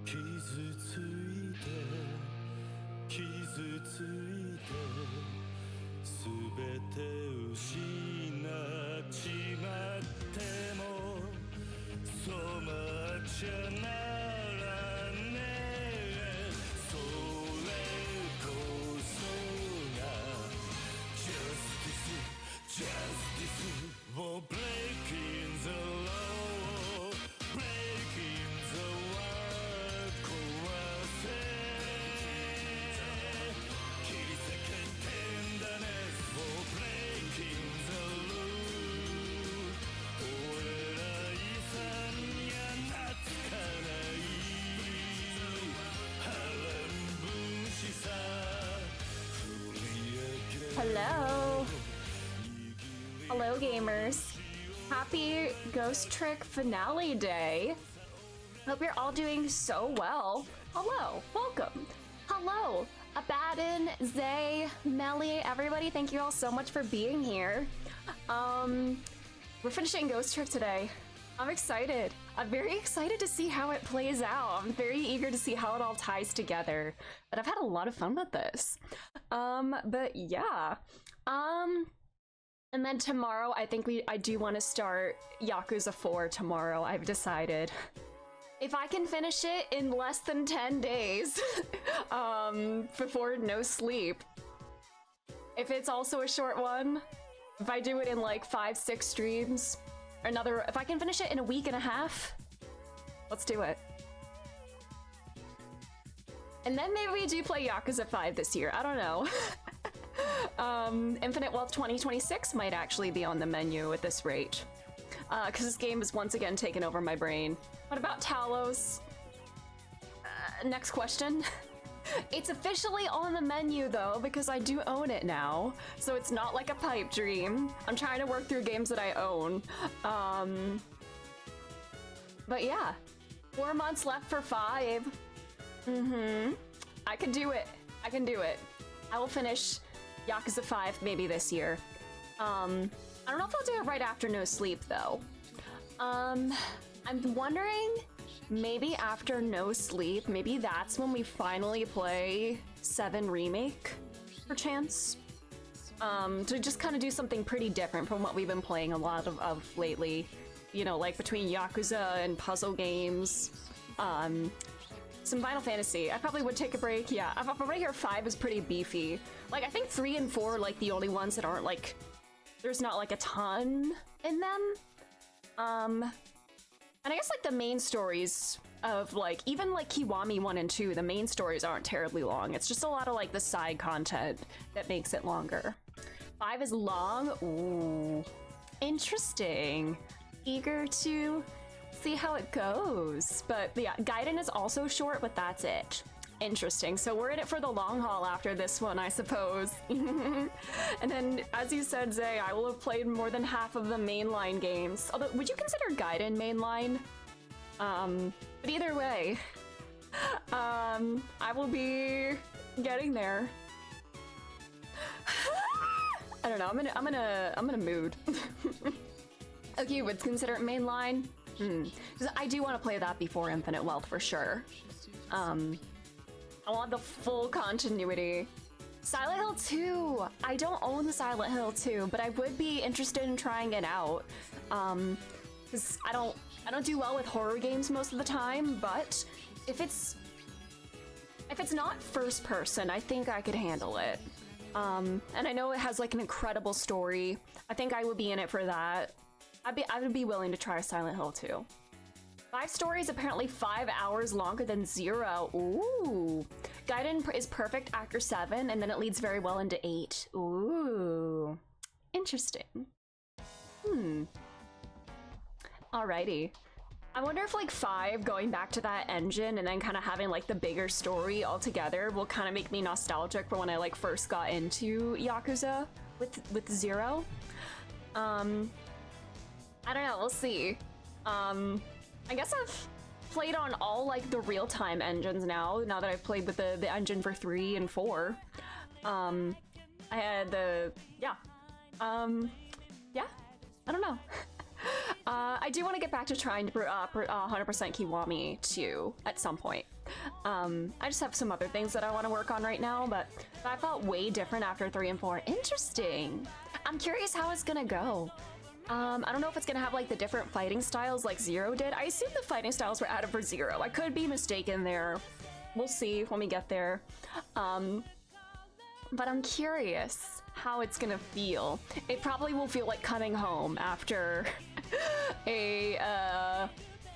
傷ついて傷ついて全て失っちまっても染まっちゃならねえそれこそが Justice Justice for breaking the law breaking the world 壊せ切り裂けてんだね for breaking the rule 俺ら遺産が懐かない波乱分子さ振り上げ Hello. Hello, gamers. Happy Ghost Trick Finale Day. Hope you're all doing so well. Hello, welcome. Hello, Abaddon, Zay, Melly, everybody. Thank you all so much for being here. We're finishing Ghost Trick today. I'm excited. I'm very excited to see how it plays out. I'm very eager to see how it all ties together. But I've had a lot of fun with this. But yeah. And then tomorrow, I think I do want to start Yakuza 4 tomorrow, I've decided. If I can finish it in less than 10 days, before no sleep. If it's also a short one, if I do it in like 5-6 streams, or if I can finish it in a week and a half, let's do it. And then maybe we do play Yakuza 5 this year, I don't know. Infinite Wealth 2026 might actually be on the menu at this rate. Because this game is once again taking over my brain. What about Talos? Next question. It's officially on the menu though, because I do own it now. So it's not like a pipe dream. I'm trying to work through games that I own. But yeah, 4 months left for 5. I can do it. I can do it. I will finish Yakuza 5 maybe this year. I don't know if I'll do it right after No Sleep though. I'm wondering maybe after No Sleep, maybe that's when we finally play 7 Remake, perchance. To just kind of do something pretty different from what we've been playing a lot of lately. You know, like between Yakuza and puzzle games. Some Final Fantasy. I probably would take a break. Yeah, I'm already here. 5 is pretty beefy. Like, I think 3 and 4 are like the only ones that aren't like, there's not like a ton in them. And I guess like the main stories of like, even like Kiwami 1 and 2, the main stories aren't terribly long. It's just a lot of like the side content that makes it longer. 5 is long. Ooh, interesting. Eager to see how it goes. But yeah, Gaiden is also short, but that's it. Interesting. So we're in it for the long haul after this one, I suppose. And then, as you said, Zay, I will have played more than half of the mainline games. Although, would you consider Gaiden mainline? But either way, I will be getting there. I don't know. I'm in a mood. Okay, would consider it mainline. Because I do want to play that before Infinite Wealth for sure. I want the full continuity. Silent Hill 2! I don't own Silent Hill 2, but I would be interested in trying it out. Because I don't do well with horror games most of the time, but if it's not first person, I think I could handle it. And I know it has like an incredible story. I think I would be in it for that. I would be willing to try Silent Hill 2. 5 stories, apparently 5 hours longer than 0. Ooh. Gaiden is perfect after 7, and then it leads very well into 8. Ooh. Interesting. Alrighty. I wonder if like 5 going back to that engine and then kind of having like the bigger story altogether will kind of make me nostalgic for when I like first got into Yakuza with 0. I don't know, we'll see. I guess I've played on all like the real-time engines now that I've played with the engine for 3 and 4. I had the yeah, I don't know. I do want to get back to trying to 100% Kiwami too at some point. I just have some other things that I want to work on right now, but I felt way different after 3 and 4. Interesting. I'm curious how it's gonna go. I don't know if it's gonna have like the different fighting styles like Zero did. I assume the fighting styles were added for Zero. I could be mistaken there. We'll see when we get there. But I'm curious how it's gonna feel. It probably will feel like coming home after a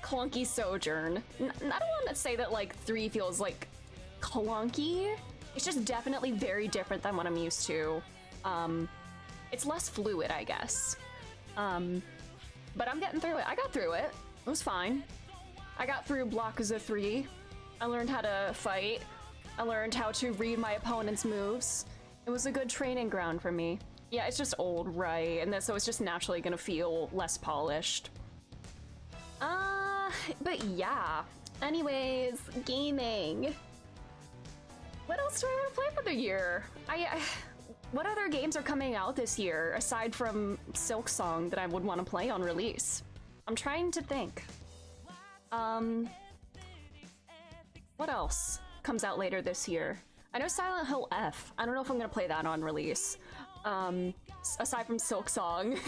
clunky sojourn. I don't want to say that like 3 feels like clunky. It's just definitely very different than what I'm used to. It's less fluid, I guess. But I'm getting through it. I got through it. It was fine. I got through Blockuza 3. I learned how to fight. I learned how to read my opponent's moves. It was a good training ground for me. Yeah, it's just old, right? And so it's just naturally gonna feel less polished. But yeah. Anyways, gaming. What else do I want to play for the year? What other games are coming out this year aside from Silksong that I would want to play on release? I'm trying to think. What else comes out later this year? I know Silent Hill F. I don't know if I'm gonna play that on release. Aside from Silksong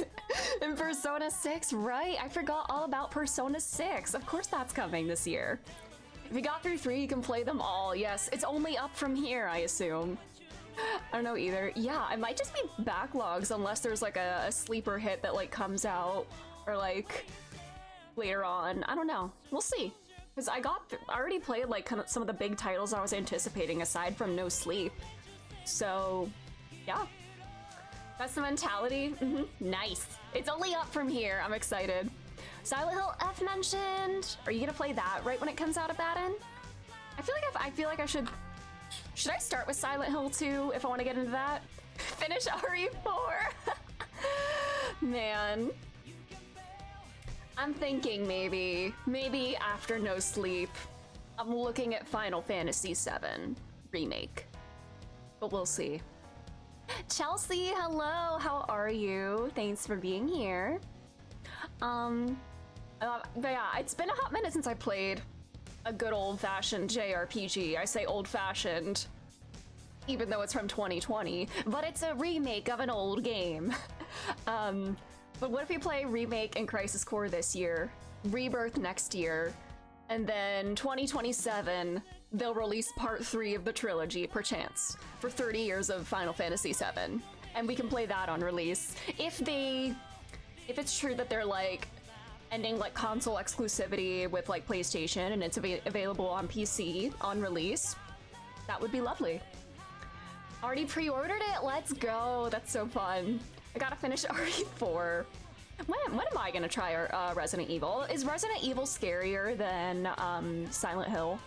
and Persona 6, right? I forgot all about Persona 6. Of course that's coming this year. If you got through 3, you can play them all. Yes, it's only up from here, I assume. I don't know either. Yeah, it might just be backlogs unless there's like a sleeper hit that like comes out or like later on. I don't know. We'll see. Because I already played like kind of some of the big titles I was anticipating aside from No Sleep. So, yeah. That's the mentality. Nice. It's only up from here. I'm excited. Silent Hill F mentioned. Are you gonna play that right when it comes out, Abaddon? I feel like I should. Should I start with Silent Hill 2 if I want to get into that? Finish RE4. Man. I'm thinking maybe after No Sleep, I'm looking at Final Fantasy VII Remake. But we'll see. Chelsea, hello, how are you? Thanks for being here. But yeah, it's been a hot minute since I played a good old-fashioned JRPG. I say old-fashioned, even though it's from 2020, but it's a remake of an old game. But what if we play Remake and Crisis Core this year, Rebirth next year, and then 2027, they'll release part 3 of the trilogy, perchance, for 30 years of Final Fantasy VII. And we can play that on release. If it's true that they're like ending like console exclusivity with like PlayStation and it's available on PC on release, that would be lovely. Already pre-ordered it? Let's go. That's so fun. I gotta finish RE4. When am I gonna try Resident Evil? Is Resident Evil scarier than Silent Hill?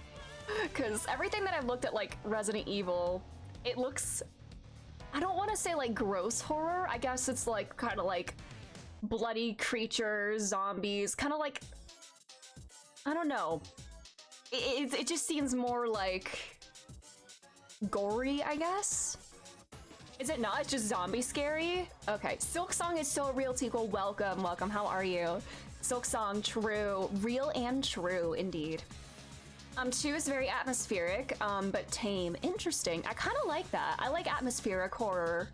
Because everything that I've looked at like Resident Evil, it looks, I don't want to say like gross horror. I guess it's like kind of like bloody creatures, zombies, kind of like, I don't know. It just seems more like gory, I guess. Is it not? It's just zombie scary? Okay. Silksong is so real, Tico. Welcome, welcome. How are you? Silksong, true. Real and true, indeed. 2 is very atmospheric, but tame. Interesting. I kind of like that. I like atmospheric horror,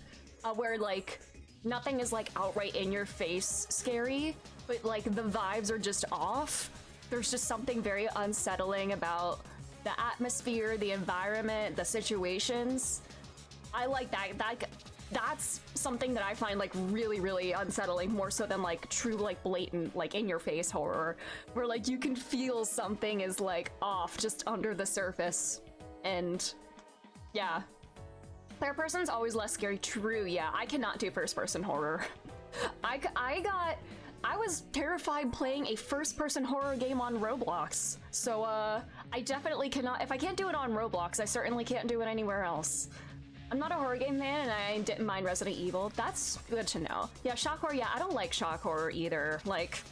where like nothing is like outright in your face scary, but like the vibes are just off. There's just something very unsettling about the atmosphere, the environment, the situations. I like that. That's something that I find like really, really unsettling, more so than like true, like blatant, like in your face horror, where like you can feel something is like off just under the surface. And yeah, third person's always less scary. True. Yeah, I cannot do first person horror. I was terrified playing a first person horror game on Roblox. So I definitely cannot. If I can't do it on Roblox, I certainly can't do it anywhere else. I'm not a horror game fan, and I didn't mind Resident Evil. That's good to know. Yeah, shock horror, yeah, I don't like shock horror either. Like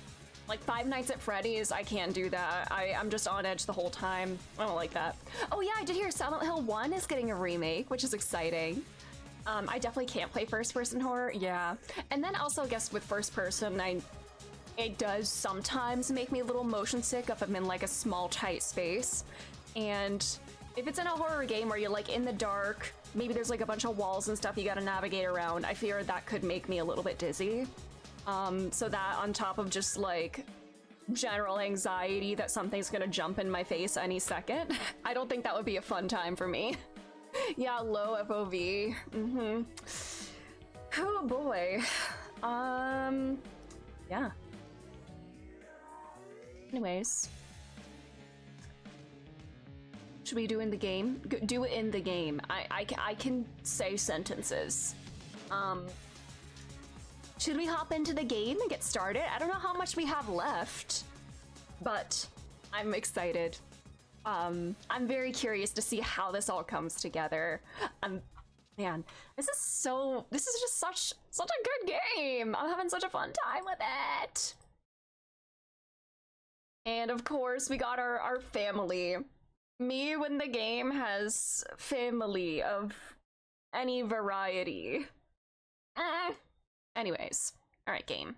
Five Nights at Freddy's, I can't do that. I'm just on edge the whole time. I don't like that. Oh yeah, I did hear Silent Hill 1 is getting a remake, which is exciting. I definitely can't play first-person horror, yeah. And then also, I guess with first-person, it does sometimes make me a little motion sick if I'm in like a small tight space. And if it's in a horror game where you're like in the dark, maybe there's like a bunch of walls and stuff you gotta navigate around, I fear that could make me a little bit dizzy. So that on top of just like general anxiety that something's gonna jump in my face any second, I don't think that would be a fun time for me. Yeah, low FOV. Oh boy. Yeah. Anyways. Should we do in the game? Do it in the game. I can say sentences. Should we hop into the game and get started? I don't know how much we have left, but I'm excited. I'm very curious to see how this all comes together. Man, this is just such a good game. I'm having such a fun time with it. And of course, we got our family. Me when the game has family of any variety. Anyways, all right, game.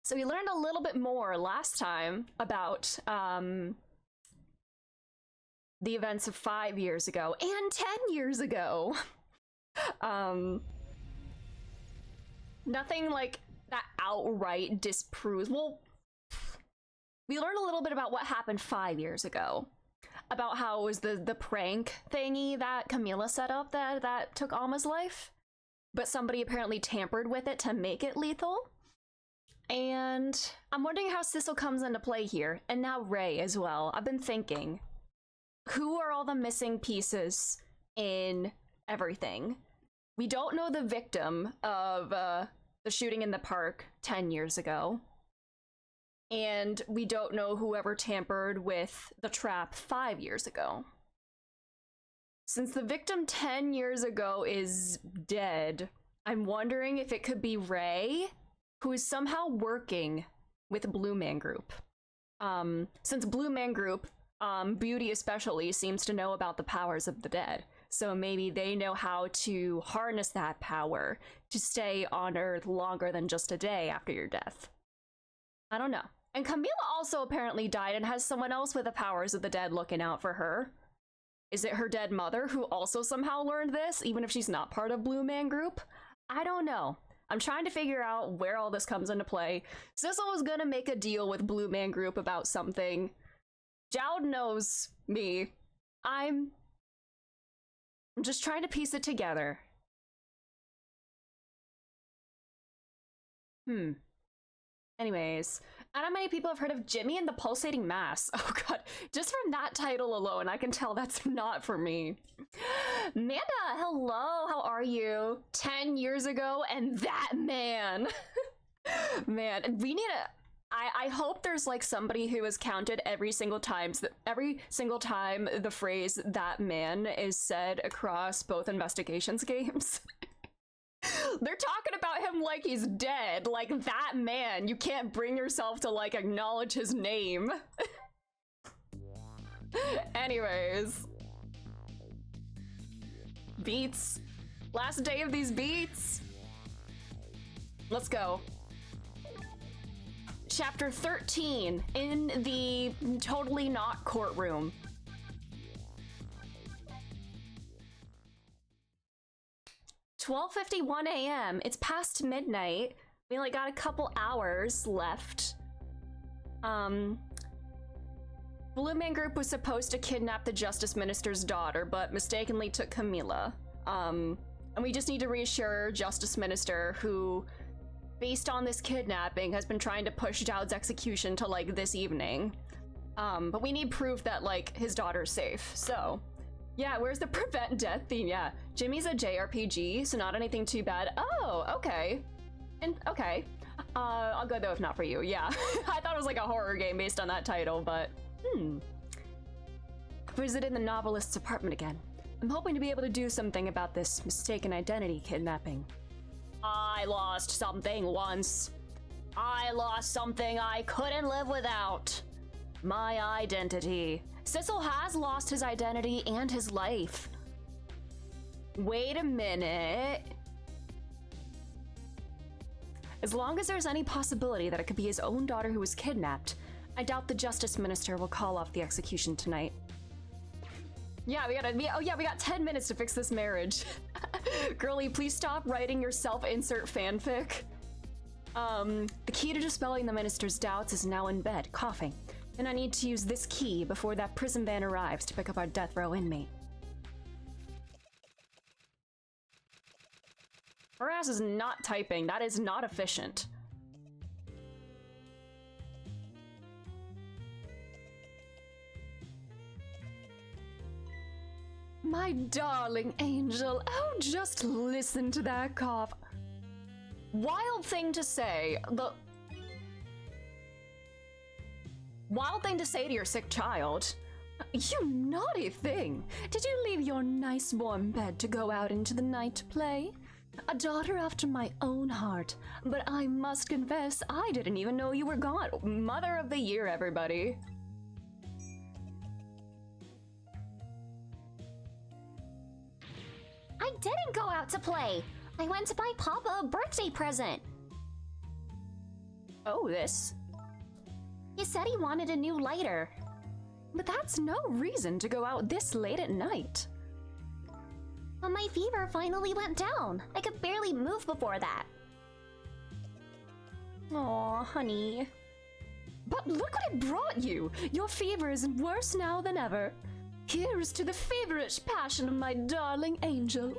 So we learned a little bit more last time about the events of 5 years ago and 10 years ago. Nothing like that outright disproves. Well, we learned a little bit about what happened 5 years ago. About how it was the prank thingy that Camila set up that took Alma's life. But somebody apparently tampered with it to make it lethal. And I'm wondering how Sissel comes into play here. And now Ray as well. I've been thinking, who are all the missing pieces in everything? We don't know the victim of the shooting in the park 10 years ago. And we don't know whoever tampered with the trap 5 years ago. Since the victim 10 years ago is dead, I'm wondering if it could be Ray, who is somehow working with Blue Man Group. Since Blue Man Group, Beauty especially, seems to know about the powers of the dead. So maybe they know how to harness that power to stay on Earth longer than just a day after your death. I don't know. And Camila also apparently died and has someone else with the powers of the dead looking out for her. Is it her dead mother who also somehow learned this, even if she's not part of Blue Man Group? I don't know. I'm trying to figure out where all this comes into play. Sissel was gonna make a deal with Blue Man Group about something. Jowd knows me. I'm just trying to piece it together. Anyways, I don't know how many people have heard of Jimmy and the Pulsating Mass. Oh god, just from that title alone, I can tell that's not for me. Manda, hello, how are you? 10 years ago, and that man. Man, we need a... I hope there's like somebody who has counted every single time the phrase "that man" is said across both Investigations games. They're talking about him like he's dead, like that man. You can't bring yourself to like acknowledge his name. Anyways. Beats. Last day of these beats. Let's go. Chapter 13 in the totally not courtroom. "12:51 a.m. It's past midnight. We only got a couple hours left. Blue Man Group was supposed to kidnap the Justice Minister's daughter, but mistakenly took Camila. And we just need to reassure Justice Minister, who, based on this kidnapping, has been trying to push Jowd's execution to like this evening. But we need proof that like his daughter's safe. So yeah, where's the prevent death theme? Yeah, Jimmy's a JRPG, so not anything too bad. Oh, okay. And okay. I'll go though if not for you. Yeah. I thought it was like a horror game based on that title, but visited the novelist's apartment again. I'm hoping to be able to do something about this mistaken identity kidnapping. I lost something once. I lost something I couldn't live without. My identity. Sissel has lost his identity and his life. Wait a minute. As long as there's any possibility that it could be his own daughter who was kidnapped, I doubt the Justice Minister will call off the execution tonight. Yeah, we got 10 minutes to fix this marriage. Girlie, please stop writing your self-insert fanfic. The key to dispelling the minister's doubts is now in bed, coughing. And I need to use this key before that prison van arrives to pick up our death row inmate. Her ass is not typing. That is not efficient. My darling angel, oh, just listen to that cough. Wild thing to say. Wild thing to say to your sick child. You naughty thing. Did you leave your nice warm bed to go out into the night to play? A daughter after my own heart. But I must confess, I didn't even know you were gone. Mother of the year, everybody. I didn't go out to play. I went to buy Papa a birthday present. Oh, this? He said he wanted a new lighter. But that's no reason to go out this late at night. But my fever finally went down. I could barely move before that. Aw, honey. But look what it brought you! Your fever is worse now than ever. Here's to the feverish passion of my darling angel.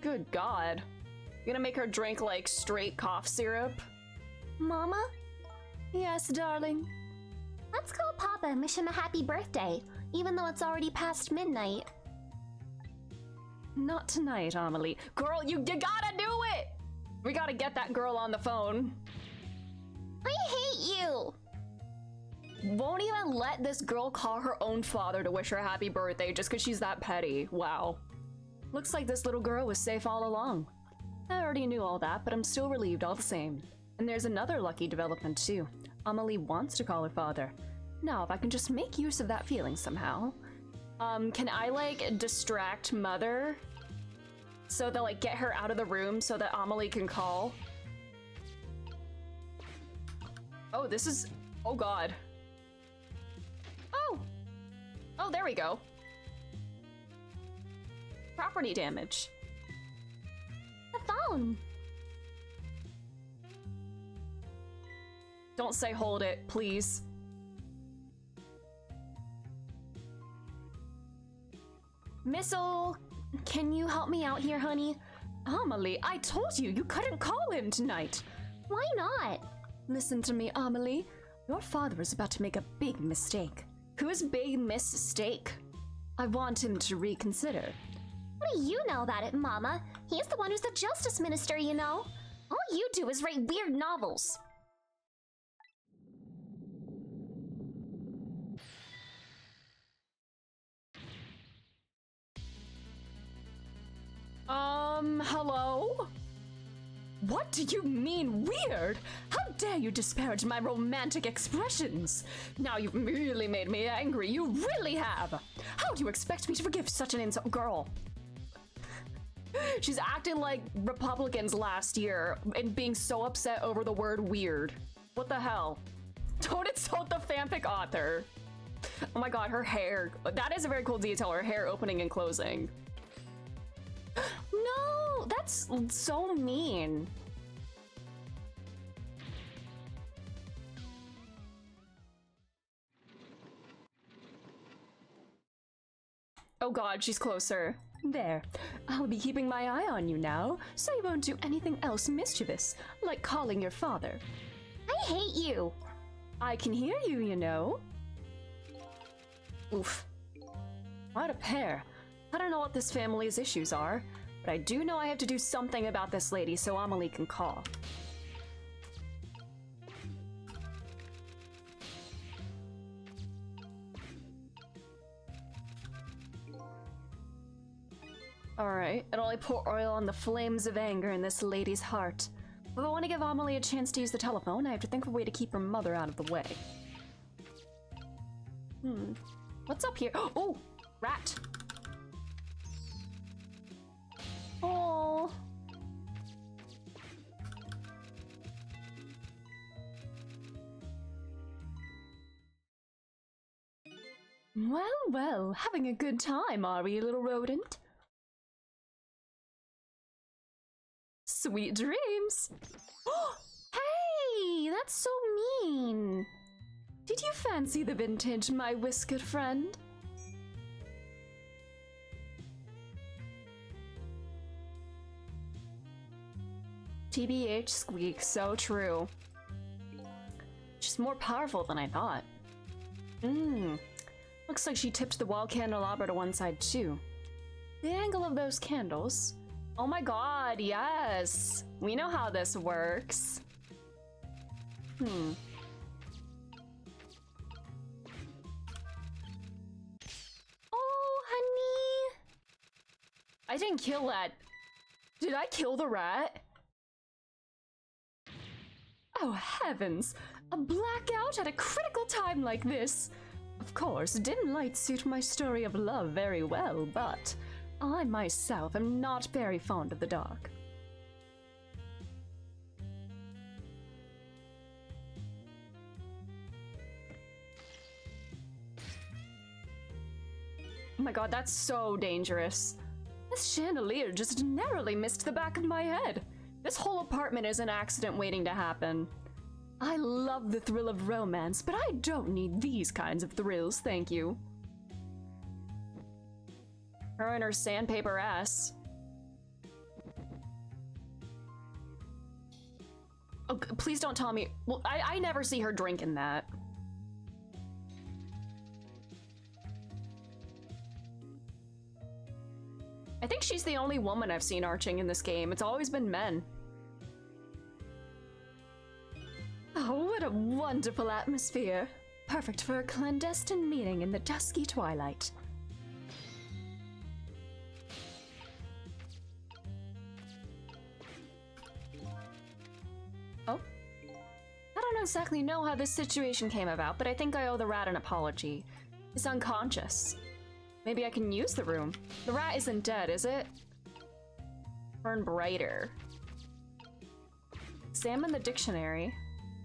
Good God. You gonna make her drink, like, straight cough syrup? Mama? Yes, darling. Let's call Papa and wish him a happy birthday, even though it's already past midnight. Not tonight, Amelie. Girl, you gotta do it! We gotta get that girl on the phone. I hate you! Won't even let this girl call her own father to wish her a happy birthday just because she's that petty. Wow. Looks like this little girl was safe all along. I already knew all that, but I'm still relieved all the same. And there's another lucky development too. Amelie wants to call her father. Now, if I can just make use of that feeling somehow. Can I, like, distract Mother? So that, like, get her out of the room so that Amelie can call? Oh, this is... Oh, God. Oh! Oh, there we go. Property damage. The phone! Don't say hold it, please. Missile, can you help me out here, honey? Amelie, I told you you couldn't call him tonight. Why not? Listen to me, Amelie. Your father is about to make a big mistake. Whose big mistake? I want him to reconsider. What do you know about it, Mama? He's the one who's the Justice Minister, you know. All you do is write weird novels. Hello? What do you mean, weird? How dare you disparage my romantic expressions? Now you've really made me angry, you really have! How do you expect me to forgive such an insult? Girl. She's acting like Republicans last year and being so upset over the word weird. What the hell? Don't insult the fanfic author. Oh my god, her hair. That is a very cool detail, her hair opening and closing. No, that's so mean. Oh god, she's closer. There. I'll be keeping my eye on you now, so you won't do anything else mischievous, like calling your father. I hate you. I can hear you, you know. Oof. What a pair. I don't know what this family's issues are, but I do know I have to do something about this lady so Amelie can call. Alright, and only pour oil on the flames of anger in this lady's heart. If I want to give Amelie a chance to use the telephone, I have to think of a way to keep her mother out of the way. What's up here? Oh! Rat! Oh. Well, well, having a good time, are we, little rodent? Sweet dreams! Hey, that's so mean! Did you fancy the vintage, my whiskered friend? TBH Squeak, so true. She's more powerful than I thought. Looks like she tipped the wall candelabra to one side too. The angle of those candles. Oh my god, yes! We know how this works. Oh, honey! I didn't kill that. Did I kill the rat? Oh heavens! A blackout at a critical time like this! Of course, dim lights suit my story of love very well, but I myself am not very fond of the dark. Oh my god, that's so dangerous. This chandelier just narrowly missed the back of my head. This whole apartment is an accident waiting to happen. I love the thrill of romance, but I don't need these kinds of thrills, thank you. Her and her sandpaper ass. Oh, please don't tell me. Well, I never see her drinking that. I think she's the only woman I've seen arching in this game. It's always been men. Oh, what a wonderful atmosphere. Perfect for a clandestine meeting in the dusky twilight. Oh? I don't exactly know how this situation came about, but I think I owe the rat an apology. It's unconscious. Maybe I can use the room. The rat isn't dead, is it? Burn brighter. Examine the dictionary.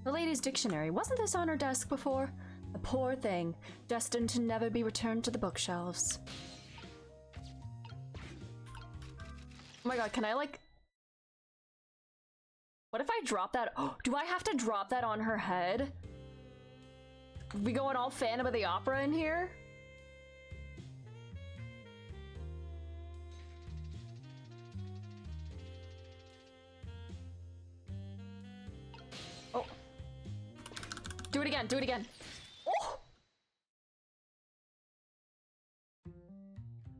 The lady's dictionary. Wasn't this on her desk before? A poor thing, destined to never be returned to the bookshelves. Oh my god, can I like... What if I drop that? Oh, do I have to drop that on her head? We going all Phantom of the Opera in here? Oh. Do it again, do it again. Oh!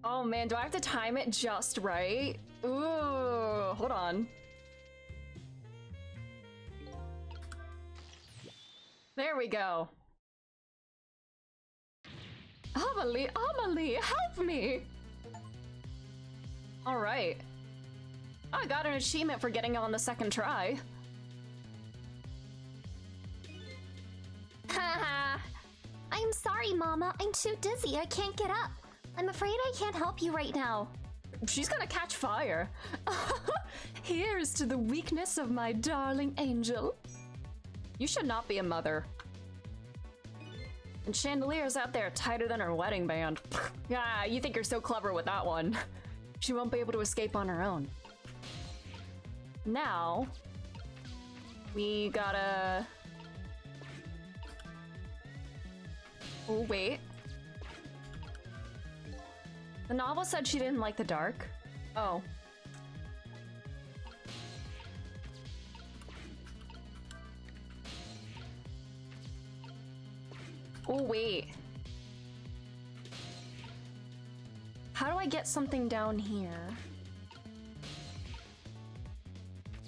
Oh man, do I have to time it just right? Ooh, hold on. There we go. Amelie, Amelie, help me! Alright. I got an achievement for getting on the second try. Haha. I'm sorry, Mama. I'm too dizzy. I can't get up. I'm afraid I can't help you right now. She's gonna catch fire. Here's to the weakness of my darling angel. You should not be a mother. And Chandelier's out there tighter than her wedding band. Yeah, you think you're so clever with that one. She won't be able to escape on her own. Now, we gotta... Oh, wait. The novel said she didn't like the dark. Oh. Oh, wait. How do I get something down here?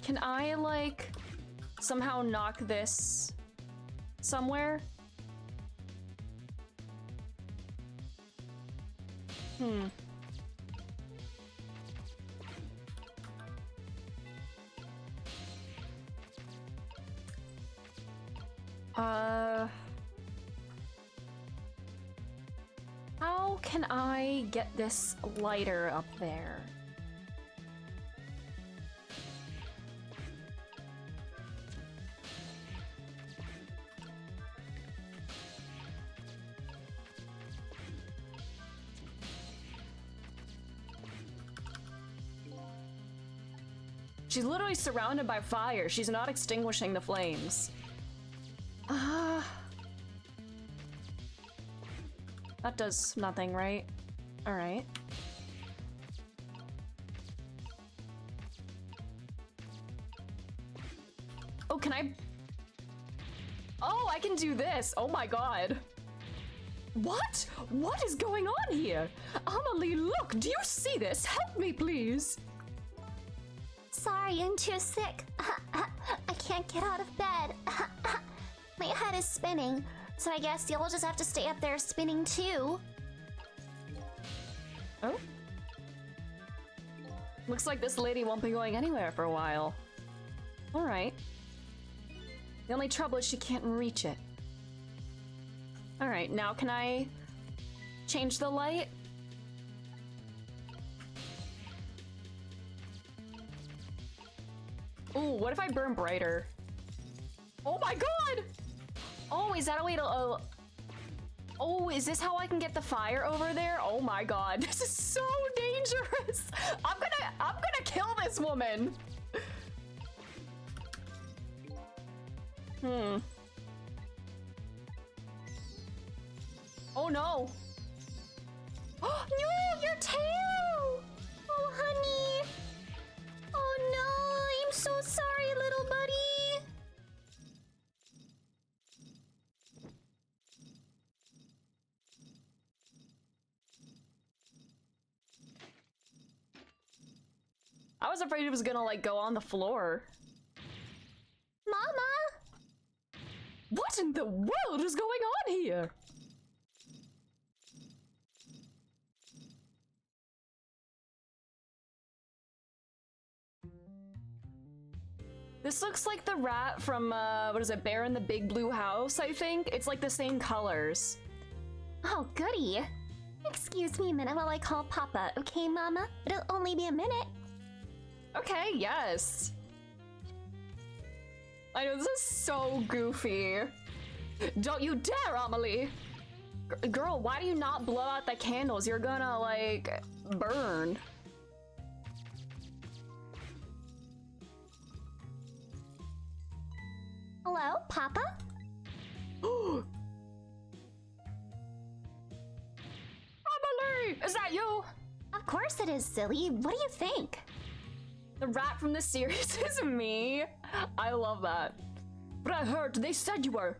Can I, like, somehow knock this somewhere? How can I get this lighter up there? She's literally surrounded by fire. She's not extinguishing the flames. That does nothing, right? Alright. Oh, can I... Oh, I can do this! Oh my god! What? What is going on here? Amelie, look! Do you see this? Help me, please! Sorry, I'm too sick. I can't get out of bed. My head is spinning, so I guess you'll just have to stay up there spinning too. Oh? Looks like this lady won't be going anywhere for a while. Alright. The only trouble is she can't reach it. Alright, now can I change the light? Ooh, what if I burn brighter? Oh my god! Oh, is that a way to... Oh, is this how I can get the fire over there? Oh my god, this is so dangerous! I'm gonna kill this woman! Oh no! No, your tail! Oh, honey! Oh no, I'm so sorry, little buddy! I was afraid it was gonna, like, go on the floor. Mama! What in the world is going on here? This looks like the rat from, what is it, Bear in the Big Blue House, I think? It's like the same colors. Oh, goody. Excuse me a minute while I call Papa, okay, Mama? It'll only be a minute. Okay, yes. I know, this is so goofy. Don't you dare, Amelie! Girl, why do you not blow out the candles? You're gonna, like, burn. Hello, Papa? Amelie! Is that you? Of course it is, silly. What do you think? The rat from the series is me. I love that. But I heard they said you were.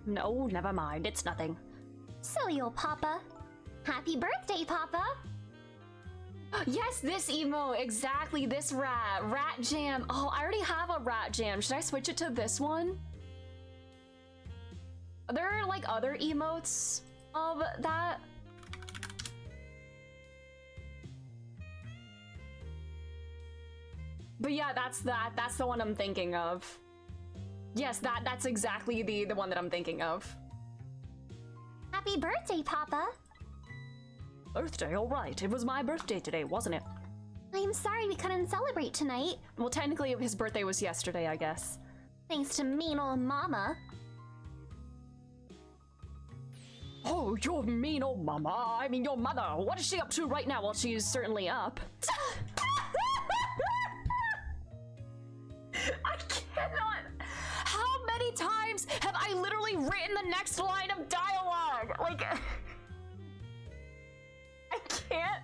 No, never mind. It's nothing. Silly old Papa. Happy birthday, Papa! Yes, this emo. Exactly, this rat. Rat Jam. Oh, I already have a Rat Jam. Should I switch it to this one? Are there, like, other emotes of that? But yeah, that's the one I'm thinking of. Yes, that's exactly the one that I'm thinking of. Happy birthday, Papa! Birthday, all right. It was my birthday today, wasn't it? I'm sorry we couldn't celebrate tonight. Well, technically his birthday was yesterday, I guess. Thanks to mean old Mama. Oh, your mean old mama. I mean, your mother. What is she up to right now? Well, she's certainly up. I cannot. How many times have I literally written the next line of dialogue? Like, I can't.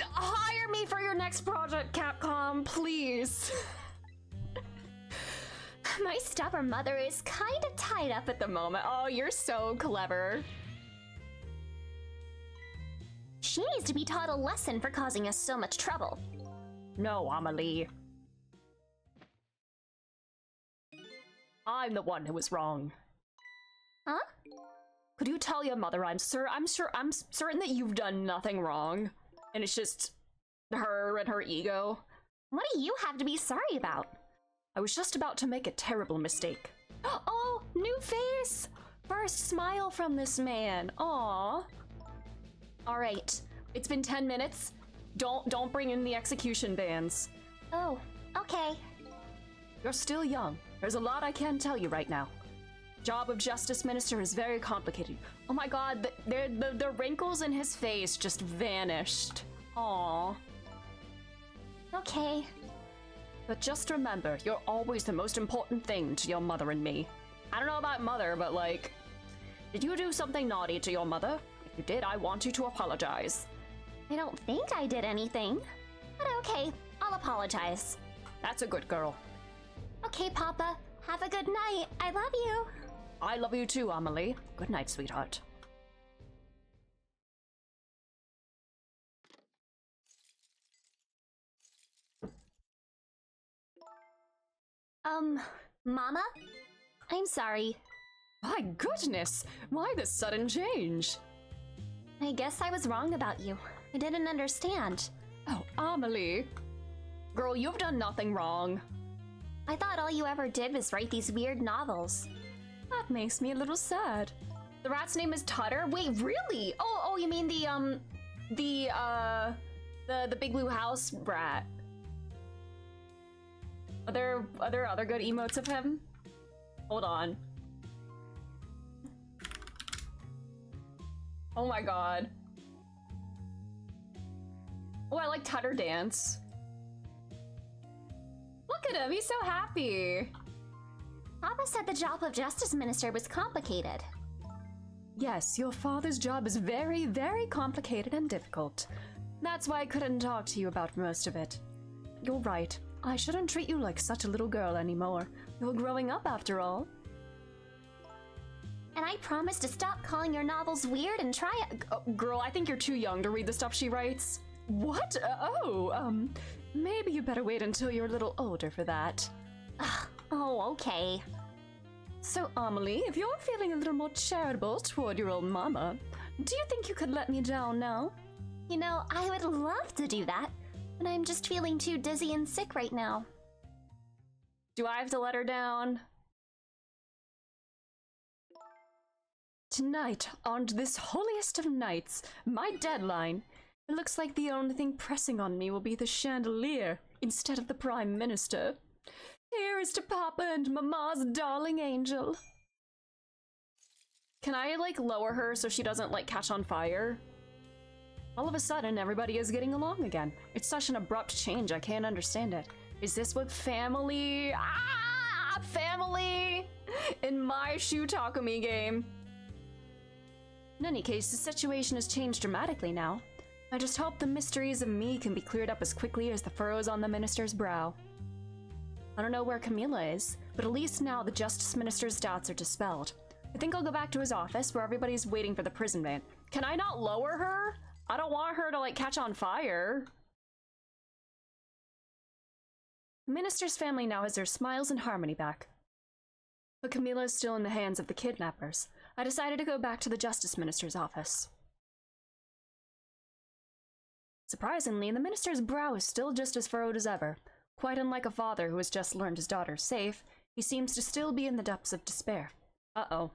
Hire me for your next project, Capcom, please. My stubborn mother is kind of tied up At the moment. Oh, you're so clever. She needs to be taught a lesson for causing us so much trouble. No, Amelie. I'm the one who was wrong. Huh? Could you tell your mother I'm certain that you've done nothing wrong, and it's just her and her ego. What do you have to be sorry about? I was just about to make a terrible mistake. Oh, new face! First smile from this man. Aww. All right, it's been 10 minutes. Don't bring in the execution bands. Oh, okay. You're still young. There's a lot I can't tell you right now. job of Justice Minister is very complicated. Oh my god, the wrinkles in his face just vanished. Aww. Okay. But just remember, you're always the most important thing to your mother and me. I don't know about mother, but like, did you do something naughty to your mother? If you did, I want you to apologize. I don't think I did anything. But okay, I'll apologize. That's a good girl. Okay, Papa. Have a good night. I love you. I love you too, Amelie. Good night, sweetheart. Mama? I'm sorry. My goodness, why this sudden change? I guess I was wrong about you. I didn't understand. Oh, Amelie. Girl, you've done nothing wrong. I thought all you ever did was write these weird novels. That makes me a little sad. The rat's name is Tutter? Wait, really? Oh, you mean the Big Blue House rat. Are there other good emotes of him? Hold on. Oh my god. Oh, I like Tutter Dance. Look at him, he's so happy. Papa said the job of Justice Minister was complicated. Yes, your father's job is very, very complicated and difficult. That's why I couldn't talk to you about most of it. You're right. I shouldn't treat you like such a little girl anymore. You're growing up after all. And I promise to stop calling your novels weird and try it. Oh, girl, I think you're too young to read the stuff she writes. What? Maybe you better wait until you're a little older for that. Oh, okay. So, Amelie, if you're feeling a little more charitable toward your old mama, do you think you could let me down now? You know, I would love to do that, but I'm just feeling too dizzy and sick right now. Do I have to let her down? Tonight, on this holiest of nights, my deadline, it looks like the only thing pressing on me will be the chandelier instead of the Prime Minister. Here is to Papa and Mama's darling angel. Can I, like, lower her so she doesn't, like, catch on fire? All of a sudden, everybody is getting along again. It's such an abrupt change, I can't understand it. Is this what family... family! In my Shu Takumi game. In any case, the situation has changed dramatically now. I just hope the mysteries of me can be cleared up as quickly as the furrows on the minister's brow. I don't know where Camilla is, but at least now the Justice Minister's doubts are dispelled. I think I'll go back to his office where everybody's waiting for the prison van. Can I not lower her? I don't want her to, like, catch on fire. The minister's family now has their smiles and harmony back. But Camilla is still in the hands of the kidnappers. I decided to go back to the Justice Minister's office. Surprisingly, the minister's brow is still just as furrowed as ever. Quite unlike a father who has just learned his daughter is safe, he seems to still be in the depths of despair. Uh-oh.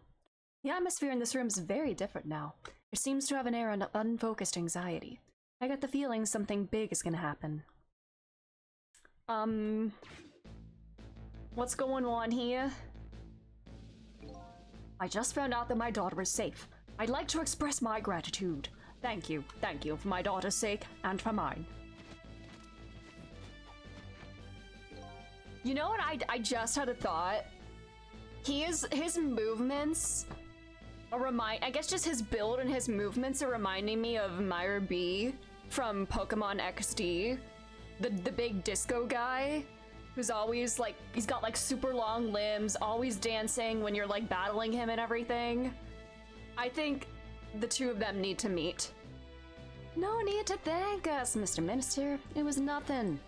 The atmosphere in this room is very different now. There seems to have an air of unfocused anxiety. I get the feeling something big is gonna happen. What's going on here? I just found out that my daughter is safe. I'd like to express my gratitude. Thank you, for my daughter's sake and for mine. You know what, I just had a thought. His movements I guess just his build and his movements are reminding me of Myra B from Pokemon XD. The big disco guy who's always like, he's got like super long limbs, always dancing when you're like battling him and everything. I think the two of them need to meet. No need to thank us, Mr. Minister. It was nothing.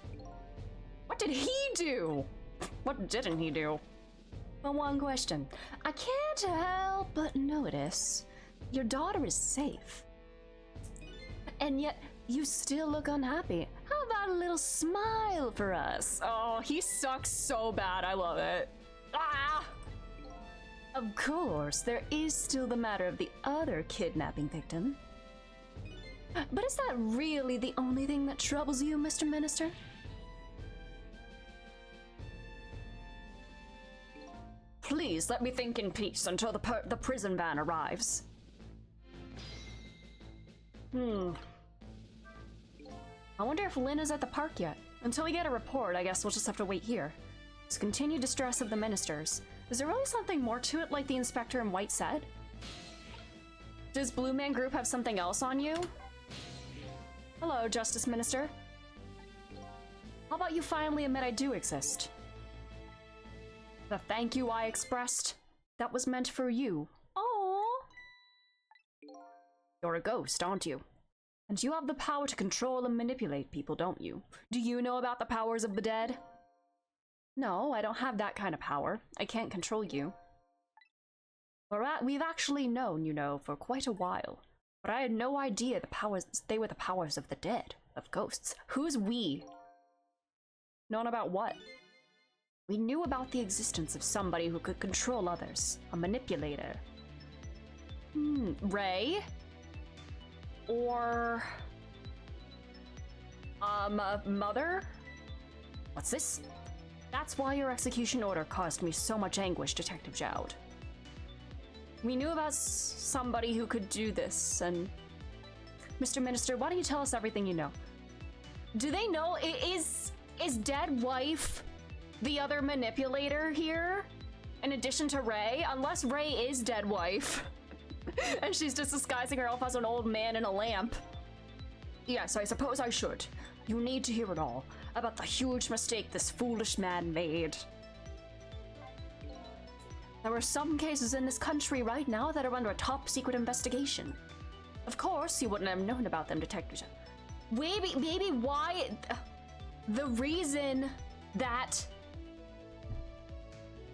What did he do? What didn't he do? But one question. I can't help but notice your daughter is safe. And yet, you still look unhappy. How about a little smile for us? Oh, he sucks so bad. I love it. Ah! Of course, there is still the matter of the other kidnapping victim. But is that really the only thing that troubles you, Mr. Minister? Please let me think in peace until the prison van arrives. I wonder if Lynn is at the park yet. Until we get a report, I guess we'll just have to wait here. It's continued distress of the ministers. Is there really something more to it, like the inspector in white said? Does Blue Man Group have something else on you? Hello, Justice Minister. How about you finally admit I do exist? The thank you I expressed, that was meant for you. Oh. You're a ghost, aren't you? And you have the power to control and manipulate people, don't you? Do you know about the powers of the dead? No, I don't have that kind of power. I can't control you. We've actually known, you know, for quite a while. But I had no idea they were the powers of the dead, of ghosts. Who's we? Known about what? We knew about the existence of somebody who could control others. A manipulator. Ray? Or... Mother? What's this? That's why your execution order caused me so much anguish, Detective Jowd. We knew about somebody who could do this, and... Mr. Minister, why don't you tell us everything you know? Do they know? Is Dead Wife the other manipulator here? In addition to Ray? Unless Ray is Dead Wife. And she's just disguising herself as an old man in a lamp. Yes, I suppose I should. You need to hear it all, about the huge mistake this foolish man made. There are some cases in this country right now that are under a top-secret investigation. Of course, you wouldn't have known about them, Detective. Maybe why... The reason that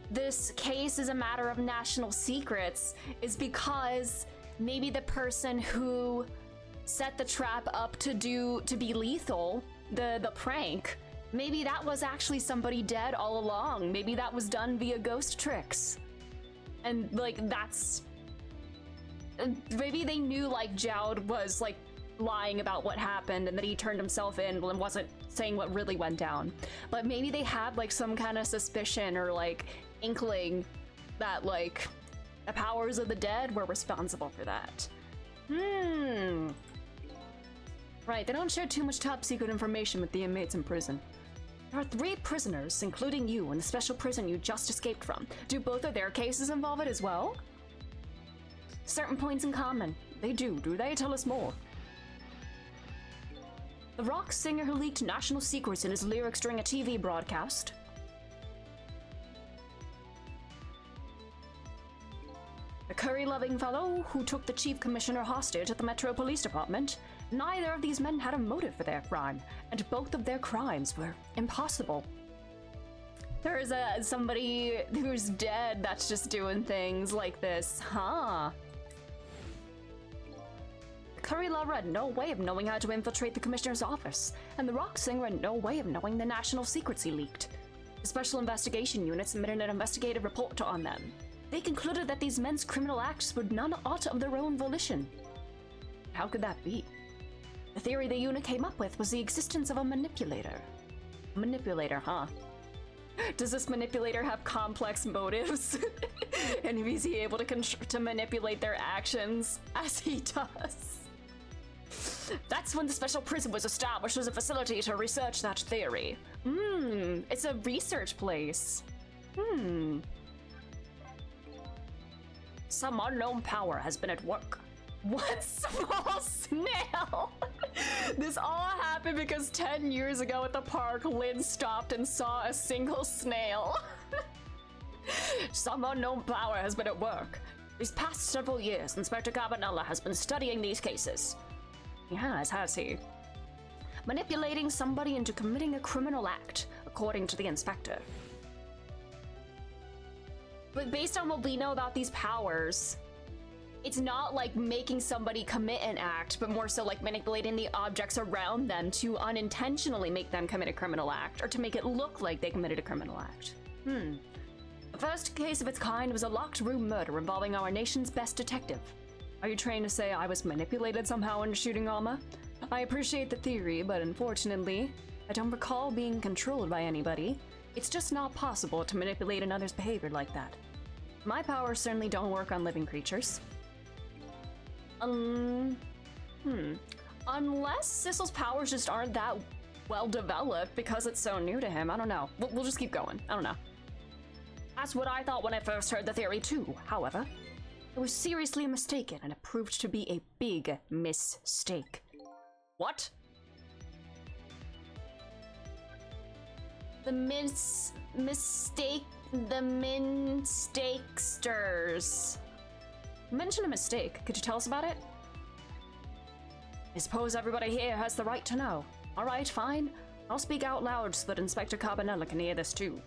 this case is a matter of national secrets is because maybe the person who set the trap up to be lethal, the prank, maybe that was actually somebody dead all along. Maybe that was done via ghost tricks. And like that's maybe they knew like Jowd was like lying about what happened and that he turned himself in and wasn't saying what really went down. But maybe they had like some kind of suspicion or like inkling that like the powers of the dead were responsible for that. Right, they don't share too much top secret information with the inmates in prison. There are 3 prisoners, including you, in the special prison you just escaped from. Do both of their cases involve it as well? Certain points in common. They do they? Tell us more. The rock singer who leaked national secrets in his lyrics during a TV broadcast. The curry-loving fellow who took the chief commissioner hostage at the Metro Police Department. Neither of these men had a motive for their crime, and both of their crimes were impossible. There is somebody who's dead that's just doing things like this, huh? The curry lover had no way of knowing how to infiltrate the commissioner's office, and the rock singer had no way of knowing the national secrets he leaked. The Special Investigation Unit submitted an investigative report on them. They concluded that these men's criminal acts were none aught of their own volition. How could that be? The theory the unit came up with was the existence of a manipulator. A manipulator, huh? Does this manipulator have complex motives? And is he able to manipulate their actions as he does? That's when the special prison was established as a facility to research that theory. It's a research place. Some unknown power has been at work. What small snail? This all happened because 10 years ago at the park, Lynn stopped and saw a single snail. Some unknown power has been at work. These past several years, Inspector Cabanella has been studying these cases. He has he? Manipulating somebody into committing a criminal act, according to the inspector. But based on what we know about these powers, it's not like making somebody commit an act, but more so like manipulating the objects around them to unintentionally make them commit a criminal act, or to make it look like they committed a criminal act. The first case of its kind was a locked room murder involving our nation's best detective. Are you trying to say I was manipulated somehow into shooting Alma? I appreciate the theory, but unfortunately, I don't recall being controlled by anybody. It's just not possible to manipulate another's behavior like that. My powers certainly don't work on living creatures. Unless Sissel's powers just aren't that well developed because it's so new to him. I don't know. We'll just keep going. I don't know. That's what I thought when I first heard the theory too. However, I was seriously mistaken and it proved to be a big mistake. What? The mistakesters. You mentioned a mistake. Could you tell us about it? I suppose everybody here has the right to know. Alright, fine. I'll speak out loud so that Inspector Carbonella can hear this too.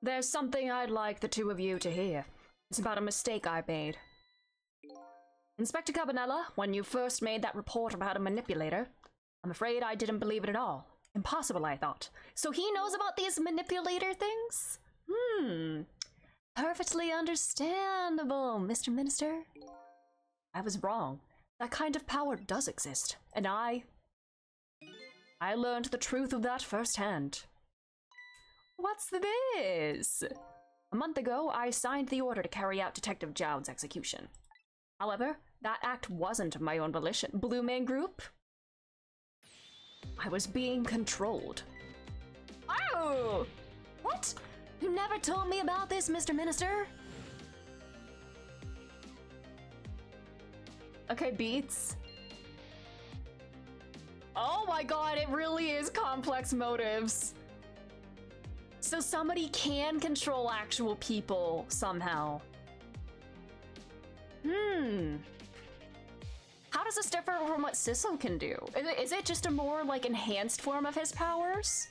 There's something I'd like the two of you to hear. It's about a mistake I made. Inspector Carbonella, when you first made that report about a manipulator, I'm afraid I didn't believe it at all. Impossible, I thought. So he knows about these manipulator things? Perfectly understandable, Mr. Minister. I was wrong. That kind of power does exist, and I learned the truth of that firsthand. What's this? A month ago, I signed the order to carry out Detective Jowd's execution. However, that act wasn't of my own volition. Blue Man Group? I was being controlled. Oh! What? You never told me about this, Mr. Minister? Okay, Beats. Oh my god, it really is complex motives. So somebody can control actual people somehow. How does this differ from what Sissel can do? Is it just a more, like, enhanced form of his powers?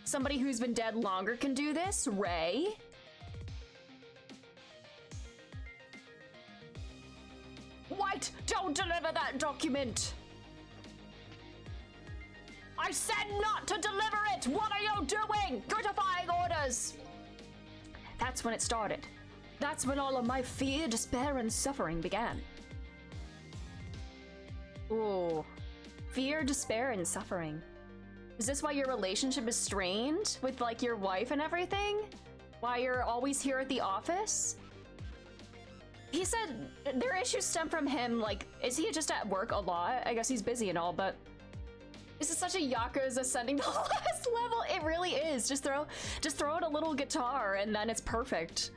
Somebody who's been dead longer can do this? Ray? White, don't deliver that document! I said not to deliver it! What are you doing? You're defying orders! That's when it started. That's when all of my fear, despair, and suffering began. Ooh. Fear, despair, and suffering. Is this why your relationship is strained with, like, your wife and everything? Why you're always here at the office? He said their issues stem from him, like, is he just at work a lot? I guess he's busy and all, but this is such a Yakuza ascending the last level. It really is. Just throw in a little guitar and then it's perfect.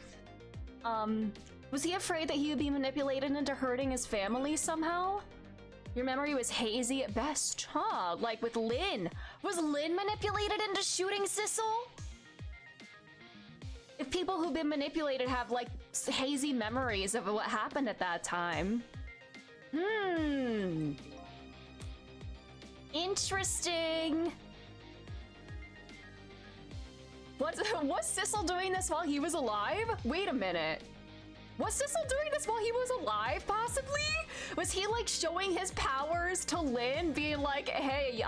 Was he afraid that he would be manipulated into hurting his family somehow? Your memory was hazy at best, huh? Like with Lynn. Was Lynn manipulated into shooting Sissel? If people who've been manipulated have, like, hazy memories of what happened at that time. Interesting. Was Sissel doing this while he was alive? Wait a minute. Was Sissel doing this while he was alive, possibly? Was he, like, showing his powers to Lynn, being like, hey,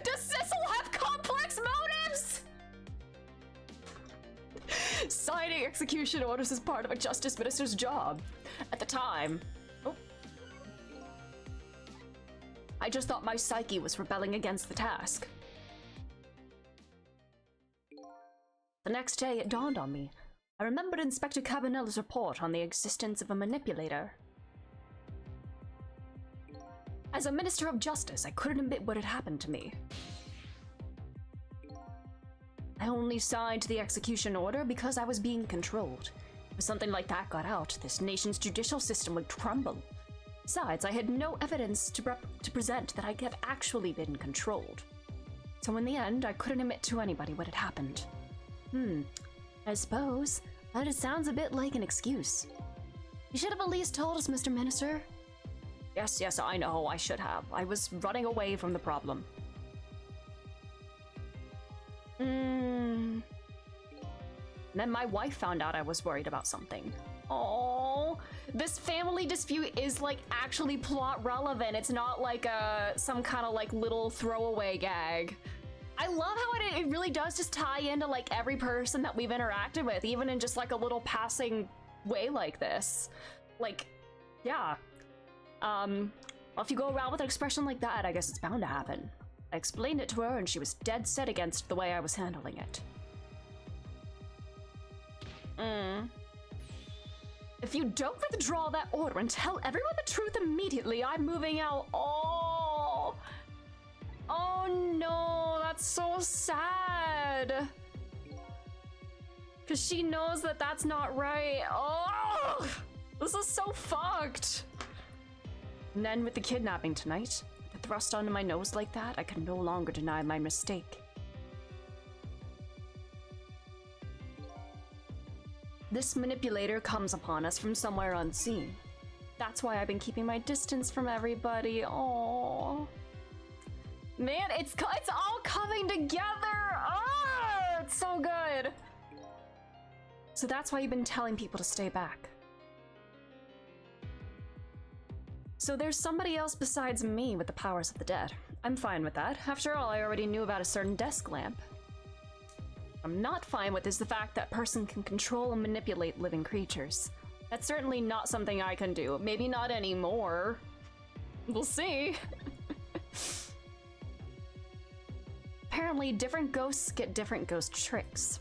does Sissel have complex motives? Signing execution orders is part of a justice minister's job. At the time. Oh. I just thought my psyche was rebelling against the task. The next day, it dawned on me. I remembered Inspector Carbonella's report on the existence of a manipulator. As a Minister of Justice, I couldn't admit what had happened to me. I only signed the execution order because I was being controlled. If something like that got out, this nation's judicial system would crumble. Besides, I had no evidence to present that I had actually been controlled. So in the end, I couldn't admit to anybody what had happened. I suppose that it sounds a bit like an excuse. You should have at least told us, Mr. Minister. Yes, I know, I should have. I was running away from the problem. Then my wife found out I was worried about something. Oh, this family dispute is, like, actually plot relevant. It's not like some kind of, like, little throwaway gag. I love how it really does just tie into, like, every person that we've interacted with, even in just, like, a little passing way like this. Like, yeah. Well, if you go around with an expression like that, I guess it's bound to happen. I explained it to her, and she was dead set against the way I was handling it. If you don't withdraw that order and tell everyone the truth immediately, I'm moving out. Oh no, that's so sad. Because she knows that that's not right. Oh, this is so fucked. And then with the kidnapping tonight, with the thrust onto my nose like that, I can no longer deny my mistake. This manipulator comes upon us from somewhere unseen. That's why I've been keeping my distance from everybody. Oh, man, it's all coming together. Oh, it's so good. So that's why you've been telling people to stay back. So there's somebody else besides me with the powers of the dead. I'm fine with that. After all, I already knew about a certain desk lamp. I'm not fine with is the fact that person can control and manipulate living creatures. That's certainly not something I can do. Maybe not anymore. We'll see. Apparently, different ghosts get different ghost tricks.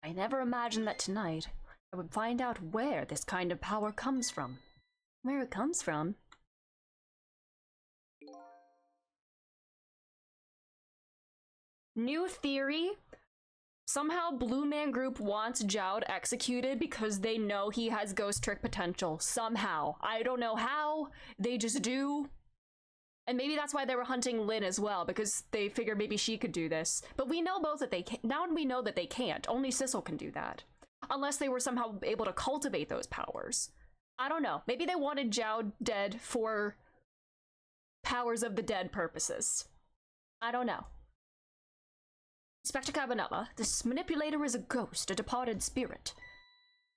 I never imagined that tonight I would find out where this kind of power comes from. Where it comes from? New theory. Somehow Blue Man Group wants Jowd executed because they know he has ghost trick potential. Somehow. I don't know how. They just do. And maybe that's why they were hunting Lynn as well, because they figured maybe she could do this. But we know both that they can't. Now we know that they can't. Only Sissel can do that. Unless they were somehow able to cultivate those powers. I don't know. Maybe they wanted Jowd dead for powers of the dead purposes. I don't know. Inspector Cabanela, this manipulator is a ghost, a departed spirit.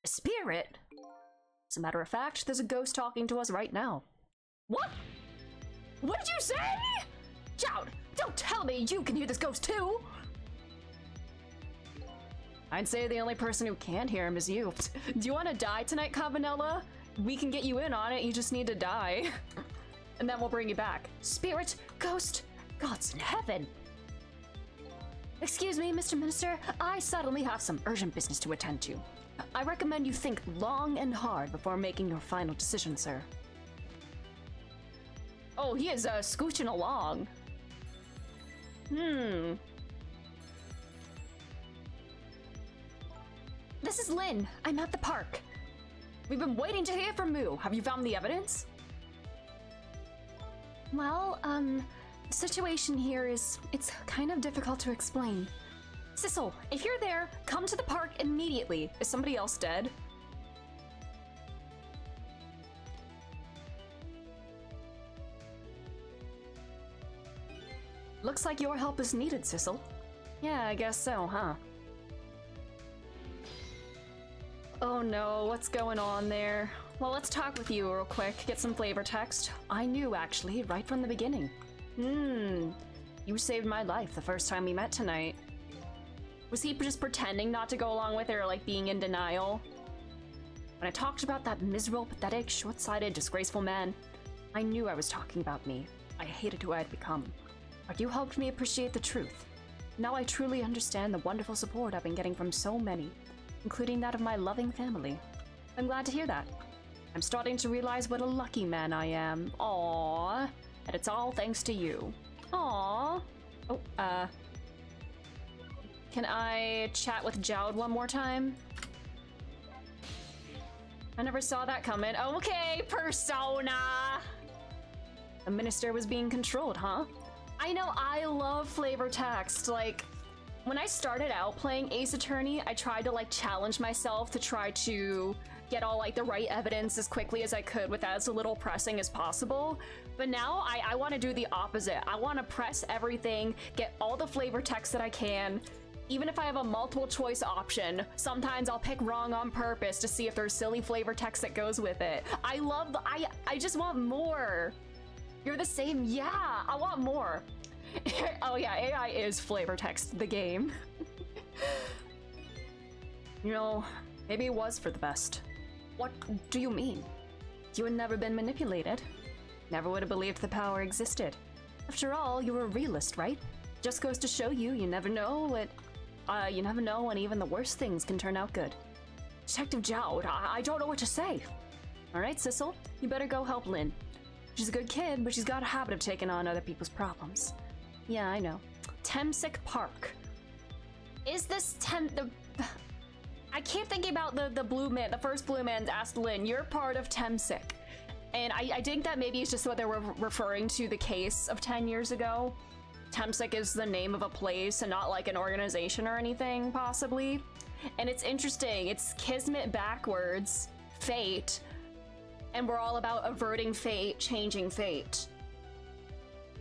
A spirit? As a matter of fact, there's a ghost talking to us right now. What? What did you say? Jowd, don't tell me you can hear this ghost too! I'd say the only person who can hear him is you. Do you want to die tonight, Cabanela? We can get you in on it, you just need to die. And then we'll bring you back. Spirit, ghost, gods in heaven. Excuse me, Mr. Minister, I suddenly have some urgent business to attend to. I recommend you think long and hard before making your final decision, sir. Oh, he is scooching along. This is Lynn. I'm at the park. We've been waiting to hear from you. Have you found the evidence? Well, the situation here is, it's kind of difficult to explain. Sissel, if you're there, come to the park immediately. Is somebody else dead? Looks like your help is needed, Sissel. Yeah, I guess so, huh? Oh no, what's going on there? Well, let's talk with you real quick, get some flavor text. I knew, actually, right from the beginning. You saved my life the first time we met tonight. Was he just pretending not to go along with it or like being in denial? When I talked about that miserable, pathetic, short-sighted, disgraceful man, I knew I was talking about me. I hated who I had become. But you helped me appreciate the truth. Now I truly understand the wonderful support I've been getting from so many, including that of my loving family. I'm glad to hear that. I'm starting to realize what a lucky man I am. Aww. And it's all thanks to you. Aww. Oh, can I chat with Jowd one more time? I never saw that coming. Okay, Persona! The minister was being controlled, huh? I know, I love flavor text. Like, when I started out playing Ace Attorney, I tried to like challenge myself to try to get all like the right evidence as quickly as I could with as little pressing as possible. But now I want to do the opposite. I want to press everything, get all the flavor text that I can. Even if I have a multiple choice option, sometimes I'll pick wrong on purpose to see if there's silly flavor text that goes with it. I just want more. You're the same, yeah, I want more. Oh yeah, AI is flavor text, the game. You know, maybe it was for the best. What do you mean? You had never been manipulated. Never would have believed the power existed. After all, you were a realist, right? Just goes to show you, you never know when even the worst things can turn out good. Detective Jowd, I don't know what to say. Alright, Sissel, you better go help Lynn. She's a good kid, but she's got a habit of taking on other people's problems. Yeah, I know. Temsic Park. Is this I keep thinking about the blue man, the first blue man's asked Lynn, you're part of Temsic. And I think that maybe it's just what they were referring to the case of 10 years ago. Temsic is the name of a place and not like an organization or anything, possibly. And it's interesting, it's Kismet backwards, fate, and we're all about averting fate, changing fate.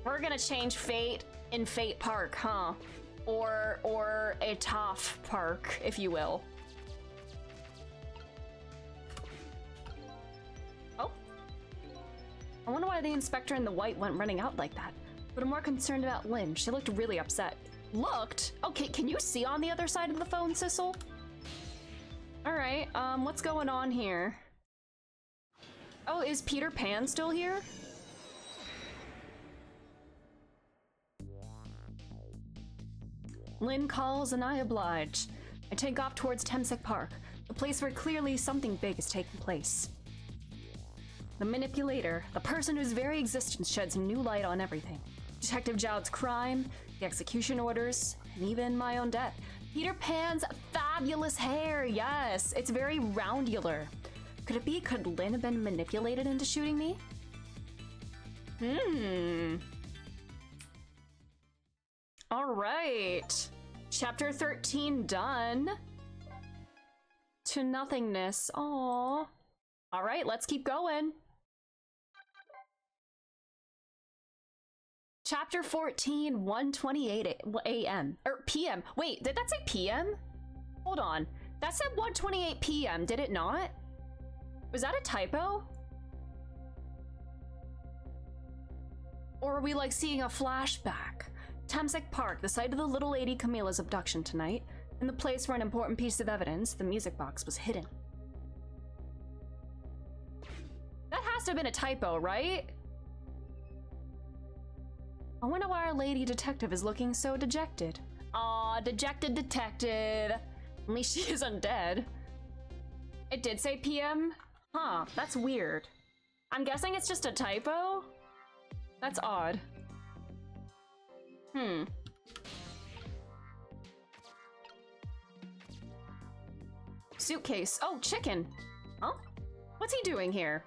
We're gonna change fate in Fate Park, huh? Or a Toff Park, if you will. Oh. I wonder why the inspector in the white went running out like that. But I'm more concerned about Lynn. She looked really upset. Looked? Okay, can you see on the other side of the phone, Sissel? Alright, what's going on here? Oh, is Peter Pan still here? Lynn calls and I oblige. I take off towards Temsic Park, a place where clearly something big is taking place. The manipulator, the person whose very existence sheds new light on everything. Detective Jowd's crime, the execution orders, and even my own death. Peter Pan's fabulous hair, yes, it's very roundular. Could it be, could Lynn have been manipulated into shooting me? All right, chapter 13 done. To nothingness, aww. All right, let's keep going. Chapter 14, 1:28 a.m. Or p.m. Wait, did that say p.m.? Hold on. That said 1:28 p.m., did it not? Was that a typo? Or are we like seeing a flashback? Temsic Park, the site of the little lady Camilla's abduction tonight, and the place where an important piece of evidence, the music box, was hidden. That has to have been a typo, right? I wonder why our lady detective is looking so dejected. Aw, dejected detective. At least she isn't dead. It did say PM? Huh, that's weird. I'm guessing it's just a typo? That's odd. Suitcase. Oh, chicken. Huh? What's he doing here?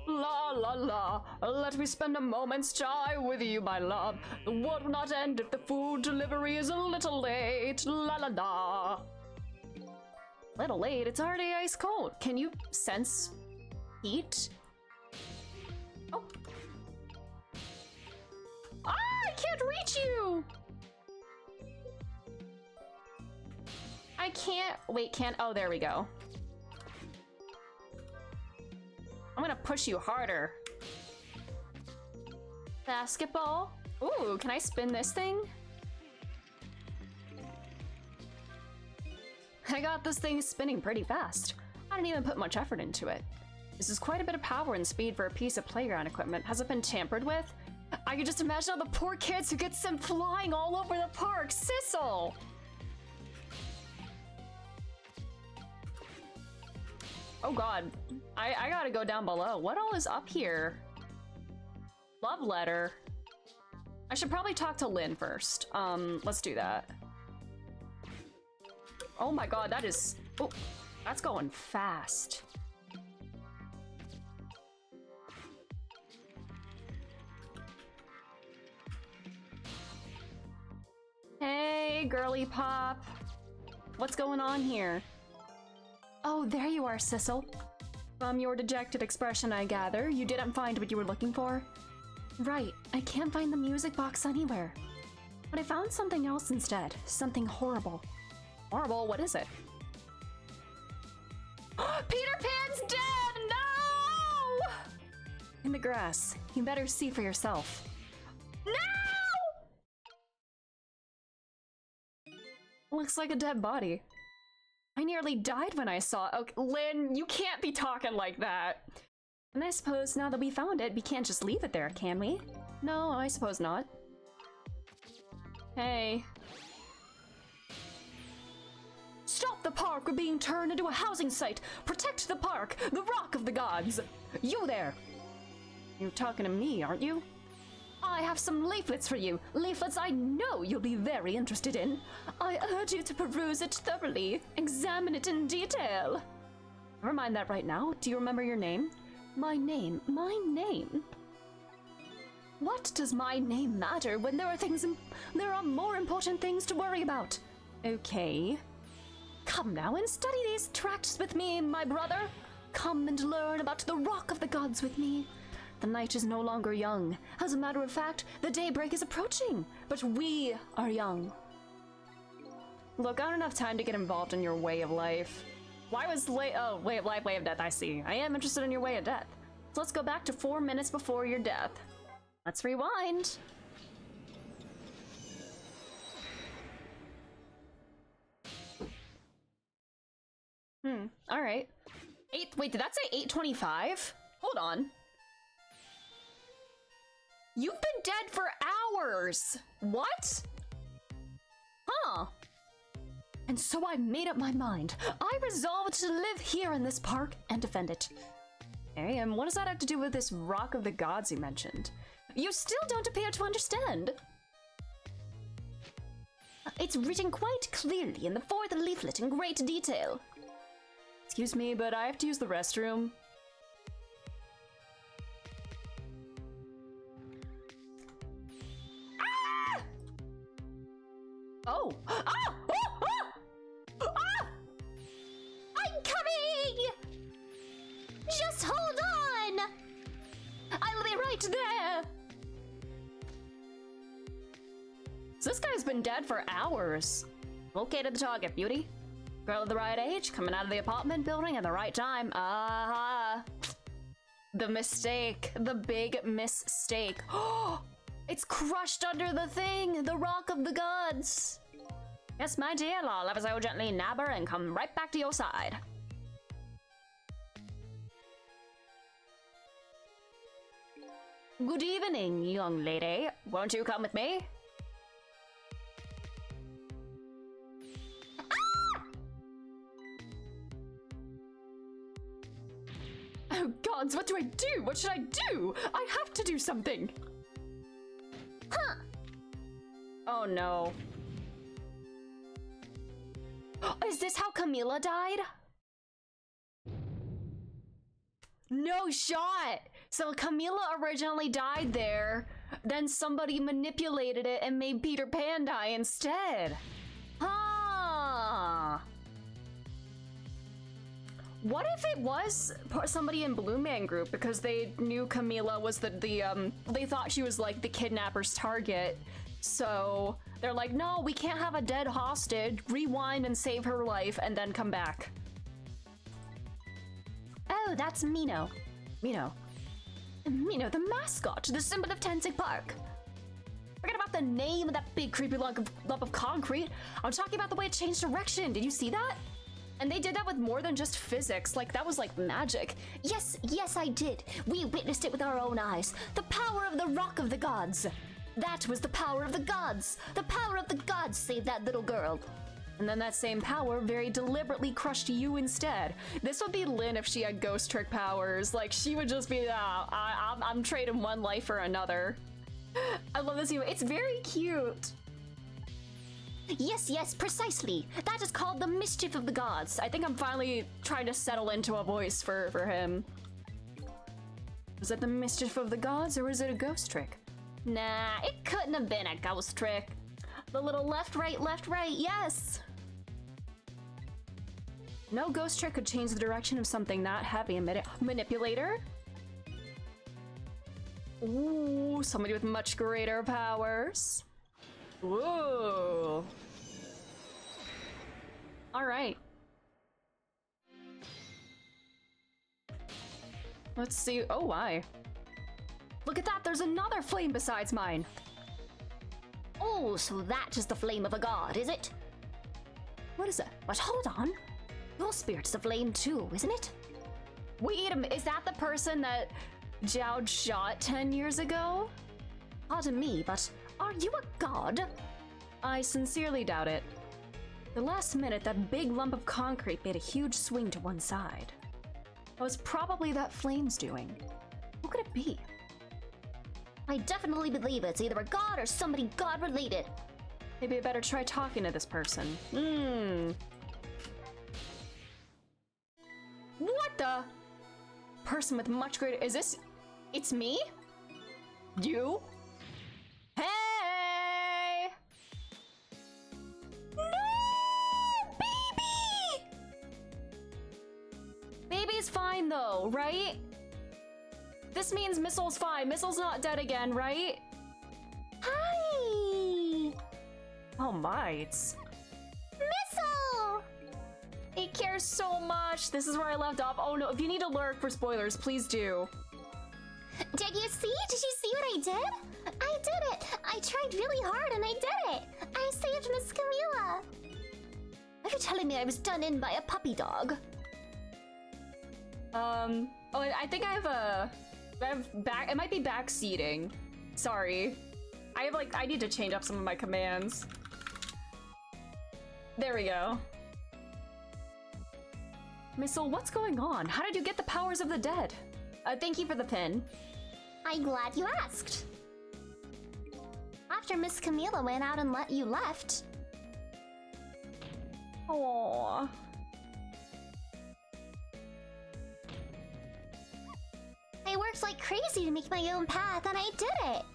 La la la, let me spend a moment's chai with you, my love. The world will not end if the food delivery is a little late. La la la. Little late? It's already ice cold. Can you sense heat? Oh. Ah, I can't reach you! I can't, wait, can't, oh, there we go. I'm gonna push you harder. Basketball? Ooh, can I spin this thing? I got this thing spinning pretty fast. I didn't even put much effort into it. This is quite a bit of power and speed for a piece of playground equipment. Has it been tampered with? I can just imagine all the poor kids who get sent flying all over the park. Sissel! Oh god, I gotta go down below. What all is up here? Love letter. I should probably talk to Lynn first. Let's do that. Oh my god, that is... Oh, that's going fast. Hey, girly pop. What's going on here? Oh, there you are, Sissel. From your dejected expression, I gather, you didn't find what you were looking for? Right, I can't find the music box anywhere. But I found something else instead, something horrible. Horrible? What is it? Peter Pan's dead! No! In the grass. You better see for yourself. No! Looks like a dead body. I nearly died when I saw it. Okay, Lynn, you can't be talking like that. And I suppose now that we found it, we can't just leave it there, can we? No, I suppose not. Hey. Stop the park! We're being turned into a housing site! Protect the park! The Rock of the Gods! You there! You're talking to me, aren't you? I have some leaflets for you. Leaflets I know you'll be very interested in. I urge you to peruse it thoroughly. Examine it in detail. Never mind that right now. Do you remember your name? My name. My name? What does my name matter when there are more important things to worry about? Okay. Come now and study these tracts with me, my brother. Come and learn about the Rock of the Gods with me. The night is no longer young. As a matter of fact, the daybreak is approaching, but we are young. Look, I don't have time to get involved in your way of life. Why was way of life, way of death, I see. I am interested in your way of death. So let's go back to 4 minutes before your death. Let's rewind. Alright. Wait, did that say 8:25? Hold on. You've been dead for hours! What? Huh. And so I made up my mind. I resolved to live here in this park and defend it. Okay, and what does that have to do with this Rock of the Gods you mentioned? You still don't appear to understand. It's written quite clearly in the 4th leaflet in great detail. Excuse me, but I have to use the restroom. Ah! Oh! Ah! Oh! Ah! Ah! I'm coming! Just hold on! I'll be right there! So this guy's been dead for hours. Located the target, beauty. Girl of the right age, coming out of the apartment building at the right time. Ah, the mistake, the big mistake. Oh, it's crushed under the thing, the Rock of the Gods. Yes, my dear, I'll ever so gently nab her and come right back to your side. Good evening, young lady. Won't you come with me? Oh gods, what do I do? What should I do? I have to do something! Huh! Oh no. Is this how Camila died? No shot! So Camila originally died there, then somebody manipulated it and made Peter Pan die instead. Huh! What if it was somebody in Blue Man Group because they knew Camila was they thought she was like the kidnapper's target. So they're like, no, we can't have a dead hostage, rewind and save her life and then come back. Oh, that's Mino. Mino, the mascot, the symbol of Tensig Park. Forget about the name of that big creepy lump of concrete. I'm talking about the way it changed direction. Did you see that? And they did that with more than just physics, like that was like magic. Yes, I did. We witnessed it with our own eyes. The power of the Rock of the Gods. That was the power of the gods. The power of the gods saved that little girl. And then that same power very deliberately crushed you instead. This would be Lynn if she had ghost trick powers. Like, she would just be, I'm trading one life for another. I love this email. It's very cute. Yes, precisely. That is called the mischief of the gods. I think I'm finally trying to settle into a voice for him. Is it the mischief of the gods or is it a ghost trick? Nah, it couldn't have been a ghost trick. The little left, right, yes. No ghost trick could change the direction of something that heavy. Manipulator? Ooh, somebody with much greater powers. Whoa. All right. Let's see. Oh, why? Look at that. There's another flame besides mine. Oh, so that is the flame of a god, is it? What is it? But hold on. Your spirit's a flame too, isn't it? Wait a minute, is that the person that Jowd shot 10 years ago? Pardon me, but are you a god? I sincerely doubt it. The last minute, that big lump of concrete made a huge swing to one side. That was probably that flame's doing. Who could it be? I definitely believe it's either a god or somebody god-related. Maybe I better try talking to this person. What the? Person with much greater. Is this? It's me? You? Hey! No! Baby! Baby's fine though, right? This means Missile's fine. Missile's not dead again, right? Hi! Oh my, it's... Missile! It cares so much. This is where I left off. Oh no, if you need to lurk for spoilers, please do. Did you see? Did you see what I did? I did it! I tried really hard and I did it! I saved Miss Camila! Are you telling me I was done in by a puppy dog? Oh, I think I have back, it might be backseating. Sorry. I need to change up some of my commands. There we go. Missile, what's going on? How did you get the powers of the dead? Thank you for the pin. I'm glad you asked. After Miss Camila went out and you left. Aww. I worked like crazy to make my own path and I did it.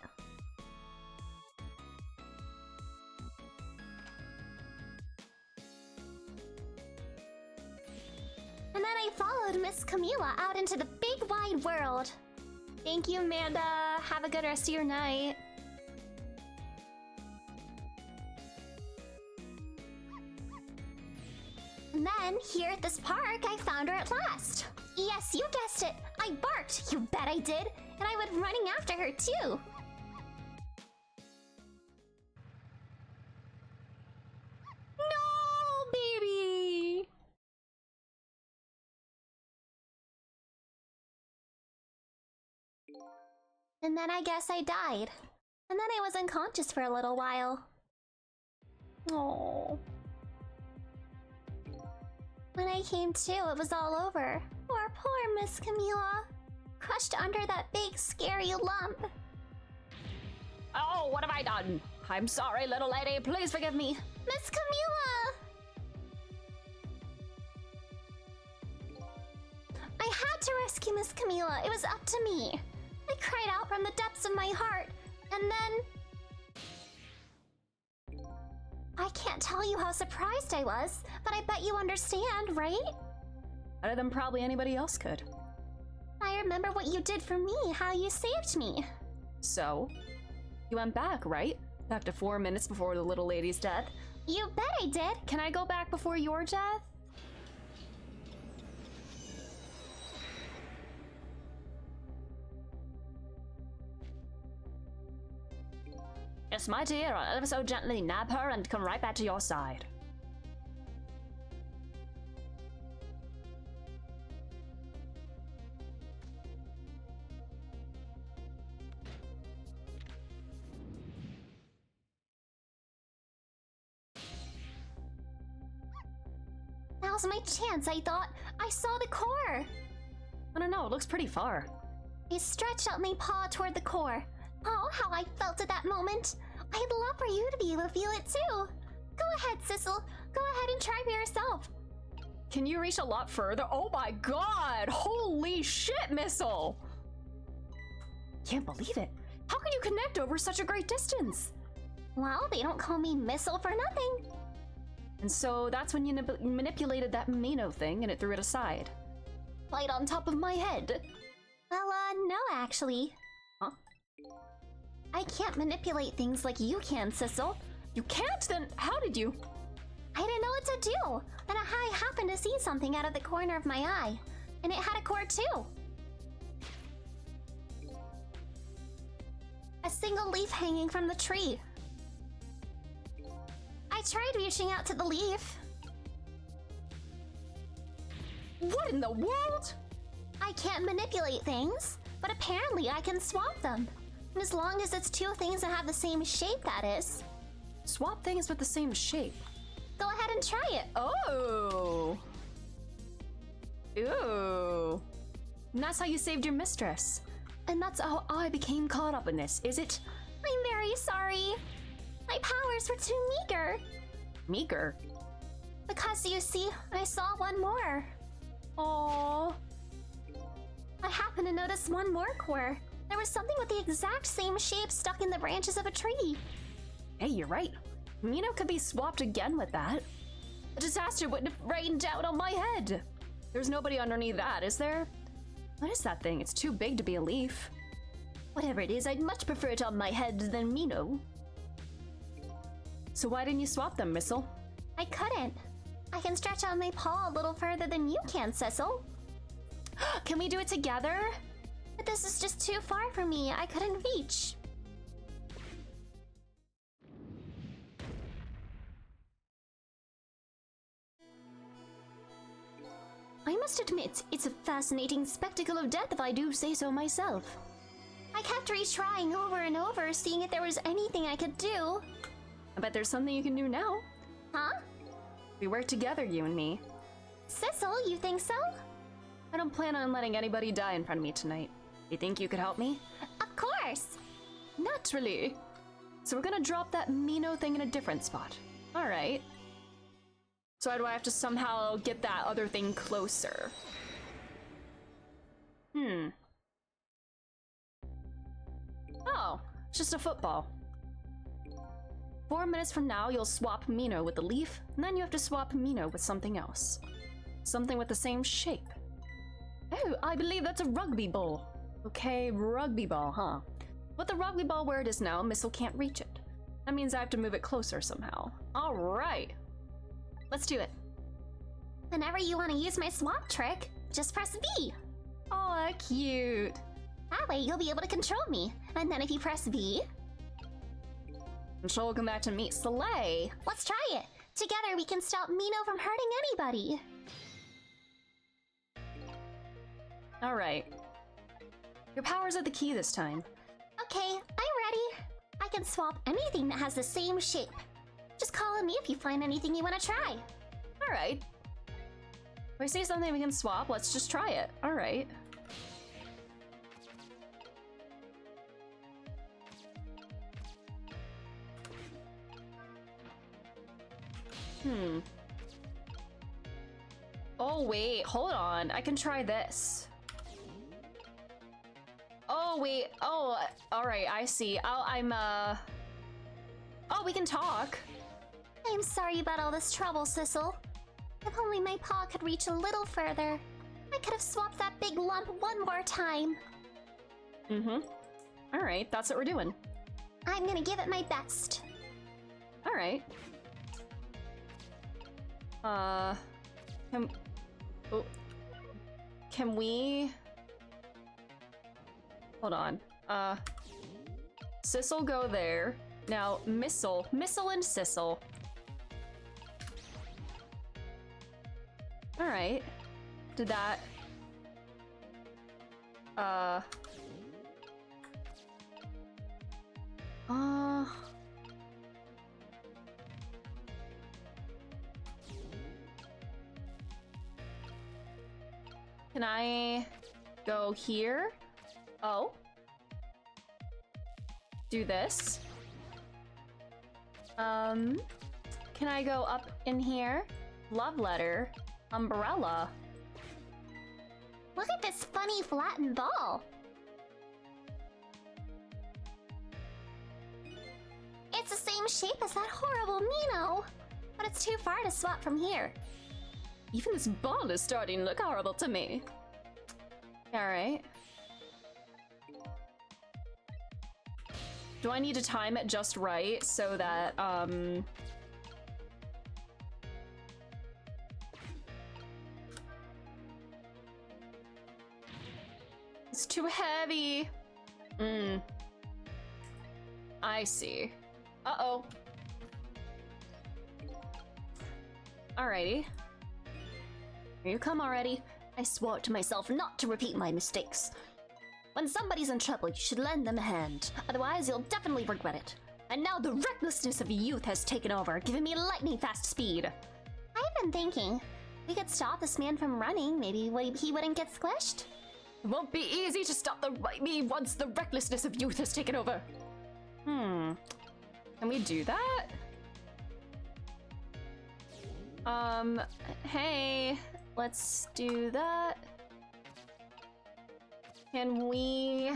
And then I followed Miss Camila out into the big wide world. Thank you, Amanda. Have a good rest of your night. And then, here at this park, I found her at last. Yes, you guessed it. I barked. You bet I did. And I went running after her, too. No, baby! And then I guess I died. And then I was unconscious for a little while. Oh. When I came to, it was all over. Poor Miss Camila. Crushed under that big, scary lump. Oh, what have I done? I'm sorry, little lady. Please forgive me. Miss Camila! I had to rescue Miss Camila. It was up to me. I cried out from the depths of my heart, and then... I can't tell you how surprised I was, but I bet you understand, right? Better than probably anybody else could. I remember what you did for me, how you saved me. So, you went back, right? Back to 4 minutes before the little lady's death. You bet I did. Can I go back before your death? Yes, my dear, I'll ever so gently nab her and come right back to your side. Now's my chance, I thought. I saw the core. I don't know, it looks pretty far. I stretched out my paw toward the core. Oh, how I felt at that moment. I'd love for you to be able to feel it too. Go ahead, Sissel. Go ahead and try for yourself. Can you reach a lot further? Oh my god! Holy shit, Missile! Can't believe it. How can you connect over such a great distance? Well, they don't call me Missile for nothing. And so that's when you manipulated that Mino thing and it threw it aside. Right on top of my head. Well, no, actually. Huh? I can't manipulate things like you can, Sissel. You can't? Then how did you? I didn't know what to do. Then I happened to see something out of the corner of my eye. And it had a cord too. A single leaf hanging from the tree. I tried reaching out to the leaf, What in the world? I can't manipulate things, but apparently I can swap them. And as long as it's two things that have the same shape, that is. Swap things with the same shape. Go ahead and try it. Oh. Ooh. And that's how you saved your mistress. And that's how I became caught up in this, is it? I'm very sorry. My powers were too meager. Meager? Because you see, I saw one more. Aww. I happened to notice one more core. There was something with the exact same shape stuck in the branches of a tree. Hey, you're right. Mino could be swapped again with that. A disaster wouldn't have rained down on my head. There's nobody underneath that, is there? What is that thing? It's too big to be a leaf. Whatever it is, I'd much prefer it on my head than Mino. So why didn't you swap them, Missile? I couldn't. I can stretch out my paw a little further than you can, Cecil. Can we do it together? But this is just too far for me. I couldn't reach. I must admit, it's a fascinating spectacle of death if I do say so myself. I kept retrying over and over, seeing if there was anything I could do. I bet there's something you can do now. Huh? We work together, you and me. Cecil, you think so? I don't plan on letting anybody die in front of me tonight. You think you could help me? Of course! Naturally. So we're gonna drop that Mino thing in a different spot. Alright. So do I have to somehow get that other thing closer? Oh, it's just a football. 4 minutes from now, you'll swap Mino with the leaf, and then you have to swap Mino with something else. Something with the same shape. Oh, I believe that's a rugby ball. Okay, rugby ball, huh? With the rugby ball where it is now, Missile can't reach it. That means I have to move it closer somehow. Alright. Let's do it. Whenever you want to use my swap trick, just press B. Aw, cute. That way you'll be able to control me. And then if you press B... Control will come back to me. Slay! Let's try it. Together we can stop Mino from hurting anybody. Alright. Your powers are the key this time. Okay, I'm ready. I can swap anything that has the same shape. Just call on me if you find anything you want to try. Alright. If I see something we can swap, let's just try it. Alright. Oh wait, hold on. I can try this. Oh wait, oh, alright, I see. Oh, we can talk. I'm sorry about all this trouble, Cecil. If only my paw could reach a little further. I could have swapped that big lump one more time. Alright, that's what we're doing. I'm gonna give it my best. Alright. Can we... Hold on. Sissel, go there. Now, Missile and Sissel. Alright. Did that... Can I go here? Oh. Do this. Can I go up in here? Love letter. Umbrella. Look at this funny flattened ball. It's the same shape as that horrible Mino. But it's too far to swap from here. Even this ball is starting to look horrible to me. Alright. Do I need to time it just right so that, It's too heavy. I see. Uh-oh. Here you come already. I swore to myself not to repeat my mistakes. When somebody's in trouble, you should lend them a hand. Otherwise, you'll definitely regret it. And now the recklessness of youth has taken over, giving me lightning fast speed. I've been thinking, we could stop this man from running. Maybe he wouldn't get squished. It won't be easy to stop me once the recklessness of youth has taken over. Can we do that? Hey, let's do that. Can we...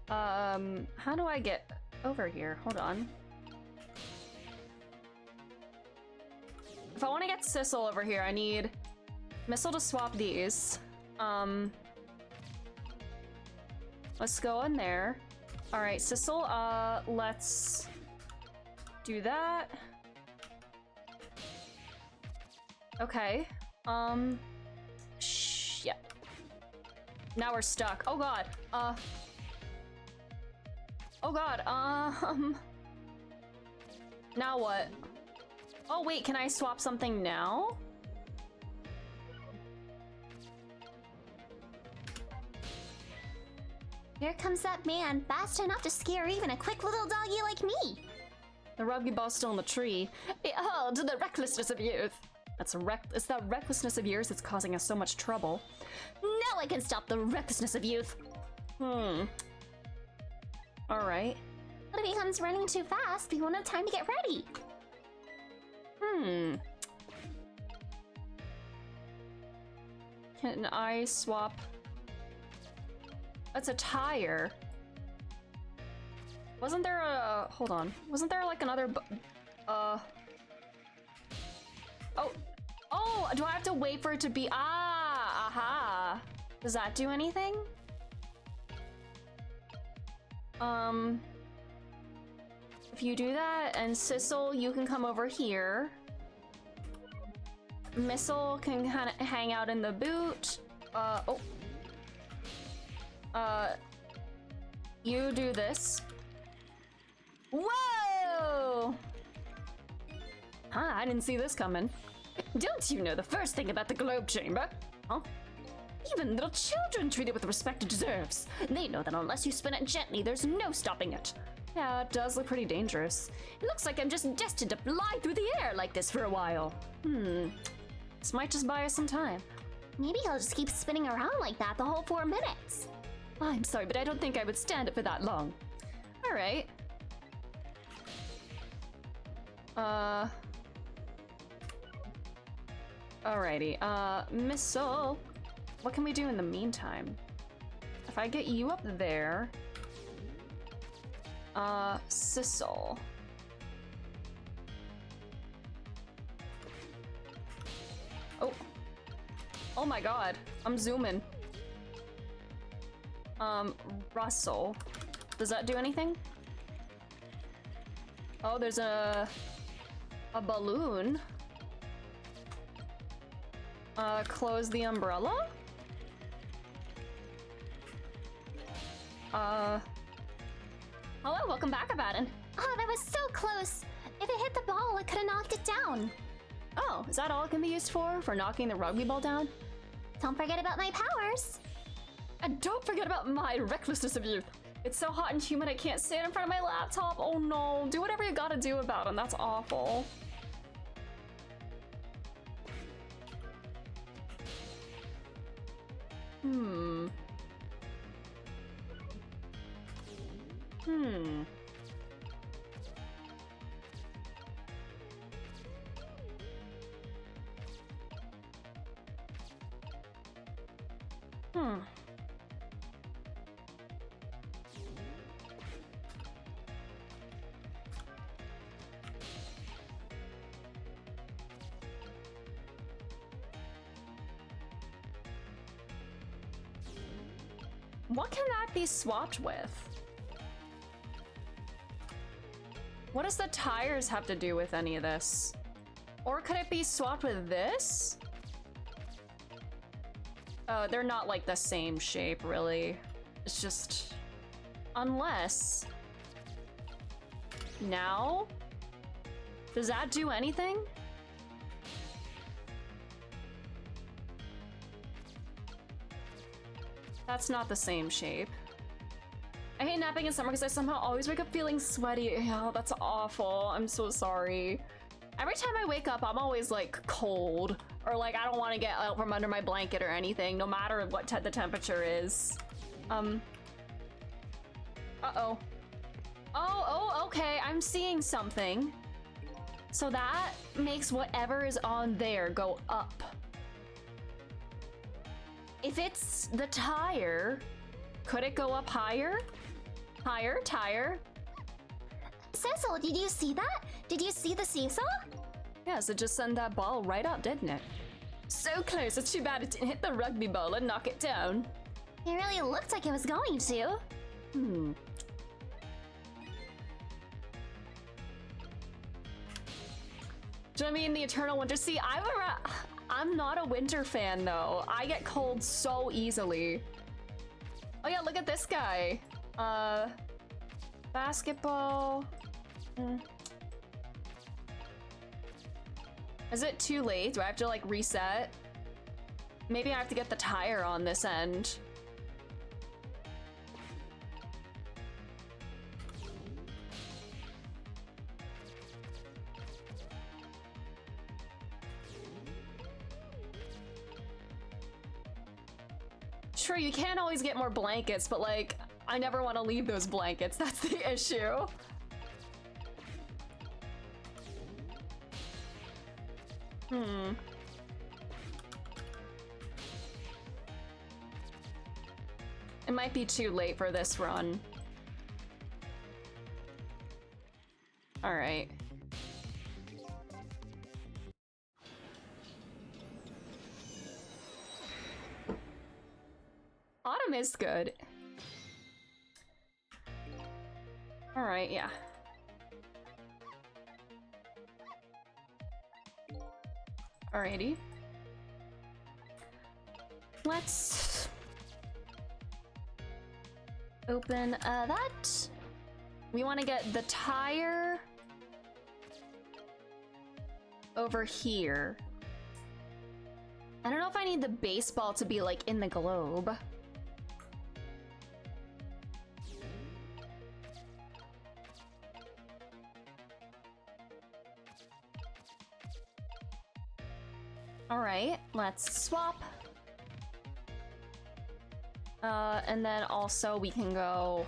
how do I get over here? Hold on. If I want to get Sissel over here, I need Missile to swap these. Let's go in there. All right, Sissel, let's do that. Okay. Shit. Now we're stuck. Oh god. Oh god. Now what? Oh wait, can I swap something now? Here comes that man, fast enough to scare even a quick little doggy like me. The rugby ball's still in the tree. Behold the recklessness of youth. It's that recklessness of yours that's causing us so much trouble. Now I can stop the recklessness of youth. Alright. But if he comes running too fast, we won't have time to get ready. Can I swap? That's a tire. Wasn't there a... Hold on. Wasn't there like another... Oh! Oh! Do I have to wait for it to be... Ah! Aha! Does that do anything? If you do that, and Sissel, you can come over here. Missile can kind of hang out in the boot. Oh. You do this. Whoa! Huh, I didn't see this coming. Don't you know the first thing about the globe chamber? Huh? Even little children treat it with the respect it deserves. They know that unless you spin it gently, there's no stopping it. Yeah, it does look pretty dangerous. It looks like I'm just destined to fly through the air like this for a while. This might just buy us some time. Maybe he'll just keep spinning around like that the whole 4 minutes. I'm sorry, but I don't think I would stand it for that long. Alright. Alrighty, Missile. What can we do in the meantime? If I get you up there... Sissel. Oh. Oh my god. I'm zooming. Russell. Does that do anything? Oh, there's a balloon. Close the umbrella? Hello, welcome back, Abaddon. Oh, that was so close. If it hit the ball, it could have knocked it down. Oh, is that all it can be used for? For knocking the rugby ball down? Don't forget about my powers. And don't forget about my recklessness of youth. It's so hot and humid I can't stand in front of my laptop. Oh no, do whatever you gotta do about it. That's awful. What can that be swapped with? What does the tires have to do with any of this? Or could it be swapped with this? They're not like the same shape, really. It's just... Unless... Now? Does that do anything? That's not the same shape. I hate napping in summer because I somehow always wake up feeling sweaty. Oh, that's awful. I'm so sorry. Every time I wake up, I'm always like cold, or like I don't want to get out from under my blanket or anything, no matter what the temperature is. Uh-oh. Oh, okay, I'm seeing something. So that makes whatever is on there go up. If it's the tire, could it go up higher? Higher, tire. Cecil, did you see that? Did you see the seesaw? Yes, it just sent that ball right up, didn't it? So close, it's too bad it didn't hit the rugby ball and knock it down. It really looked like it was going to. Do I mean the eternal winter? See, I'm not a winter fan though. I get cold so easily. Oh yeah, look at this guy. Basketball. Is it too late? Do I have to like reset? Maybe I have to get the tire on this end. Sure, you can always get more blankets, but like, I never want to leave those blankets. That's the issue. It might be too late for this run. All right. Autumn is good. All right, yeah. Alrighty. Let's open that. We want to get the tire over here. I don't know if I need the baseball to be like in the globe. All right, let's swap. And then also we can go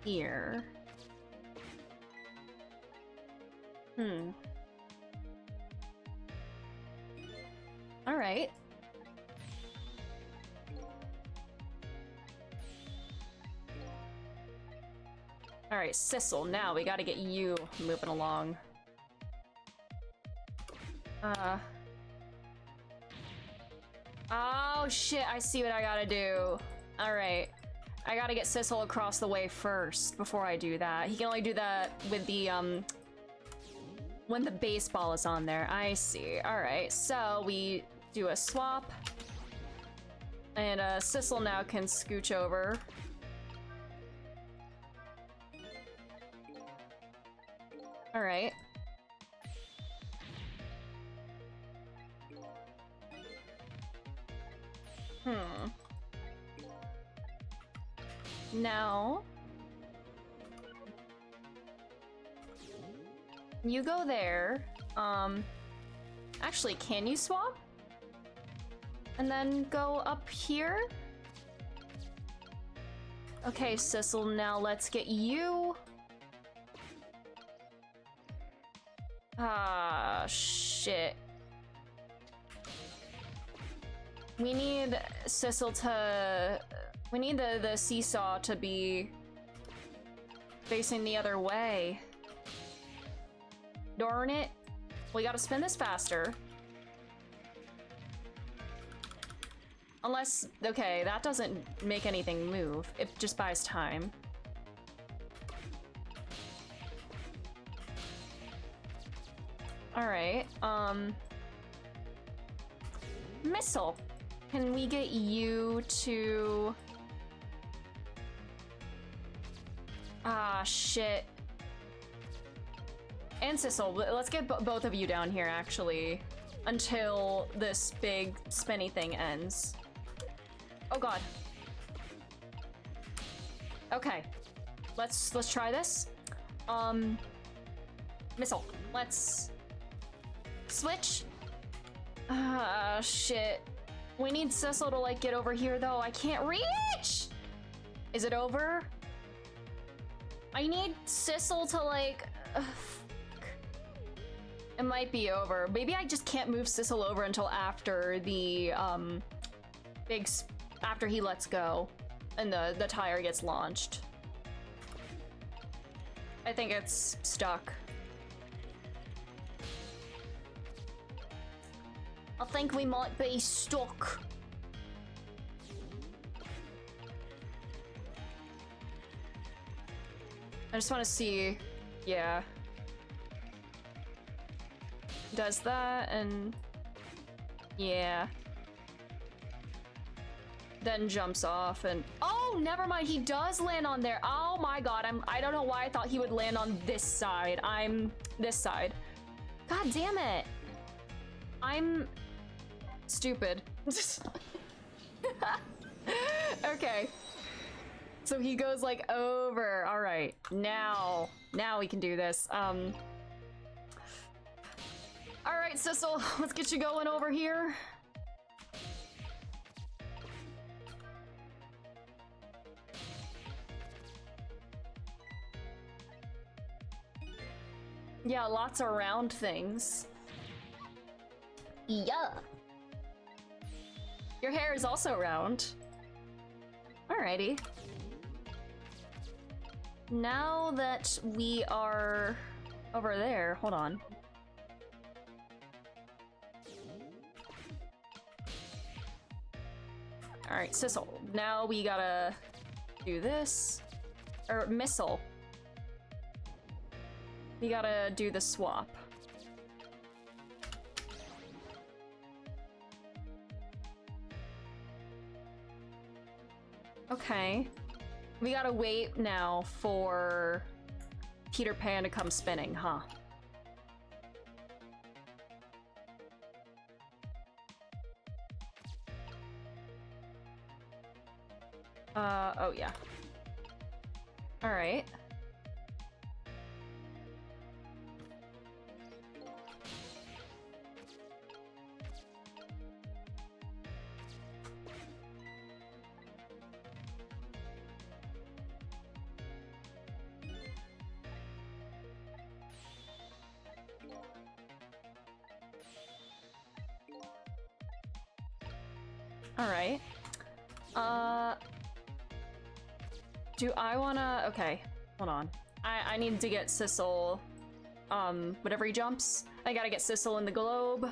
here. All right. All right, Sissel, now we gotta get you moving along. Oh shit, I see what I gotta do. Alright. I gotta get Sissel across the way first before I do that. He can only do that with the, when the baseball is on there. I see. Alright, so we do a swap. And, Sissel now can scooch over. Alright. Now, you go there. Actually, can you swap? And then go up here? Okay, Sissel, now let's get you. Ah, shit. We need Sissel to... We need the seesaw to be facing the other way. Darn it. We gotta spin this faster. Unless... Okay, that doesn't make anything move. It just buys time. Alright, Missile. Can we get you to... Ah, shit. And Sissel, let's get both of you down here, actually. Until this big spinny thing ends. Oh god. Okay. Let's try this. Missile. Let's switch. Ah, shit. We need Sissel to like get over here though. I can't reach! Is it over? I need Sissel to like... It might be over. Maybe I just can't move Sissel over until after the after he lets go and the tire gets launched. I think it's stuck. I think we might be stuck. I just want to see, yeah. Does that and yeah. Then jumps off and oh, never mind. He does land on there. Oh my god, I don't know why I thought he would land on this side. I'm this side. God damn it. I'm stupid. Okay. So he goes like over. All right. Now we can do this. All right, Sissel, let's get you going over here. Yeah, lots of round things. Yeah. Your hair is also round. Alrighty. Now that we are over there, hold on. Alright, Sissel. Now we gotta do this. Or Missile. We gotta do the swap. Okay. We gotta wait now for Peter Pan to come spinning, huh? Oh yeah. All right. All right. Do I wanna... Okay, hold on. I need to get Sissel, whatever he jumps. I gotta get Sissel in the globe.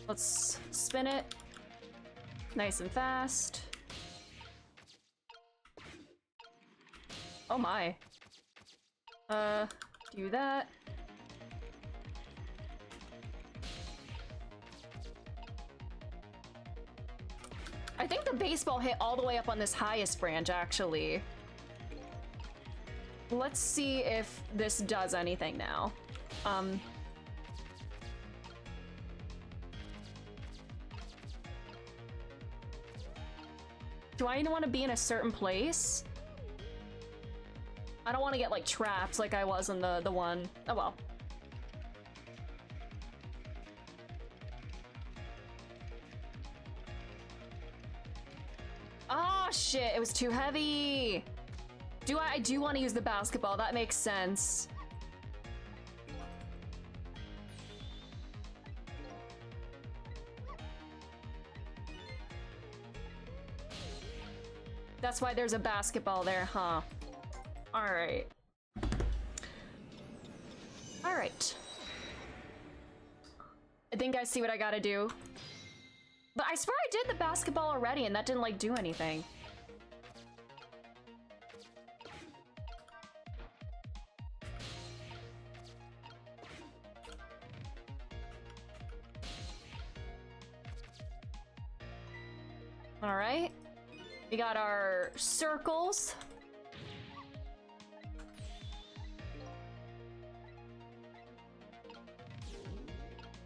Let's spin it. Nice and fast. Oh my. Do that. I think the baseball hit all the way up on this highest branch, actually. Let's see if this does anything now. Do I want to be in a certain place? I don't want to get, like, trapped like I was in the one. Oh, well. Oh shit, it was too heavy. I do want to use the basketball. That makes sense. That's why there's a basketball there, huh? All right. All right. I think I see what I gotta do. But I swear I did the basketball already and that didn't like do anything. All right. We got our circles.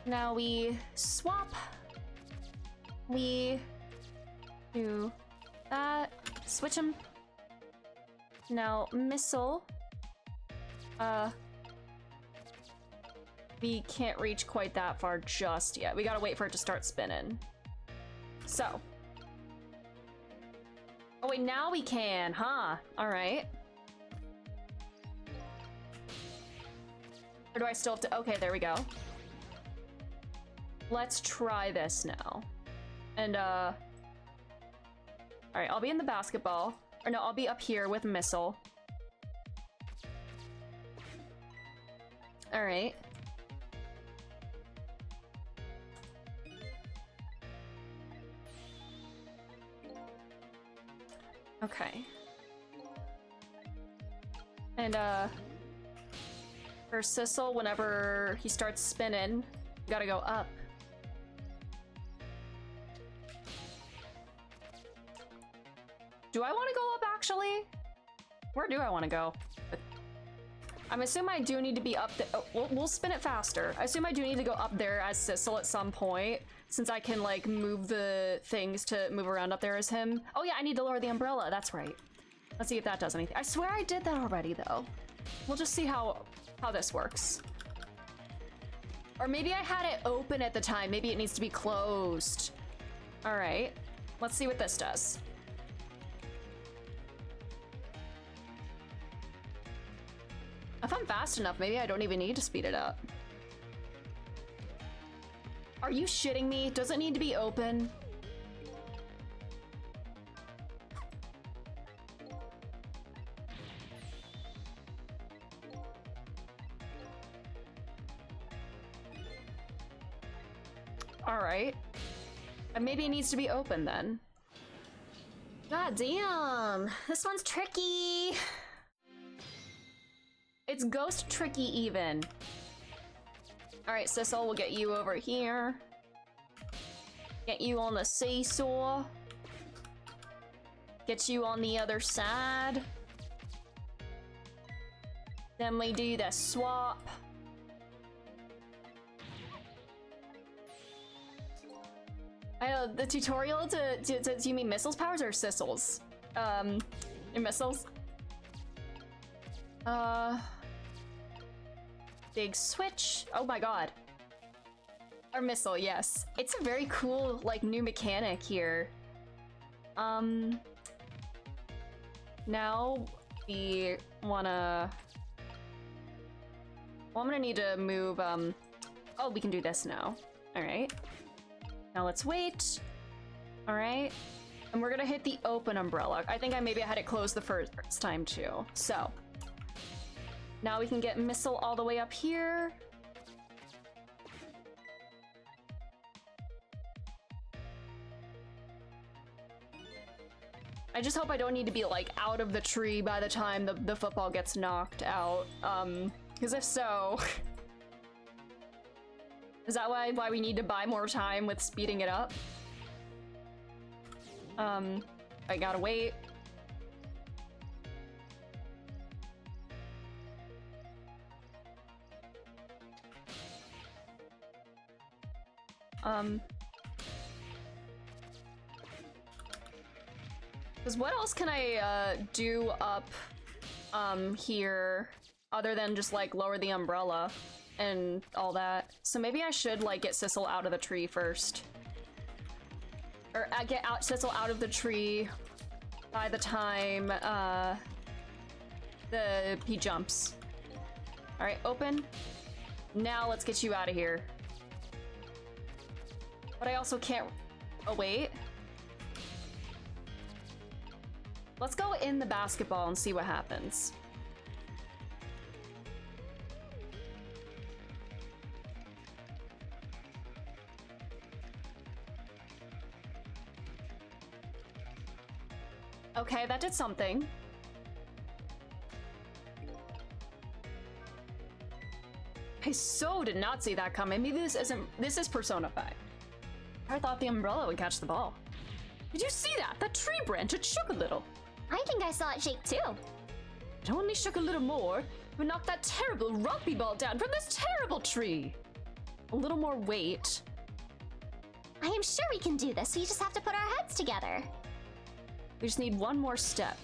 Now we swap. We do that. Switch them. Now missile. We can't reach quite that far just yet. We gotta wait for it to start spinning. So. Oh wait, now we can, huh? Alright. Or do I still have to? Okay, there we go. Let's try this now. And, alright, I'll be in the basketball. Or no, I'll be up here with missile. Alright. Okay. And, for Sissel, whenever he starts spinning, you gotta go up. Do I want to go up, actually? Where do I want to go? I'm assuming I do need to be up there. Oh, we'll spin it faster. I assume I do need to go up there as Sissel at some point, since I can, like, move the things to move around up there as him. Oh yeah, I need to lower the umbrella. That's right. Let's see if that does anything. I swear I did that already, though. We'll just see how this works. Or maybe I had it open at the time. Maybe it needs to be closed. All right. Let's see what this does. If I'm fast enough, maybe I don't even need to speed it up. Are you shitting me? Does it need to be open? All right. Maybe it needs to be open then. God damn. This one's tricky. It's ghost tricky even. All right, Sissel, we'll get you over here. Get you on the seesaw. Get you on the other side. Then we do the swap. I know the tutorial do you mean missiles powers or Sissel's? Missiles. Big switch. Oh my god. Our missile, yes. It's a very cool, like, new mechanic here. Now we wanna... Well, I'm gonna need to move, Oh, we can do this now. Alright. Now let's wait. Alright. And we're gonna hit the open umbrella. I think maybe I had it closed the first time too. So. Now we can get missile all the way up here. I just hope I don't need to be, like, out of the tree by the time the football gets knocked out. Because if so... Is that why we need to buy more time with speeding it up? I gotta wait. Because what else can I do up here other than just, like, lower the umbrella and all that? So maybe I should, like, get Sissel out of the tree first. Or get Sissel out of the tree by the time he jumps. Alright, open. Now let's get you out of here. But I also can't... Oh, wait. Let's go in the basketball and see what happens. Okay, that did something. I so did not see that coming. Maybe this is Persona 5. I thought the umbrella would catch the ball. Did you see that? That tree branch, it shook a little. I think I saw it shake too. It only shook a little more. We knocked that terrible rugby ball down from this terrible tree. A little more weight. I am sure we can do this. We just have to put our heads together. We just need one more step.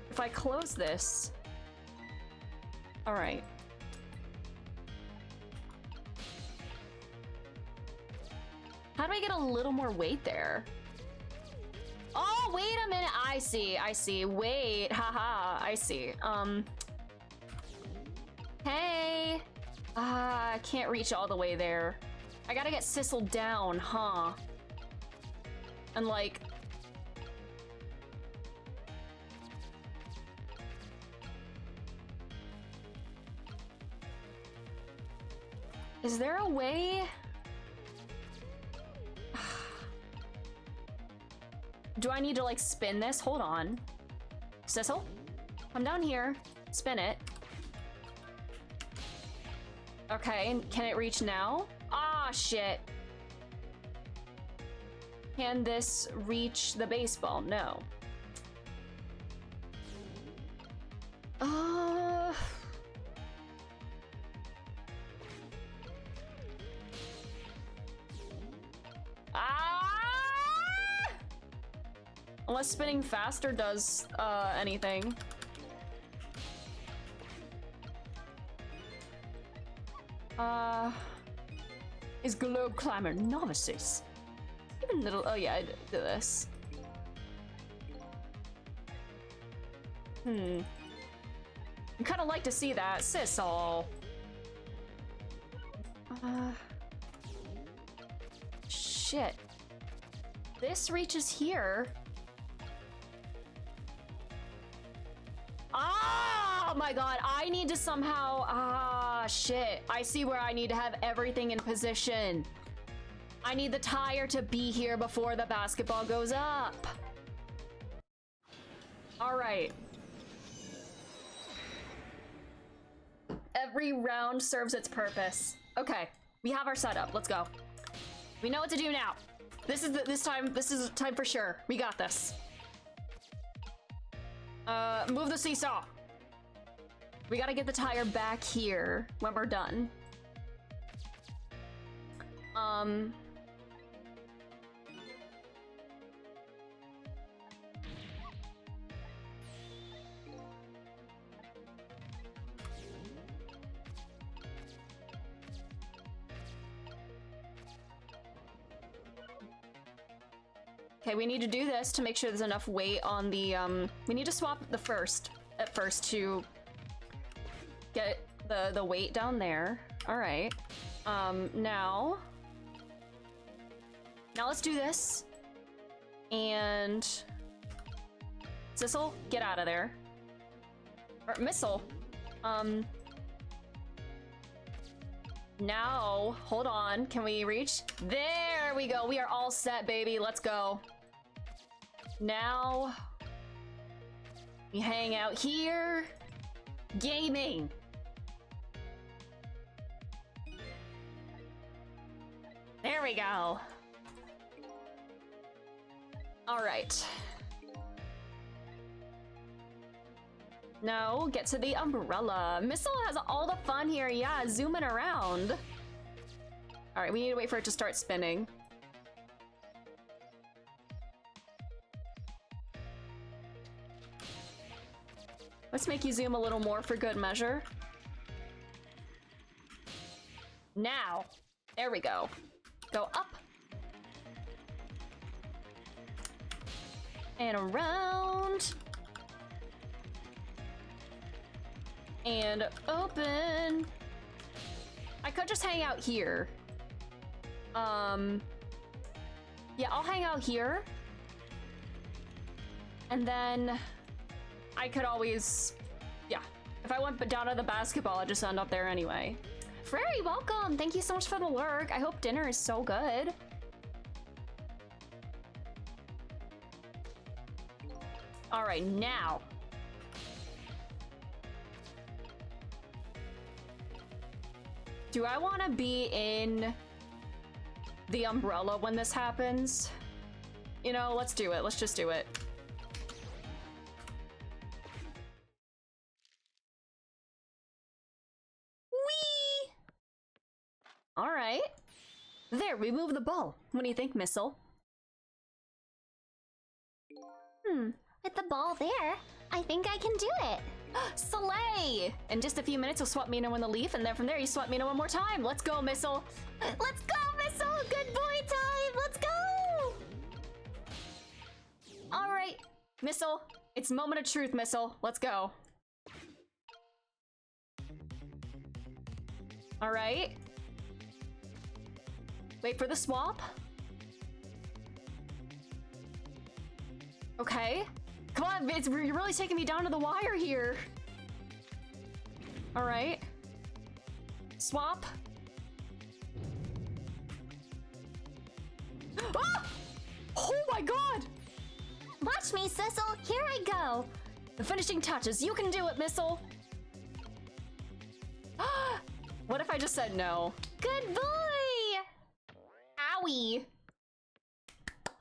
If I close this... Alright. How do I get a little more weight there? Oh, wait a minute. I see. Wait, haha, I see. Hey. I can't reach all the way there. I gotta get Sissel down, huh? And like... Is there a way? Do I need to like spin this? Hold on. Sissel, come down here. Spin it. Okay, can it reach now? Ah, shit. Can this reach the baseball? No. Unless spinning faster does anything. Is Globe Climber novices? Even little. Oh yeah, I did this. I'd kind of like to see that, Sissel. Shit. This reaches here. Oh my god, I need to somehow... shit. I see where I need to have everything in position. I need the tire to be here before the basketball goes up. Alright. Every round serves its purpose. Okay, we have our setup. Let's go. We know what to do now. This is time for sure. We got this. Move the seesaw. We gotta get the tire back here when we're done. Okay, we need to do this to make sure there's enough weight on the, we need to swap the at first to get the weight down there. All right. Now let's do this. And Sissel, get out of there. Or Missile. Now, hold on. Can we reach? There we go. We are all set, baby. Let's go. Now, we hang out here. Gaming. There we go. All right. No, get to the umbrella. Missile has all the fun here. Yeah, zooming around. All right, we need to wait for it to start spinning. Let's make you zoom a little more for good measure. Now, there we go. Go up. And around. And open. I could just hang out here. Yeah, I'll hang out here. And then I could always, yeah. If I went down to the basketball, I'd just end up there anyway. Frary, welcome. Thank you so much for the lurk. I hope dinner is so good. All right, now. Do I want to be in the umbrella when this happens? You know, let's do it. Let's just do it. There, we moved the ball. What do you think, Missile? With the ball there, I think I can do it. Slay! In just a few minutes, you'll swap Mina on the leaf, and then from there, you swap Mina one more time. Let's go, Missile! Let's go, Missile! Good boy time! Let's go! All right, Missile. It's moment of truth, Missile. Let's go. All right. Wait for the swap. Okay. Come on, you're really taking me down to the wire here. All right. Swap. Ah! Oh my god! Watch me, Sissel. Here I go. The finishing touches. You can do it, Missile. What if I just said no? Good boy! Owie.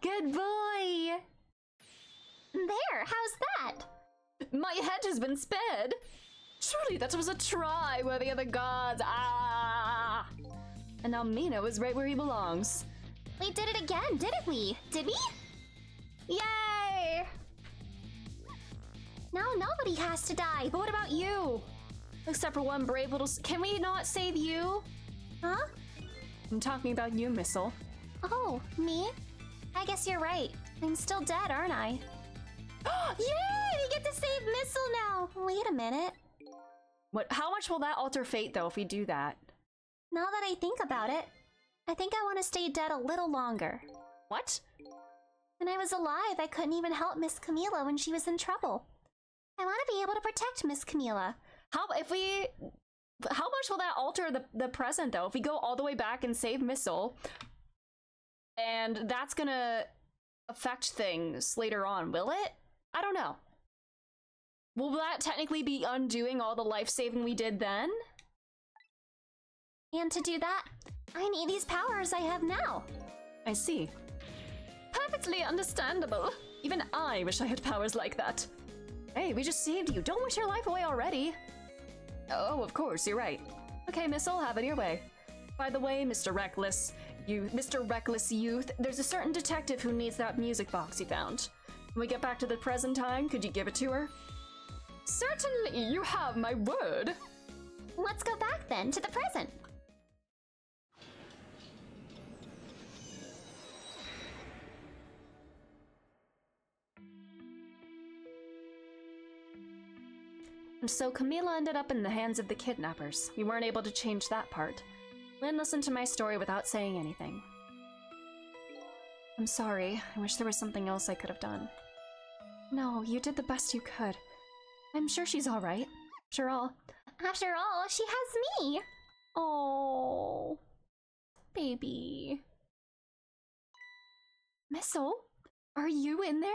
Good boy. There, how's that? My head has been sped. Surely that was a try worthy of the gods. Ah! And now Mina is right where he belongs. We did it again, didn't we? Did we? Yay! Now nobody has to die. But what about you? Except for one brave little... Can we not save you? Huh? I'm talking about you, Missile. Oh, me? I guess you're right. I'm still dead, aren't I? Yay! We get to save Missile now! Wait a minute. What? How much will that alter fate, though, if we do that? Now that I think about it, I think I want to stay dead a little longer. What? When I was alive, I couldn't even help Miss Camila when she was in trouble. I want to be able to protect Miss Camila. How much will that alter the present, though? If we go all the way back and save Missile, and that's gonna affect things later on, will it? I don't know. Will that technically be undoing all the life-saving we did then? And to do that, I need these powers I have now. I see. Perfectly understandable. Even I wish I had powers like that. Hey, we just saved you. Don't wish your life away already. Oh, of course, you're right. Okay, Missile, have it your way. By the way, Mr. Reckless Youth, there's a certain detective who needs that music box you found. When we get back to the present time, could you give it to her? Certainly, you have my word. Let's go back then to the present. And so Camila ended up in the hands of the kidnappers. We weren't able to change that part. Lynn listened to my story without saying anything. I'm sorry. I wish there was something else I could have done. No, you did the best you could. I'm sure she's all right. After all, she has me. Oh, baby. Missile, are you in there?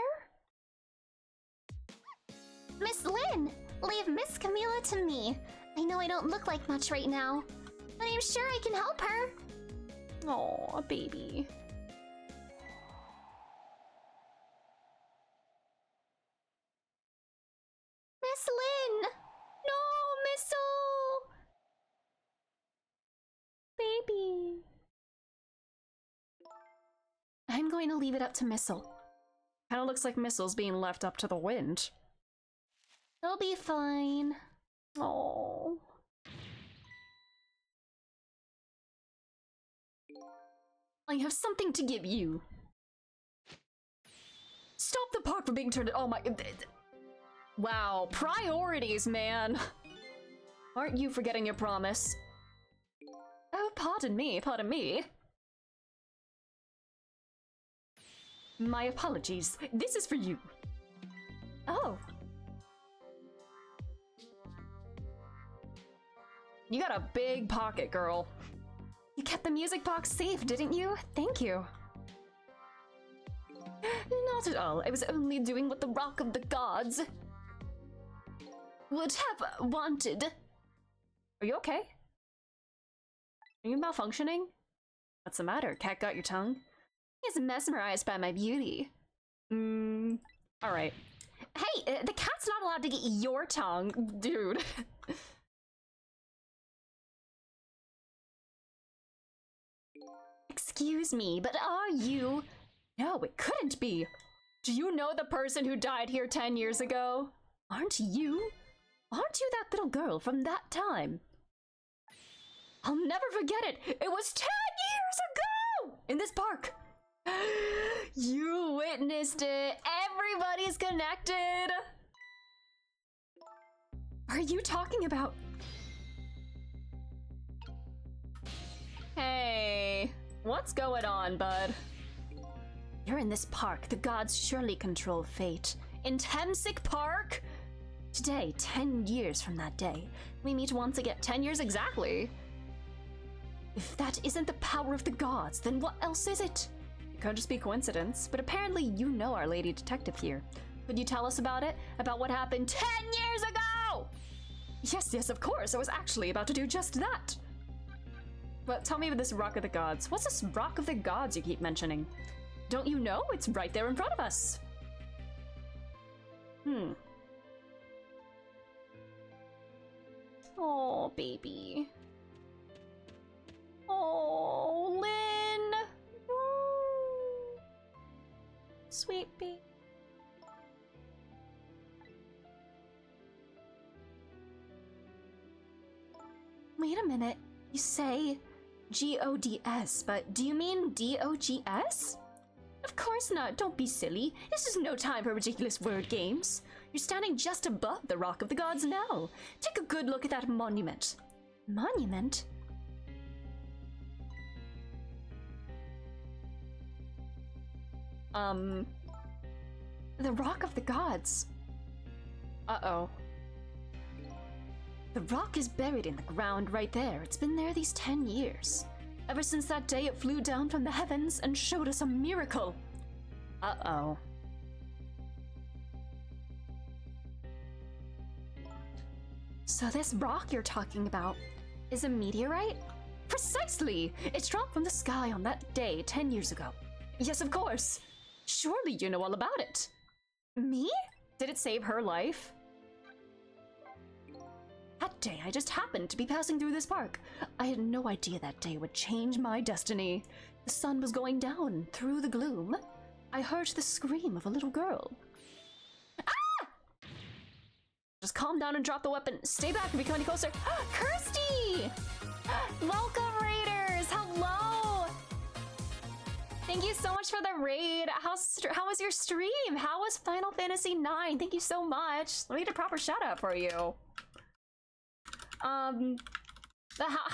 Miss Lynn, leave Miss Camila to me. I know I don't look like much right now, but I'm sure I can help her. Oh, baby. Miss Lynn! No, Missile! Baby. I'm going to leave it up to Missile. Kinda looks like Missile's being left up to the wind. They'll be fine. Oh. I have something to give you. Stop the park from being turned. Oh my. Wow, priorities, man. Aren't you forgetting your promise? Oh, pardon me, pardon me. My apologies. This is for you. Oh. You got a big pocket, girl. You kept the music box safe, didn't you? Thank you. Not at all. I was only doing what the Rock of the Gods would have wanted. Are you okay? Are you malfunctioning? What's the matter? Cat got your tongue? He's mesmerized by my beauty. Alright. Hey, the cat's not allowed to get your tongue, dude. Excuse me, but are you... No, it couldn't be. Do you know the person who died here 10 years ago? Aren't you? Aren't you that little girl from that time? I'll never forget it. It was 10 years ago! In this park. You witnessed it. Everybody's connected. Are you talking about... Hey, what's going on, bud? You're in this park. The gods surely control fate. In Temsic Park? Today, 10 years from that day, we meet once again. 10 years exactly. If that isn't the power of the gods, then what else is it? It could just be coincidence, but apparently you know our lady detective here. Could you tell us about it? About what happened 10 years ago? Yes, of course. I was actually about to do just that. But tell me about this Rock of the Gods. What's this Rock of the Gods you keep mentioning? Don't you know? It's right there in front of us. Oh, baby. Oh, Lynn. Oh. Sweet baby. Wait a minute. You say G-O-D-S, but do you mean D-O-G-S? Of course not. Don't be silly. This is no time for ridiculous word games. You're standing just above the Rock of the Gods now. Take a good look at that monument. Monument? The Rock of the Gods. Uh-oh. The rock is buried in the ground right there. It's been there these 10 years. Ever since that day it flew down from the heavens and showed us a miracle. Uh-oh. So this rock you're talking about is a meteorite? Precisely! It dropped from the sky on that day 10 years ago. Yes, of course. Surely you know all about it. Me? Did it save her life? That day, I just happened to be passing through this park. I had no idea that day would change my destiny. The sun was going down through the gloom. I heard the scream of a little girl. Ah! Just calm down and drop the weapon. Stay back and be coming closer. Kirsty! Welcome, Raiders! Hello! Thank you so much for the raid. How was your stream? How was Final Fantasy IX? Thank you so much. Let me get a proper shout out for you. How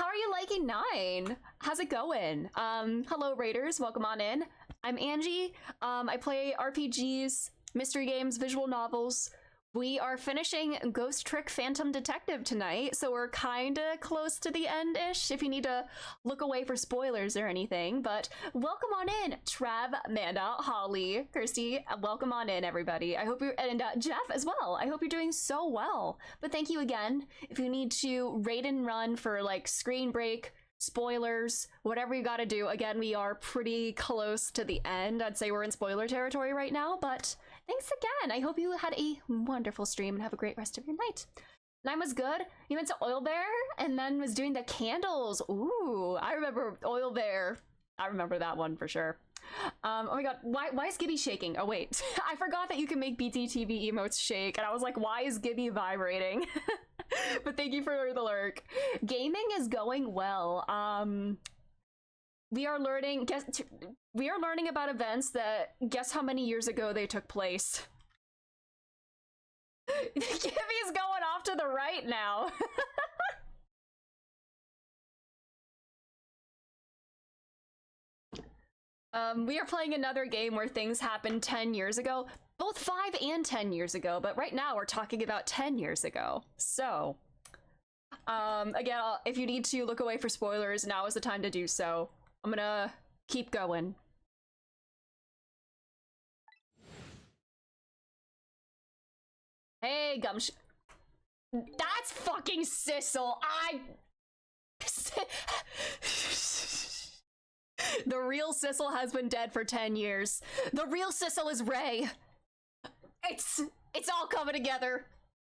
are you liking 9? How's it going? Hello Raiders, welcome on in. I'm Angie. I play RPGs, mystery games, visual novels. We are finishing Ghost Trick Phantom Detective tonight, so we're kinda close to the end-ish if you need to look away for spoilers or anything, but welcome on in, Trav, Amanda, Holly, Kirsty, welcome on in, everybody. I hope you're, and Jeff as well, I hope you're doing so well. But thank you again. If you need to raid and run for like screen break, spoilers, whatever you gotta do, again, we are pretty close to the end. I'd say we're in spoiler territory right now, but thanks again. I hope you had a wonderful stream and have a great rest of your night. 9 was good. You went to Oil Bear and then was doing the candles. Ooh, I remember Oil Bear. I remember that one for sure. Oh my god, why is Gibby shaking? Oh wait, I forgot that you can make BTTV emotes shake, and I was like, why is Gibby vibrating? But thank you for the lurk. Gaming is going well. We are learning about events that, guess how many years ago they took place. Gibby's going off to the right now. We are playing another game where things happened 10 years ago, both 5 and 10 years ago, but right now we're talking about 10 years ago. So, again, if you need to look away for spoilers, now is the time to do so. I'm gonna keep going. Hey, Gumsh. That's fucking Sissel. The real Sissel has been dead for 10 years. The real Sissel is Ray. It's all coming together.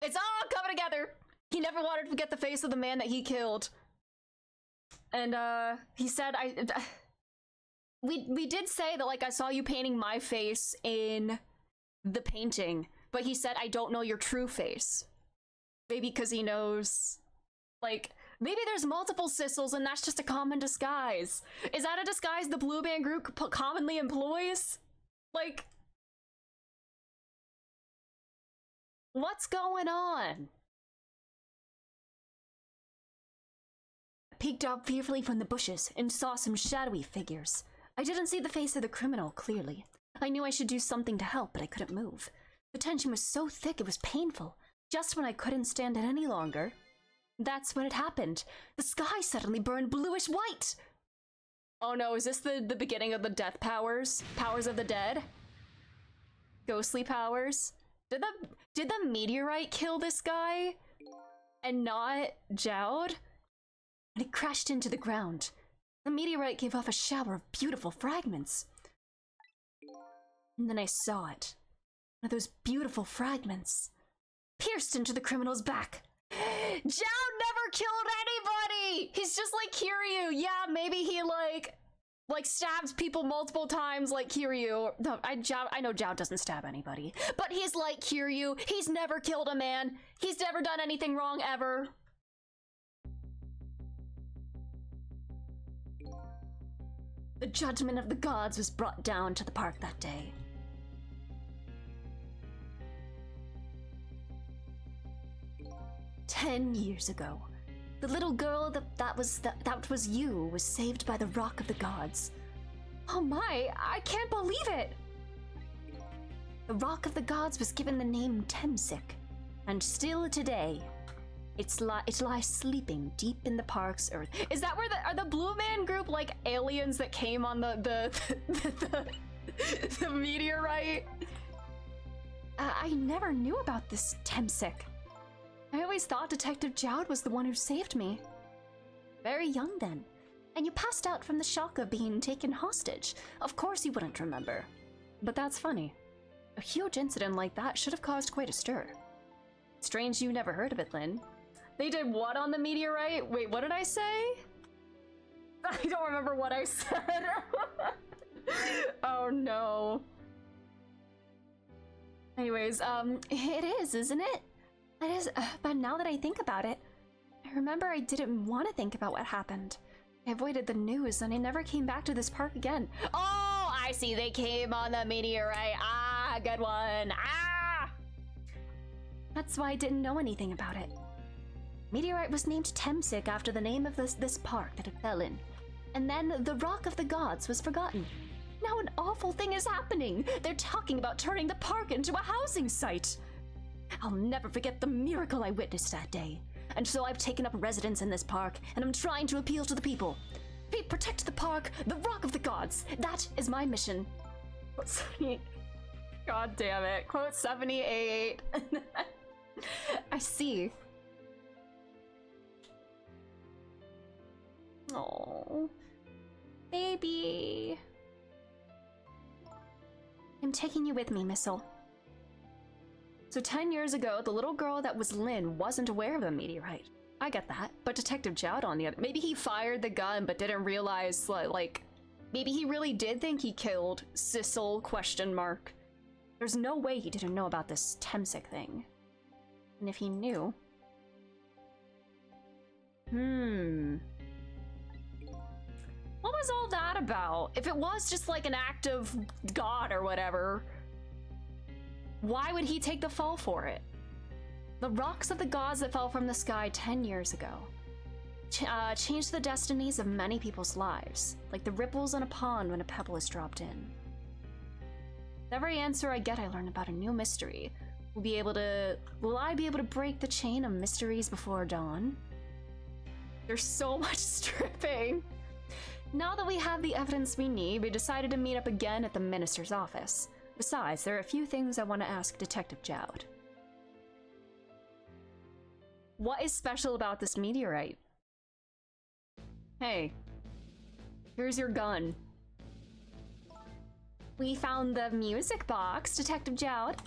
It's all coming together. He never wanted to forget the face of the man that he killed. And, he said, we did say that, like, I saw you painting my face in the painting, but he said, I don't know your true face. Maybe because he knows, like, maybe there's multiple Sissels and that's just a common disguise. Is that a disguise the Blue Man Group commonly employs? Like, what's going on? I peeked out fearfully from the bushes and saw some shadowy figures. I didn't see the face of the criminal clearly. I knew I should do something to help, but I couldn't move. The tension was so thick it was painful. Just when I couldn't stand it any longer, that's when it happened. The sky suddenly burned bluish white. Oh no, is this the beginning of the death powers? Powers of the dead? Ghostly powers? Did the meteorite kill this guy? And not Jowd? And it crashed into the ground. The meteorite gave off a shower of beautiful fragments. And then I saw it. One of those beautiful fragments pierced into the criminal's back. Jowd never killed anybody! He's just like Kiryu. Yeah, maybe he like stabs people multiple times like Kiryu. No, I know Jowd doesn't stab anybody. But he's like Kiryu. He's never killed a man. He's never done anything wrong ever. The judgment of the gods was brought down to the park that day. "10 years ago, the little girl that was you was saved by the Rock of the Gods." Oh my, I can't believe it! The Rock of the Gods was given the name Temsik, and still today, it lies sleeping deep in the park's earth. Is that where are the Blue Man Group like aliens that came on the meteorite? I never knew about this Temsik. I always thought Detective Jowd was the one who saved me. Very young then, and you passed out from the shock of being taken hostage. Of course you wouldn't remember. But that's funny. A huge incident like that should have caused quite a stir. Strange you never heard of it, Lynn. They did what on the meteorite? Wait, what did I say? I don't remember what I said. Oh no. Anyways, it is, isn't it? It is, but now that I think about it, I remember I didn't want to think about what happened. I avoided the news and I never came back to this park again. Oh, I see, they came on the meteorite. Ah, good one. Ah! That's why I didn't know anything about it. Meteorite was named Temsik after the name of this park that it fell in. And then the Rock of the Gods was forgotten. Now an awful thing is happening. They're talking about turning the park into a housing site. I'll never forget the miracle I witnessed that day. And so I've taken up residence in this park, and I'm trying to appeal to the people. Protect the park, the Rock of the Gods. That is my mission. God damn it. Quote 78. I see. Oh, baby. I'm taking you with me, Missile. So 10 years ago, the little girl that was Lynn wasn't aware of the meteorite. I get that, but Detective Jowd on the other— maybe he fired the gun but didn't realize, like, maybe he really did think he killed Sissel, ? There's no way he didn't know about this Temsik thing. And if he knew— what was all that about? If it was just like an act of God or whatever, why would he take the fall for it? The rocks of the gods that fell from the sky 10 years ago changed the destinies of many people's lives, like the ripples in a pond when a pebble is dropped in. With every answer I get, I learn about a new mystery. Will I be able to break the chain of mysteries before dawn? There's so much stripping. Now that we have the evidence we need, we decided to meet up again at the minister's office. Besides, there are a few things I want to ask Detective Jowd. What is special about this meteorite? Hey, here's your gun. We found the music box, Detective Jowd.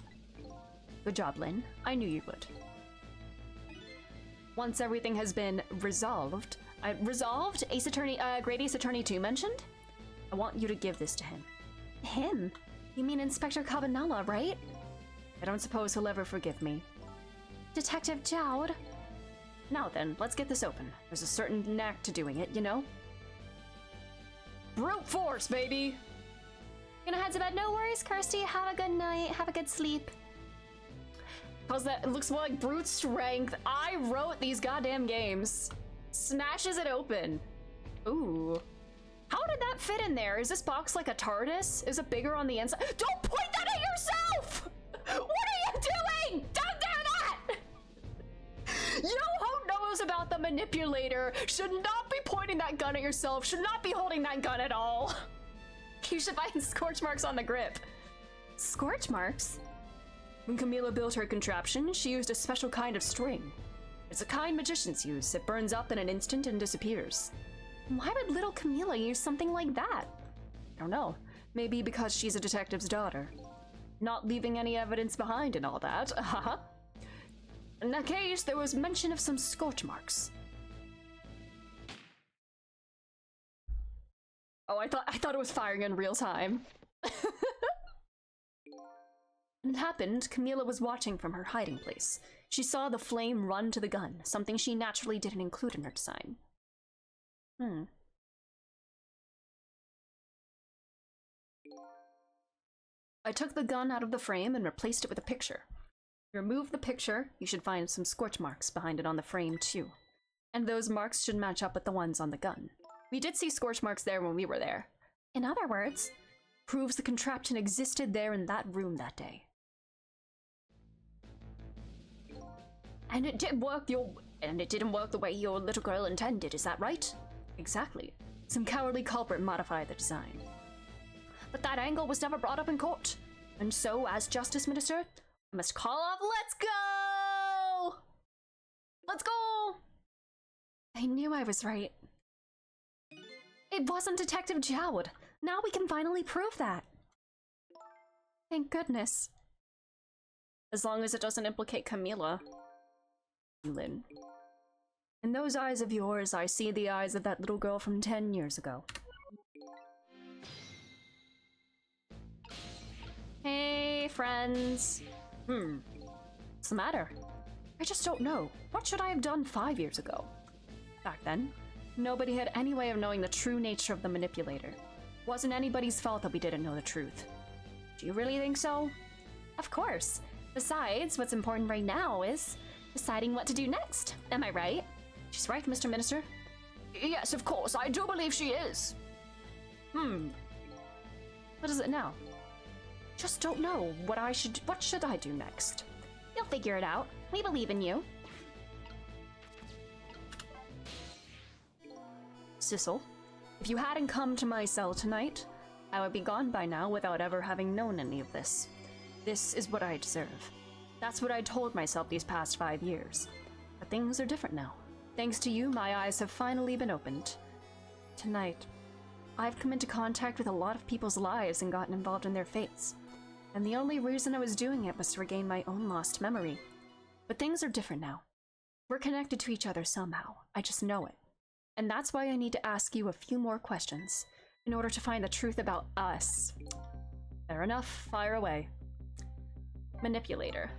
Good job, Lynn. I knew you would. Once everything has been resolved, Great Ace Attorney 2 mentioned? I want you to give this to him. Him? You mean Inspector Cabanela, right? I don't suppose he'll ever forgive me. Detective Jowd? Now then, let's get this open. There's a certain knack to doing it, you know? Brute force, baby! Gonna head to bed, no worries, Kirsty. Have a good night, have a good sleep. Cause that looks more like brute strength. I wrote these goddamn games. Smashes it open. Ooh. How did that fit in there? Is this box like a TARDIS? Is it bigger on the inside? Don't point that at yourself! What are you doing? Don't do that! You who knows about the manipulator should not be pointing that gun at yourself, should not be holding that gun at all. You should find scorch marks on the grip. Scorch marks? When Camila built her contraption, she used a special kind of string. It's a kind magicians use. It burns up in an instant and disappears. Why would little Camila use something like that? I don't know. Maybe because she's a detective's daughter. Not leaving any evidence behind and all that. Haha. In that case, there was mention of some scorch marks. Oh, I thought it was firing in real time. When it happened, Camila was watching from her hiding place. She saw the flame run to the gun, something she naturally didn't include in her design. I took the gun out of the frame and replaced it with a picture. Remove the picture, you should find some scorch marks behind it on the frame too. And those marks should match up with the ones on the gun. We did see scorch marks there when we were there. In other words, proves the contraption existed there in that room that day. And it didn't work the way your little girl intended, is that right? Exactly. Some cowardly culprit modified the design. But that angle was never brought up in court. And so, as Justice Minister, I must call off, let's go! Let's go! I knew I was right. It wasn't Detective Jowd. Now we can finally prove that. Thank goodness. As long as it doesn't implicate Camila. Lynn. In those eyes of yours, I see the eyes of that little girl from 10 years ago. Hey, friends. What's the matter? I just don't know. What should I have done 5 years ago? Back then, nobody had any way of knowing the true nature of the manipulator. Wasn't anybody's fault that we didn't know the truth. Do you really think so? Of course. Besides, what's important right now is deciding what to do next. Am I right? She's right, Mr. Minister. Yes, of course. I do believe she is. What is it now? Just don't know what should I do next? You'll figure it out. We believe in you. Sissel, if you hadn't come to my cell tonight, I would be gone by now without ever having known any of this. This is what I deserve. That's what I told myself these past 5 years. But things are different now. Thanks to you, my eyes have finally been opened. Tonight, I've come into contact with a lot of people's lives and gotten involved in their fates. And the only reason I was doing it was to regain my own lost memory. But things are different now. We're connected to each other somehow. I just know it. And that's why I need to ask you a few more questions in order to find the truth about us. Fair enough, fire away. Manipulator.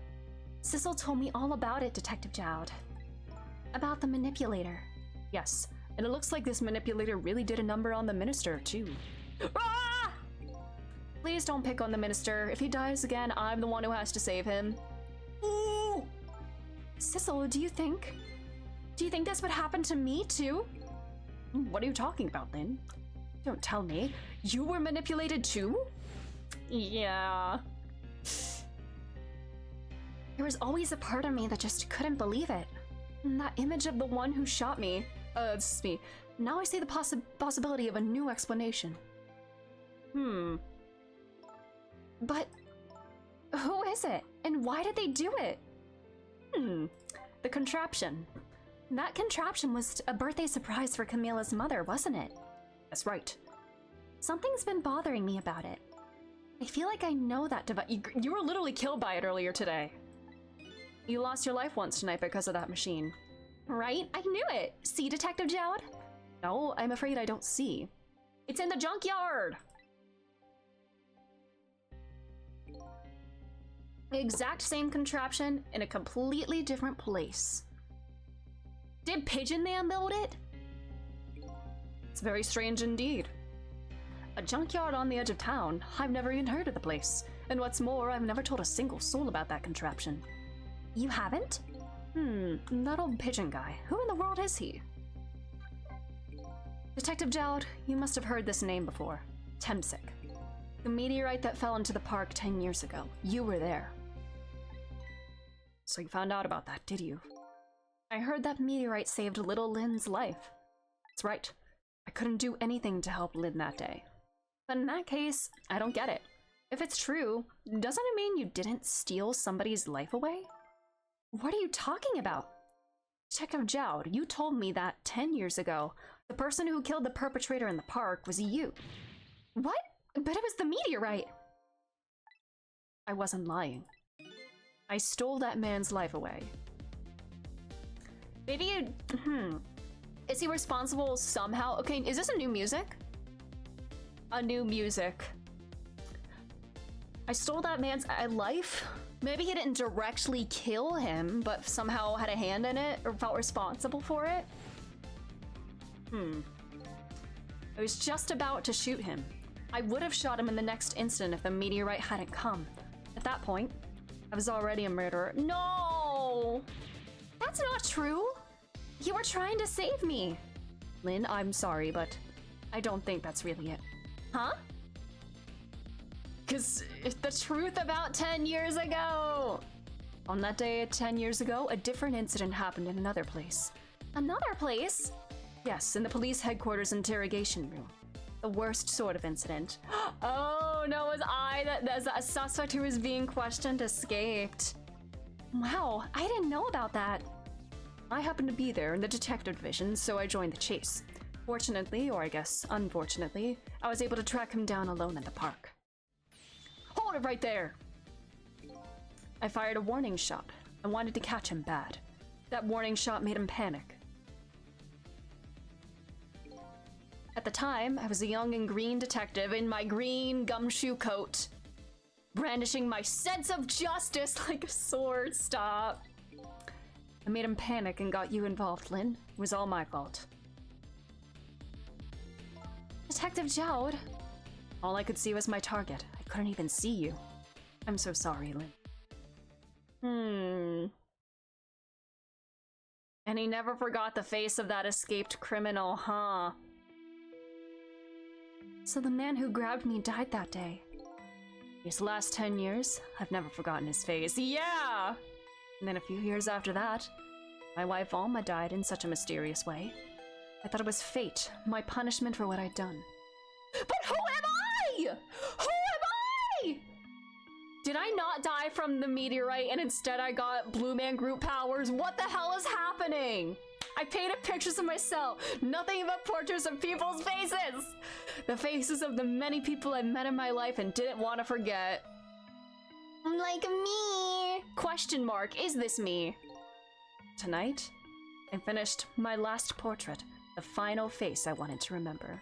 Sissel told me all about it, Detective Jowd. About the manipulator. Yes, and it looks like this manipulator really did a number on the minister, too. Ah! Please don't pick on the minister. If he dies again, I'm the one who has to save him. Ooh! Sissel, do you think this would happen to me, too? What are you talking about, Lynn? Don't tell me. You were manipulated, too? Yeah. There was always a part of me that just couldn't believe it. And that image of the one who shot me. This is me. Now I see the possibility of a new explanation. But who is it? And why did they do it? The contraption. That contraption was a birthday surprise for Camila's mother, wasn't it? That's right. Something's been bothering me about it. I feel like I know that device. You were literally killed by it earlier today. You lost your life once tonight because of that machine. Right? I knew it! See, Detective Jowd? No, I'm afraid I don't see. It's in the junkyard! The exact same contraption in a completely different place. Did Pigeon Man build it? It's very strange indeed. A junkyard on the edge of town. I've never even heard of the place. And what's more, I've never told a single soul about that contraption. You haven't? That old pigeon guy. Who in the world is he? Detective Jowd, you must have heard this name before. Temsik. The meteorite that fell into the park 10 years ago. You were there. So you found out about that, did you? I heard that meteorite saved little Lynn's life. That's right. I couldn't do anything to help Lynn that day. But in that case, I don't get it. If it's true, doesn't it mean you didn't steal somebody's life away? What are you talking about? Detective Jowd, you told me that 10 years ago, the person who killed the perpetrator in the park was you. What? But it was the meteorite! I wasn't lying. I stole that man's life away. Maybe you... Is he responsible somehow? Okay, is this a new music? A new music. I stole that man's life? Maybe he didn't directly kill him, but somehow had a hand in it or felt responsible for it? I was just about to shoot him. I would have shot him in the next instant if the meteorite hadn't come. At that point, I was already a murderer. No! That's not true! You were trying to save me! Lynn, I'm sorry, but I don't think that's really it. Huh? Cause the truth about 10 years ago! On that day 10 years ago, a different incident happened in another place. Another place? Yes, in the police headquarters interrogation room. The worst sort of incident. Oh, no, was I that a suspect who was being questioned escaped? Wow, I didn't know about that. I happened to be there in the detective division, so I joined the chase. Fortunately, or I guess unfortunately, I was able to track him down alone at the park. Hold it right there! I fired a warning shot. I wanted to catch him bad. That warning shot made him panic. At the time, I was a young and green detective in my green gumshoe coat, brandishing my sense of justice like a sword. Stop. I made him panic and got you involved, Lynn. It was all my fault. Detective Jowd. All I could see was my target. I couldn't even see you. I'm so sorry, Lynn. And he never forgot the face of that escaped criminal, huh? So the man who grabbed me died that day. These last 10 years, I've never forgotten his face. Yeah! And then a few years after that, my wife Alma died in such a mysterious way. I thought it was fate, my punishment for what I'd done. But who am I? Who am I? Did I not die from the meteorite and instead I got Blue Man Group powers? What the hell is happening? I painted pictures of myself, nothing but portraits of people's faces! The faces of the many people I met in my life and didn't want to forget. Like me! Question mark, is this me? Tonight, I finished my last portrait, the final face I wanted to remember.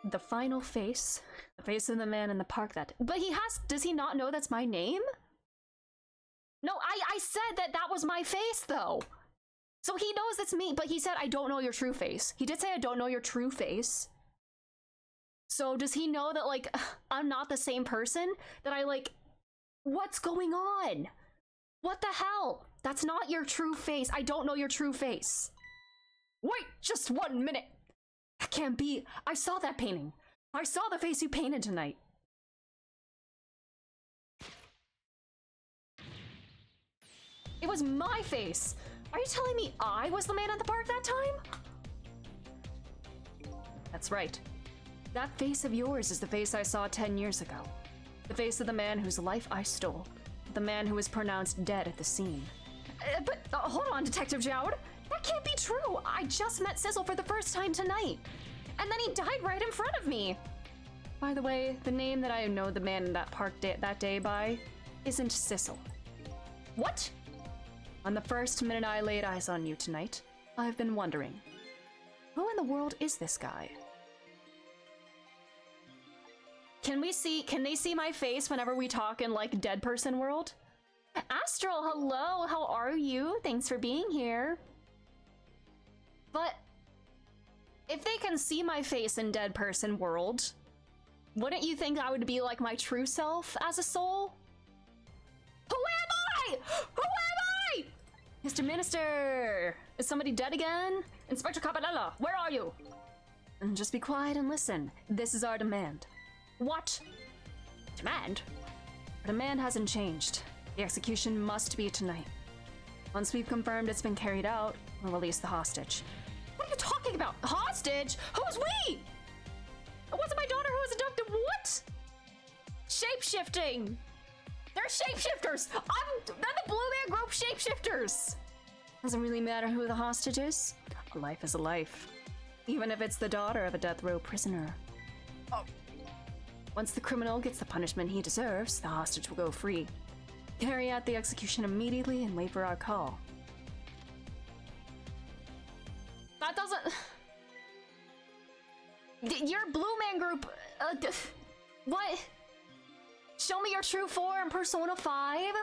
The final face? The face of the man in the park that... But does he not know that's my name? No, I said that was my face, though. So he knows it's me, but he said, I don't know your true face. He did say, I don't know your true face. So does he know that, like, I'm not the same person? That I, like... What's going on? What the hell? That's not your true face. I don't know your true face. Wait, just 1 minute. That can't be. I saw that painting. I saw the face you painted tonight. It was my face. Are you telling me I was the man at the park that time? That's right. That face of yours is the face I saw 10 years ago. The face of the man whose life I stole. The man who was pronounced dead at the scene. But hold on, Detective Jowd. That can't be true. I just met Sizzle for the first time tonight. And then he died right in front of me. By the way, the name that I know the man in that park that day by isn't Sizzle. What? On the first minute I laid eyes on you tonight, I've been wondering, who in the world is this guy? Can they see my face whenever we talk in, like, dead person world? Astral, hello, how are you? Thanks for being here. But if they can see my face in dead person world, wouldn't you think I would be like my true self as a soul? Who am I? Who am I? Mr. Minister, is somebody dead again? Inspector Cabanela, where are you? And just be quiet and listen. This is our demand. What? Demand? Our demand hasn't changed. The execution must be tonight. Once we've confirmed it's been carried out, we'll release the hostage. What are you talking about? Hostage? Who's we? It wasn't my daughter who was abducted. What? Shape-shifting. They're shapeshifters. They're the Blue Man Group shapeshifters. Doesn't really matter who the hostage is. A life is a life. Even if it's the daughter of a death row prisoner. Oh. Once the criminal gets the punishment he deserves, the hostage will go free. Carry out the execution immediately and wait for our call. That doesn't... Your Blue Man Group... what? Show me your true form, Persona 5?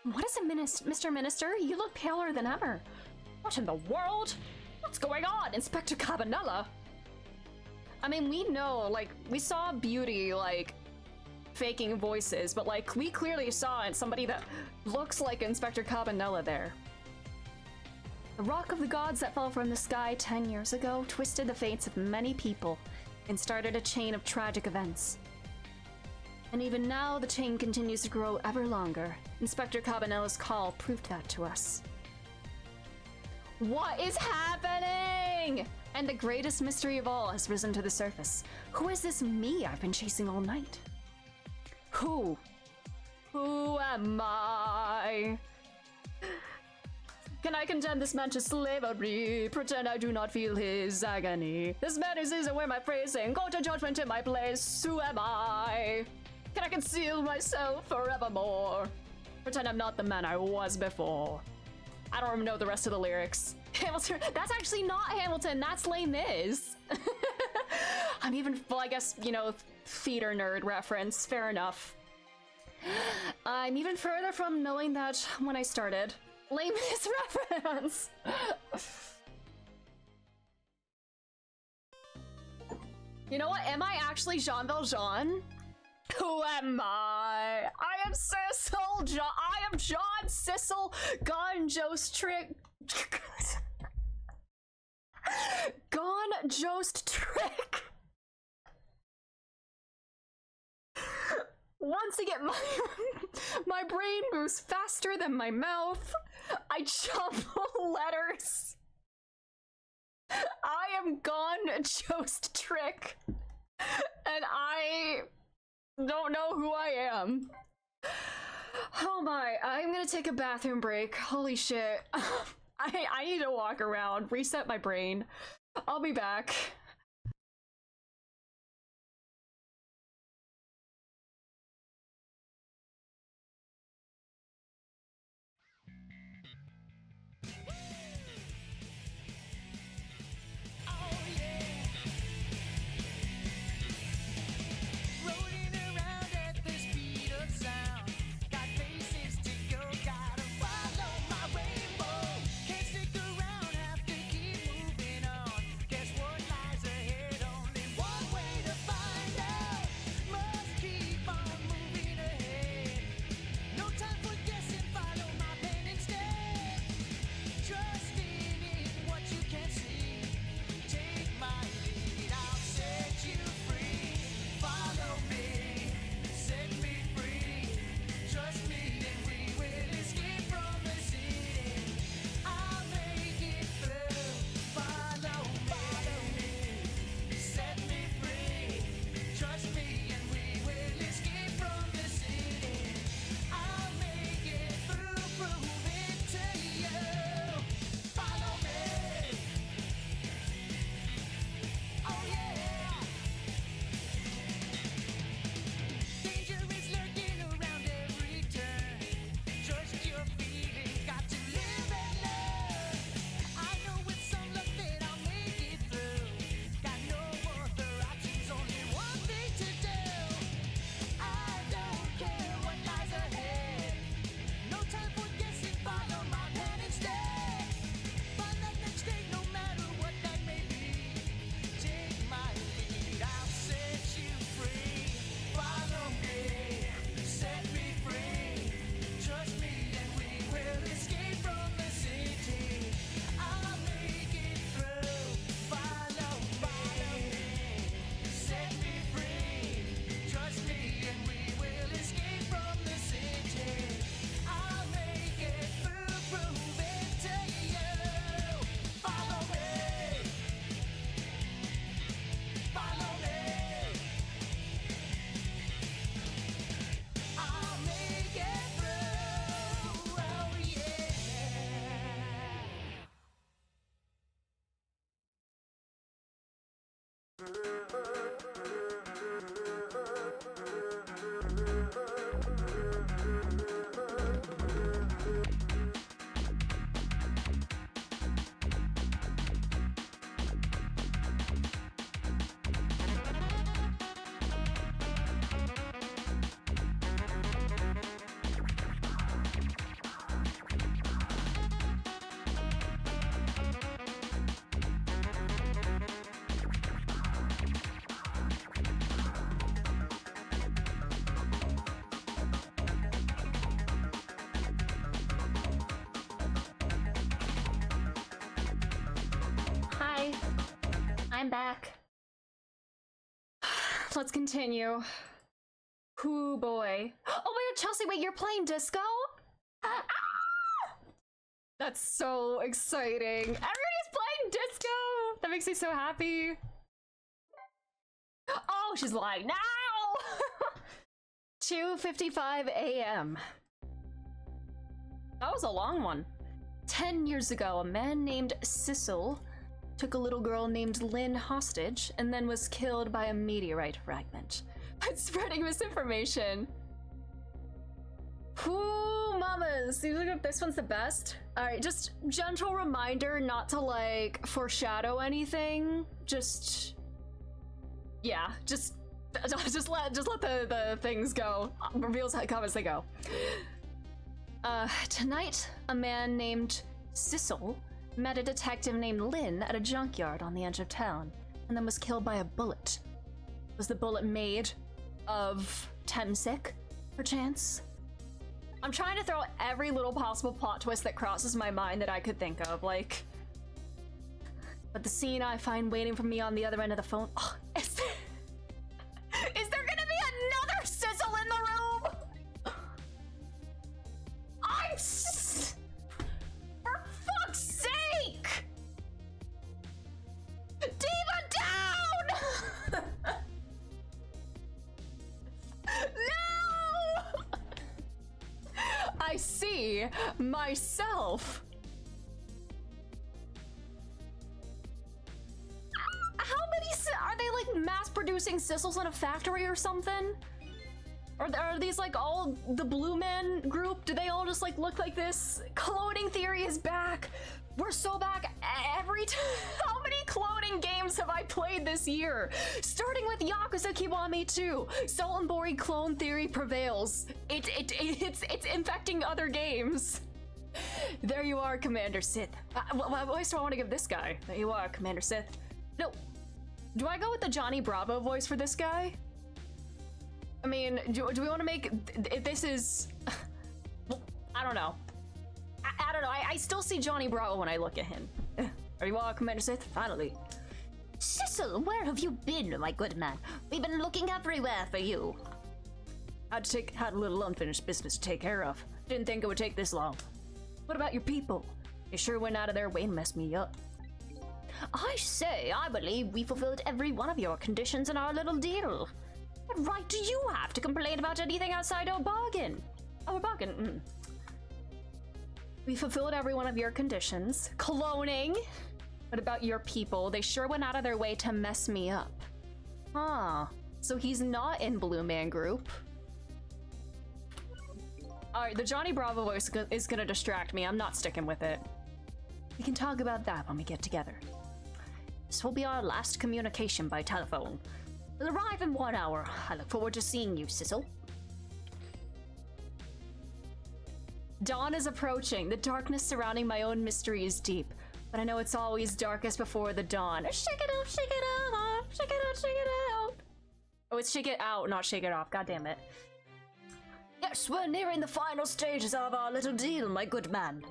What is it, Mr. Minister? You look paler than ever. What in the world? What's going on, Inspector Cabanela? I mean, we know, like, we saw Beauty, like, faking voices, but, like, we clearly saw somebody that looks like Inspector Cabanela there. The rock of the gods that fell from the sky 10 years ago twisted the fates of many people and started a chain of tragic events. And even now, the chain continues to grow ever longer. Inspector Cabanela's call proved that to us. What is happening? And the greatest mystery of all has risen to the surface. Who is this me I've been chasing all night? Who am I? Can I condemn this man to slavery? Pretend I do not feel his agony. This man is easy where my phrasing. Go to judgment in my place. Who am I? Can I conceal myself forevermore? Pretend I'm not the man I was before. I don't even know the rest of the lyrics. Hamilton, that's actually not Hamilton, that's Les Mis. I'm even, well, I guess, you know, theater nerd reference, fair enough. I'm even further from knowing that when I started. Les Mis reference! You know what, am I actually Jean Valjean? Who am I? I am Cecil John. I am John Cecil Gone Jost Trick. Gone Jost Trick. Once again, my brain moves faster than my mouth. I jumble letters. I am Gone Jost Trick. And I don't know who I am. Oh my, I'm gonna take a bathroom break. Holy shit. I need to walk around, reset my brain. I'll be back. Hi, I'm back. Let's continue. Hoo boy. Oh my god, Chelsea, wait, you're playing disco? Ah! That's so exciting. Everybody's playing disco! That makes me so happy. Oh, she's lying now! 2:55 a.m. That was a long one. 10 years ago, a man named Sissel took a little girl named Lynn hostage and then was killed by a meteorite fragment. By spreading misinformation. Ooh, mamas. You look up, this one's the best. Alright, just gentle reminder not to like foreshadow anything. Just yeah, just let the things go. Reveals how come as they go. Tonight, a man named Sissel met a detective named Lynn at a junkyard on the edge of town, and then was killed by a bullet. Was the bullet made of Temsic, perchance? I'm trying to throw every little possible plot twist that crosses my mind that I could think of, like... But the scene I find waiting for me on the other end of the phone... Oh, is there gonna be another Sissel in the room? For fuck's sake! Diva down! No! I see myself. How many are they like mass producing Sissels in a factory or something? Or are these like all the Blue Man group? Do they all just like look like this? Cloning theory is back. We're so back every time. How many cloning games have I played this year? Starting with Yakuza Kiwami 2. Sullenbori clone theory prevails. It's infecting other games. There you are, Commander Sith. What voice do I want to give this guy? There you are, Commander Sith. No. Do I go with the Johnny Bravo voice for this guy? I mean, do we want to make... If this is... Well, I don't know. I don't know. I still see Johnny Bravo when I look at him. Are you all, Commander Sith? Finally. Sissel, where have you been, my good man? We've been looking everywhere for you. Had a little unfinished business to take care of. Didn't think it would take this long. What about your people? They sure went out of their way and messed me up. I say, I believe we fulfilled every one of your conditions in our little deal. What right do you have to complain about anything outside our bargain? Our bargain? We fulfilled every one of your conditions. Cloning? What about your people? They sure went out of their way to mess me up. Huh. So he's not in Blue Man Group. Alright, the Johnny Bravo voice is gonna distract me. I'm not sticking with it. We can talk about that when we get together. This will be our last communication by telephone. We'll arrive in 1 hour. I look forward to seeing you, Sissel. Dawn is approaching. The darkness surrounding my own mystery is deep, but I know it's always darkest before the dawn. Shake it out, shake it out, shake it out, shake it out. Oh, it's shake it out, not shake it off. God damn it. Yes, we're nearing the final stages of our little deal, my good man.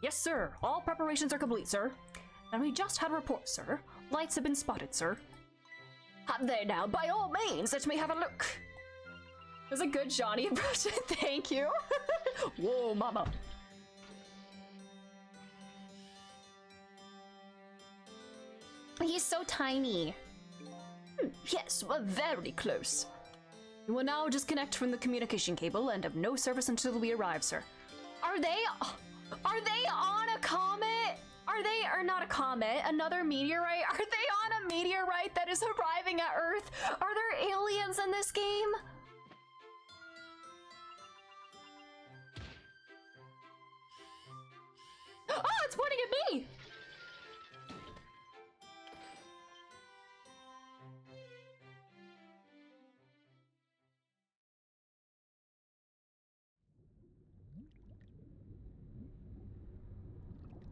Yes, sir. All preparations are complete, sir. And we just had a report, sir. Lights have been spotted, sir. Have they now? By all means, let me have a look. It was a good Johnny impression. Thank you. Whoa, mama. He's so tiny. Yes, we're very close. We will now disconnect from the communication cable and have no service until we arrive, sir. Are they on a comet? Are they, or not a comet, another meteorite? Are they on a meteorite that is arriving at Earth? Are there aliens in this game? Oh, it's pointing at me!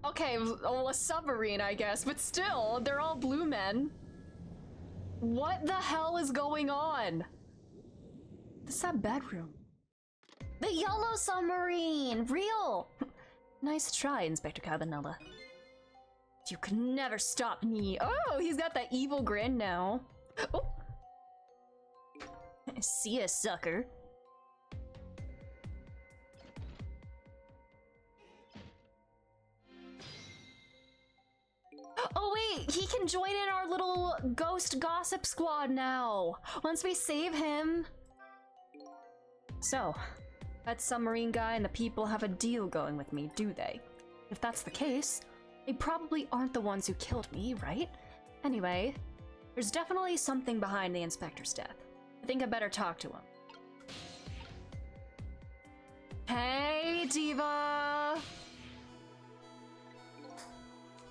Okay, well, a submarine, I guess, but still, they're all blue men. What the hell is going on? This is that bedroom. The yellow submarine! Real! Nice try, Inspector Cabanela. You could never stop me. Oh, he's got that evil grin now. Oh. See ya, sucker. Oh wait, he can join in our little ghost gossip squad now, once we save him. So, that submarine guy and the people have a deal going with me, do they? If that's the case, they probably aren't the ones who killed me, right? Anyway, there's definitely something behind the inspector's death. I think I better talk to him. Hey, Diva!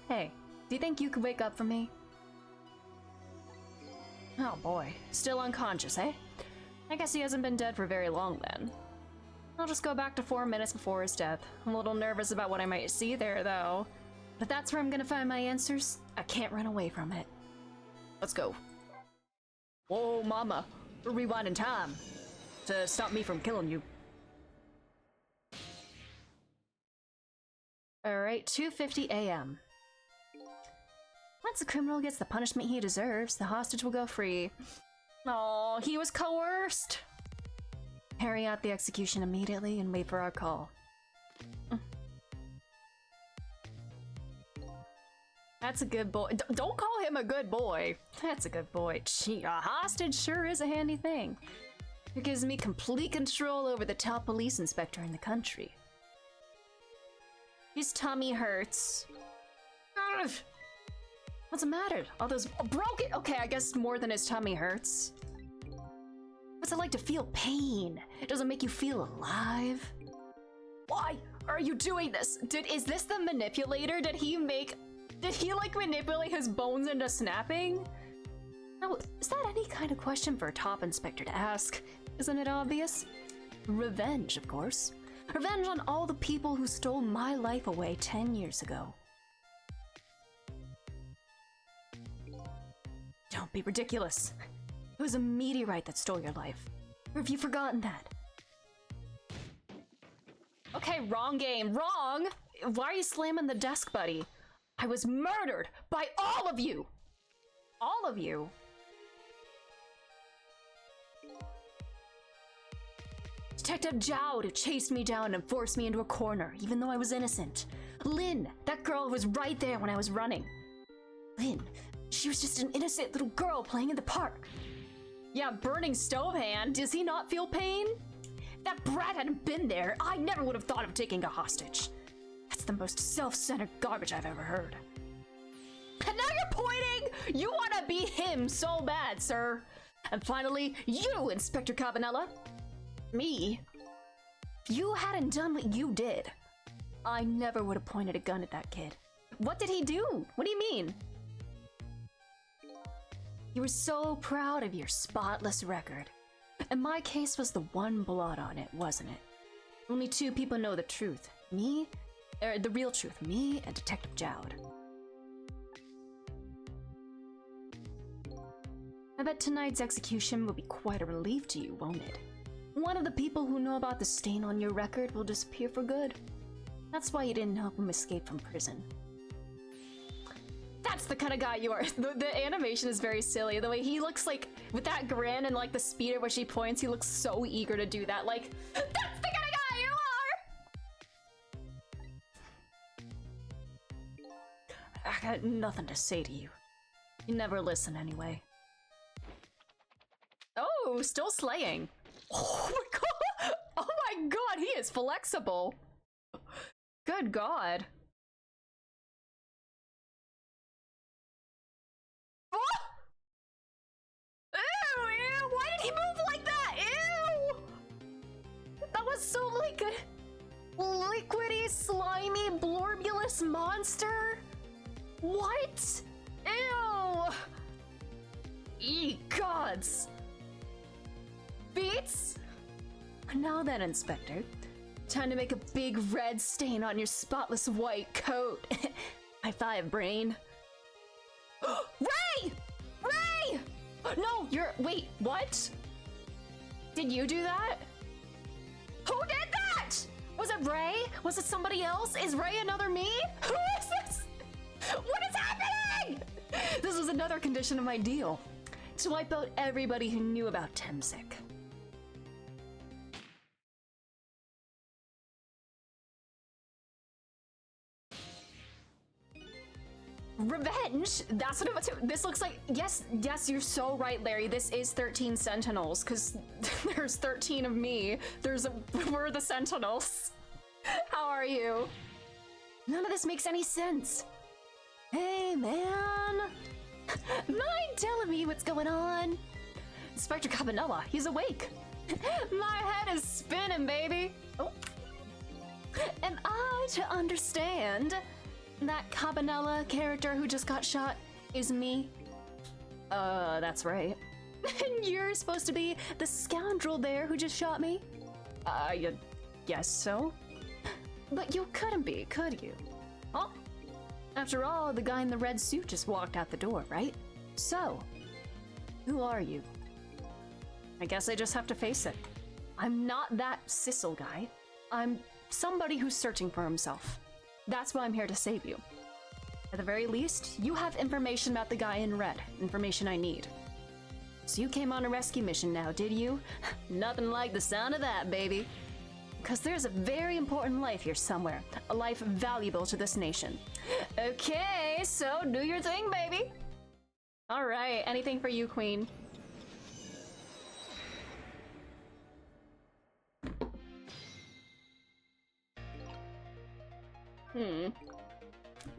Hey, do you think you could wake up for me? Oh boy, still unconscious, eh? I guess he hasn't been dead for very long then. I'll just go back to 4 minutes before his death. I'm a little nervous about what I might see there, though. But that's where I'm gonna find my answers. I can't run away from it. Let's go. Whoa, mama. We're rewinding time to stop me from killing you. Alright, 2:50 a.m. Once the criminal gets the punishment he deserves, the hostage will go free. Oh, he was coerced! Carry out the execution immediately and wait for our call. That's a good boy. Don't call him a good boy. That's a good boy. Gee, a hostage sure is a handy thing. It gives me complete control over the top police inspector in the country. His tummy hurts. Ugh. What's the matter? All those broken. Okay, I guess more than his tummy hurts. What's it like to feel pain? Does it make you feel alive? Why are you doing this? Is this the manipulator? Did he like manipulate his bones into snapping? Now, is that any kind of question for a top inspector to ask? Isn't it obvious? Revenge, of course. Revenge on all the people who stole my life away 10 years ago. Don't be ridiculous. It was a meteorite that stole your life. Or have you forgotten that? Okay, wrong game. Wrong! Why are you slamming the desk, buddy? I was murdered by all of you! All of you? Detective Jowd chased me down and forced me into a corner, even though I was innocent. Lynn, that girl was right there when I was running. Lynn, she was just an innocent little girl playing in the park. Yeah, Burning Stovehand, does he not feel pain? If that brat hadn't been there, I never would have thought of taking a hostage. That's the most self-centered garbage I've ever heard. And now you're pointing! You want to be him so bad, sir. And finally, you, Inspector Cabanela. Me? If you hadn't done what you did, I never would have pointed a gun at that kid. What did he do? What do you mean? You were so proud of your spotless record. And my case was the one blot on it, wasn't it? Only two people know the truth. Me, the real truth. Me and Detective Jowd. I bet tonight's execution will be quite a relief to you, won't it? One of the people who know about the stain on your record will disappear for good. That's why you didn't help him escape from prison. That's the kind of guy you are. The animation is very silly. The way he looks, like, with that grin and like the speed at which he points, he looks so eager to do that. Like, that's the kind of guy you are! I got nothing to say to you. You never listen anyway. Oh, still slaying. Oh my god! Oh my god, he is flexible! Good god. Oh! Ew, ew, why did he move like that? Ew! That was so like a liquidy, slimy, blorbulous monster? What? Ew! Ye gods! Beats? Now then, Inspector. Time to make a big red stain on your spotless white coat. High five, brain. Ray! Ray! No, wait, what? Did you do that? Who did that? Was it Ray? Was it somebody else? Is Ray another me? Who is this? What is happening? This was another condition of my deal. To wipe out everybody who knew about Temsik. Revenge? That's what it was. This looks like, yes, you're so right, Larry. This is 13 Sentinels, because there's 13 of me. We're the Sentinels. How are you? None of this makes any sense. Hey, man. Mind telling me what's going on? Inspector Cabanela, he's awake. My head is spinning, baby. Oh. Am I to understand that Cabanela character who just got shot is me? That's right. And you're supposed to be the scoundrel there who just shot me? I guess so. But you couldn't be, could you? Huh? After all, the guy in the red suit just walked out the door, right? So, who are you? I guess I just have to face it. I'm not that Sissel guy. I'm somebody who's searching for himself. That's why I'm here to save you. At the very least, you have information about the guy in red, information I need. So you came on a rescue mission now, did you? Nothing like the sound of that, baby. Because there's a very important life here somewhere, a life valuable to this nation. Okay, so do your thing, baby. All right, anything for you, Queen?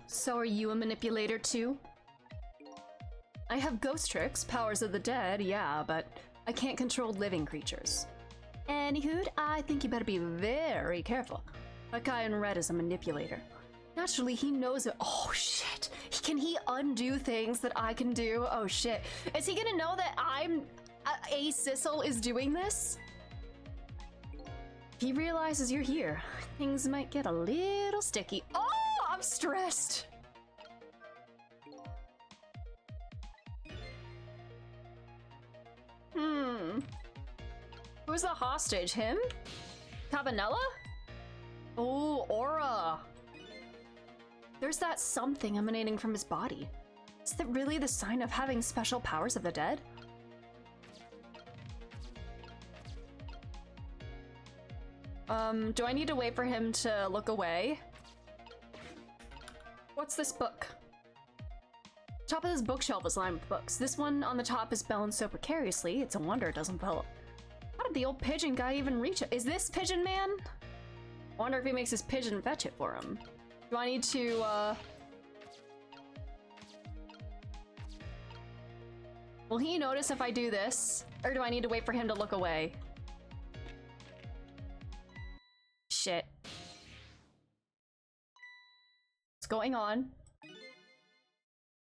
So are you a manipulator too? I have ghost tricks, powers of the dead, yeah, but I can't control living creatures. Anywho, I think you better be very careful. That guy in red is a manipulator. Naturally, he knows it. Oh shit! Can he undo things that I can do? Oh shit! Is he gonna know that a Sissel is doing this? If he realizes you're here, things might get a little sticky. Oh, I'm stressed. Who's the hostage? Him? Cabanela? Oh, aura. There's that something emanating from his body. Is that really the sign of having special powers of the dead? Do I need to wait for him to look away? What's this book? Top of this bookshelf is lined with books. This one on the top is balanced so precariously, it's a wonder it doesn't fall. How did the old pigeon guy even reach it? Is this Pigeon Man? I wonder if he makes his pigeon fetch it for him. Do I need to, will he notice if I do this? Or do I need to wait for him to look away? Shit. What's going on?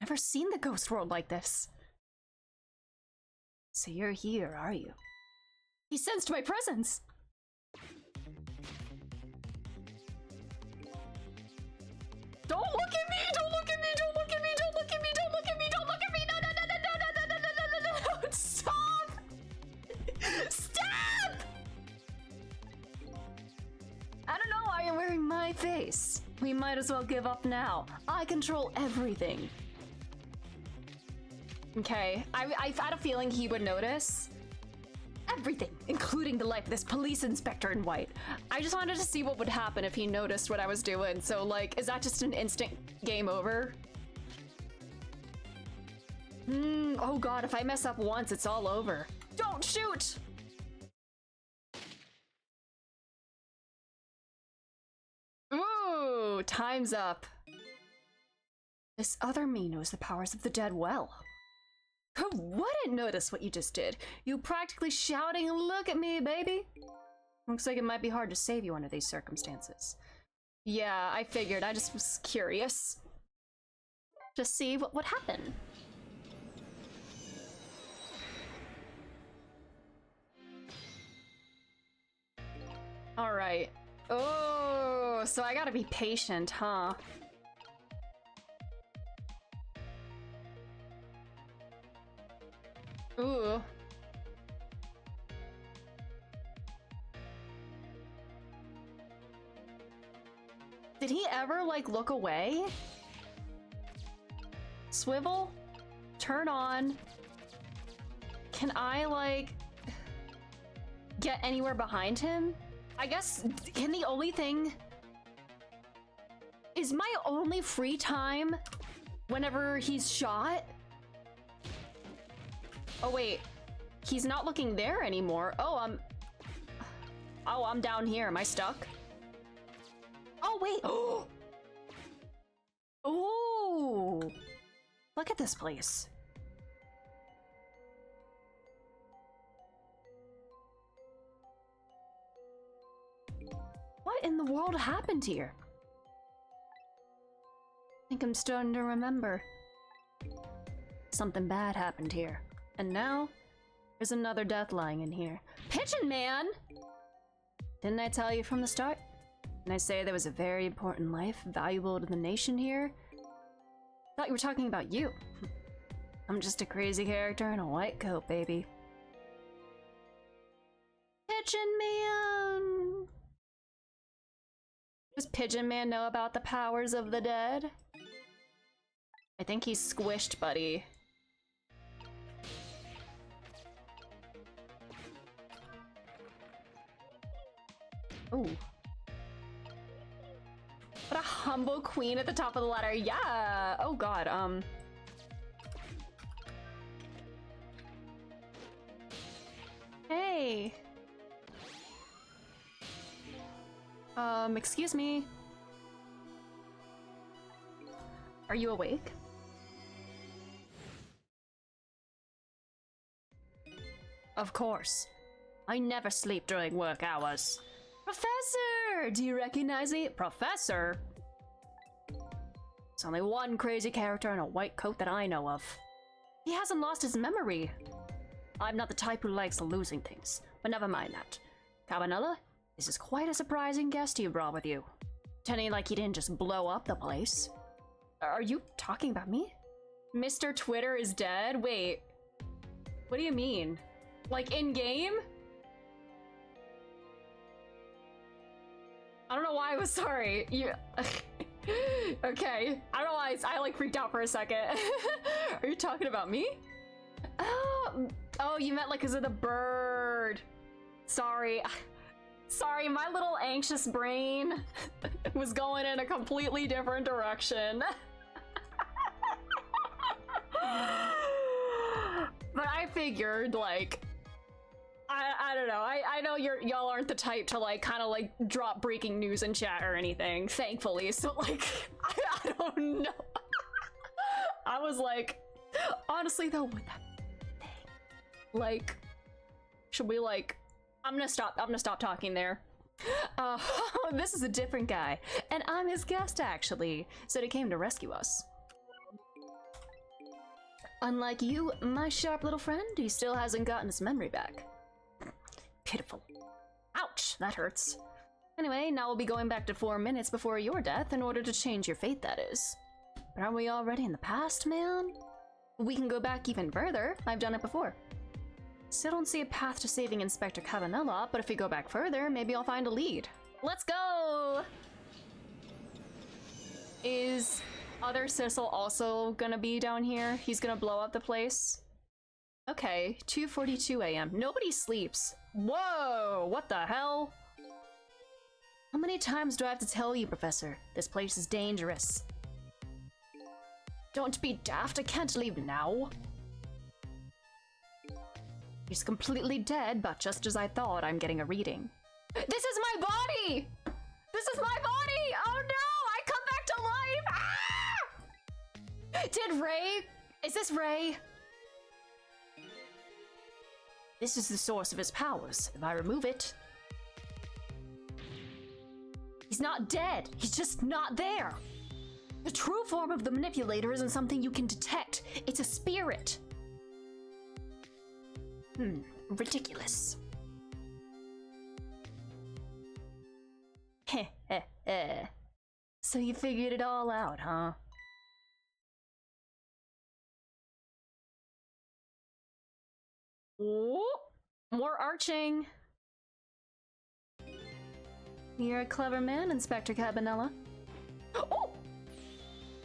Never seen the ghost world like this. So you're here, are you? He sensed my presence! Don't look at me! Don't look at me! Don't look at me! Don't look at me! Don't look at me! Don't look at me! No, no, no, no, no, no, no, no, no, no, no! Stop! Stop! I don't know why you're wearing my face. We might as well give up now. I control everything. Okay, I've had a feeling he would notice. Everything, including the life of this police inspector in white. I just wanted to see what would happen if he noticed what I was doing. So, like, is that just an instant game over? Oh god, if I mess up once, it's all over. Don't shoot! Ooh, time's up. This other me knows the powers of the dead well. Who wouldn't notice what you just did? You practically shouting, "Look at me, baby!" Looks like it might be hard to save you under these circumstances. Yeah, I figured. I just was curious. To see what would happen. Alright. Oh, so I gotta be patient, huh? Ooh. Did he ever, like, look away? Swivel? Turn on. Can I, like, get anywhere behind him? I guess, can the only thing... Is my only free time whenever he's shot? Oh, wait. He's not looking there anymore. Oh, I'm down here. Am I stuck? Oh, wait. Oh! Ooh! Look at this place. What in the world happened here? I think I'm starting to remember. Something bad happened here. And now, there's another death lying in here. Pigeon Man! Didn't I tell you from the start? Didn't I say there was a very important life, valuable to the nation here? Thought you were talking about you. I'm just a crazy character in a white coat, baby. Pigeon Man! Does Pigeon Man know about the powers of the dead? I think he's squished, buddy. Ooh. What a humble queen at the top of the ladder. Yeah. Oh god. Hey. Excuse me. Are you awake? Of course. I never sleep during work hours. Professor! Do you recognize me? Professor? There's only one crazy character in a white coat that I know of. He hasn't lost his memory. I'm not the type who likes losing things, but never mind that. Cabanela, this is quite a surprising guest you brought with you. Pretending like he didn't just blow up the place. Are you talking about me? Mr. Twitter is dead? Wait. What do you mean? Like in-game? I don't know why I was sorry. You... Okay. I don't know why I like freaked out for a second. Are you talking about me? Oh, you meant like because of the bird. Sorry. Sorry, my little anxious brain was going in a completely different direction. But I figured, like, I don't know. I know y'all aren't the type to like kind of like drop breaking news in chat or anything, thankfully. So like, I don't know. I was like, honestly though, with that thing, like, should we like? I'm gonna stop talking there. This is a different guy, and I'm his guest actually. Said he came to rescue us. Unlike you, my sharp little friend, he still hasn't gotten his memory back. Pitiful. Ouch, that hurts. Anyway, now we'll be going back to 4 minutes before your death in order to change your fate, that is. But aren't we already in the past, man? We can go back even further. I've done it before. Still don't see a path to saving Inspector Cabanela, but if we go back further, maybe I'll find a lead. Let's go! Is other Sissel also gonna be down here? He's gonna blow up the place? Okay, 2:42 a.m. Nobody sleeps. Whoa, what the hell? How many times do I have to tell you, Professor? This place is dangerous. Don't be daft, I can't leave now. He's completely dead, but just as I thought, I'm getting a reading. This is my body! This is my body! Oh no! I come back to life! Ah! Did Ray... Is this Ray? This is the source of his powers. If I remove it... He's not dead. He's just not there. The true form of the manipulator isn't something you can detect. It's a spirit. Ridiculous. Heh heh heh. So you figured it all out, huh? Oh, more arching. You're a clever man, Inspector Cabanela. Oh!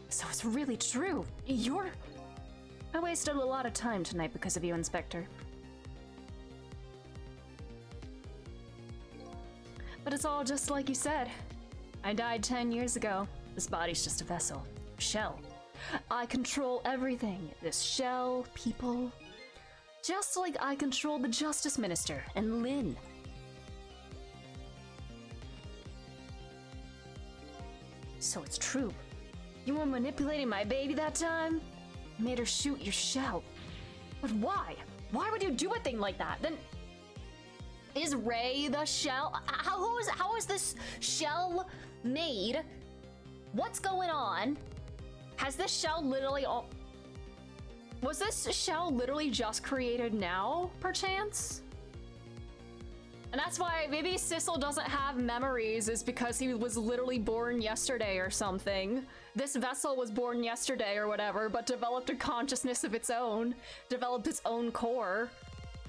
So it's really true. I wasted a lot of time tonight because of you, Inspector. But it's all just like you said. I died 10 years ago. This body's just a vessel. Shell. I control everything. This shell, people. Just like I control the Justice Minister and Lynn. So it's true. You were manipulating my baby that time? Made her shoot your shell. But why? Why would you do a thing like that? Then... Is Ray the shell? How is this shell made? What's going on? Has this shell literally all... Was this shell literally just created now, perchance? And that's why maybe Sissel doesn't have memories, is because he was literally born yesterday or something. This vessel was born yesterday or whatever, but developed a consciousness of its own, developed its own core.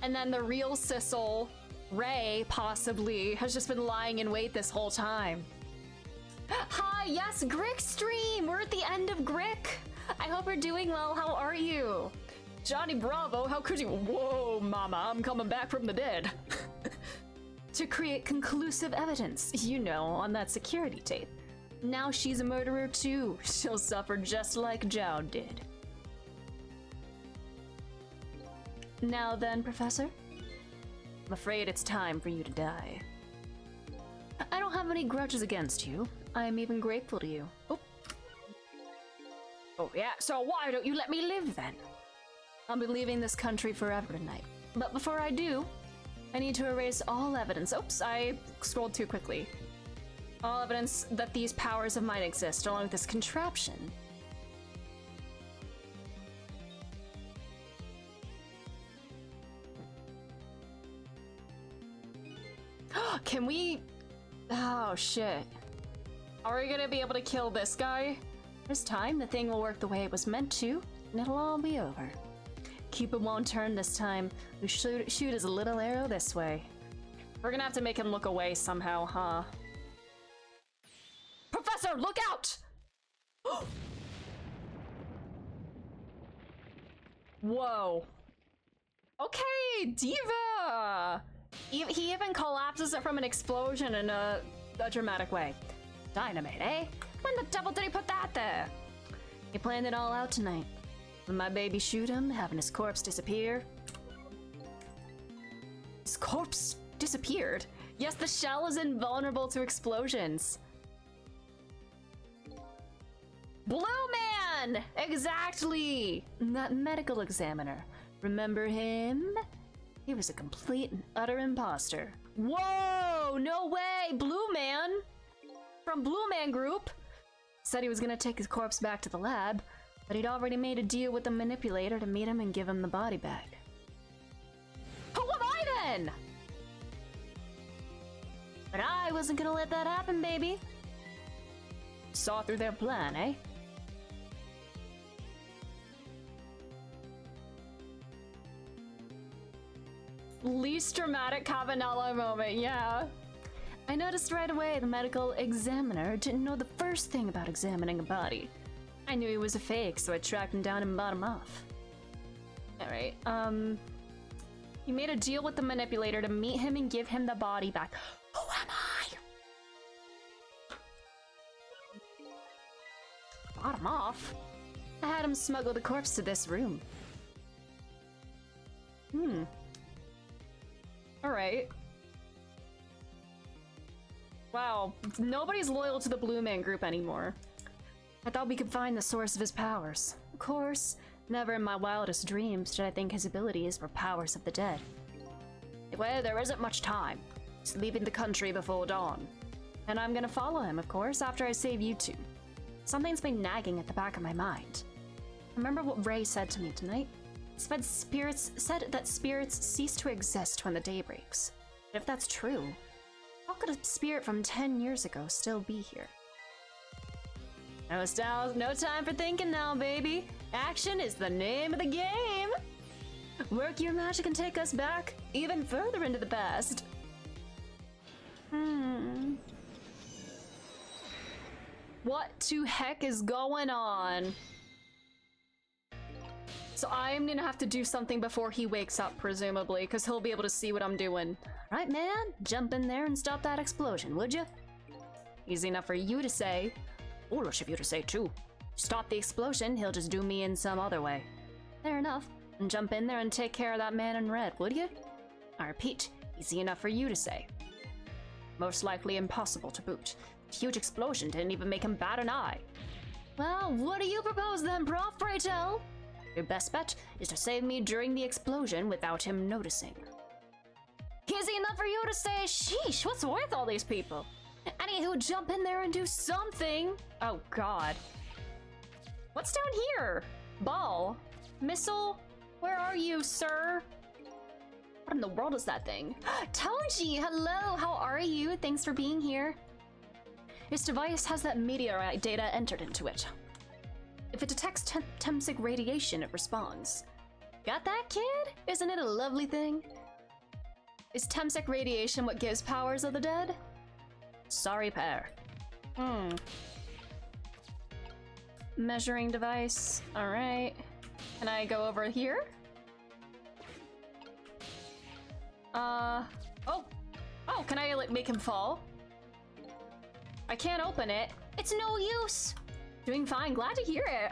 And then the real Sissel, Ray, possibly, has just been lying in wait this whole time. Hi, yes, Grick stream! We're at the end of Grick! I hope you're doing well, how are you? Johnny Bravo, how could you? Whoa, mama, I'm coming back from the dead. To create conclusive evidence, you know, on that security tape. Now she's a murderer too. She'll suffer just like Zhao did. Now then, Professor? I'm afraid it's time for you to die. I don't have any grudges against you. I am even grateful to you. Oh yeah, so why don't you let me live then? I'll be leaving this country forever tonight. But before I do, I need to erase all evidence. Oops, I scrolled too quickly. All evidence that these powers of mine exist, along with this contraption. Can we... Oh, shit. Are we gonna be able to kill this guy? This time, the thing will work the way it was meant to, and it'll all be over. Cupid won't turn this time. We shoot his little arrow this way. We're gonna have to make him look away somehow, huh? Professor, look out! Whoa. Okay, Diva! He even collapses it from an explosion in a dramatic way. Dynamite, eh? When the devil did he put that there? He planned it all out tonight. When my baby shoot him, having his corpse disappear. His corpse disappeared? Yes, the shell is invulnerable to explosions. Blue Man! Exactly! That medical examiner. Remember him? He was a complete and utter imposter. Whoa! No way! Blue Man! From Blue Man Group! Said he was gonna take his corpse back to the lab, but he'd already made a deal with the manipulator to meet him and give him the body back. Who am I then? But I wasn't gonna let that happen, baby. Saw through their plan, eh? Least dramatic Cabanela moment, yeah. I noticed right away the medical examiner didn't know the first thing about examining a body. I knew he was a fake, so I tracked him down and bought him off. Alright, he made a deal with the manipulator to meet him and give him the body back. Who am I? Bought him off? I had him smuggle the corpse to this room. Alright. Wow, nobody's loyal to the Blue Man Group anymore. I thought we could find the source of his powers. Of course, never in my wildest dreams did I think his abilities were powers of the dead. Well, there isn't much time. He's leaving the country before dawn. And I'm gonna follow him, of course, after I save you two. Something's been nagging at the back of my mind. Remember what Ray said to me tonight? Said that spirits cease to exist when the day breaks. But if that's true, how could a spirit from 10 years ago still be here? No time for thinking now, baby. Action is the name of the game. Work your magic and take us back even further into the past. What to heck is going on? So I'm gonna have to do something before he wakes up, presumably, because he'll be able to see what I'm doing. Right, man? Jump in there and stop that explosion, would you? Easy enough for you to say. Foolish of you to say, too. Stop the explosion, he'll just do me in some other way. Fair enough. And jump in there and take care of that man in red, would you? I repeat, easy enough for you to say. Most likely impossible to boot. The huge explosion didn't even make him bat an eye. Well, what do you propose then, Prof, pray tell? Your best bet is to save me during the explosion without him noticing. Easy enough for you to say, sheesh, what's with all these people? Anywho, jump in there and do something. Oh, God. What's down here? Ball? Missile? Where are you, sir? What in the world is that thing? Toji, hello, how are you? Thanks for being here. This device has that meteorite data entered into it. If it detects Temsic radiation, it responds. Got that, kid? Isn't it a lovely thing? Is Temsic radiation what gives powers of the dead? Sorry, pair. Measuring device. Alright. Can I go over here? Oh! Oh, can I, like, make him fall? I can't open it. It's no use! Doing fine, glad to hear it.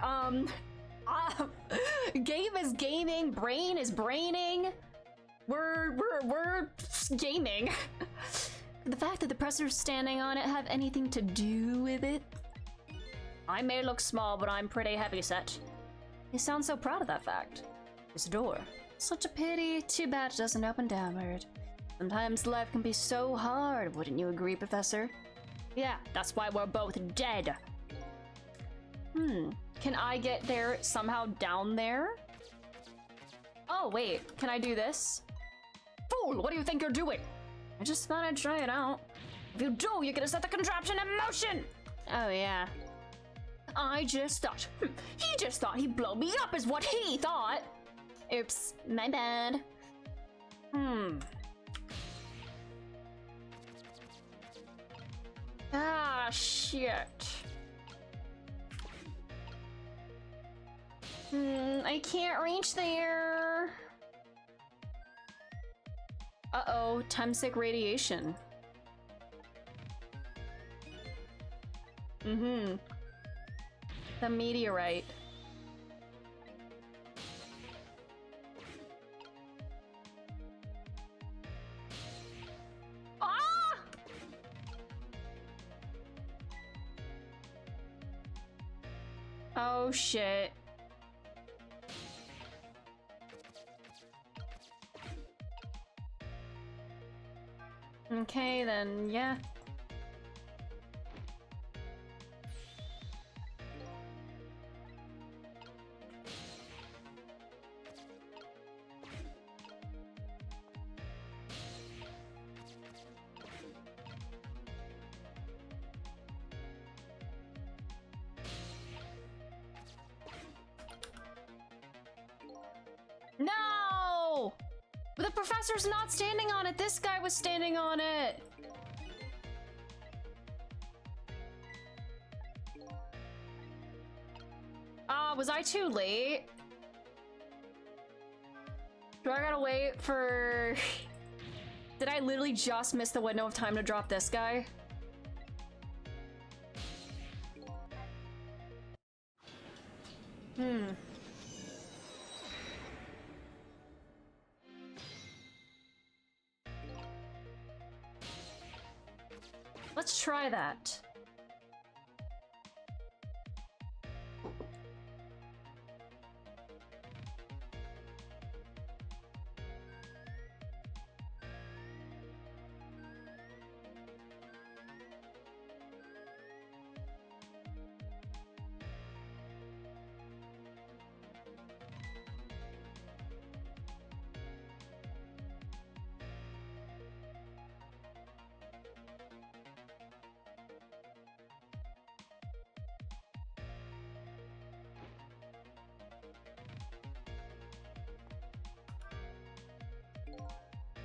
Game is gaming, brain is braining. We're gaming. The fact that the pressure's standing on it have anything to do with it? I may look small, but I'm pretty heavy set. You sound so proud of that fact. This door. Such a pity. Too bad it doesn't open downward. Sometimes life can be so hard, wouldn't you agree, Professor? Yeah, that's why we're both dead. Can I get there somehow down there? Oh, wait. Can I do this? Fool, what do you think you're doing? I just thought I'd try it out. If you do, you're gonna set the contraption in motion! Oh, yeah. I just thought. He just thought he'd blow me up is what he thought! Oops, my bad. Ah, shit. I can't reach there. Uh-oh, Temsic radiation. The meteorite. Ah! Oh shit. Okay, then, yeah. No! But the professor's not standing on it. This guy was standing on it. Was I too late? Do I gotta wait for... Did I literally just miss the window of time to drop this guy? Let's try that.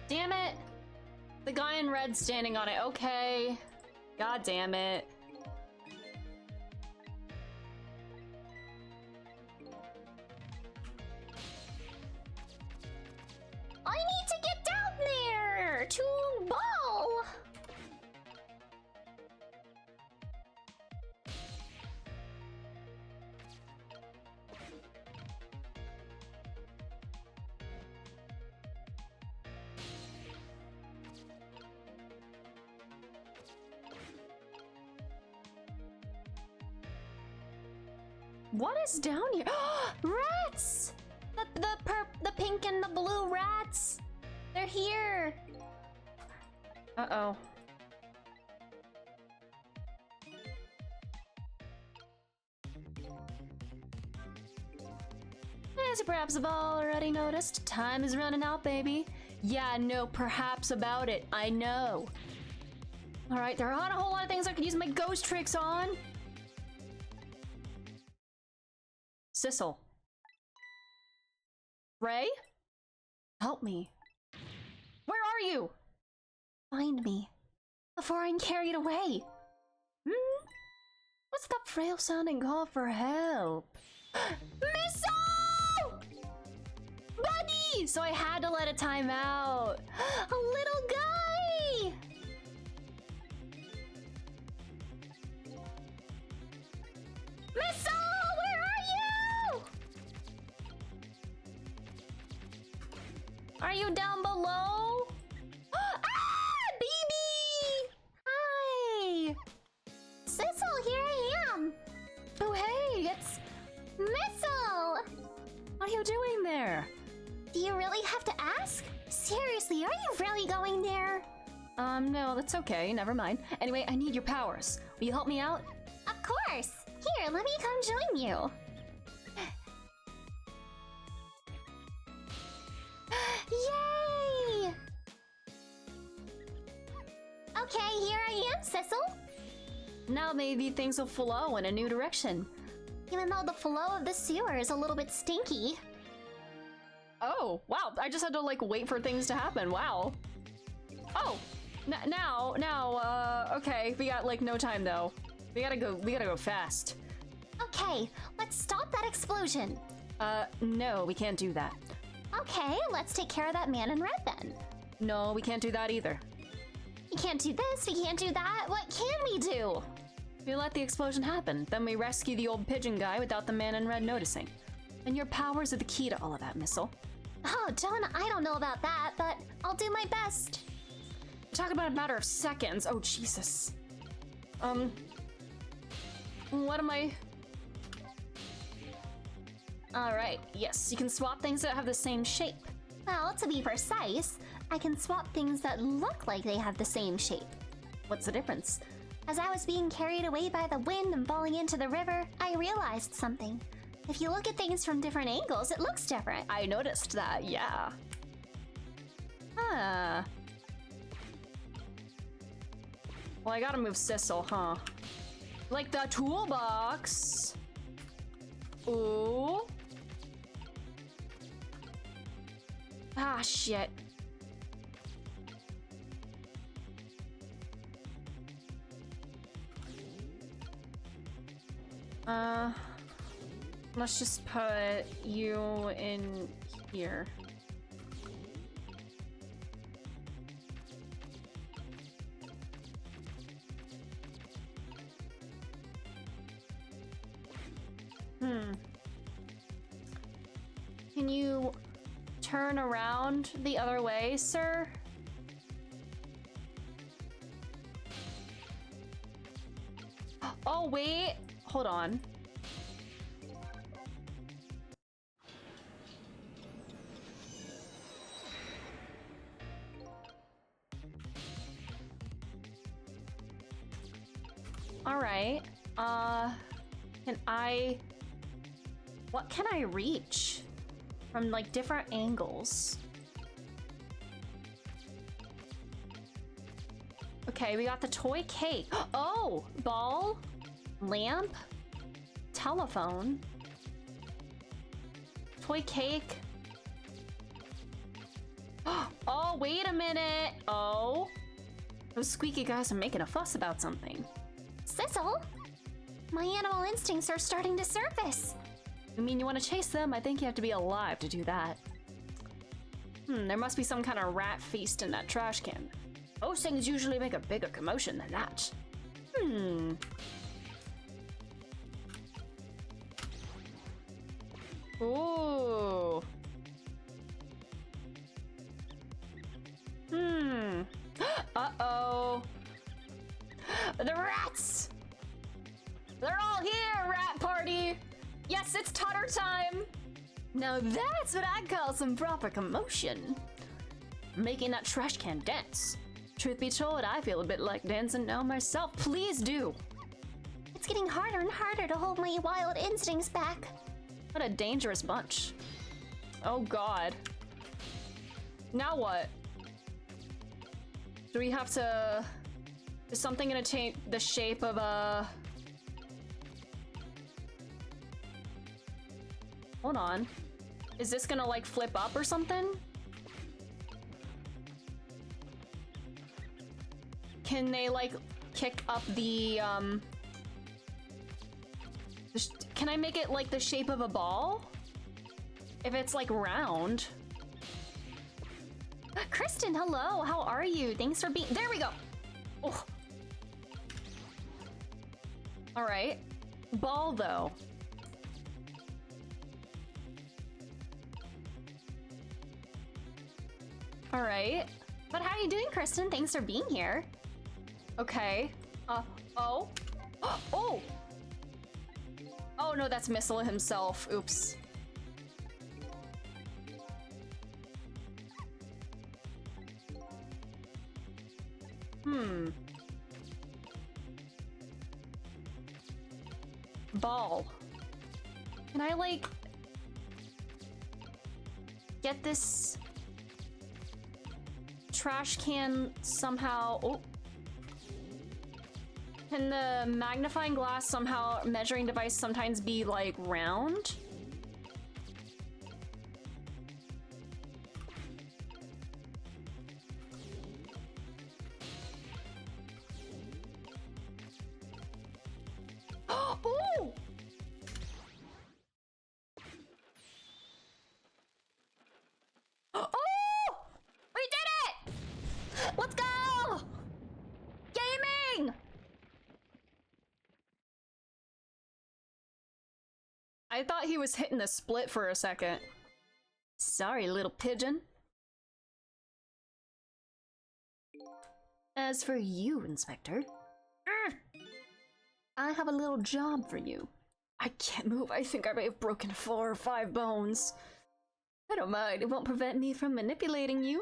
Damn it! The guy in red standing on it. Okay. God damn it. I need to get down there to ball. What is down here? Rats! The pink and the blue rats. They're here. Uh-oh. As you perhaps have already noticed, time is running out, baby. Yeah, no, perhaps about it. I know. Alright, there aren't a whole lot of things I could use my ghost tricks on. Sissel. Ray? Help me. Where are you? Find me before I'm carried away. What's that frail sounding call for help? Missile! Buddy! So I had to let a time out. A little guy! Missile! Where are you? Are you down below? Ah, baby! Hi! Sissel, here I am. Oh, hey, it's... Missile! What are you doing there? Do you really have to ask? Seriously, are you really going there? No, that's okay, never mind. Anyway, I need your powers. Will you help me out? Of course. Here, let me come join you. Yay! Okay, here I am, Sissel. Now maybe things will flow in a new direction. Even though the flow of the sewer is a little bit stinky. Oh, wow, I just had to, like, wait for things to happen, wow. Oh, okay, we got, like, no time, though. We gotta go fast. Okay, let's stop that explosion. No, we can't do that. Okay, let's take care of that man in red then. No, we can't do that either. We can't do this, we can't do that. What can we do? We let the explosion happen, then we rescue the old pigeon guy without the man in red noticing. And your powers are the key to all of that, Missile. Oh, I don't know about that, but I'll do my best. Talk about a matter of seconds. Oh, Jesus. What am I... Alright, yes, you can swap things that have the same shape. Well, to be precise, I can swap things that look like they have the same shape. What's the difference? As I was being carried away by the wind and falling into the river, I realized something. If you look at things from different angles, it looks different. I noticed that, yeah. Huh. Well, I gotta move Sissel, huh? Like the toolbox. Ooh. Ah, shit. Let's just put you in here. Can you turn around the other way, sir? Oh, wait. Hold on. All right. What can I reach from like different angles? Okay, we got the toy cake. Oh, ball, lamp, telephone, toy cake. Oh, Oh, wait a minute. Oh. Those squeaky guys are making a fuss about something. Sizzle? My animal instincts are starting to surface. You mean you want to chase them? I think you have to be alive to do that. There must be some kind of rat feast in that trash can. Those things usually make a bigger commotion than that. Ooh. Uh-oh. The rats! They're all here, rat party! Yes, it's Tutter time! Now that's what I call some proper commotion. Making that trash can dance. Truth be told, I feel a bit like dancing now myself. Please do! It's getting harder and harder to hold my wild instincts back. What a dangerous bunch. Oh god. Now what? Do we have to... Is something gonna change the shape of a... Hold on. Is this gonna like flip up or something? Can they like kick up the can I make it like the shape of a ball? If it's like round. Kristen, hello. How are you? Thanks for being... There we go. Oh. All right. Ball though. All right. But how are you doing, Kristen? Thanks for being here. Okay. Oh. Oh! Oh no, that's Missile himself. Oops. Ball. Can I like get this trash can somehow? Oh. Can the magnifying glass somehow measuring device sometimes be like round? Oh! Oh! We did it! Let's go! Gaming! I thought he was hitting the split for a second. Sorry, little pigeon. As for you, Inspector, I have a little job for you. I can't move. I think I may have broken 4 or 5 bones. I don't mind. It won't prevent me from manipulating you.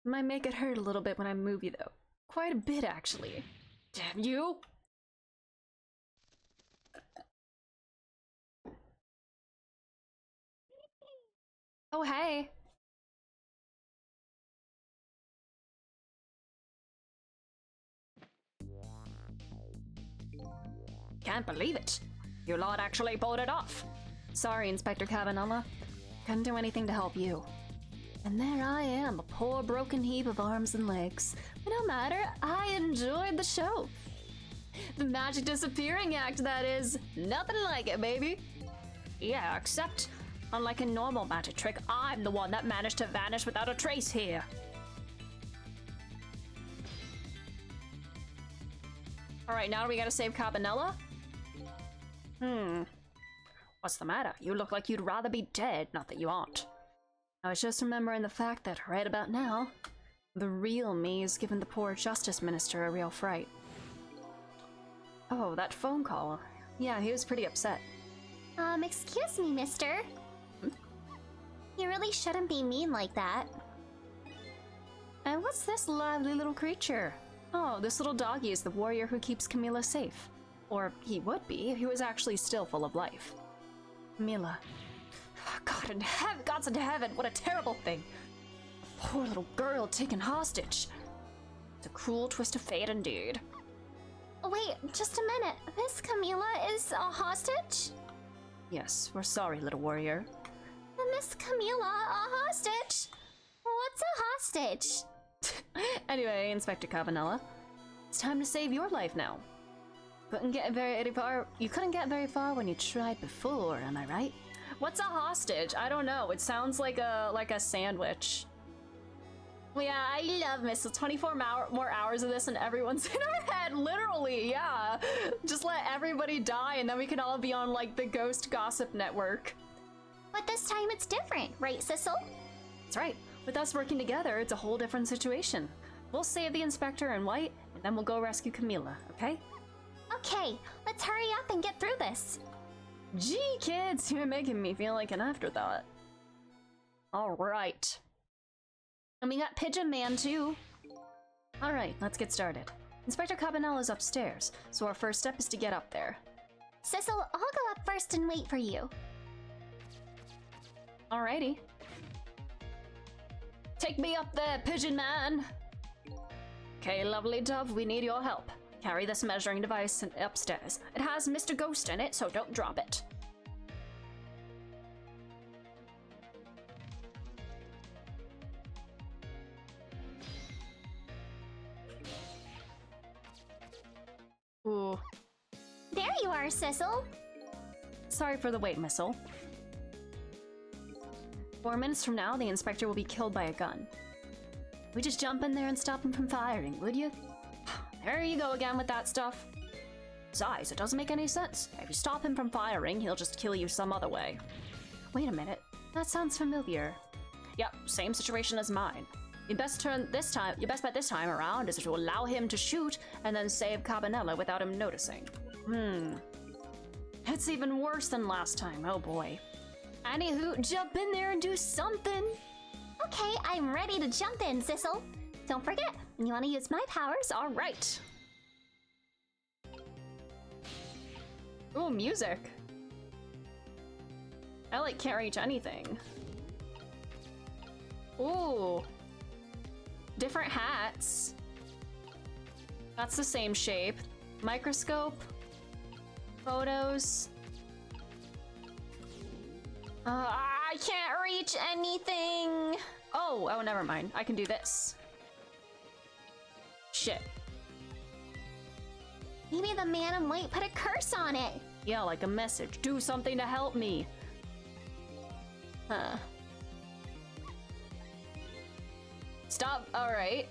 It might make it hurt a little bit when I move you, though. Quite a bit, actually. Damn you! Oh, hey. Can't believe it. Your lot actually pulled it off. Sorry, Inspector Cavanella. Couldn't do anything to help you. And there I am, a poor broken heap of arms and legs. But no matter, I enjoyed the show. The magic disappearing act, that is. Nothing like it, baby. Yeah, except, unlike a normal magic trick, I'm the one that managed to vanish without a trace here. Alright, now we gotta save Cabanella? What's the matter? You look like you'd rather be dead, not that you aren't. I was just remembering the fact that right about now, the real me is giving the poor Justice Minister a real fright. Oh, that phone call. Yeah, he was pretty upset. Excuse me, mister. You really shouldn't be mean like that. And what's this lively little creature? Oh, this little doggy is the warrior who keeps Camilla safe. Or he would be if he was actually still full of life. Camilla. God in heaven, gods in heaven, what a terrible thing. Poor little girl taken hostage. It's a cruel twist of fate indeed. Wait, just a minute. Miss Camilla is a hostage? Yes, we're sorry, little warrior. Miss Camilla, a hostage? What's a hostage. Anyway, Inspector Cabanella, it's time to save your life now. You couldn't get very far when you tried before, am I right? What's a hostage? I don't know. It sounds like a sandwich. Well, yeah, I love Missile. 24 more hours of this and everyone's in our head, literally, yeah. Just let everybody die and then we can all be on like the Ghost Gossip Network. But this time it's different, right, Sissel? That's right. With us working together, it's a whole different situation. We'll save the Inspector in white, and then we'll go rescue Camila, okay? Okay, let's hurry up and get through this. Gee, kids, you're making me feel like an afterthought. Alright. And we got Pigeon Man, too. Alright, let's get started. Inspector Cabanella's upstairs, so our first step is to get up there. Sissel, I'll go up first and wait for you. Alrighty. Take me up there, Pigeon Man! Okay, lovely dove, we need your help. Carry this measuring device upstairs. It has Mr. Ghost in it, so don't drop it. Ooh. There you are, Sissel. Sorry for the wait, Missile. 4 minutes from now, the Inspector will be killed by a gun. We just jump in there and stop him from firing, would you? There you go again with that stuff. Besides, it doesn't make any sense. If you stop him from firing, he'll just kill you some other way. Wait a minute, that sounds familiar. Yep, same situation as mine. Your best bet this time around is to allow him to shoot and then save Cabanella without him noticing. It's even worse than last time, oh boy. Anywho, jump in there and do something! Okay, I'm ready to jump in, Sissel. Don't forget, when you want to use my powers, Alright! Ooh, music! I like can't reach anything. Ooh! Different hats. That's the same shape. Microscope. Photos. I can't reach anything! Oh, never mind. I can do this. Shit. maybe the man in white put a curse on it. Yeah, like a message. Do something to help me. Huh. Stop. Alright.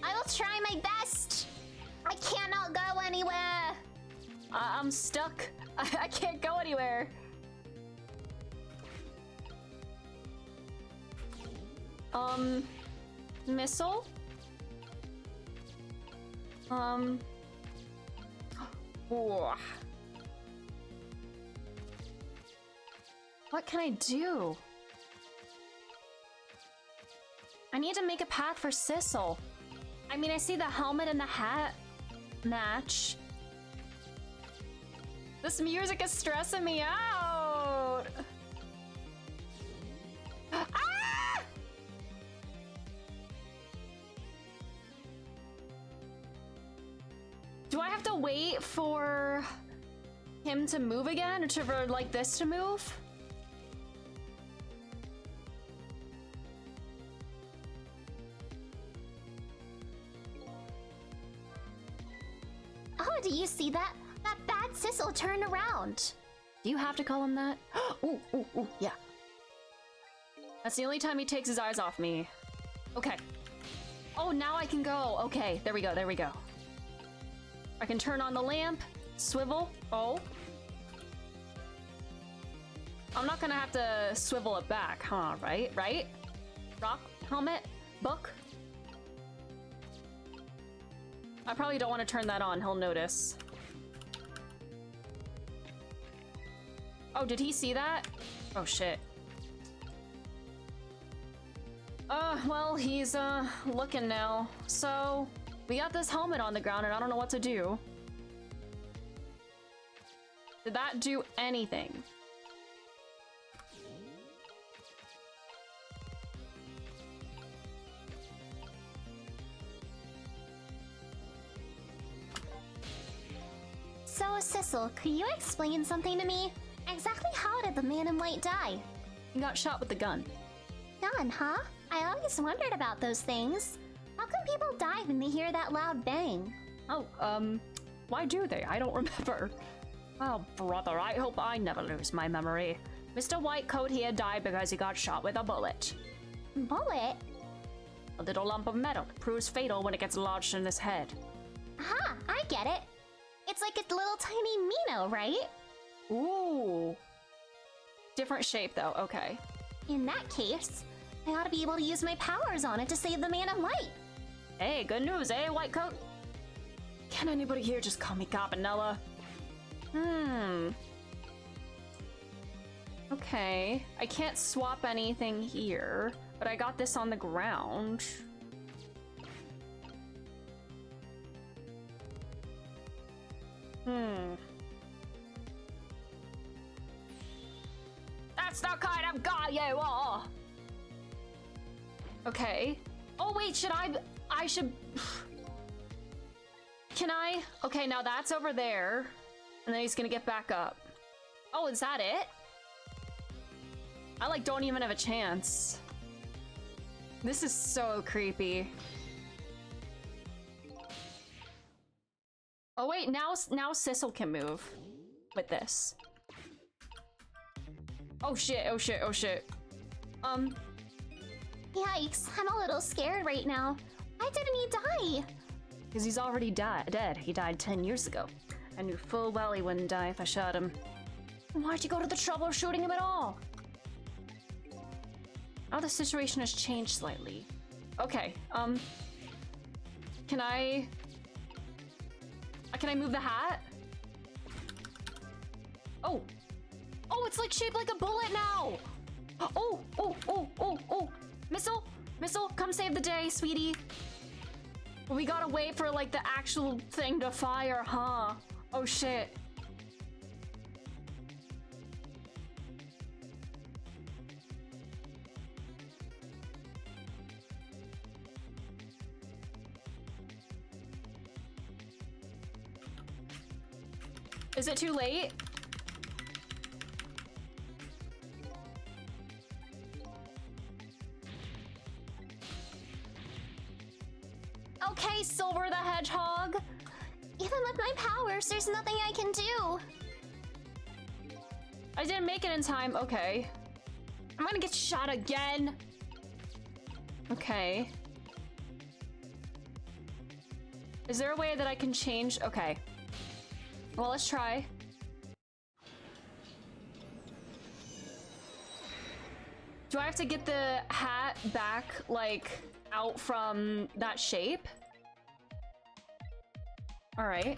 I will try my best. I cannot go anywhere. I'm stuck. I can't go anywhere. Missile? What can I do? I need to make a path for Sissel. I mean, I see the helmet and the hat match. This music is stressing me out. Ah! Do I have to wait for him to move again, or for like this to move? Oh, do you see that? That bad Sissel turned around. Do you have to call him that? Ooh, yeah. That's the only time he takes his eyes off me. Okay. Oh, now I can go. Okay, there we go, there we go. I can turn on the lamp, swivel. Oh. I'm not gonna have to swivel it back, huh? Right? Rock, helmet, book. I probably don't want to turn that on, he'll notice. Oh, did he see that? Oh, shit. Well, he's, looking now. So, we got this helmet on the ground and I don't know what to do. Did that do anything? So, Sissel, could you explain something to me? Exactly how did the man in white die? He got shot with the gun. Gun, huh? I always wondered about those things. How come people die when they hear that loud bang? Oh, why do they? I don't remember. Oh, brother, I hope I never lose my memory. Mr. Whitecoat here died because he got shot with a bullet. Bullet? A little lump of metal that proves fatal when it gets lodged in his head. Aha, I get it. It's like a little tiny Mino, right? Ooh. Different shape, though. Okay. In that case, I ought to be able to use my powers on it to save the Man of Light. Hey, good news, eh, Whitecoat? Can anybody here just call me Cabanella? Okay. I can't swap anything here, but I got this on the ground. That's the kind of guy you are! Okay. Oh wait, I should... Can I? Okay, now that's over there. And then he's gonna get back up. Oh, is that it? I like don't even have a chance. This is so creepy. Oh wait, now Sissel can move with this. Oh shit, oh shit, oh shit. Yikes, I'm a little scared right now. Why didn't he die? Because he's already dead. He died 10 years ago. I knew full well he wouldn't die if I shot him. Why'd you go to the trouble of shooting him at all? Oh, the situation has changed slightly. Okay, Can I move the hat? Oh! Oh, it's like shaped like a bullet now! Oh! Oh! Oh! Oh! Oh! Missile! Missile, come save the day, sweetie! We gotta wait for, like, the actual thing to fire, huh? Oh, shit. Is it too late? Okay, Silver the Hedgehog. Even with my powers, there's nothing I can do. I didn't make it in time. Okay. I'm gonna get shot again. Okay. Is there a way that I can change? Okay. Well, let's try. Do I have to get the hat back, like, out from that shape? All right.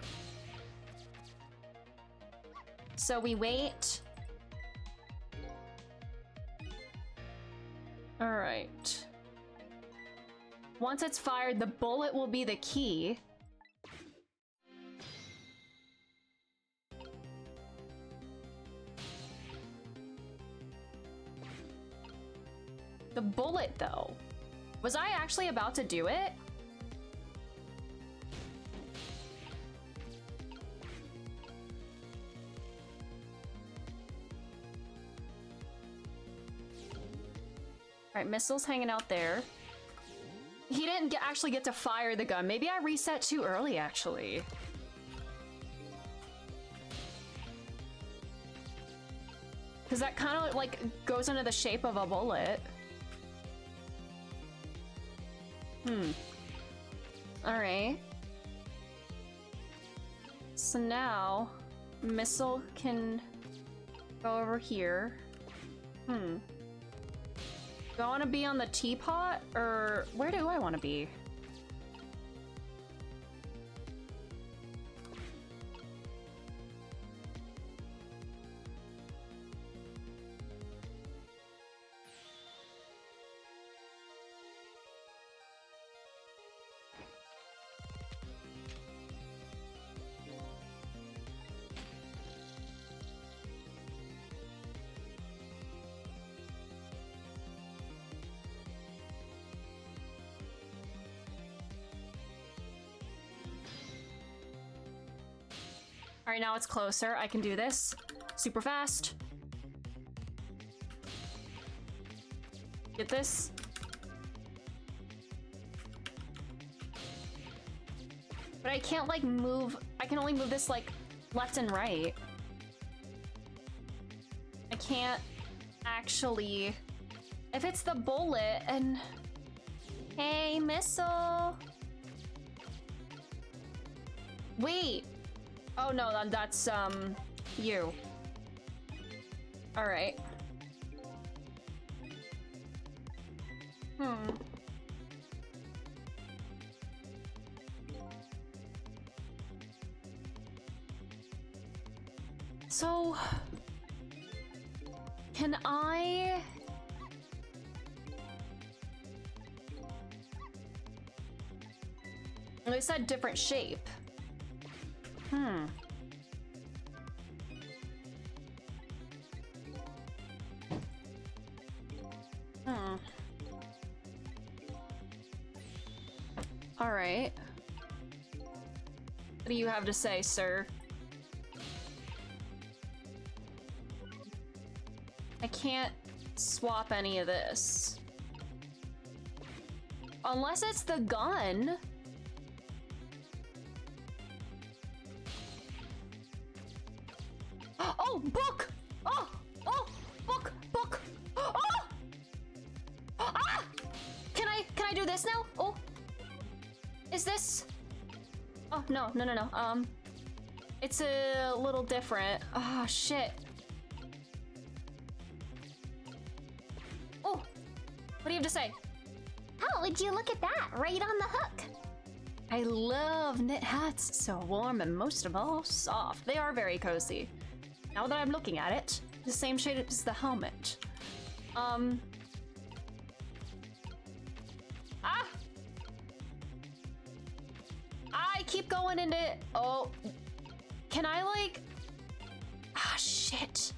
So we wait. All right. Once it's fired, the bullet will be the key. The bullet, though. Was I actually about to do it? Alright, missile's hanging out there. He didn't actually get to fire the gun. Maybe I reset too early, actually. Because that kind of, like, goes into the shape of a bullet. Alright. So now, missile can go over here. Do I want to be on the teapot, or where do I want to be? All right, now it's closer. I can do this super fast. Get this. But I can't like move, I can only move this like left and right. I can't actually, if it's the bullet and, hey, missile. Wait. Oh no, that's you. All right. So, can I... They said different shape. All right. What do you have to say, sir? I can't swap any of this. Unless it's the gun. Oh, book! Oh! Oh! Book! Book! Oh! Ah! Can I do this now? Oh! Is this... Oh, no. It's a little different. Oh, shit. Oh! What do you have to say? Oh, would you look at that? Right on the hook. I love knit hats. So warm and most of all, soft. They are very cozy. Now that I'm looking at it, the same shade as the helmet. Ah! I keep going into... Oh. Can I, like... Ah, shit.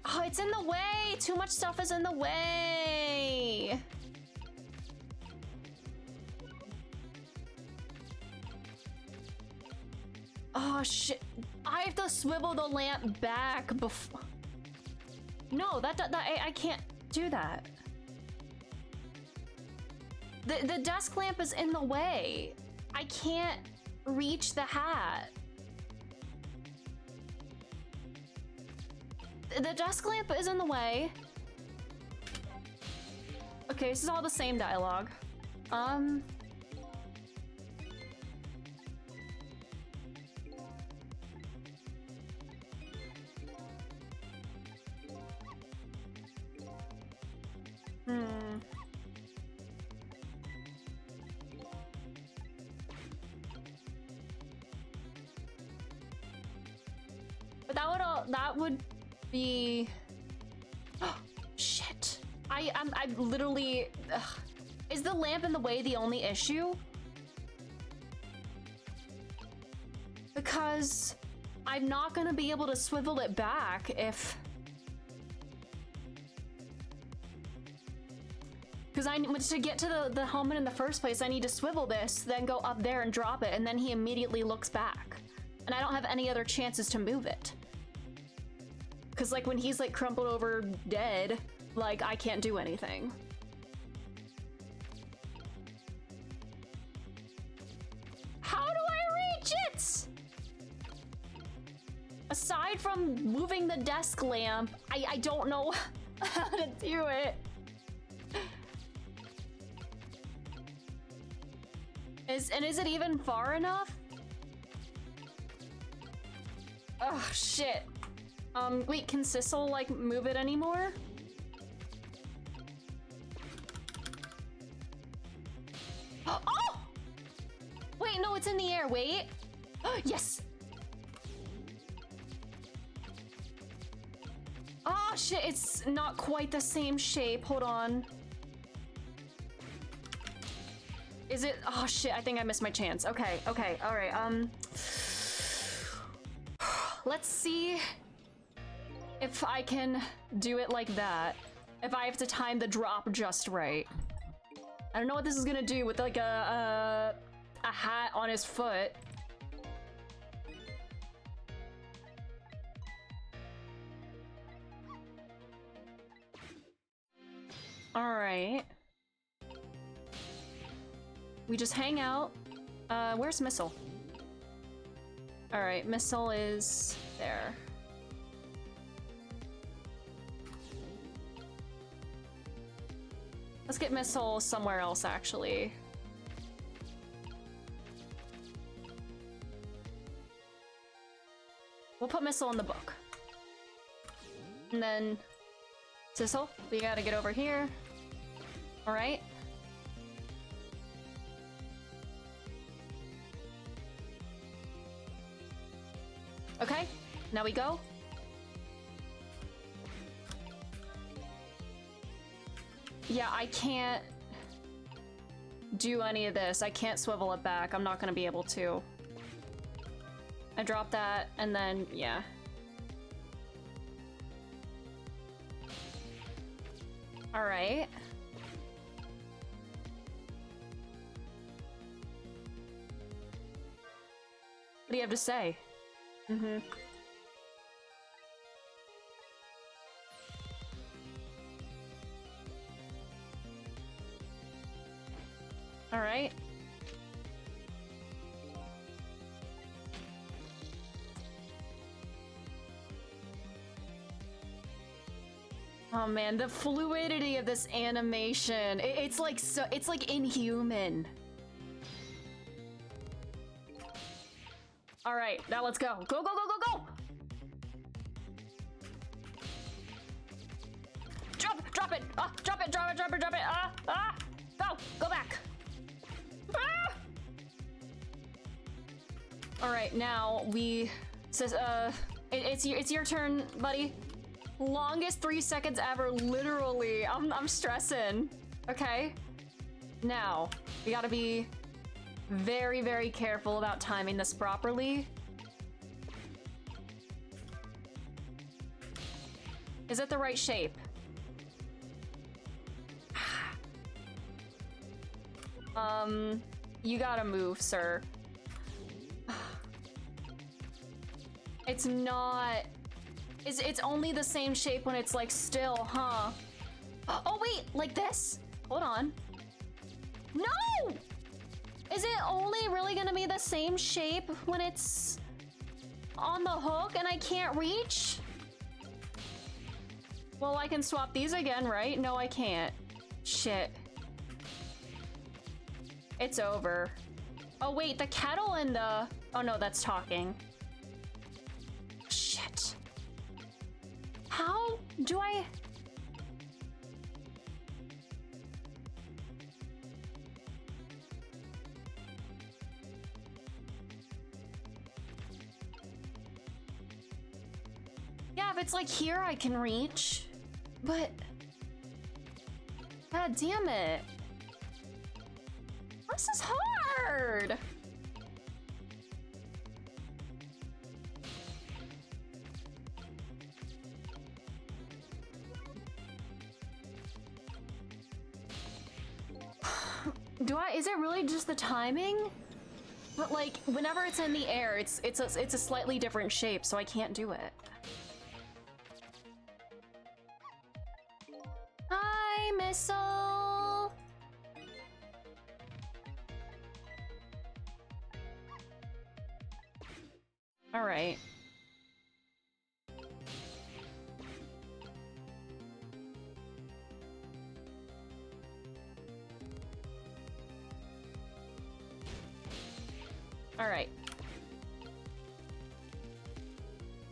Oh, it's in the way! Too much stuff is in the way! Oh, shit. I have to swivel the lamp back before... No, I can't do that. The desk lamp is in the way. I can't reach the hat. The desk lamp is in the way. Okay, this is all the same dialogue. But that would be... Shit. I'm literally... Ugh. Is the lamp in the way the only issue? Because I'm not gonna be able to swivel it back if... Because to get to the helmet in the first place, I need to swivel this, then go up there and drop it, and then he immediately looks back. And I don't have any other chances to move it. Because, like, when he's, like, crumpled over dead, like, I can't do anything. How do I reach it? Aside from moving the desk lamp, I don't know how to do it. Is it even far enough? Oh, shit. Wait, can Sissel, like, move it anymore? Oh! Wait, no, it's in the air, wait. Yes! Oh, shit, it's not quite the same shape. Hold on. Is it? Oh, shit, I think I missed my chance. Okay, all right, let's see if I can do it like that. If I have to time the drop just right. I don't know what this is gonna do with, like, a hat on his foot. All right. We just hang out Where's Missile? Alright, Missile is there. Let's get Missile somewhere else, actually. We'll put Missile in the book. And then... Sissel, we gotta get over here. Alright. Okay, now we go. Yeah, I can't do any of this. I can't swivel it back. I'm not gonna be able to. I drop that, and then, yeah. Alright. What do you have to say? Mm-hmm. All right. Oh man, the fluidity of this animation. It's like so, it's like inhuman. All right, now let's go. Go, go, go, go, go! Drop it! Ah, drop it, drop it, drop it, drop it! Go back! Ah! All right, now we says it's your turn, buddy. Longest 3 seconds ever, literally. I'm stressing. Okay. Now we gotta be very, very careful about timing this properly. Is it the right shape? You gotta move, sir. It's not... It's only the same shape when it's like still, huh? Oh wait, like this? Hold on. No! Is it only really gonna be the same shape when it's on the hook and I can't reach? Well, I can swap these again, right? No, I can't. Shit. It's over. Oh wait, the kettle and the... Oh no, that's talking. Shit. How do I... Yeah, if it's like here, I can reach. But... God damn it. This is hard! Is it really just the timing? But like, whenever it's in the air, it's a slightly different shape, so I can't do it. Hi, Missile! All right. All right.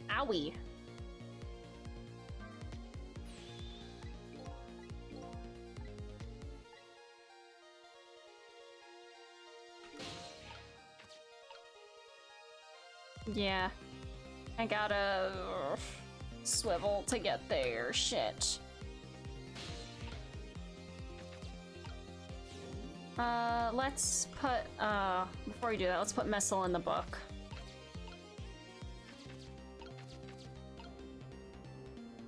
Owie. Yeah. I gotta swivel to get there. Shit. Let's put, before we do that, let's put Missile in the book.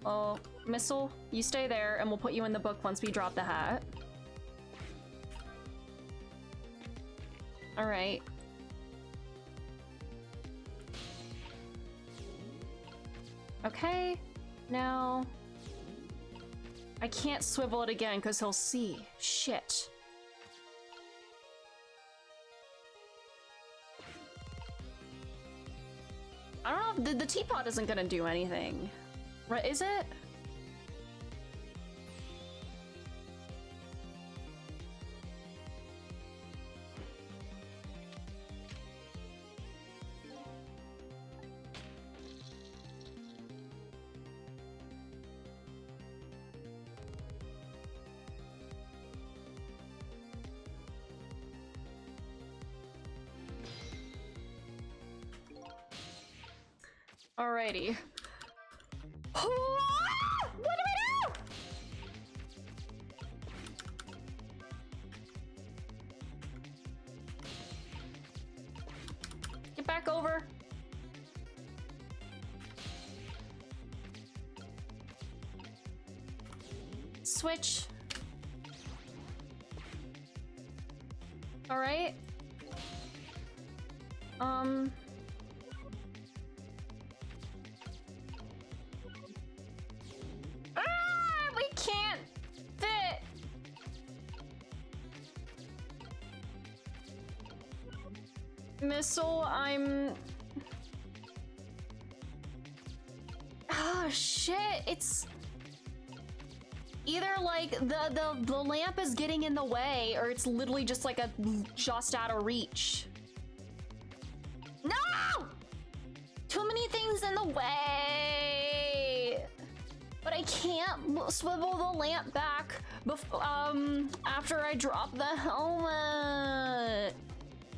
Oh, Missile, you stay there, and we'll put you in the book once we drop the hat. Alright. Okay, now... I can't swivel it again because he'll see. Shit. I don't know, the teapot isn't gonna do anything. Right, is it? Alrighty. What do I do? Get back over. Switch. All right. We can't fit. Missile, I'm... Oh, shit, it's... Either, like, the lamp is getting in the way, or it's literally just, like, just out of reach. No! Too many things in the way! But I can't swivel the lamp back after I drop the helmet.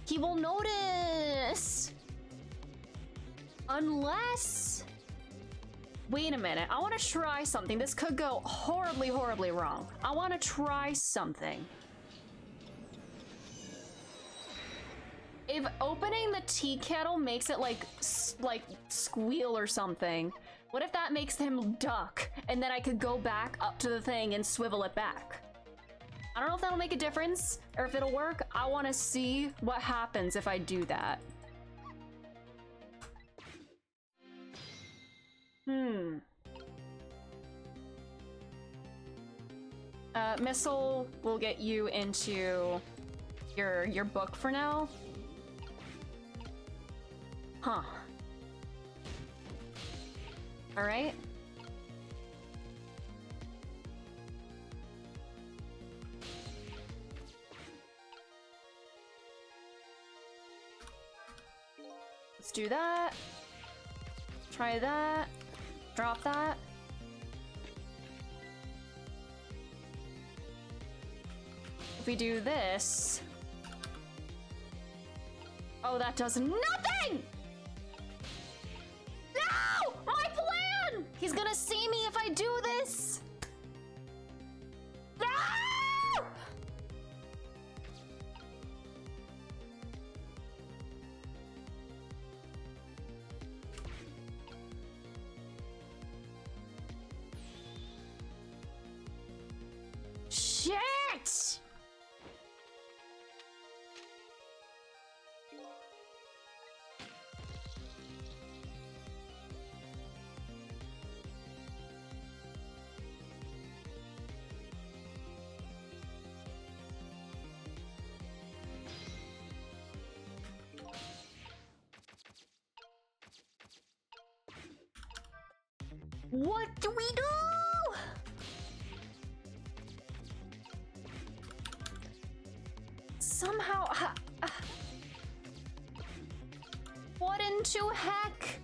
He will notice. Unless... Wait a minute, I want to try something. This could go horribly, horribly wrong. I want to try something. If opening the tea kettle makes it like squeal or something, what if that makes him duck and then I could go back up to the thing and swivel it back? I don't know if that'll make a difference or if it'll work. I want to see what happens if I do that. Missile will get you into your book for now. Huh. All right. Let's do that. Try that. Drop that. If we do this... Oh, that does nothing! No! My plan! He's gonna see me if I do this! No! Shit! What do we do? Somehow... What into heck?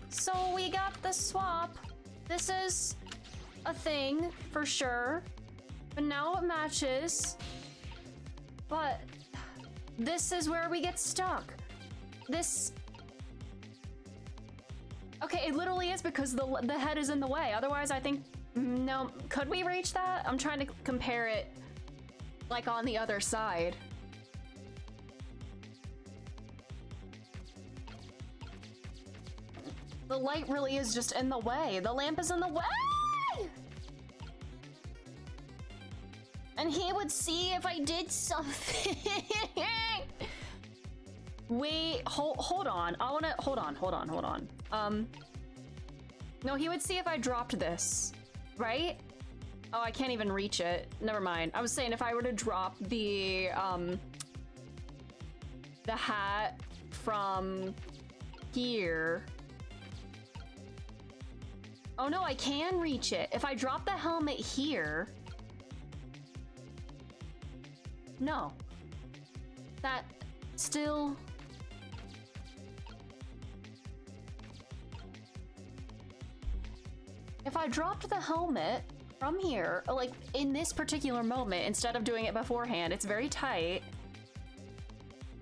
So we got the swap. This is a thing, for sure. But now it matches. But this is where we get stuck. This... Okay, it literally is because the head is in the way. Otherwise, I think... No, could we reach that? I'm trying to compare it, like, on the other side. The light really is just in the way. The lamp is in the way! And he would see if I did something. Wait, hold on. I wanna, hold on. No, he would see if I dropped this, right? Oh, I can't even reach it. Never mind. I was saying if I were to drop the hat from here, Oh no, I can reach it. If I drop the helmet here... No. That still... If I dropped the helmet from here, like in this particular moment, instead of doing it beforehand, it's very tight.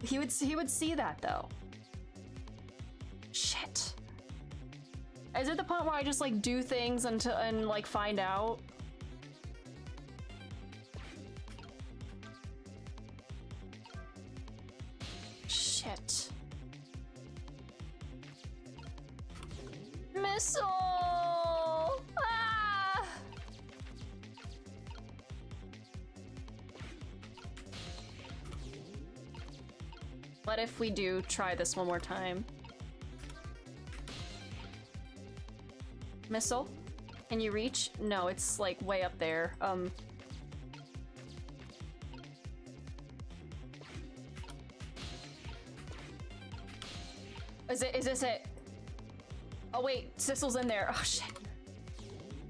He would see that though. Shit. Is it the point where I just like do things until and like find out? Shit. Missile! Ah! What if we do try this one more time? Missile? Can you reach? No, it's like way up there. Is this it? Oh wait, Sissel's in there. Oh shit.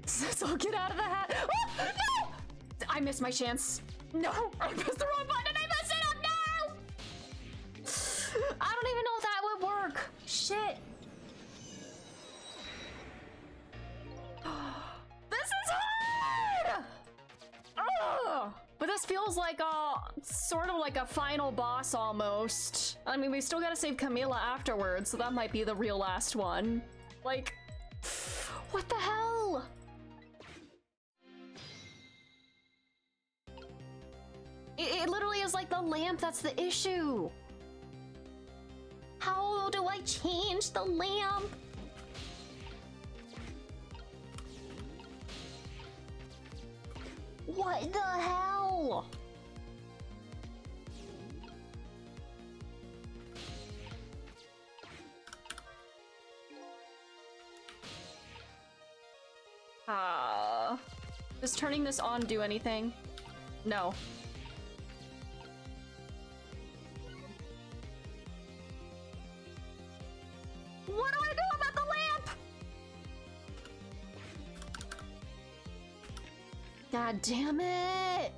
Sissel, get out of the hat. Oh, no! I missed my chance. No, I pressed the wrong button and I messed it up. No! I don't even know if that would work. Shit. This is hard! Ugh! But this feels like sort of like a final boss almost. I mean, we still gotta save Camila afterwards, so that might be the real last one. Like, what the hell? It literally is like the lamp that's the issue. How do I change the lamp? What the hell? Does turning this on do anything? No. What do I do about the lamp? God damn it!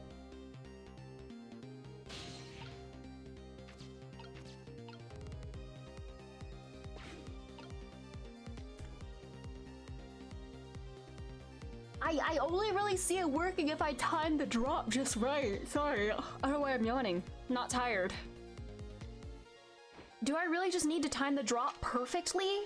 I only really see it working if I time the drop just right. Sorry. I don't know why I'm yawning. I'm not tired. Do I really just need to time the drop perfectly?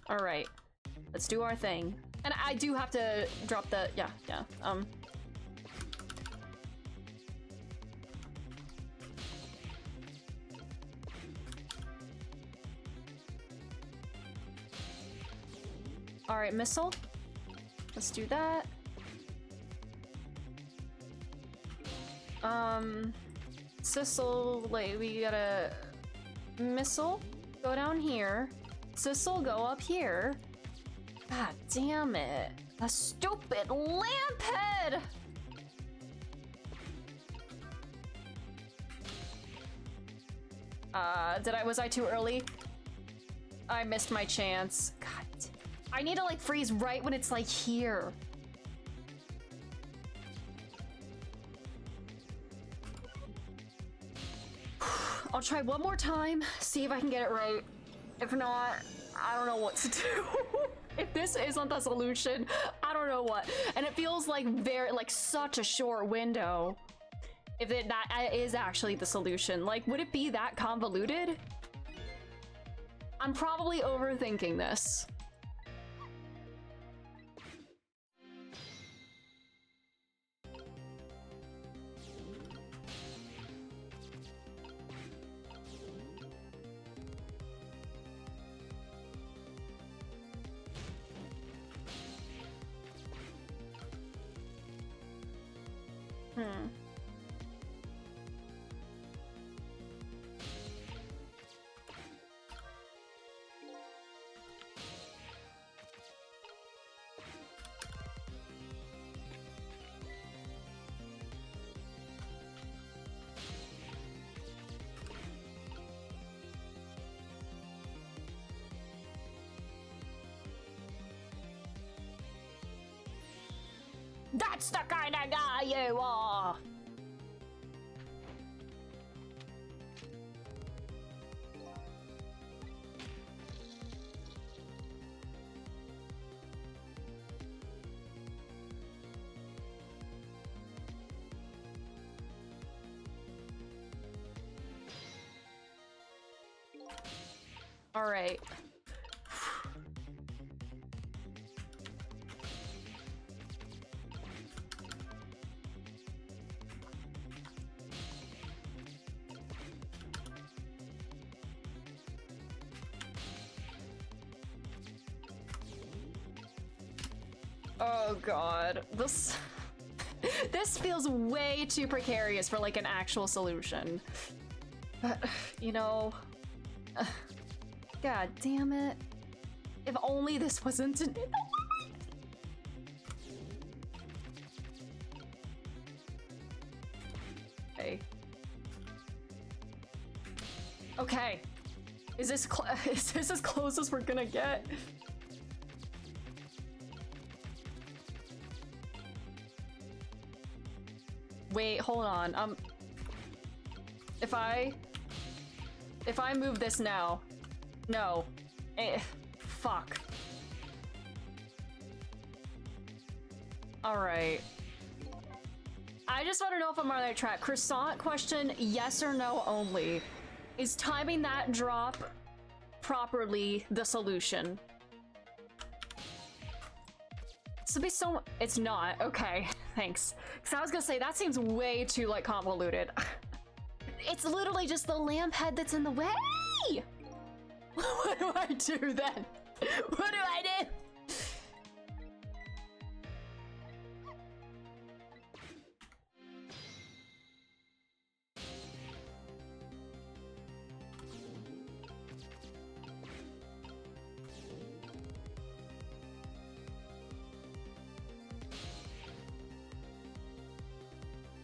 All right, let's do our thing. And I do have to drop the, yeah. All right, missile. Let's do that. Sissel, like, we gotta missile, go down here. Sissel, go up here. God damn it. A stupid lamp head! Was I too early? I missed my chance. God, I need to like freeze right when it's like here. I'll try one more time, see if I can get it right. If not, I don't know what to do. If this isn't the solution, I don't know what. And it feels like such a short window. If that is actually the solution. Like, would it be that convoluted? I'm probably overthinking this. That's the kind of guy you are! All right. Oh god, this this feels way too precarious for like an actual solution. But, you know, god damn it. If only this wasn't an Okay. Okay. Is this as close as we're gonna get? Wait, hold on. If I move this now, no, fuck. All right. I just want to know if I'm on the right track. Croissant question: yes or no only. Is timing that drop properly the solution? This would be so. It's not. Okay, thanks. Because I was gonna say that seems way too like convoluted. It's literally just the lamp head that's in the way. What do I do then? What do I do?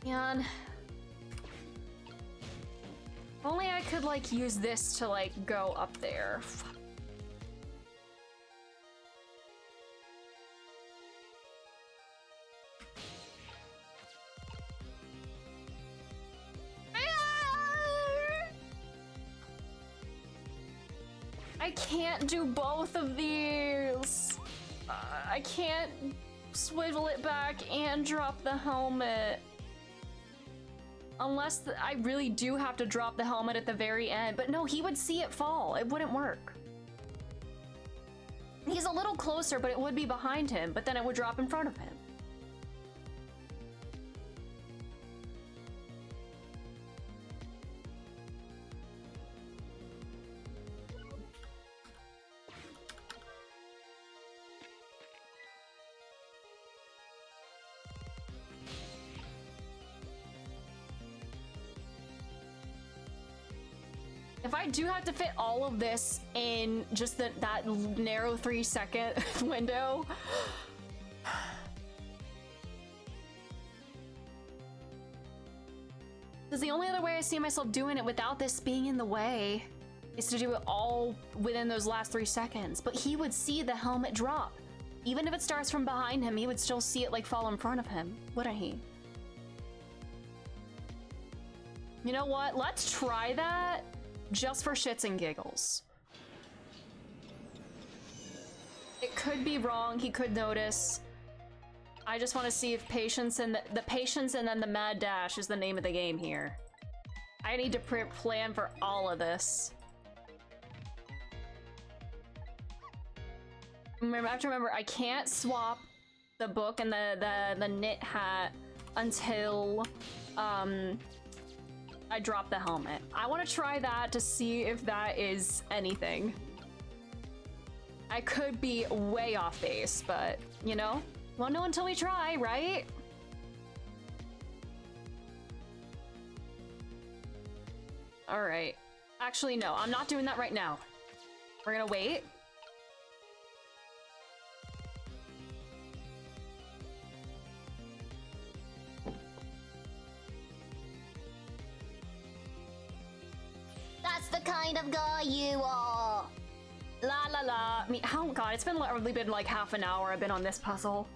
Man. Only I could like use this to like go up there. I can't do both of these. I can't swivel it back and drop the helmet. Unless I really do have to drop the helmet at the very end. But no, he would see it fall. It wouldn't work. He's a little closer, but it would be behind him. But then it would drop in front of him. If I do have to fit all of this in just that narrow 3-second window, because the only other way I see myself doing it without this being in the way is to do it all within those last 3 seconds. But he would see the helmet drop. Even if it starts from behind him, he would still see it like fall in front of him, wouldn't he? You know what? Let's try that. Just for shits and giggles. It could be wrong, he could notice. I just want to see if patience and the patience and then the mad dash is the name of the game here. I need to plan for all of this. Remember, I have to remember, I can't swap the book and the knit hat until I drop the helmet. I want to try that to see if that is anything. I could be way off base, but you know, won't know until we try, right? All right. Actually, no, I'm not doing that right now. We're gonna wait. That's the kind of guy you are. La la la. God, it's been literally been like half an hour I've been on this puzzle.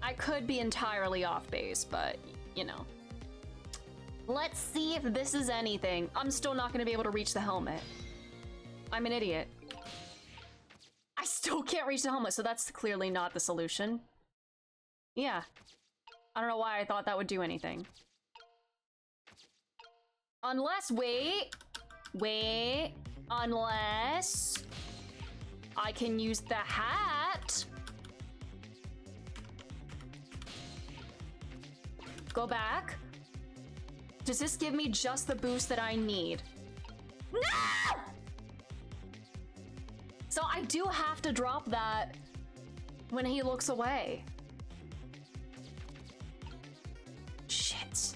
I could be entirely off base, but, you know. Let's see if this is anything. I'm still not gonna be able to reach the helmet. I'm an idiot. I still can't reach the helmet, so that's clearly not the solution. Yeah. I don't know why I thought that would do anything. Unless, wait, unless I can use the hat. Go back. Does this give me just the boost that I need? No! So I do have to drop that when he looks away. Shit.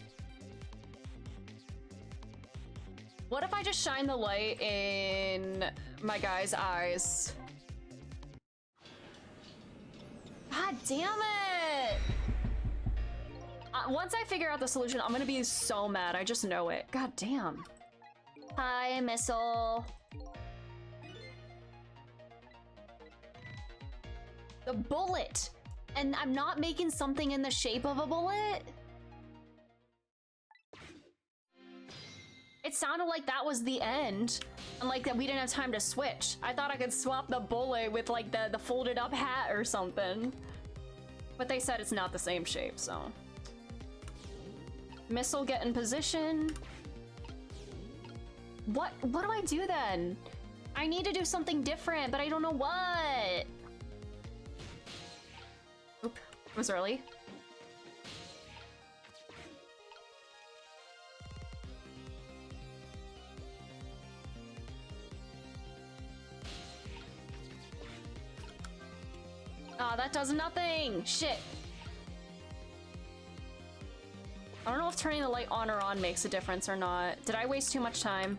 What if I just shine the light in my guy's eyes? God damn it! Once I figure out the solution, I'm gonna be so mad. I just know it. God damn. Hi, Missile. The bullet! And I'm not making something in the shape of a bullet? It sounded like that was the end, and like that we didn't have time to switch. I thought I could swap the bullet with like the folded up hat or something. But they said it's not the same shape, so. Missile get in position. What do I do then? I need to do something different, but I don't know what. Oop, it was early. Ah, that does nothing! Shit! I don't know if turning the light on or on makes a difference or not. Did I waste too much time?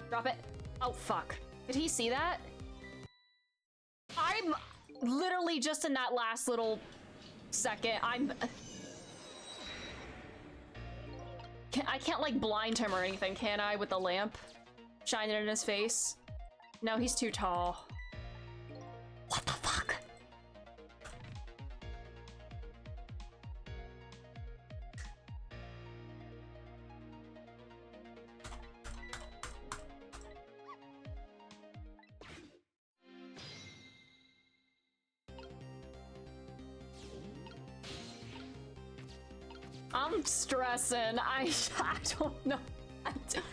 Drop it. Oh, fuck. Did he see that? I'm literally just in that last little second. I can't like blind him or anything, can I, with the lamp? Shine it in his face? No, he's too tall. What the fuck? I'm stressing. I don't know. I don't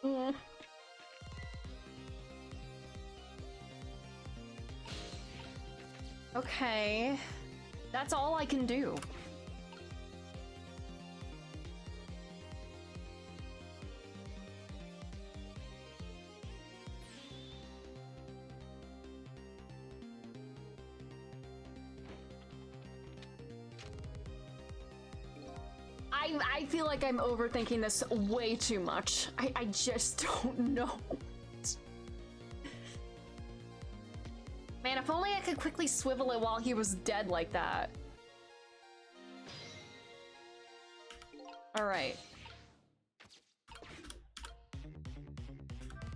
know. Okay. That's all I can do. I feel like I'm overthinking this way too much. I just don't know. Man, if only I could quickly swivel it while he was dead like that. All right.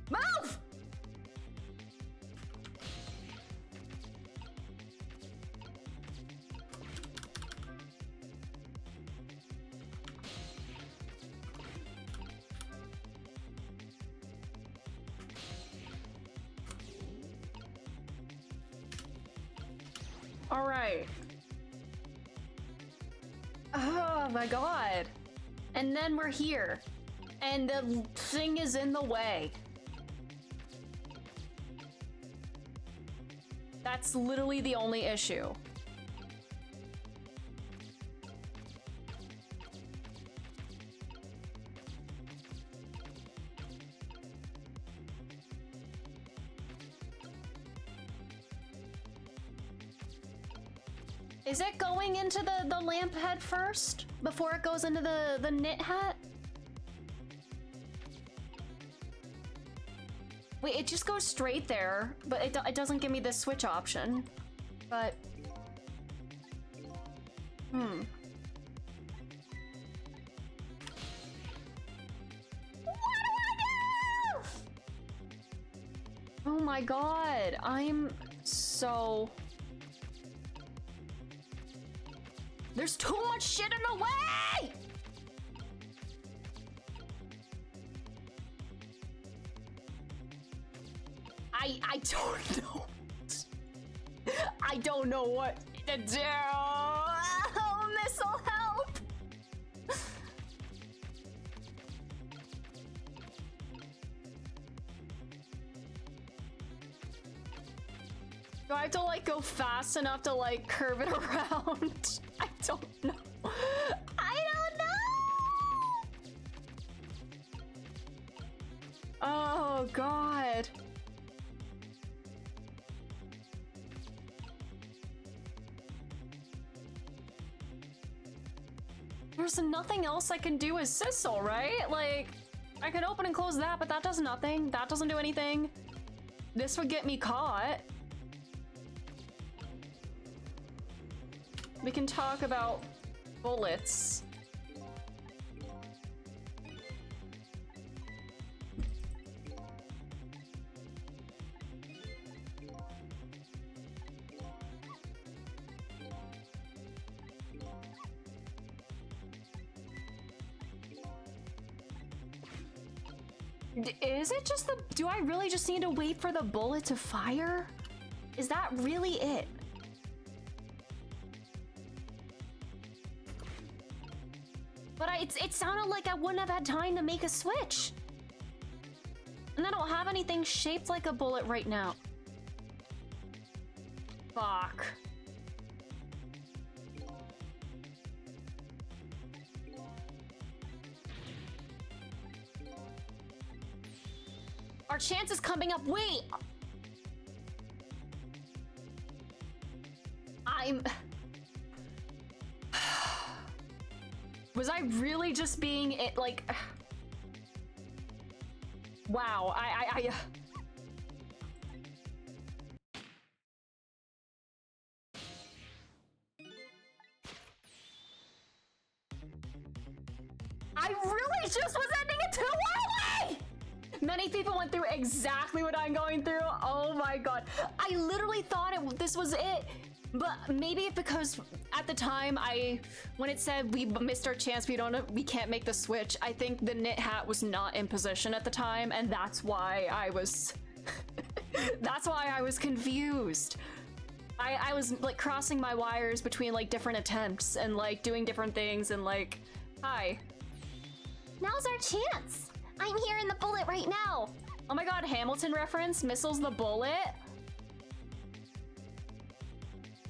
Move! All right. Oh my god. And then we're here. And the thing is in the way. That's literally the only issue. Is it going into the lamp head first before it goes into the knit hat? Wait, it just goes straight there, but it doesn't give me the switch option. But... What do I do? Oh my god, I'm so... There's too much shit in the way! I don't know. I don't know what to do. Oh, Missile, help! Do I have to like go fast enough to like curve it around? I don't know. I don't know. Oh god. There's nothing else I can do as Sissel, right? Like, I can open and close that, but that does nothing. That doesn't do anything. This would get me caught. We can talk about bullets. Is it just the... Do I really just need to wait for the bullet to fire? Is that really it? But it sounded like I wouldn't have had time to make a switch. And I don't have anything shaped like a bullet right now. Fuck. Our chance is coming up. Wait! Was I really just being it, like... Wow, I really just was ending it too early! Many people went through exactly what I'm going through. Oh my god. I literally thought this was it. But maybe because at the time when it said we missed our chance, we can't make the switch, I think the knit hat was not in position at the time, and that's why I was that's why I was confused. I was like crossing my wires between like different attempts and like doing different things and like, hi. Now's our chance. I'm here in the bullet right now. Oh my god, Hamilton reference, Missile's the bullet.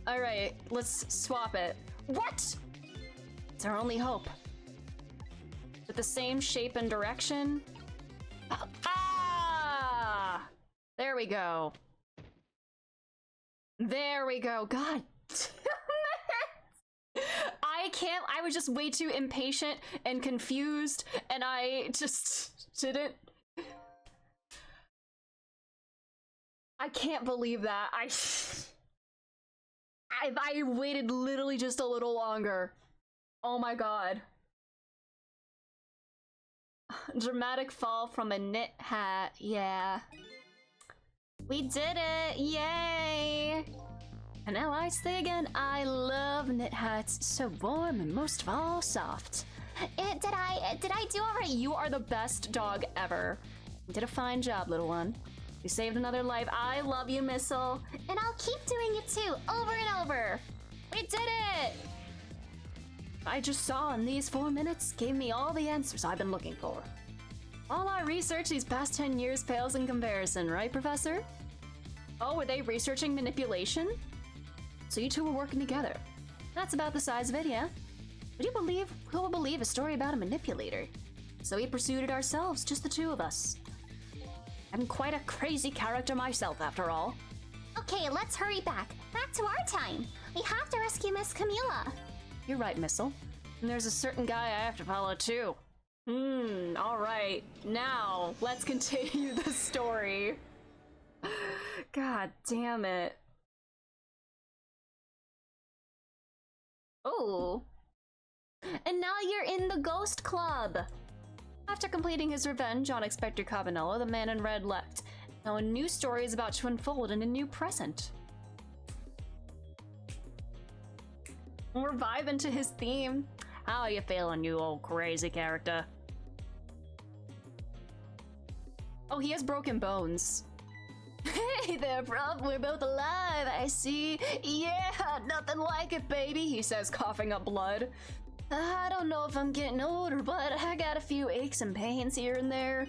All right, let's swap it. What? It's our only hope. With the same shape and direction. Ah! There we go. There we go. God damn it! I was just way too impatient and confused, and I just didn't. I can't believe that. I waited literally just a little longer. Oh my god. Dramatic fall from a knit hat. Yeah. We did it. Yay. And now I say again, I love knit hats. So warm and most of all soft. Did I do all right? You are the best dog ever. You did a fine job, little one. You saved another life. I love you, Missile. And I'll keep doing it too, over and over. We did it! I just saw in these 4 minutes gave me all the answers I've been looking for. All our research these past 10 years pales in comparison, right, Professor? Oh, were they researching manipulation? So you two were working together. That's about the size of it, yeah? Who will believe a story about a manipulator? So we pursued it ourselves, just the two of us. I'm quite a crazy character myself, after all. Okay, let's hurry back. Back to our time. We have to rescue Miss Camila. You're right, Missile. And there's a certain guy I have to follow, too. Alright. Now, let's continue the story. God damn it. Oh. And now you're in the Ghost Club! After completing his revenge on Inspector Cabanello, the man in red left. Now a new story is about to unfold in a new present. We're vibing to his theme. How you feeling, you old crazy character? Oh, he has broken bones. Hey there, bruv, we're both alive, I see. Yeah, nothing like it, baby, he says, coughing up blood. I don't know if I'm getting older, but I got a few aches and pains here and there.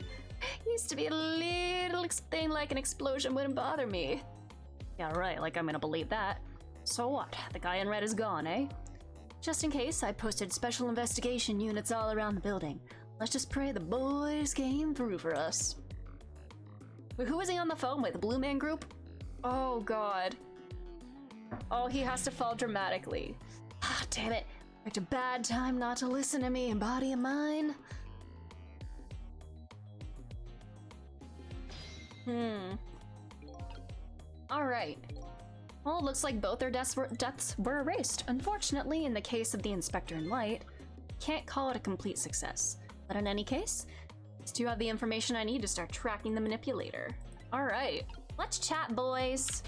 Used to be a little thing like an explosion wouldn't bother me. Yeah, right, like I'm gonna believe that. So what? The guy in red is gone, eh? Just in case, I posted special investigation units all around the building. Let's just pray the boys came through for us. Wait, who is he on the phone with? The Blue Man Group? Oh god. Oh, he has to fall dramatically. Ah, damn it. Picked a bad time not to listen to me, body and mind. Alright. Well, it looks like both their deaths were erased. Unfortunately, in the case of the Inspector in White, can't call it a complete success. But in any case, these two have the information I need to start tracking the manipulator. Alright, let's chat, boys.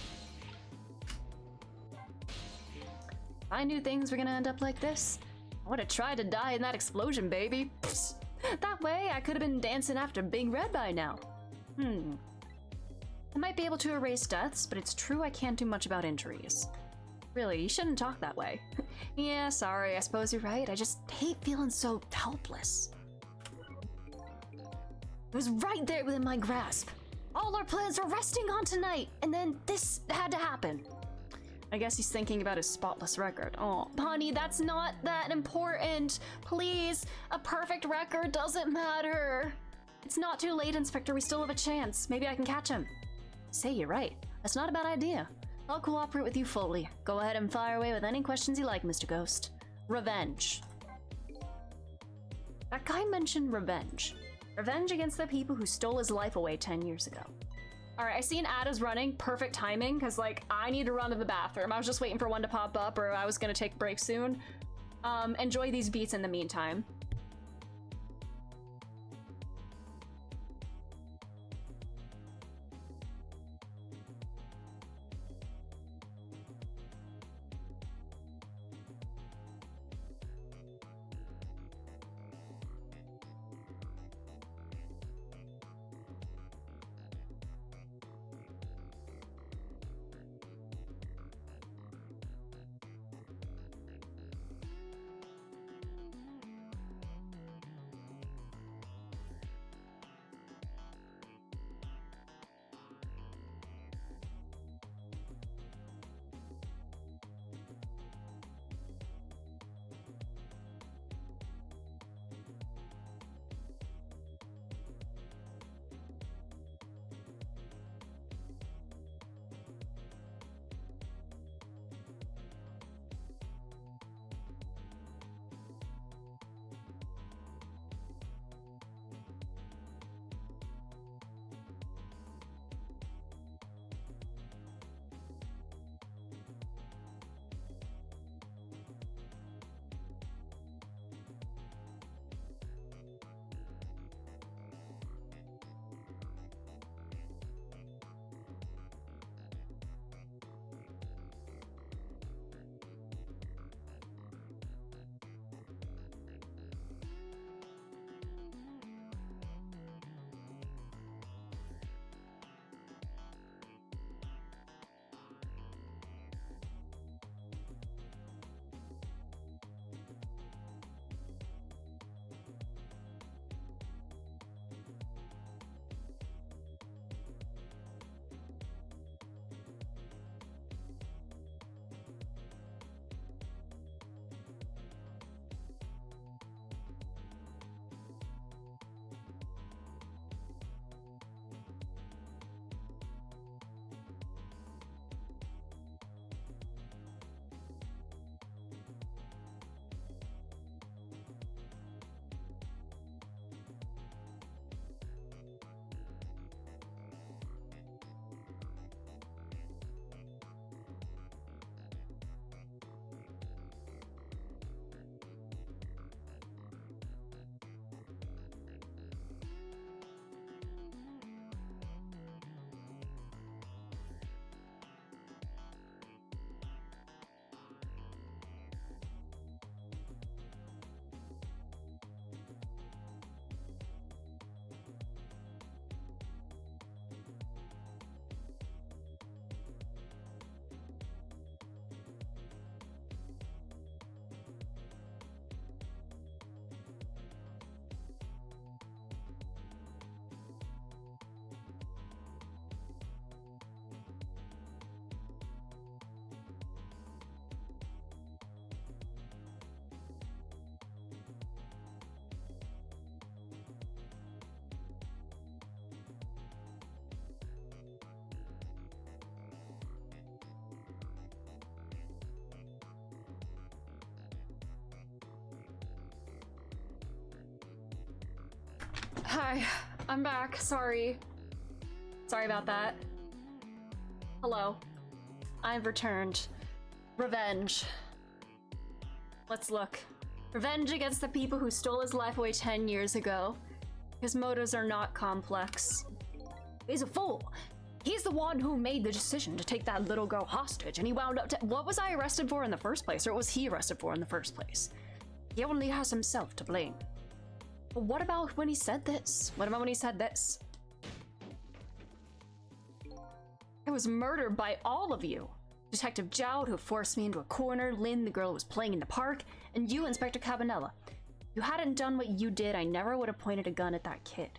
I knew things were gonna end up like this. I would have tried to die in that explosion, baby. Psst. That way, I could have been dancing after Big Red by now. I might be able to erase deaths, but it's true I can't do much about injuries. Really, you shouldn't talk that way. Yeah, sorry, I suppose you're right. I just hate feeling so helpless. It was right there within my grasp. All our plans were resting on tonight, and then this had to happen. I guess he's thinking about his spotless record. Oh, honey, that's not that important. Please, a perfect record doesn't matter. It's not too late, Inspector. We still have a chance. Maybe I can catch him. Say, you're right. That's not a bad idea. I'll cooperate with you fully. Go ahead and fire away with any questions you like, Mr. Ghost. Revenge. That guy mentioned revenge. Revenge against the people who stole his life away 10 years ago. Alright, I see an ad is running. Perfect timing, because, like, I need to run to the bathroom. I was just waiting for one to pop up, or I was gonna take a break soon. Enjoy these beats in the meantime. Hi, I'm back. Sorry. Sorry about that. Hello. I've returned. Revenge. Let's look. Revenge against the people who stole his life away 10 years ago. His motives are not complex. He's a fool. He's the one who made the decision to take that little girl hostage, and he wound up what was I arrested for in the first place, or was he arrested for in the first place? He only has himself to blame. But what about when he said this? What about when he said this? I was murdered by all of you. Detective Jowd, who forced me into a corner, Lynn, the girl who was playing in the park, and you, Inspector Cabanella. If you hadn't done what you did, I never would have pointed a gun at that kid.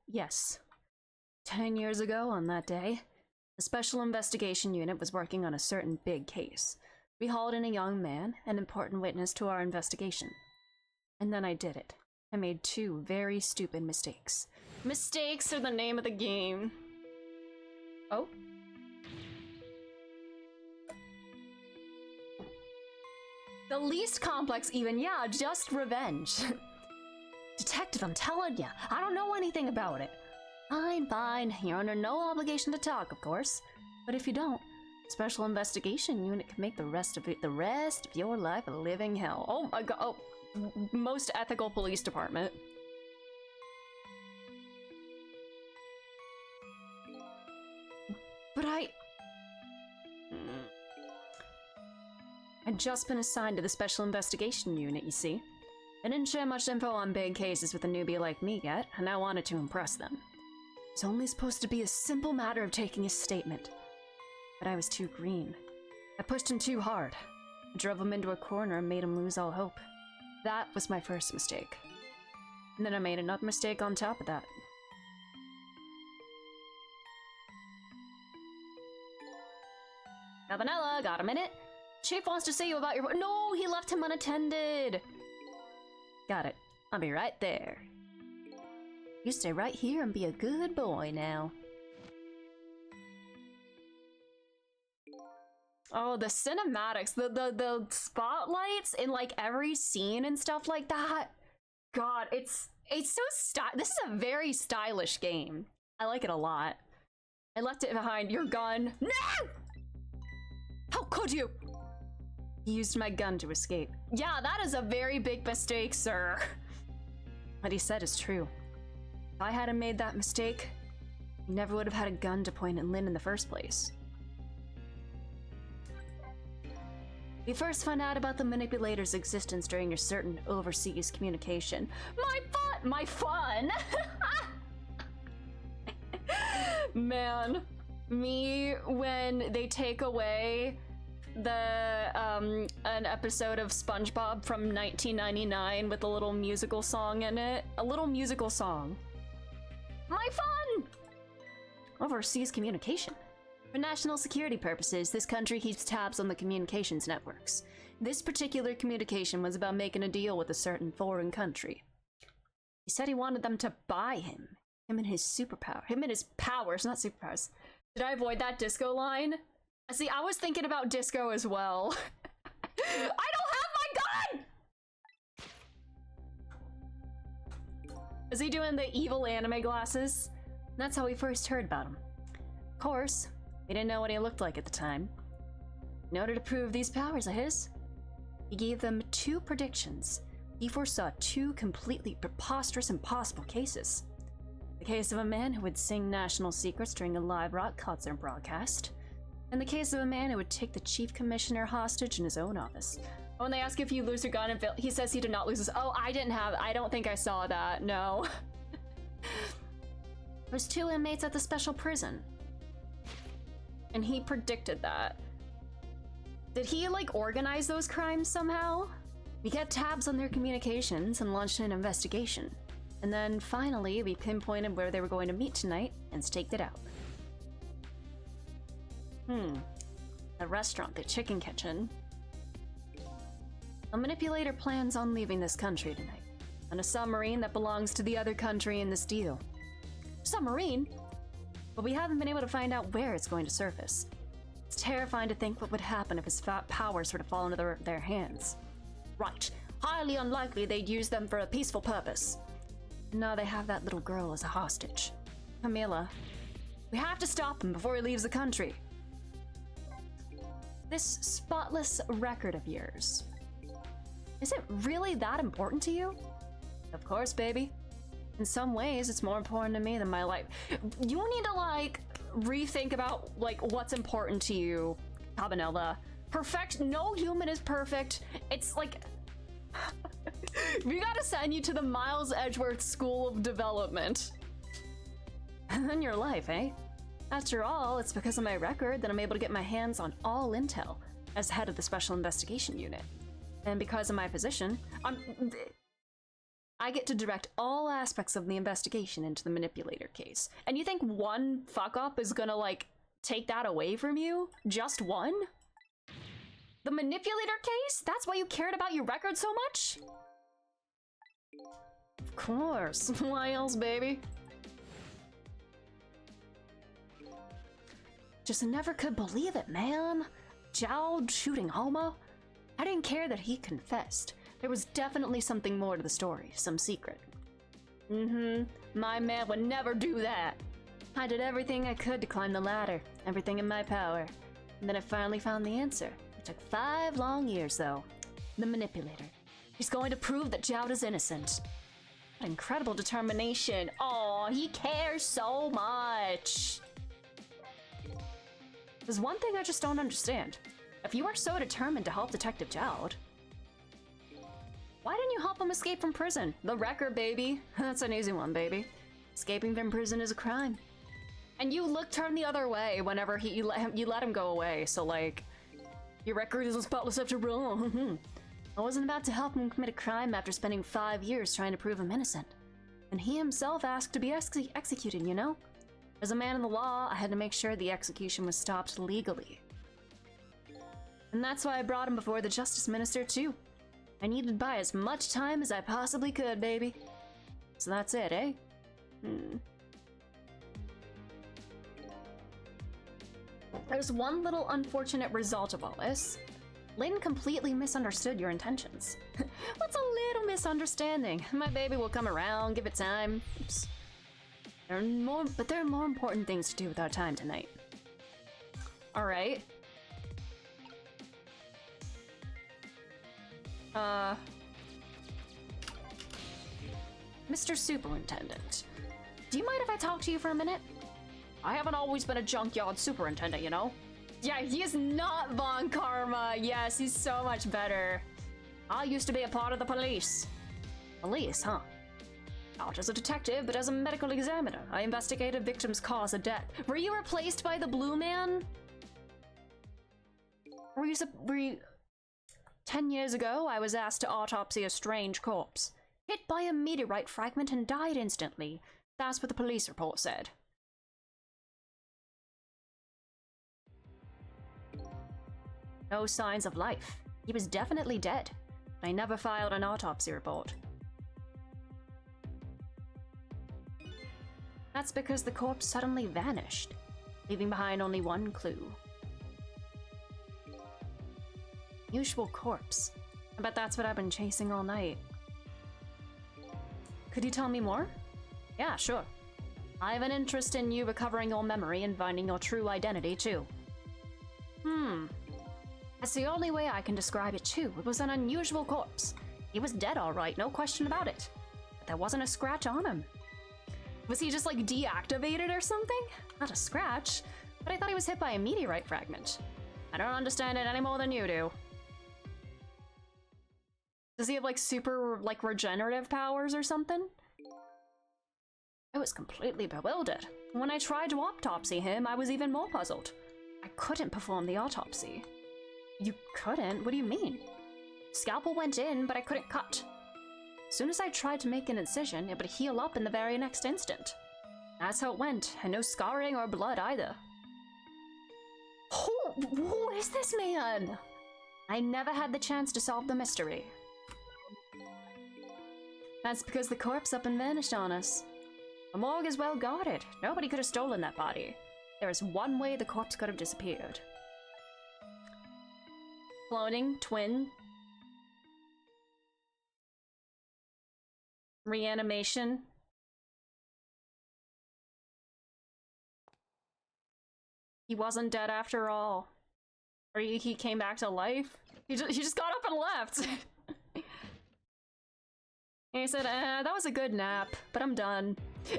Yes. 10 years ago on that day, the Special Investigation Unit was working on a certain big case. We hauled in a young man, an important witness to our investigation. And then I did it. I made 2 very stupid mistakes. Mistakes are the name of the game. Oh? The least complex even, yeah, just revenge. Detective, I'm telling ya, I don't know anything about it. Fine, fine, you're under no obligation to talk, of course. But if you don't, Special Investigation Unit can make the rest of your life a living hell. Oh my god, oh, most ethical police department. But I'd just been assigned to the Special Investigation Unit, you see. I didn't share much info on big cases with a newbie like me yet, and I wanted to impress them. It's only supposed to be a simple matter of taking a statement. But I was too green. I pushed him too hard. I drove him into a corner and made him lose all hope. That was my first mistake. And then I made another mistake on top of that. Cabanella, got a minute? Chief wants to see you about your— No, he left him unattended! Got it. I'll be right there. You stay right here and be a good boy now. Oh, the cinematics, the spotlights in like every scene and stuff like that. God, it's so this is a very stylish game. I like it a lot. I left it behind. Your gun. No! How could you? He used my gun to escape. Yeah, that is a very big mistake, sir. What he said is true. If I hadn't made that mistake, he never would have had a gun to point at Lynn in the first place. We first found out about the manipulator's existence during your certain overseas communication. My fun! Man, me when they take away the an episode of SpongeBob from 1999 with a little musical song in it. A little musical song. My fun! Overseas communication. For national security purposes, this country keeps tabs on the communications networks. This particular communication was about making a deal with a certain foreign country. He said he wanted them to buy him. Him and his superpower. Him and his powers, not superpowers. Did I avoid that disco line? See, I was thinking about disco as well. I don't have my gun! Is he doing the evil anime glasses? That's how we first heard about him. Of course, we didn't know what he looked like at the time. In order to prove these powers of his, he gave them 2 predictions. He foresaw 2 completely preposterous, impossible cases. The case of a man who would sing national secrets during a live rock concert broadcast, and the case of a man who would take the chief commissioner hostage in his own office. Oh, and they ask if you lose your gun, and he says he did not lose his— Oh, I don't think I saw that, no. There's 2 inmates at the special prison. And he predicted that. Did he, like, organize those crimes somehow? We kept tabs on their communications and launched an investigation. And then, finally, we pinpointed where they were going to meet tonight and staked it out. The restaurant, the chicken kitchen. A manipulator plans on leaving this country tonight, on a submarine that belongs to the other country in this deal. Submarine? But we haven't been able to find out where it's going to surface. It's terrifying to think what would happen if his powers were to fall into their hands. Right. Highly unlikely they'd use them for a peaceful purpose. Now they have that little girl as a hostage. Camila, we have to stop him before he leaves the country. This spotless record of yours, is it really that important to you? Of course, baby. In some ways, it's more important to me than my life. You need to, like, rethink about, like, what's important to you, Cabanela. No human is perfect. It's like... we gotta send you to the Miles Edgeworth School of Development. And then your life, eh? After all, it's because of my record that I'm able to get my hands on all intel as head of the Special Investigation Unit. And because of my position, I get to direct all aspects of the investigation into the manipulator case. And you think one fuck-up is gonna, like, take that away from you? Just one? The manipulator case? That's why you cared about your record so much? Of course. Why else, baby? Just never could believe it, man. Jowd shooting Homa? I didn't care that he confessed. There was definitely something more to the story, some secret. My man would never do that. I did everything I could to climb the ladder, everything in my power. And then I finally found the answer. It took 5 long years, though. The manipulator. He's going to prove that Jowd is innocent. What incredible determination. Aw, he cares so much. There's one thing I just don't understand. If you are so determined to help Detective Jowd, why didn't you help him escape from prison? The record, baby. That's an easy one, baby. Escaping from prison is a crime. And you turned the other way whenever you let him go away, so like, your record isn't spotless after all. I wasn't about to help him commit a crime after spending 5 years trying to prove him innocent. And he himself asked to be executed, you know? As a man in the law, I had to make sure the execution was stopped legally. And that's why I brought him before the Justice Minister, too. I needed to buy as much time as I possibly could, baby. So that's it, eh? There's one little unfortunate result of all this. Lynn completely misunderstood your intentions. What's a little misunderstanding? My baby will come around, give it time. Oops. There are more important things to do with our time tonight. Alright. Mr. Superintendent, do you mind if I talk to you for a minute? I haven't always been a junkyard superintendent, you know? Yeah, he is not Von Karma. Yes, he's so much better. I used to be a part of the police. Police, huh? Not as a detective, but as a medical examiner. I investigated victims' cause of death. Were you replaced by the Blue Man? Were you 10 years ago, I was asked to autopsy a strange corpse. Hit by a meteorite fragment and died instantly. That's what the police report said. No signs of life. He was definitely dead. I never filed an autopsy report. That's because the corpse suddenly vanished, leaving behind only one clue. Usual corpse. I bet that's what I've been chasing all night. Could you tell me more? Yeah, sure. I have an interest in you recovering your memory and finding your true identity, too. That's the only way I can describe it, too. It was an unusual corpse. He was dead, all right, no question about it. But there wasn't a scratch on him. Was he just, like, deactivated or something? Not a scratch, but I thought he was hit by a meteorite fragment. I don't understand it any more than you do. Does he have, like, super, like, regenerative powers or something? I was completely bewildered. When I tried to autopsy him, I was even more puzzled. I couldn't perform the autopsy. You couldn't? What do you mean? Scalpel went in, but I couldn't cut. As soon as I tried to make an incision, it would heal up in the very next instant. That's how it went, and no scarring or blood either. Who is this man? I never had the chance to solve the mystery. That's because the corpse up and vanished on us. The morgue is well guarded. Nobody could have stolen that body. There is one way the corpse could have disappeared. Cloning, twin. Reanimation. He wasn't dead after all. Or he came back to life. He just got up and left. And he said, that was a good nap, but I'm done.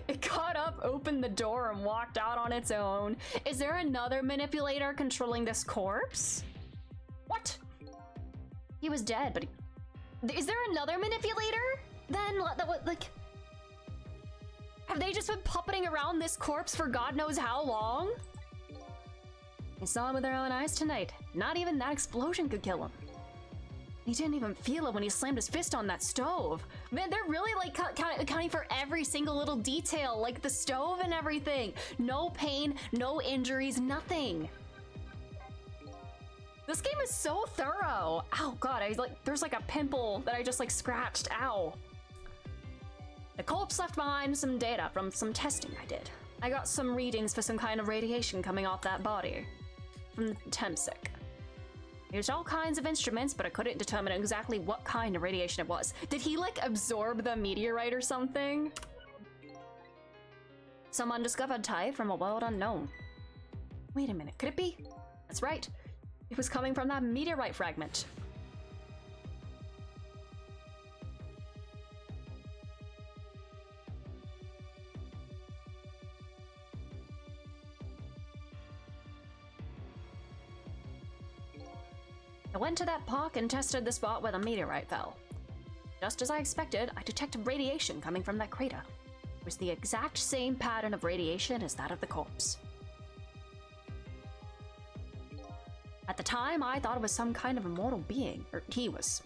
It got up, opened the door, and walked out on its own. Is there another manipulator controlling this corpse? What? He was dead, but is there another manipulator? Then, like... Have they just been puppeting around this corpse for God knows how long? They saw him with their own eyes tonight. Not even that explosion could kill him. He didn't even feel it when he slammed his fist on that stove. Man, they're really like accounting for every single little detail, like the stove and everything. No pain, no injuries, nothing. This game is so thorough. Ow, God, there's like a pimple that I just like scratched. Ow. The corpse left behind some data from some testing I did. I got some readings for some kind of radiation coming off that body from the Temsic. I used all kinds of instruments, but I couldn't determine exactly what kind of radiation it was. Did he like absorb the meteorite or something? Some undiscovered type from a world unknown. Wait a minute, could it be? That's right. It was coming from that meteorite fragment. I went to that park and tested the spot where the meteorite fell. Just as I expected, I detected radiation coming from that crater. It was the exact same pattern of radiation as that of the corpse. At the time, I thought it was some kind of immortal being, or he was.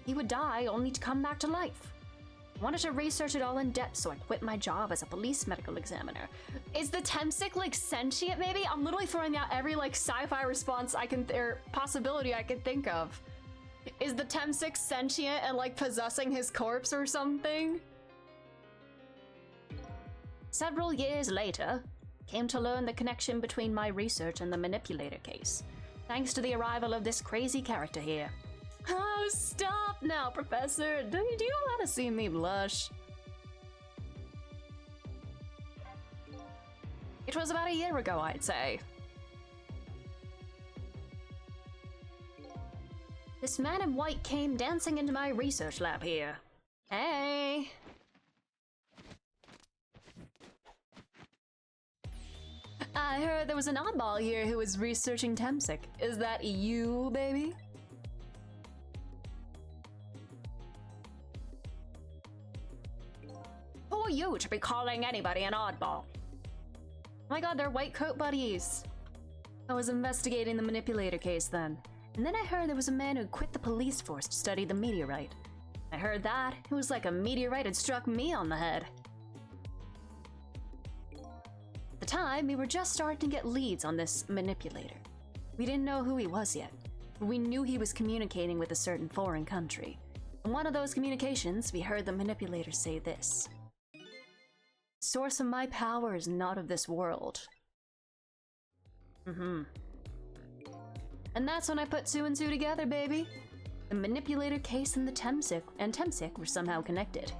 He would die only to come back to life. I wanted to research it all in depth, so I quit my job as a police medical examiner. Is the Temsic like sentient maybe? I'm literally throwing out every like sci-fi response or possibility I could think of. Is the Temsic sentient and like possessing his corpse or something? Several years later, I came to learn the connection between my research and the manipulator case, thanks to the arrival of this crazy character here. Oh, stop now, Professor. Do you want to see me blush? It was about a year ago, I'd say. This man in white came dancing into my research lab here. Hey! I heard there was an oddball here who was researching Temsic. Is that you, baby? Who are you to be calling anybody an oddball? Oh my god, they're white coat buddies. I was investigating the manipulator case then, and then I heard there was a man who quit the police force to study the meteorite. I heard that, it was like a meteorite had struck me on the head. At the time, we were just starting to get leads on this manipulator. We didn't know who he was yet, but we knew he was communicating with a certain foreign country. In one of those communications, we heard the manipulator say this. Source of my power is not of this world. And that's when I put two and two together, baby. The manipulator case and the Temsic were somehow connected.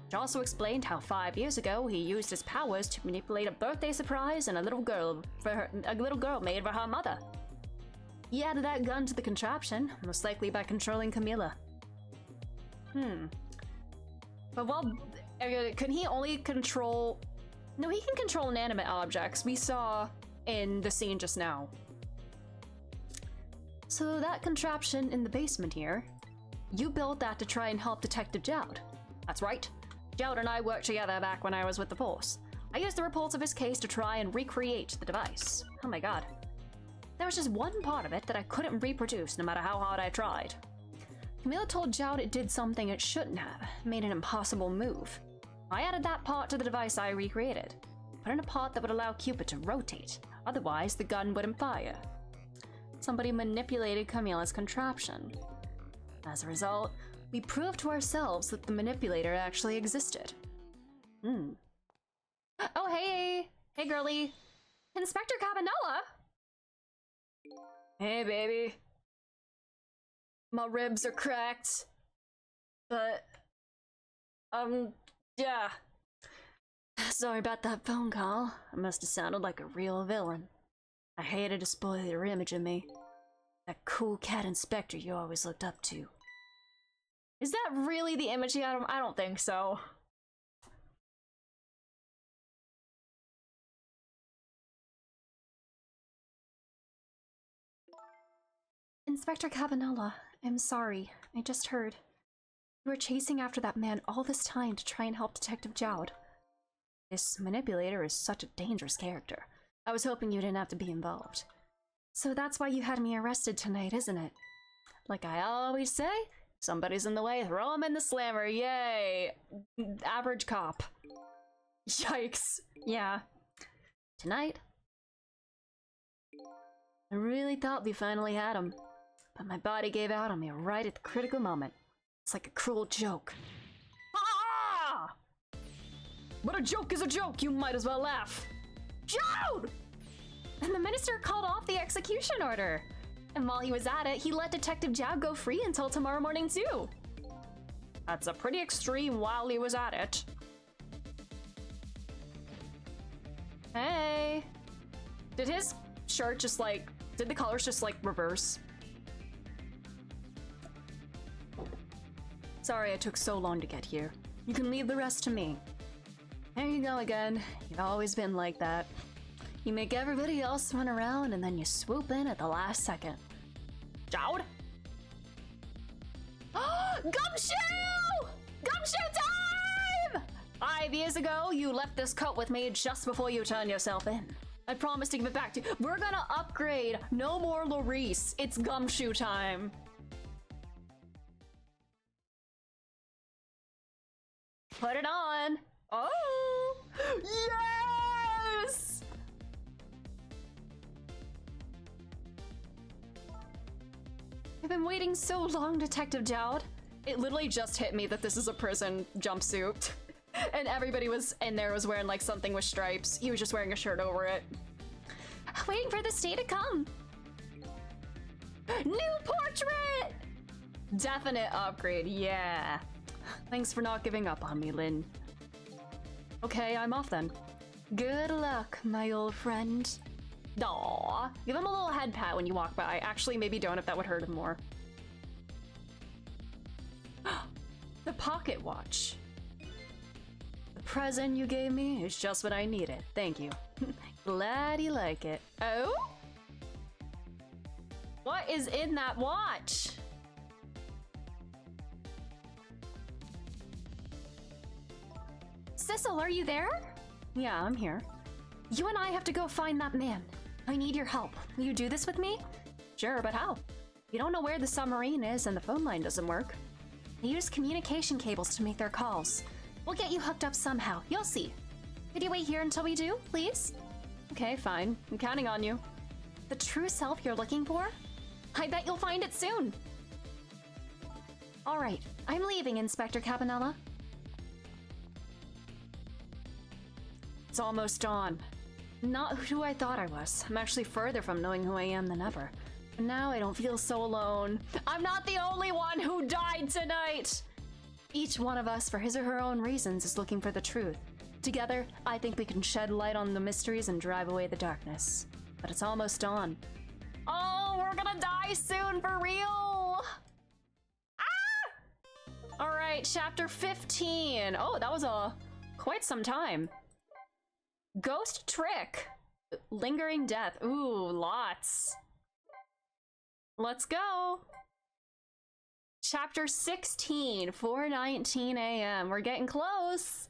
Which also explained how 5 years ago he used his powers to manipulate a birthday surprise and a little girl made for her mother. He added that gun to the contraption, most likely by controlling Camilla. But well, could he only control... No, he can control inanimate objects. We saw in the scene just now. So that contraption in the basement here, you built that to try and help Detective Jowd. That's right. Jowd and I worked together back when I was with the Force. I used the reports of his case to try and recreate the device. Oh my god. There was just one part of it that I couldn't reproduce no matter how hard I tried. Camilla told Jowd it did something it shouldn't have, made an impossible move. I added that part to the device I recreated, put in a part that would allow Cupid to rotate, otherwise the gun wouldn't fire. Somebody manipulated Camilla's contraption. As a result, we proved to ourselves that the manipulator actually existed. Oh hey! Hey girly! Inspector Cabanella! Hey baby. My ribs are cracked, but Yeah. Sorry about that phone call. I must have sounded like a real villain. I hated to spoil your image of me. That cool cat inspector you always looked up to. Is that really the image he had? I don't think so. Inspector Cabanela, I'm sorry. I just heard. You were chasing after that man all this time to try and help Detective Jowd. This manipulator is such a dangerous character. I was hoping you didn't have to be involved. So that's why you had me arrested tonight, isn't it? Like I always say, somebody's in the way, throw him in the slammer, yay! Average cop. Yikes. Yeah. Tonight, I really thought we finally had him. But my body gave out on me right at the critical moment. It's like a cruel joke. Ah! But a joke is a joke, you might as well laugh. Jowd! And the minister called off the execution order. And while he was at it, he let Detective Jowd go free until tomorrow morning too. That's a pretty extreme while he was at it. Hey! Did his shirt just like, did the colors just like reverse? Sorry I took so long to get here. You can leave the rest to me. There you go again. You've always been like that. You make everybody else run around and then you swoop in at the last second. Jowd? Gumshoe! Gumshoe time! 5 years ago, you left this coat with me just before you turned yourself in. I promised to give it back to you. We're gonna upgrade. No more Larice. It's Gumshoe time. Put it on. Oh! Yes! I've been waiting so long, Detective Jowd. It literally just hit me that this is a prison jumpsuit. And everybody was in there was wearing like something with stripes. He was just wearing a shirt over it. Waiting for this day to come. New portrait! Definite upgrade, yeah. Thanks for not giving up on me, Lynn. Okay, I'm off then. Good luck, my old friend. Aww. Give him a little head pat when you walk by. Actually, maybe don't if that would hurt him more. The pocket watch. The present you gave me is just what I needed. Thank you. Glad you like it. Oh? What is in that watch? Sissel, are you there? Yeah, I'm here. You and I have to go find that man. I need your help. Will you do this with me? Sure, but how? You don't know where the submarine is and the phone line doesn't work. They use communication cables to make their calls. We'll get you hooked up somehow. You'll see. Could you wait here until we do, please? Okay, fine. I'm counting on you. The true self you're looking for? I bet you'll find it soon. All right, I'm leaving, Inspector Cabanela. It's almost dawn. Not who I thought I was. I'm actually further from knowing who I am than ever. And now I don't feel so alone. I'm not the only one who died tonight! Each one of us, for his or her own reasons, is looking for the truth. Together, I think we can shed light on the mysteries and drive away the darkness. But it's almost dawn. Oh, we're gonna die soon for real! Ah! Alright, chapter 15. Oh, that was quite some time. Ghost trick. Lingering death. Ooh, lots. Let's go. Chapter 16, 4:19 a.m. We're getting close.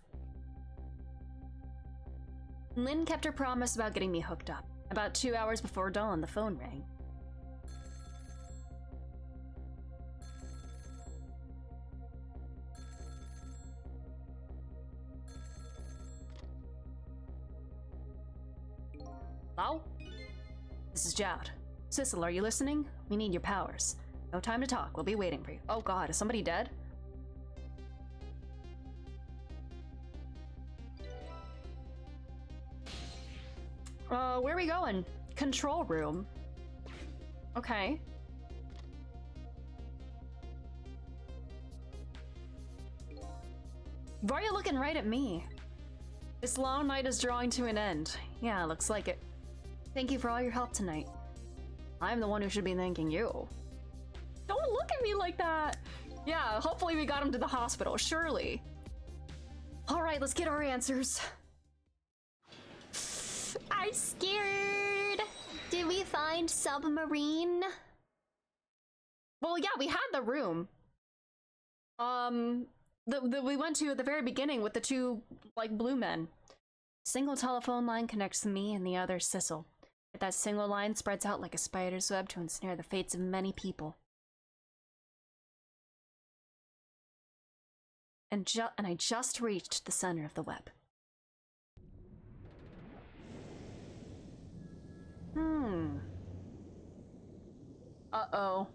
Lynn kept her promise about getting me hooked up. About 2 hours before dawn, the phone rang. Hello? This is Jowd. Sissel, are you listening? We need your powers. No time to talk. We'll be waiting for you. Oh god, is somebody dead? Where are we going? Control room. Okay. Why are you looking right at me? This long night is drawing to an end. Yeah, looks like it. Thank you for all your help tonight. I'm the one who should be thanking you. Don't look at me like that! Yeah, hopefully we got him to the hospital, surely. Alright, let's get our answers. I'm scared. Did we find submarine? Well, yeah, we had the room. We went to at the very beginning with the two, like, blue men. Single telephone line connects me and the other Sissel. That single line spreads out like a spider's web to ensnare the fates of many people. And I just reached the center of the web. Uh-oh.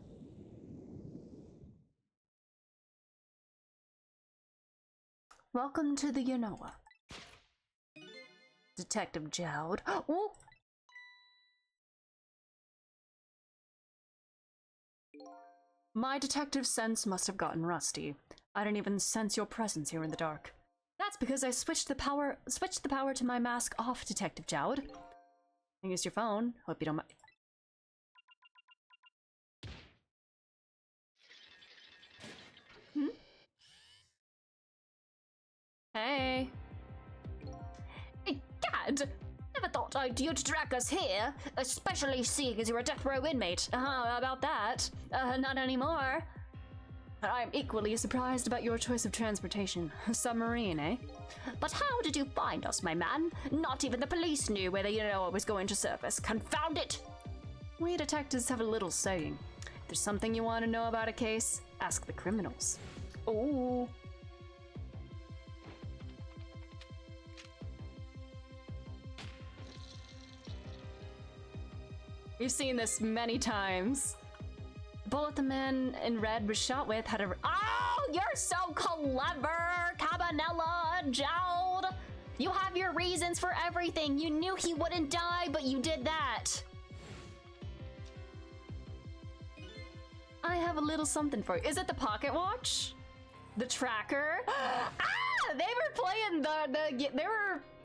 Welcome to the Yanoa. Detective Jowd. Oh! My detective sense must have gotten rusty. I didn't even sense your presence here in the dark. That's because I switched the power to my mask off, Detective Jowd. I used your phone. Hope you don't mind. Hey. Hey, Gad! Never thought you'd drag us here, especially seeing as you're a death row inmate. How about that? Not anymore. I'm equally surprised about your choice of transportation. A submarine, eh? But how did you find us, my man? Not even the police knew whether Yanoa was going to surface. Confound it! We detectives have a little saying. If there's something you want to know about a case, ask the criminals. Ooh. We've seen this many times. The bullet the man in red was shot with had a— Oh, you're so clever, Cabanela, Jowd! You have your reasons for everything. You knew he wouldn't die, but you did that. I have a little something for you. Is it the pocket watch? The tracker? Ah! They were playing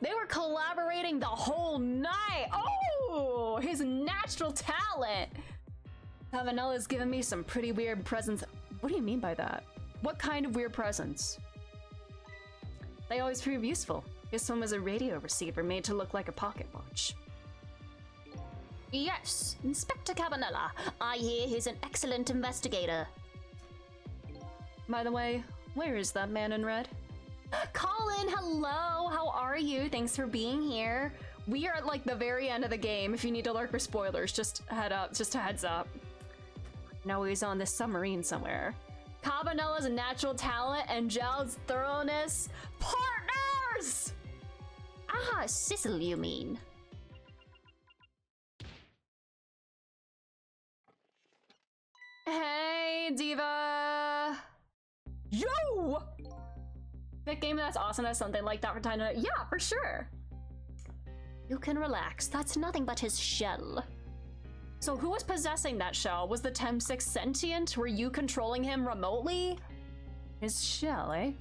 they were collaborating the whole night. Oh, his natural talent. Cabanela's given me some pretty weird presents. What do you mean by that? What kind of weird presents? They always prove useful. This one was a radio receiver made to look like a pocket watch. Yes, Inspector Cabanela. I hear he's an excellent investigator. By the way, where is that man in red? Colin, hello. How are you? Thanks for being here. We are at like the very end of the game. If you need to lurk for spoilers, just a heads up. No, he's on this submarine somewhere. Cabanela's natural talent and Jowd's thoroughness. Partners! Ah, Sissel, you mean? Hey, Diva! Yo! That game, that's awesome. That's something like that for time to— yeah, for sure. You can relax. That's nothing but his shell. So who was possessing that shell? Was the Tem6 sentient? Were you controlling him remotely? His shell, eh?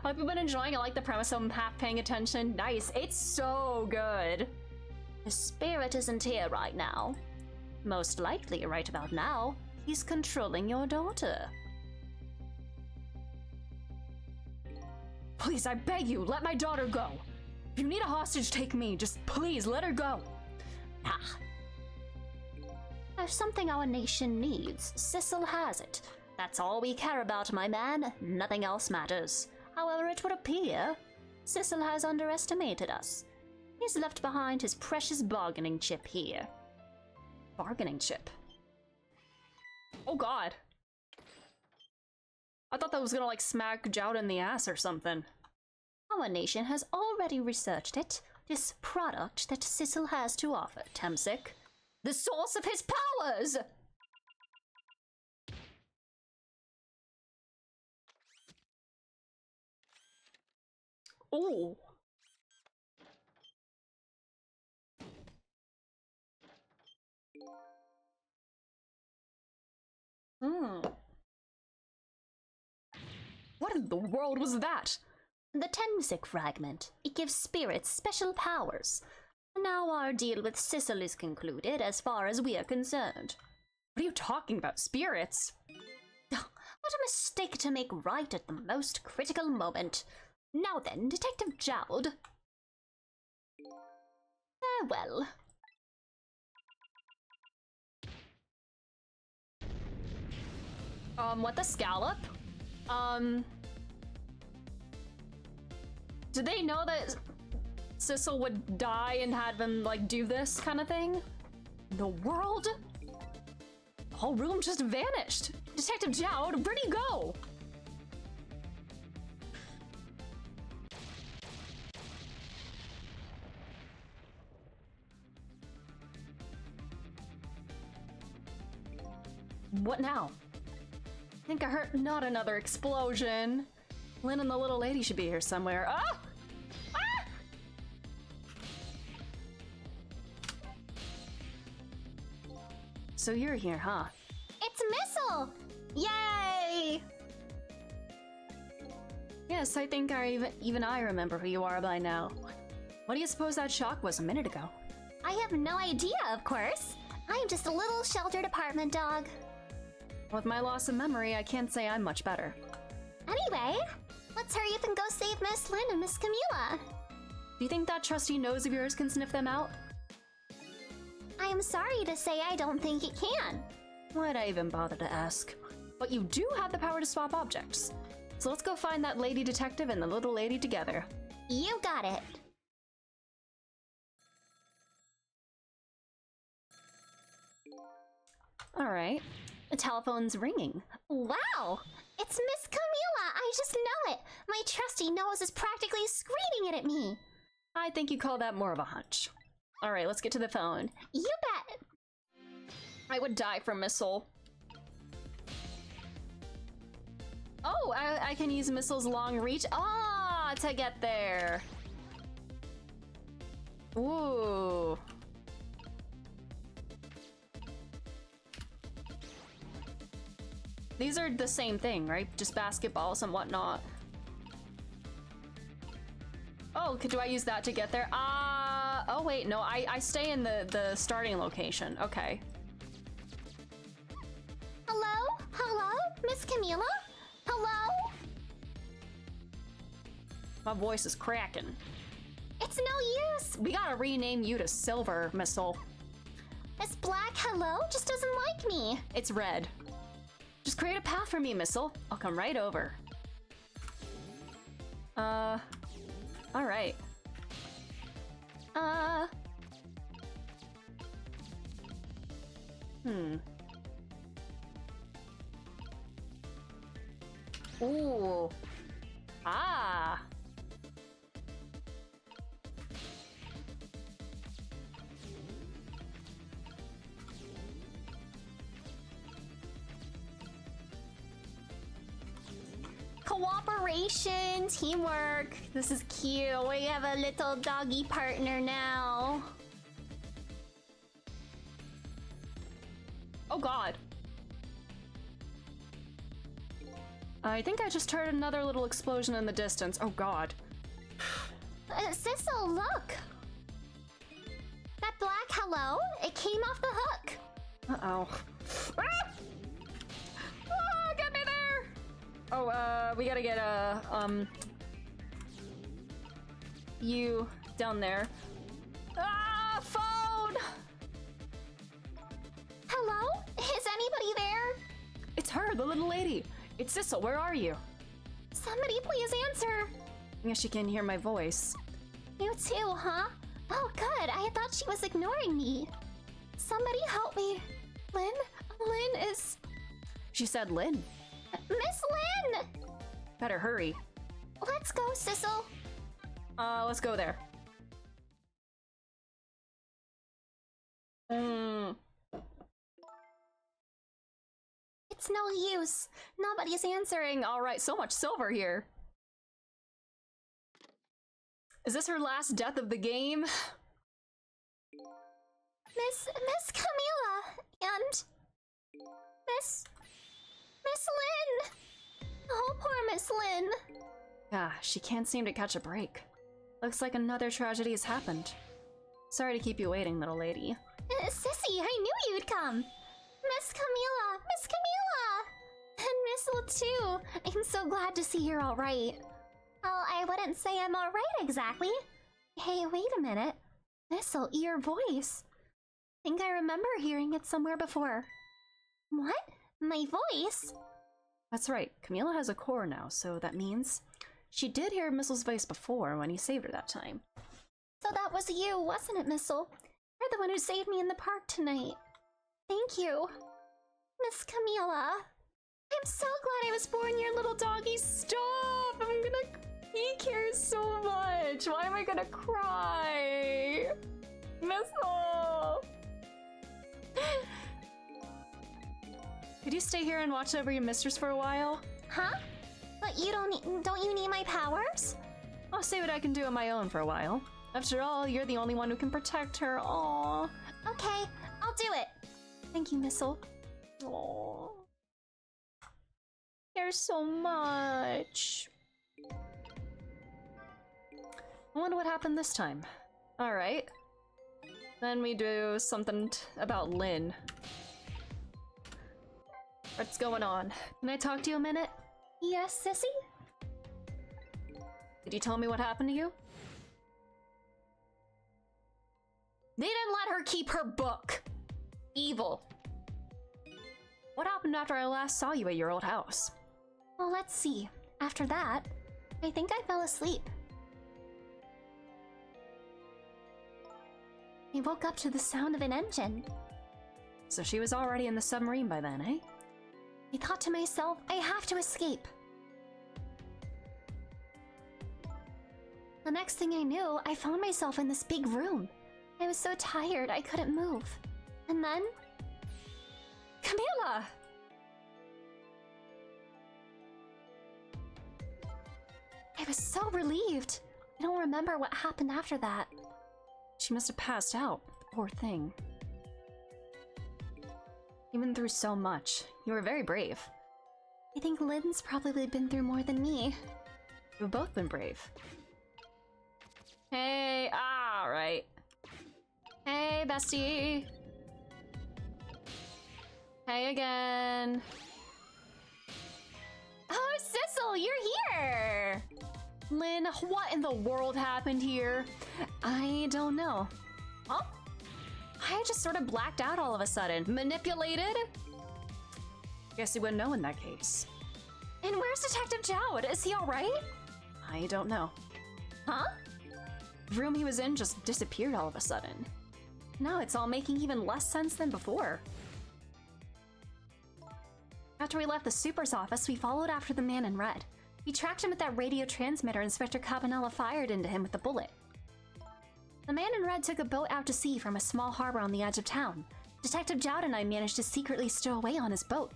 Hope you've been enjoying it. I like the premise, so I'm half paying attention. Nice. It's so good. His spirit isn't here right now. Most likely right about now, he's controlling your daughter. Please, I beg you, let my daughter go. If you need a hostage, take me. Just please, let her go. Ah. There's something our nation needs. Sissel has it. That's all we care about, my man. Nothing else matters. However, it would appear Sissel has underestimated us. He's left behind his precious bargaining chip here. Bargaining chip? Oh god. I thought that was gonna like smack Jowd in the ass or something. Our nation has already researched it. This product that Sissel has to offer, Tem6. The source of his powers! Ooh. What in the world was that? The Tensic fragment. It gives spirits special powers. Now our deal with Sissel is concluded as far as we are concerned. What are you talking about? Spirits? What a mistake to make right at the most critical moment. Now then, Detective Jowd. Farewell. What the scallop? Did they know that Sissel would die and had them, like, do this kind of thing? The world? The whole room just vanished. Detective Jowd, where'd he go? What now? I think I heard not another explosion. Lynn and the little lady should be here somewhere. Oh! Ah! So you're here, huh? It's Missile! Yay! Yes, I think even I remember who you are by now. What do you suppose that shock was a minute ago? I have no idea, of course. I'm just a little sheltered apartment dog. With my loss of memory, I can't say I'm much better. Anyway, let's hurry up and go save Miss Lynn and Miss Camilla. Do you think that trusty nose of yours can sniff them out? I am sorry to say I don't think it can. Why'd I even bother to ask? But you do have the power to swap objects. So let's go find that lady detective and the little lady together. You got it. All right. The telephone's ringing. Wow! It's Miss Camilla! I just know it! My trusty nose is practically screaming it at me! I think you call that more of a hunch. All right, let's get to the phone. You bet! I would die for Missile. Oh, I can use Missile's long reach. Ah, to get there. Ooh. These are the same thing, right? Just basketballs and whatnot. Oh, do I use that to get there? Oh wait, no, I stay in the starting location. Okay. Hello? Hello? Miss Camilla? Hello? My voice is cracking. It's no use! We gotta rename you to Silver, Missile. This black hello just doesn't like me. It's red. Just create a path for me, Missile. I'll come right over. All right. Ooh. Ah. Cooperation, teamwork. This is cute. We have a little doggy partner now. Oh God. I think I just heard another little explosion in the distance. Oh God. Sissel, look. That black hello, it came off the hook. Uh-oh. Ah! Ah, get me there! Oh, we gotta get you down there. Ah, phone! Hello? Is anybody there? It's her, the little lady. It's Sissel, where are you? Somebody please answer. I guess she can hear my voice. You too, huh? Oh, good. I thought she was ignoring me. Somebody help me. Lynn? Lynn is... She said Lynn. Miss Lynn! Better hurry. Let's go, Sissel. Let's go there. It's no use. Nobody's answering. All right, so much silver here. Is this her last death of the game? Miss Camilla and Miss Lynn. Oh, poor Miss Lynn. Yeah, she can't seem to catch a break. Looks like another tragedy has happened. Sorry to keep you waiting, little lady. Sissy, I knew you'd come! Miss Camila! Miss Camila! And Missile too! I'm so glad to see you're alright. Well, I wouldn't say I'm alright exactly. Hey, wait a minute. Missile, your voice. Think I remember hearing it somewhere before. What? My voice? That's right, Camila has a core now, so that means she did hear Missile's voice before when he saved her that time. So that was you, wasn't it, Missile? You're the one who saved me in the park tonight. Thank you. Miss Camila. I'm so glad I was born your little doggy. Stop! He cares so much! Why am I gonna cry? Missile! Could you stay here and watch over your mistress for a while? Huh? But you don't you need my powers? I'll see what I can do on my own for a while. After all, you're the only one who can protect her. Aww. Okay, I'll do it. Thank you, Missile. Aww. Cares so much. I wonder what happened this time. Alright. Then we do something about Lynn. What's going on? Can I talk to you a minute? Yes, Sissy? Could you tell me what happened to you? They didn't let her keep her book! Evil. What happened after I last saw you at your old house? Well, let's see. After that, I think I fell asleep. I woke up to the sound of an engine. So she was already in the submarine by then, eh? I thought to myself, I have to escape. The next thing I knew, I found myself in this big room. I was so tired, I couldn't move. And then... Camila! I was so relieved. I don't remember what happened after that. She must have passed out, poor thing. You've been through so much. You were very brave. I think Lynn's probably been through more than me. We've both been brave. Hey, alright. Hey, bestie. Hey again. Oh, Sissel, you're here! Lynn, what in the world happened here? I don't know. Huh? I just sort of blacked out all of a sudden. Manipulated? Guess you wouldn't know in that case. And where's Detective Jowd? Is he alright? I don't know. Huh? The room he was in just disappeared all of a sudden. Now it's all making even less sense than before. After we left the super's office, we followed after the man in red. We tracked him with that radio transmitter Inspector Cabanela fired into him with the bullet. The man in red took a boat out to sea from a small harbor on the edge of town. Detective Jowd and I managed to secretly stow away on his boat.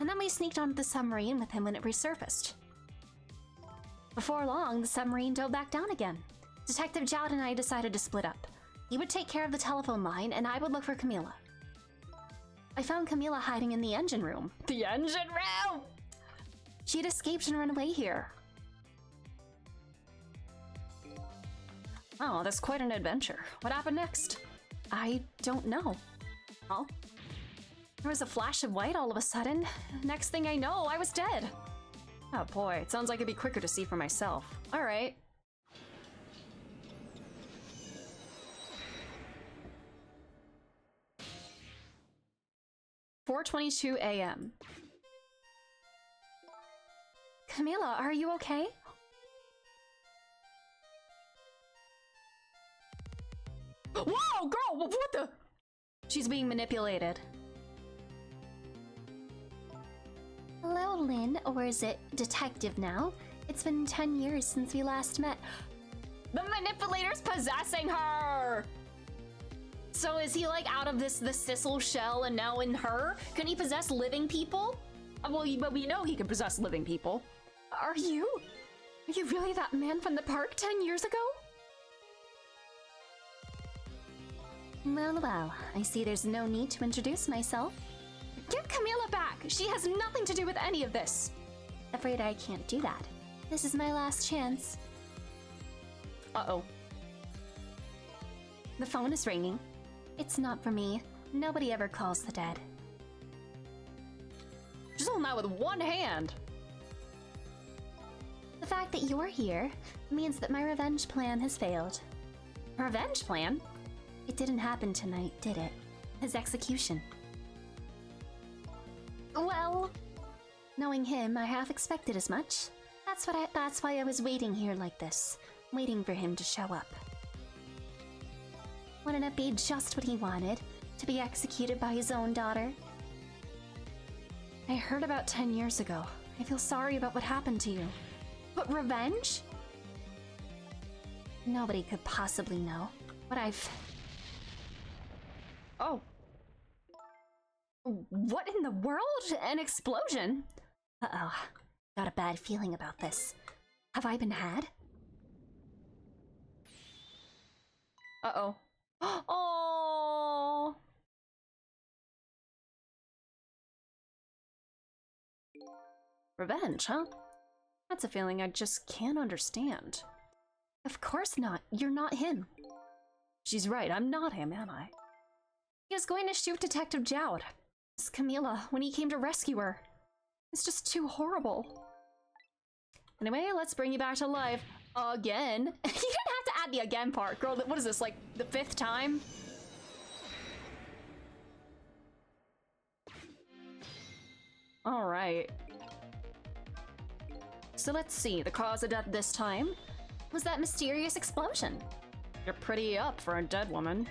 And then we sneaked onto the submarine with him when it resurfaced. Before long, the submarine dove back down again. Detective Jowd and I decided to split up. He would take care of the telephone line, and I would look for Camila. I found Camila hiding in the engine room. The engine room! She had escaped and run away here. Oh, that's quite an adventure. What happened next? I don't know. Huh? There was a flash of white all of a sudden. Next thing I know, I was dead. Oh boy, it sounds like it'd be quicker to see for myself. Alright. "4:22 a.m. Camila, are you okay? Whoa, girl, what the? She's being manipulated. Hello, Lynn, or is it Detective now? It's been 10 years since we last met. The manipulator's possessing her! So is he like out of the Sissel shell and now in her? Can he possess living people? Well, but we know he can possess living people. Are you really that man from the park 10 years ago? Well, I see there's no need to introduce myself. Give Camila back! She has nothing to do with any of this! Afraid I can't do that. This is my last chance. Uh-oh. The phone is ringing. It's not for me. Nobody ever calls the dead. Just holding that with one hand. The fact that you're here means that my revenge plan has failed. Revenge plan? It didn't happen tonight, did it? His execution. Well, knowing him, I half expected as much. That's why I was waiting here like this, waiting for him to show up. Wouldn't it be just what he wanted, to be executed by his own daughter? I heard about 10 years ago. I feel sorry about what happened to you. But revenge? Nobody could possibly know what I've... Oh. What in the world? An explosion? Uh-oh. Got a bad feeling about this. Have I been had? Uh-oh. Oh. Revenge, huh? That's a feeling I just can't understand. Of course not. You're not him. She's right, I'm not him, am I? He was going to shoot Detective Jowd. It's Camila, when he came to rescue her. It's just too horrible. Anyway, let's bring you back to life. Again. You didn't have to add the again part. Girl, what is this, like the 5th time? Alright. So let's see, the cause of death this time was that mysterious explosion. You're pretty up for a dead woman.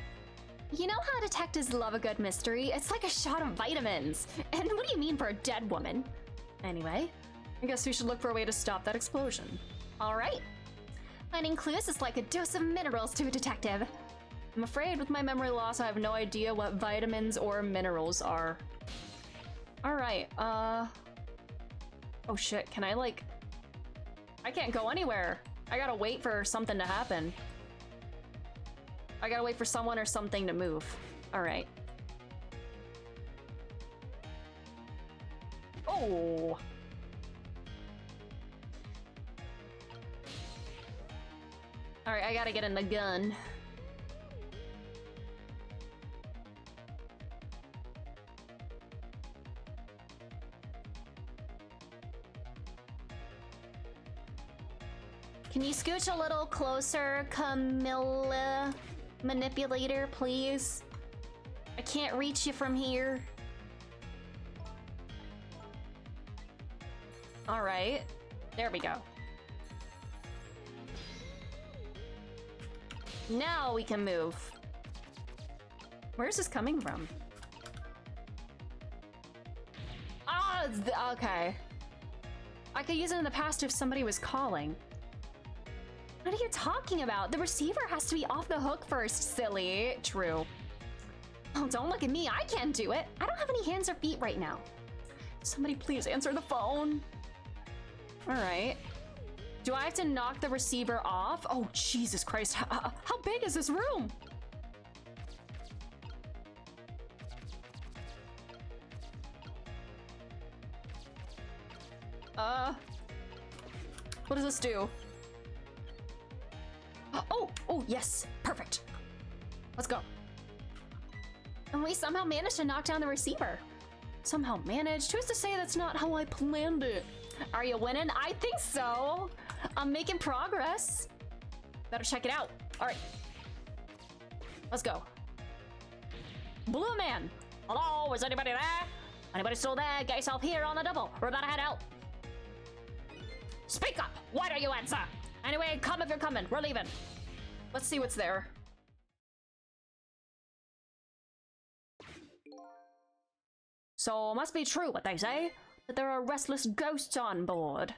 You know how detectives love a good mystery? It's like a shot of vitamins. And what do you mean for a dead woman? Anyway, I guess we should look for a way to stop that explosion. All right. Finding clues is like a dose of minerals to a detective. I'm afraid with my memory loss, I have no idea what vitamins or minerals are. All right, oh shit, can I like... I can't go anywhere. I gotta wait for something to happen. I gotta wait for someone or something to move. All right. Oh. All right, I gotta get in the gun. Can you scooch a little closer, Camilla Manipulator, please? I can't reach you from here. All right, there we go. Now we can move. Where's this coming from? Ah, okay. I could use it in the past if somebody was calling. What are you talking about? The receiver has to be off the hook first, silly. True. Oh, don't look at me. I can't do it. I don't have any hands or feet right now. Somebody please answer the phone. All right. Do I have to knock the receiver off? Oh, Jesus Christ. How big is this room? What does this do? Oh, yes. Perfect. Let's go. And we somehow managed to knock down the receiver. Somehow managed? Who's to say that's not how I planned it? Are you winning? I think so. I'm making progress. Better check it out. All right. Let's go. Blue man. Hello, is anybody there? Anybody still there? Get yourself here on the double. We're about to head out. Speak up. Why don't you answer? Anyway, come if you're coming. We're leaving. Let's see what's there. So it must be true what they say, that there are restless ghosts on board.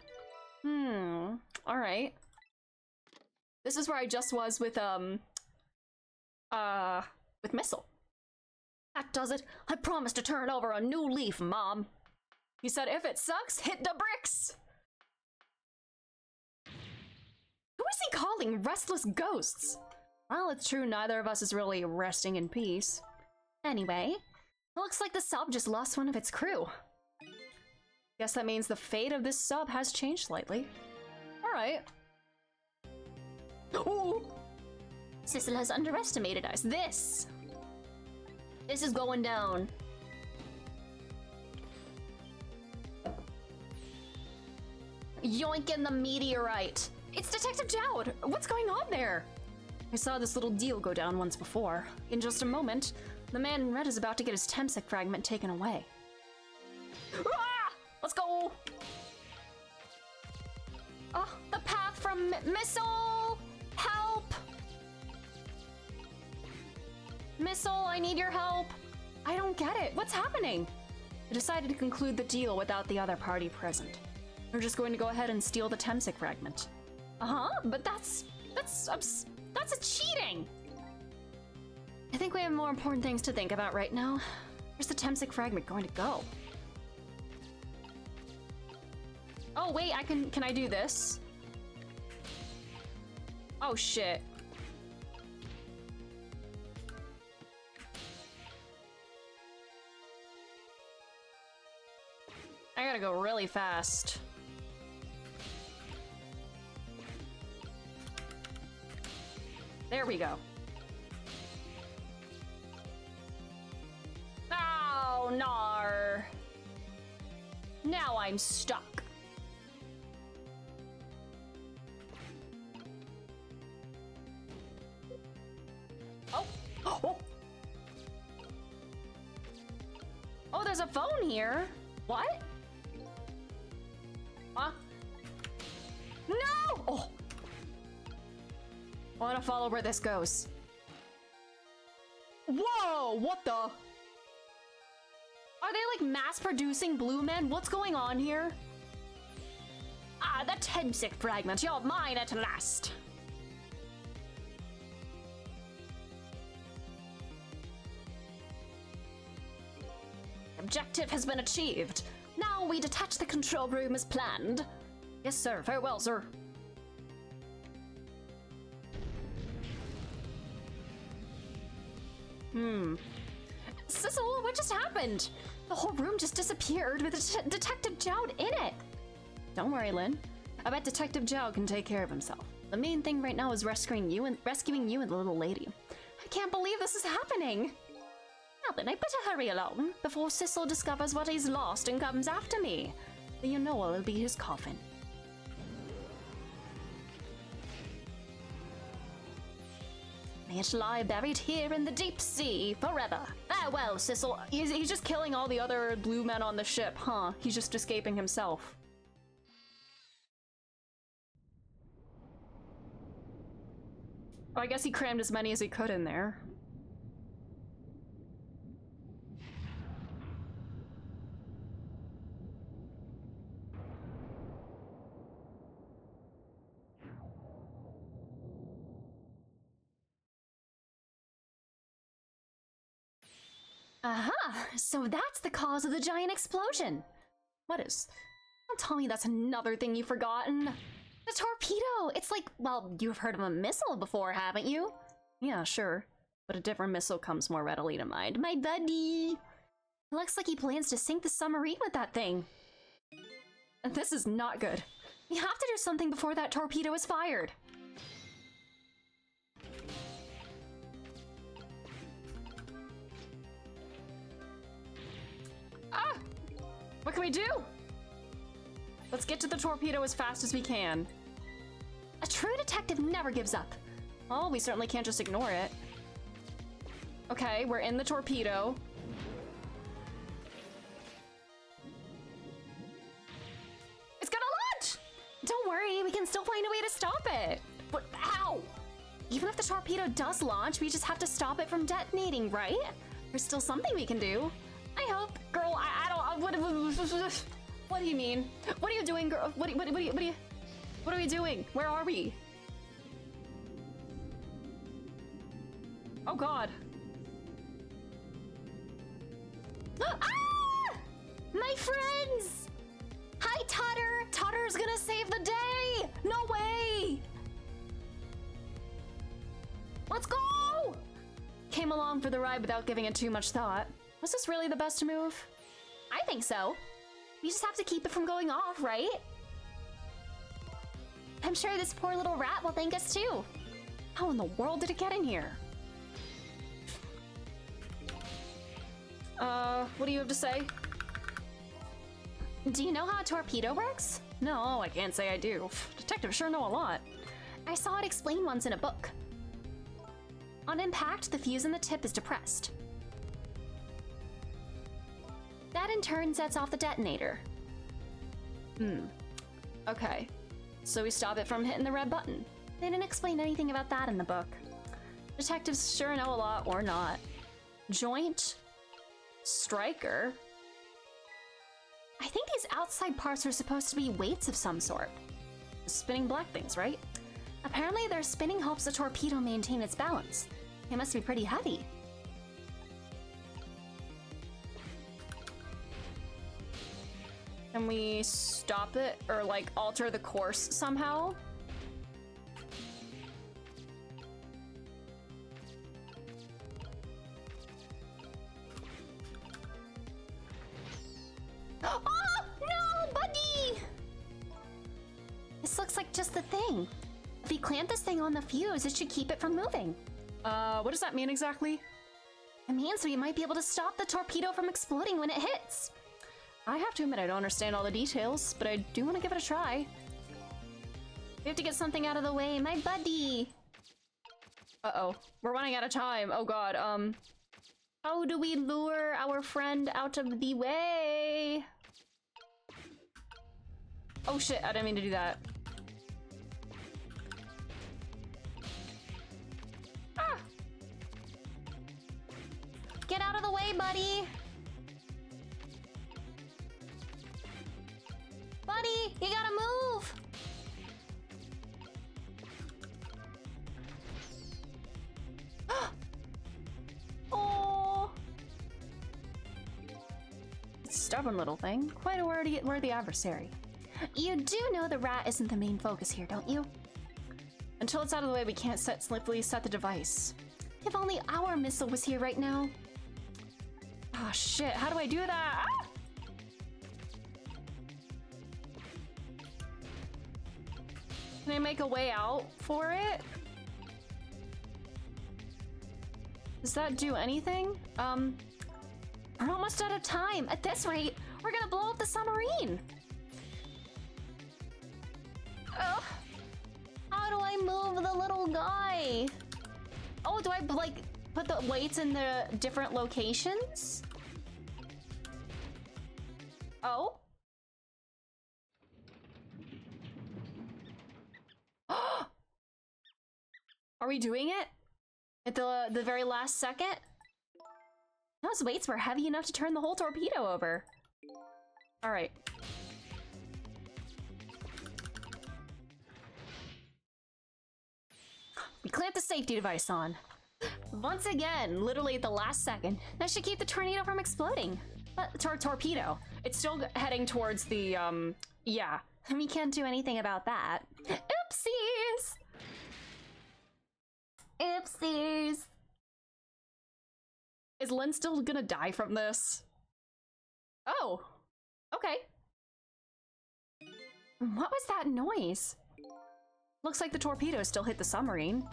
Alright. This is where I just was with Missile. That does it. I promise to turn over a new leaf, Mom. He said if it sucks, hit the bricks. Who is he calling restless ghosts? Well, it's true neither of us is really resting in peace. Anyway, it looks like the sub just lost one of its crew. Guess that means the fate of this sub has changed slightly. right. Ooh. Sissel has underestimated us. This is going down. Yoinking the meteorite. It's Detective Jowd. What's going on there? I saw this little deal go down once before. In just a moment, the man in red is about to get his Temsec fragment taken away. Ah! Let's go. Oh, the path from Missile! Help! Missile, I need your help. I don't get it. What's happening? I decided to conclude the deal without the other party present. We're just going to go ahead and steal the Temsec fragment. Uh-huh, but that's a cheating! I think we have more important things to think about right now. Where's the Temsec fragment going to go? Oh wait, can I do this? Oh shit. I gotta go really fast. There we go. Oh, nar. Now I'm stuck. Oh. Oh. Oh, there's a phone here. What? Huh? No! Oh. I want to follow where this goes. Whoa! What the? Are they like mass producing blue men? What's going on here? Ah, the Temsec fragment. You're mine at last. Objective has been achieved. Now we detach the control room as planned. Yes, sir. Farewell, sir. Sissel, what just happened? The whole room just disappeared with Detective Jowd in it. Don't worry, Lynn. I bet Detective Jowd can take care of himself. The main thing right now is rescuing you and the little lady. I can't believe this is happening. Now then, I better hurry along before Sissel discovers what he's lost and comes after me. Then you know it'll be his coffin. May it lie buried here in the deep sea forever. Farewell, Sissel. He's just killing all the other blue men on the ship, huh? He's just escaping himself. Oh, I guess he crammed as many as he could in there. Aha! So that's the cause of the giant explosion. What is? Don't tell me that's another thing you've forgotten. The torpedo! It's like, well, you've heard of a missile before, haven't you? Yeah, sure. But a different missile comes more readily to mind. My buddy! It looks like he plans to sink the submarine with that thing. This is not good. We have to do something before that torpedo is fired. Ah! What can we do? Let's get to the torpedo as fast as we can. A true detective never gives up. Well, we certainly can't just ignore it. Okay, we're in the torpedo. It's gonna launch! Don't worry, we can still find a way to stop it. But ow! Even if the torpedo does launch, we just have to stop it from detonating, right? There's still something we can do. I hope, girl. I don't. What do you mean? What are you doing, girl? What are we doing? Where are we? Oh God! Ah! My friends! Hi, Tutter. Tutter's gonna save the day. No way! Let's go! Came along for the ride without giving it too much thought. Was this really the best move? I think so. We just have to keep it from going off, right? I'm sure this poor little rat will thank us too. How in the world did it get in here? What do you have to say? Do you know how a torpedo works? No, I can't say I do. Detectives sure know a lot. I saw it explained once in a book. On impact, the fuse in the tip is depressed. That in turn sets off the detonator. Okay. So we stop it from hitting the red button. They didn't explain anything about that in the book. Detectives sure know a lot, or not. Joint? Striker? I think these outside parts are supposed to be weights of some sort. Spinning black things, right? Apparently their spinning helps the torpedo maintain its balance. It must be pretty heavy. Can we stop it or like alter the course somehow? Oh, no, buddy! This looks like just the thing. If we clamp this thing on the fuse, it should keep it from moving. What does that mean exactly? It means we might be able to stop the torpedo from exploding when it hits. I have to admit I don't understand all the details, but I do want to give it a try. We have to get something out of the way, my buddy. Uh-oh, we're running out of time. Oh god, How do we lure our friend out of the way? oh shit, I didn't mean to do that. Ah! Get out of the way, buddy. Buddy, you gotta move. Oh, stubborn little thing. Quite a worthy adversary. You do know the rat isn't the main focus here, don't you? Until it's out of the way, we can't safely set the device. If only our missile was here right now. Oh shit, how do I do that? Ah! Can I make a way out for it? Does that do anything? We're almost out of time. At this rate, we're gonna blow up the submarine. Ugh. How do I move the little guy? Oh, do I like put the weights in the different locations? Oh? Are we doing it? At the very last second? Those weights were heavy enough to turn the whole torpedo over. All right. We clamped the safety device on. Once again, literally at the last second. That should keep the tornado from exploding. But torpedo. It's still heading towards the, yeah. We can't do anything about that. Oopsies! Oopsies! Is Lynn still gonna die from this? Oh, okay. What was that noise? Looks like the torpedo still hit the submarine.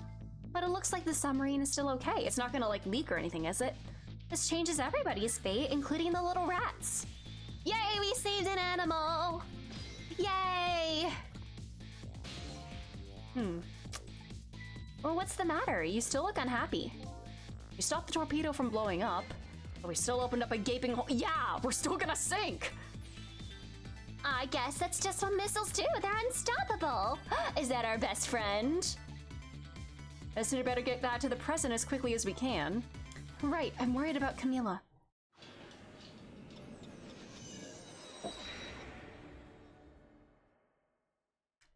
But it looks like the submarine is still okay. It's not gonna like leak or anything, is it? This changes everybody's fate, including the little rats. Yay, we saved an animal! Yay! Well, what's the matter? You still look unhappy. We stopped the torpedo from blowing up, but we still opened up a gaping hole. Yeah, we're still gonna sink! I guess that's just what missiles do. They're unstoppable. Is that our best friend? Guess we better get back to the present as quickly as we can. Right, I'm worried about Camila.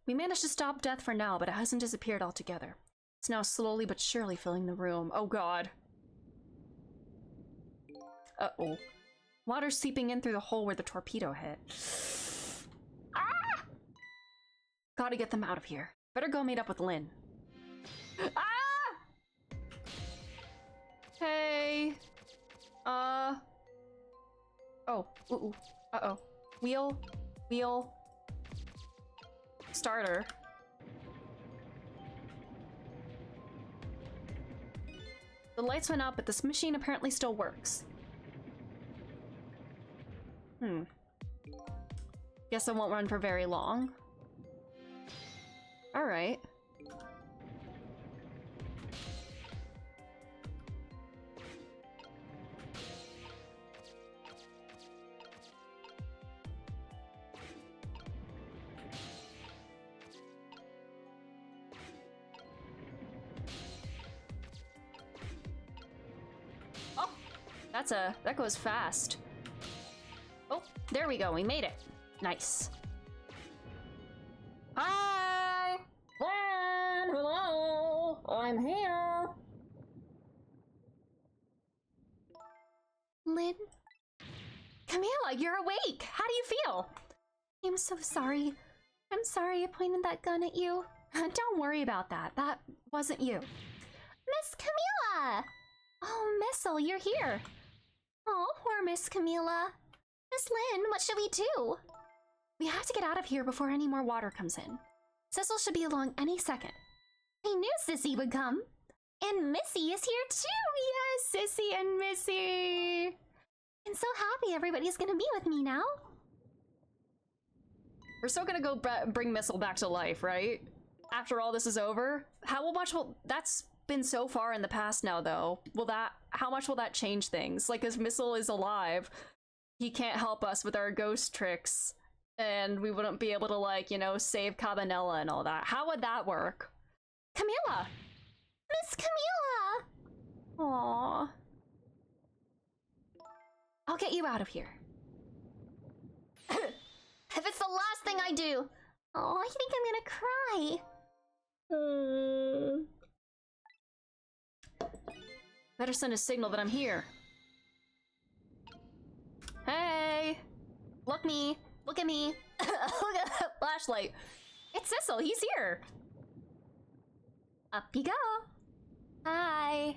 We managed to stop death for now, but it hasn't disappeared altogether. It's now slowly but surely filling the room. Oh god. Uh-oh. Water's seeping in through the hole where the torpedo hit. Ah! Gotta get them out of here. Better go meet up with Lynn. Ah! Hey. Oh. Ooh. Uh-oh. Wheel. Starter. The lights went out, but this machine apparently still works. Guess I won't run for very long. Alright. Oh! That goes fast. Oh, there we go, we made it. Nice. Hi! Lan! Hello! I'm here! Lynn? Camilla, you're awake! How do you feel? I'm so sorry. I'm sorry I pointed that gun at you. Don't worry about that. That wasn't you. Miss Camilla! Oh, Missile, you're here. Oh, poor Miss Camilla. Miss Lynn, what should we do? We have to get out of here before any more water comes in. Cecil should be along any second. I knew Sissy would come. And Missy is here too! Yes, Sissy and Missy! I'm so happy everybody's gonna be with me now. We're still gonna go bring Missile back to life, right? After all this is over? How much will... That's been so far in the past now, though. How much will that change things? Like, as Missile is alive, he can't help us with our ghost tricks. And we wouldn't be able to, like, you know, save Cabanela and all that. How would that work? Camilla! Miss Camilla! Aww. I'll get you out of here. If it's the last thing I do. Oh, I think I'm gonna cry. Better send a signal that I'm here. Hey! Look me! Look at me! Look at that flashlight! It's Sissel, he's here! Up you go. Hi!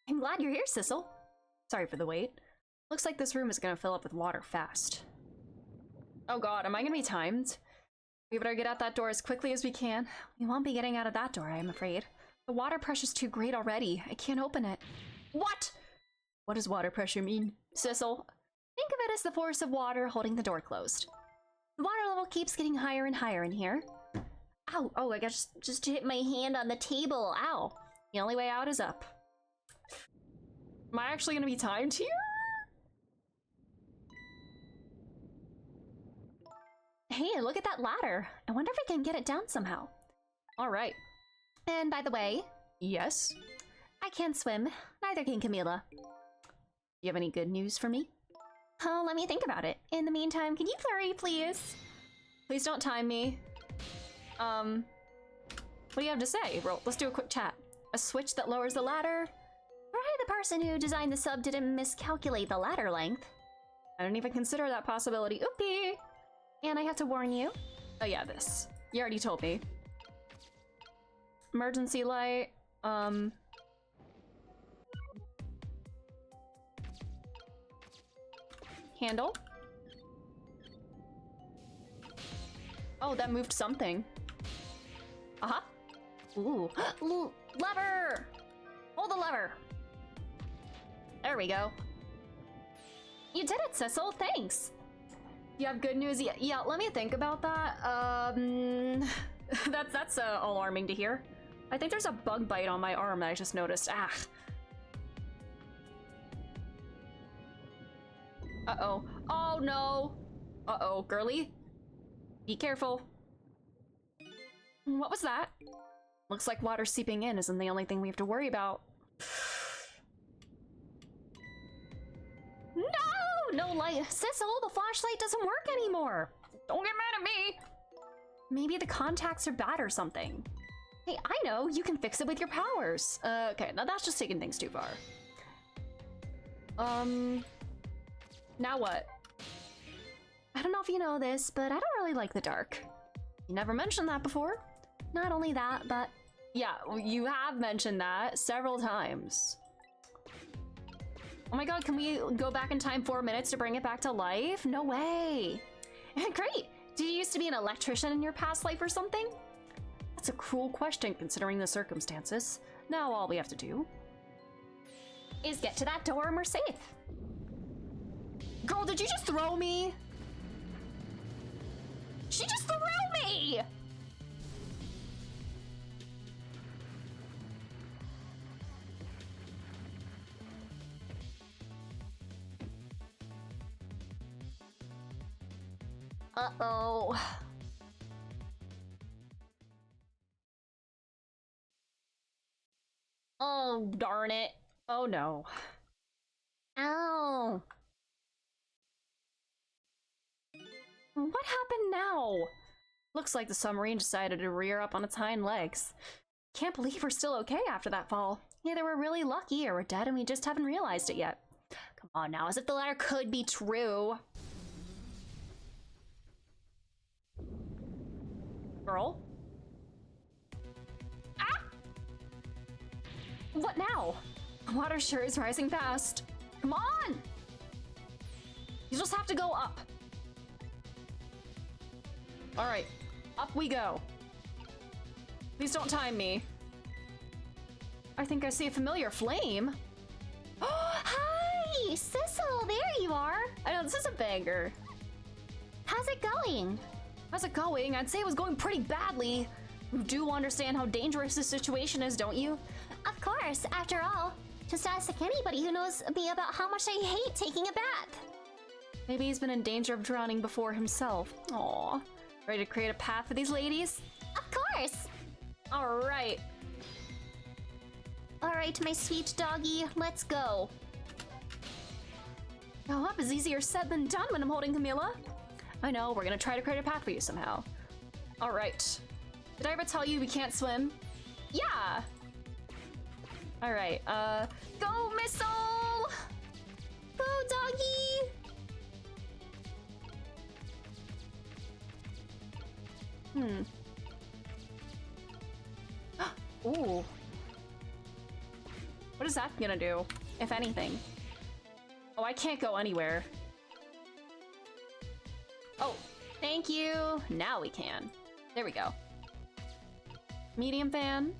I'm glad you're here, Sissel. Sorry for the wait. Looks like this room is gonna fill up with water fast. Oh god, am I gonna be timed? We better get out that door as quickly as we can. We won't be getting out of that door, I'm afraid. The water pressure's too great already. I can't open it. What? What does water pressure mean? Sissel, think of it as the force of water holding the door closed. The water level keeps getting higher and higher in here. Ow! Oh, I just hit my hand on the table. Ow! The only way out is up. Am I actually gonna be timed here? Hey, look at that ladder. I wonder if I can get it down somehow. All right. And by the way, Yes? I can't swim. Neither can Camilla. You have any good news for me? Oh, let me think about it. In the meantime, can you hurry, please? Please don't time me. What do you have to say? Let's do a quick chat. A switch that lowers the ladder? Probably the person who designed the sub didn't miscalculate the ladder length. I don't even consider that possibility. Oopie! And I have to warn you. Oh yeah, this. You already told me. Emergency light. Handle. Oh, that moved something. Uh-huh. Ooh. Lever! Hold the lever. There we go. You did it, Sissel. Thanks. You have good news? Yeah, let me think about that. That's alarming to hear. I think there's a bug bite on my arm that I just noticed. Ah. Uh-oh. Oh, no. Uh-oh, girly. Be careful. What was that? Looks like water seeping in isn't the only thing we have to worry about. No! No light. Sissel, the flashlight doesn't work anymore. Don't get mad at me. Maybe the contacts are bad or something. Hey, I know. You can fix it with your powers. Okay, now that's just taking things too far. Now what? I don't know if you know this, but I don't really like the dark. You never mentioned that before. Not only that, but... Yeah, you have mentioned that several times. Oh my god, can we go back in time 4 minutes to bring it back to life? No way. Great. Did you used to be an electrician in your past life or something? That's a cruel question considering the circumstances. Now all we have to do is get to that door and we're safe. Girl, did you just throw me? She just threw me! Uh-oh. Oh, darn it. Oh, no. Ow. What happened now? Looks like the submarine decided to rear up on its hind legs. Can't believe we're still okay after that fall. Either we're really lucky or we're dead and we just haven't realized it yet. Come on now, as if the latter could be true. Girl? Ah! What now? The water sure is rising fast. Come on! You just have to go up. All right, up we go. Please don't time me. I think I see a familiar flame. Oh, hi! Sissel, there you are! I know, this is a banger. How's it going? How's it going? I'd say it was going pretty badly. You do understand how dangerous this situation is, don't you? Of course, after all. Just ask anybody who knows me about how much I hate taking a bath. Maybe he's been in danger of drowning before himself. Aww. Ready to create a path for these ladies? Of course! Alright. Alright, my sweet doggy, let's go. Go up is easier said than done when I'm holding Camilla. I know, we're gonna try to create a path for you somehow. Alright. Did I ever tell you we can't swim? Yeah! Alright, go missile! Go doggy! Ooh. What is that gonna do, if anything? Oh, I can't go anywhere. Oh, thank you. Now we can. There we go. Medium fan.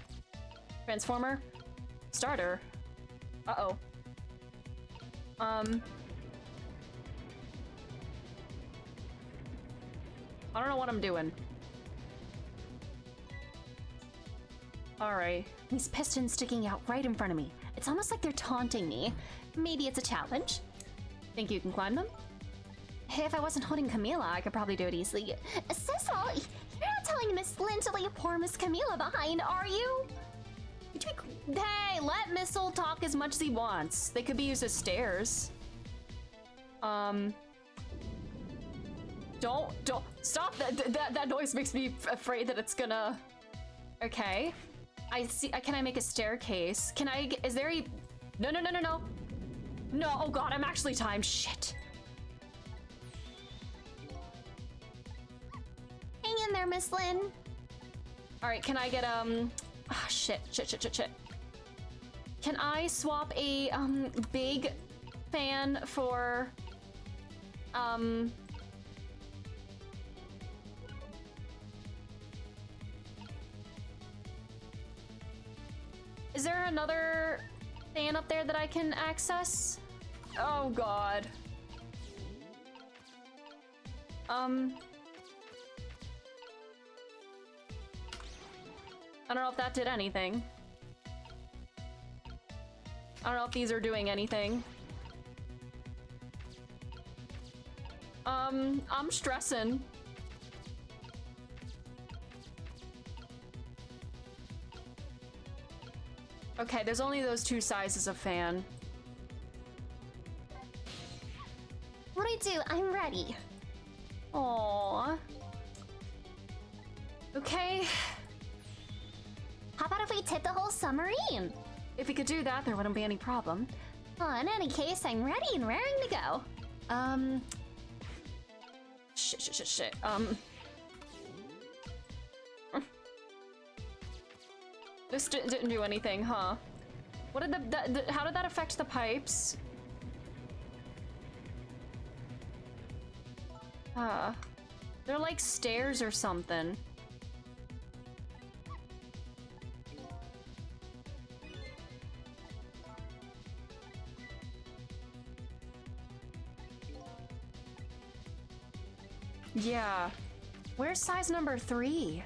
Transformer. Starter. Uh-oh. I don't know what I'm doing. Alright. These pistons sticking out right in front of me. It's almost like they're taunting me. Maybe it's a challenge. Think you can climb them? If I wasn't holding Camilla, I could probably do it easily. Sissel, you're not telling Miss Lynn to leave poor Miss Camilla behind, are you? Hey, let Missile talk as much as he wants. They could be used as stairs. Don't stop. That noise makes me afraid that it's gonna. Okay. I see. Can I make a staircase? Can I? Is there a? No. No. Oh God, I'm actually timed. Shit. Hang in there, Miss Lynn. All right. Can I get shit. Can I swap a big fan for Is there another fan up there that I can access? Oh God. I don't know if that did anything. I don't know if these are doing anything. I'm stressing. Okay, there's only those two sizes of fan. What do I do? I'm ready. Aww. Okay. How about if we tip the whole submarine? If we could do that, there wouldn't be any problem. Oh, in any case, I'm ready and raring to go. Shit. This didn't do anything, huh? What did how did that affect the pipes? They're like stairs or something. Yeah. Where's size number 3?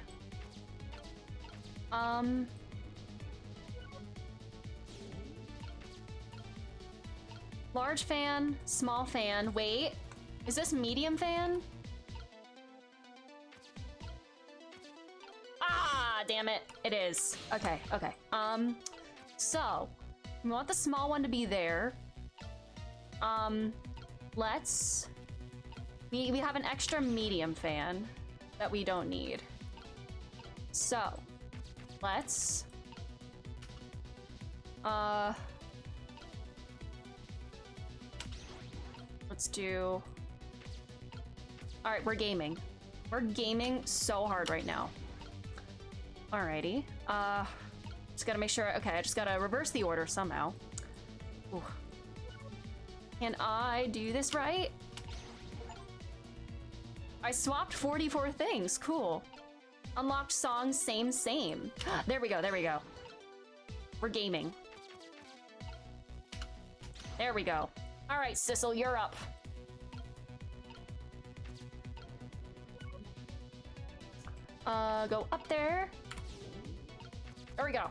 Large fan, small fan. Wait, is this medium fan? Ah, damn it. It is. Okay, okay. So we want the small one to be there. We have an extra medium fan that we don't need. So let's do. All right, we're gaming. We're gaming so hard right now. Alrighty. Just gotta make sure. Okay, I just gotta reverse the order somehow. Ooh. Can I do this right? I swapped 44 things. Cool. Unlocked songs, same. There we go, there we go. We're gaming. There we go. All right, Sissel, you're up. Go up there. There we go.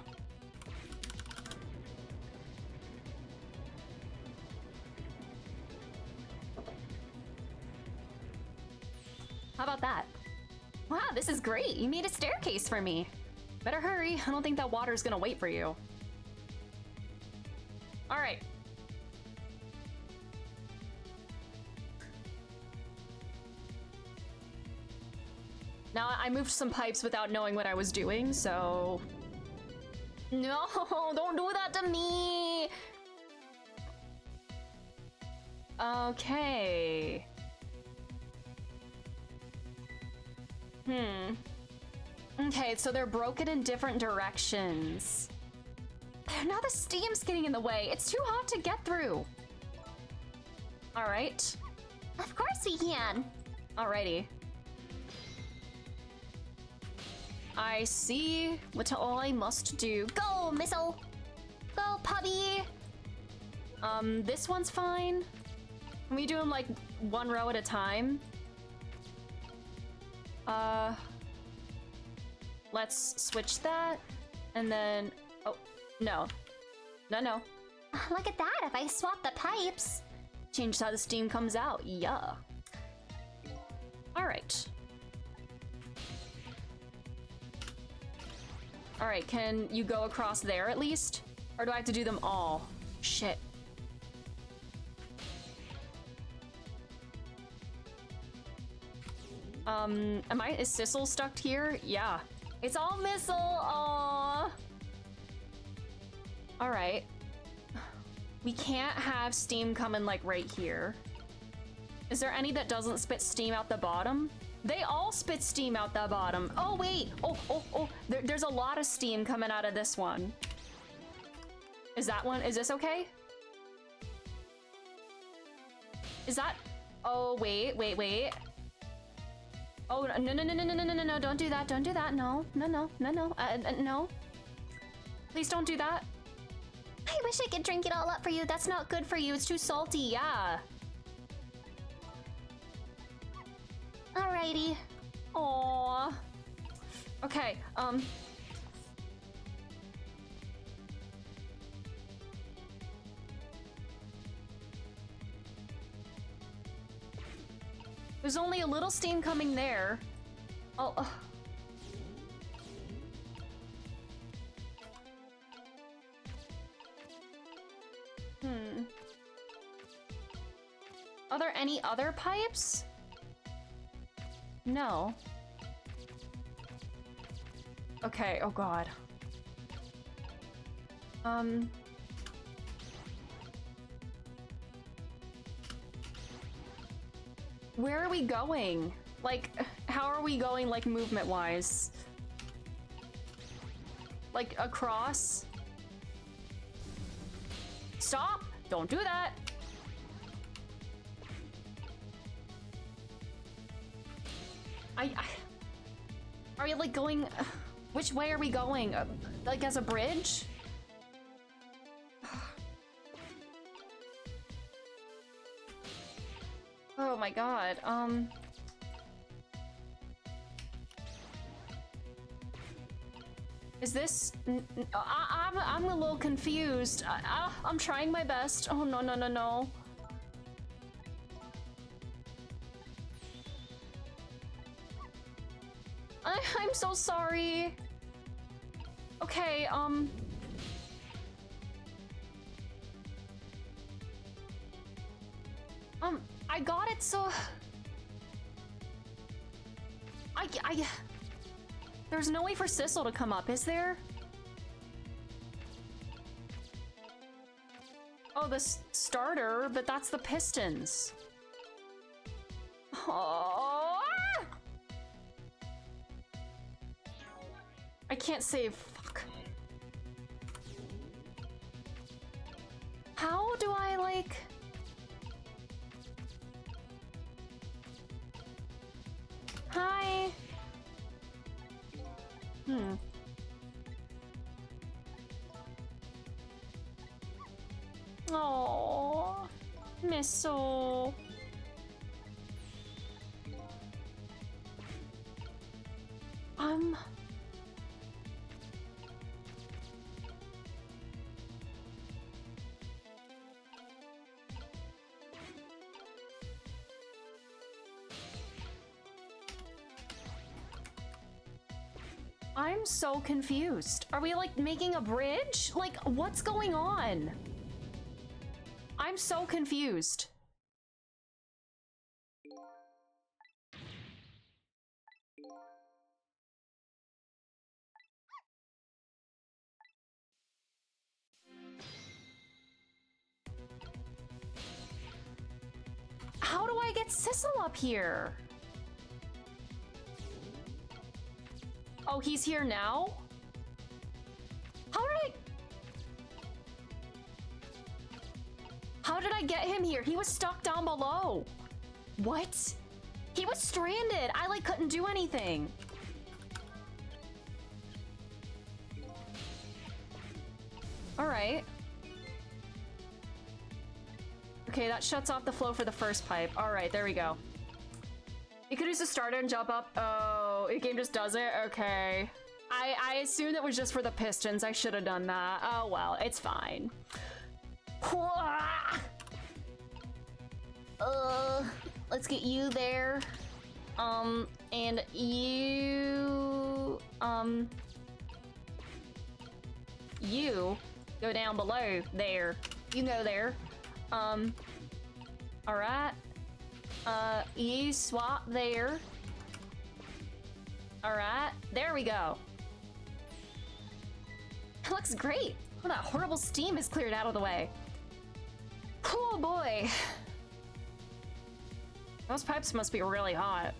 How about that? Wow, this is great. You made a staircase for me. Better hurry. I don't think that water's gonna wait for you. All right. Now, I moved some pipes without knowing what I was doing, so... No, don't do that to me! Okay. Okay, so they're broken in different directions. Now the steam's getting in the way. It's too hot to get through. All right. Of course we can. Alrighty. I see what I must do. Go, Missile. Go, puppy. This one's fine. Can we do them like one row at a time? Let's switch that, and then, oh, no. No. Look at that, if I swap the pipes. Change how the steam comes out, yeah. All right. All right, can you go across there at least? Or do I have to do them all? Shit. Is Sissel stuck here? Yeah. It's all Missile, aww. All right. We can't have steam coming like right here. Is there any that doesn't spit steam out the bottom? They all spit steam out the bottom. Oh, wait. Oh. There's a lot of steam coming out of this one. Is that one? Is this okay? Is that? Oh, wait. Oh, no. Don't do that. Don't do that. No. No. Please don't do that. I wish I could drink it all up for you. That's not good for you. It's too salty. Yeah. Alrighty. Aww. Okay, there's only a little steam coming there. Oh. Are there any other pipes? No. Okay, oh god. Where are we going? Like, how are we going, like, movement-wise? Like, across? Stop! Don't do that! Are we like going? Which way are we going? Like as a bridge? Oh my god. Is this? I'm a little confused. I'm trying my best. Oh no no no no. I'm so sorry. Okay, I got it, so there's no way for Sissel to come up, is there? Oh, the starter, but that's the pistons. Oh. I can't save. Fuck. How do I like? Hi. Oh, Missile. I'm so confused. Are we like making a bridge? Like, what's going on? I'm so confused. How do I get Sissel up here? Oh, he's here now? How did I get him here? He was stuck down below. What? He was stranded. I like couldn't do anything. All right. Okay, that shuts off the flow for the first pipe. All right, there we go. You could use the starter and jump up. Oh, the game just does it? Okay. I assumed it was just for the pistons. I should have done that. Oh, well, it's fine. Let's get you there. And you... You go down below there. You go there. Alright. You swap there. Alright, there we go. That looks great. All that horrible steam is cleared out of the way. Oh boy. Those pipes must be really hot.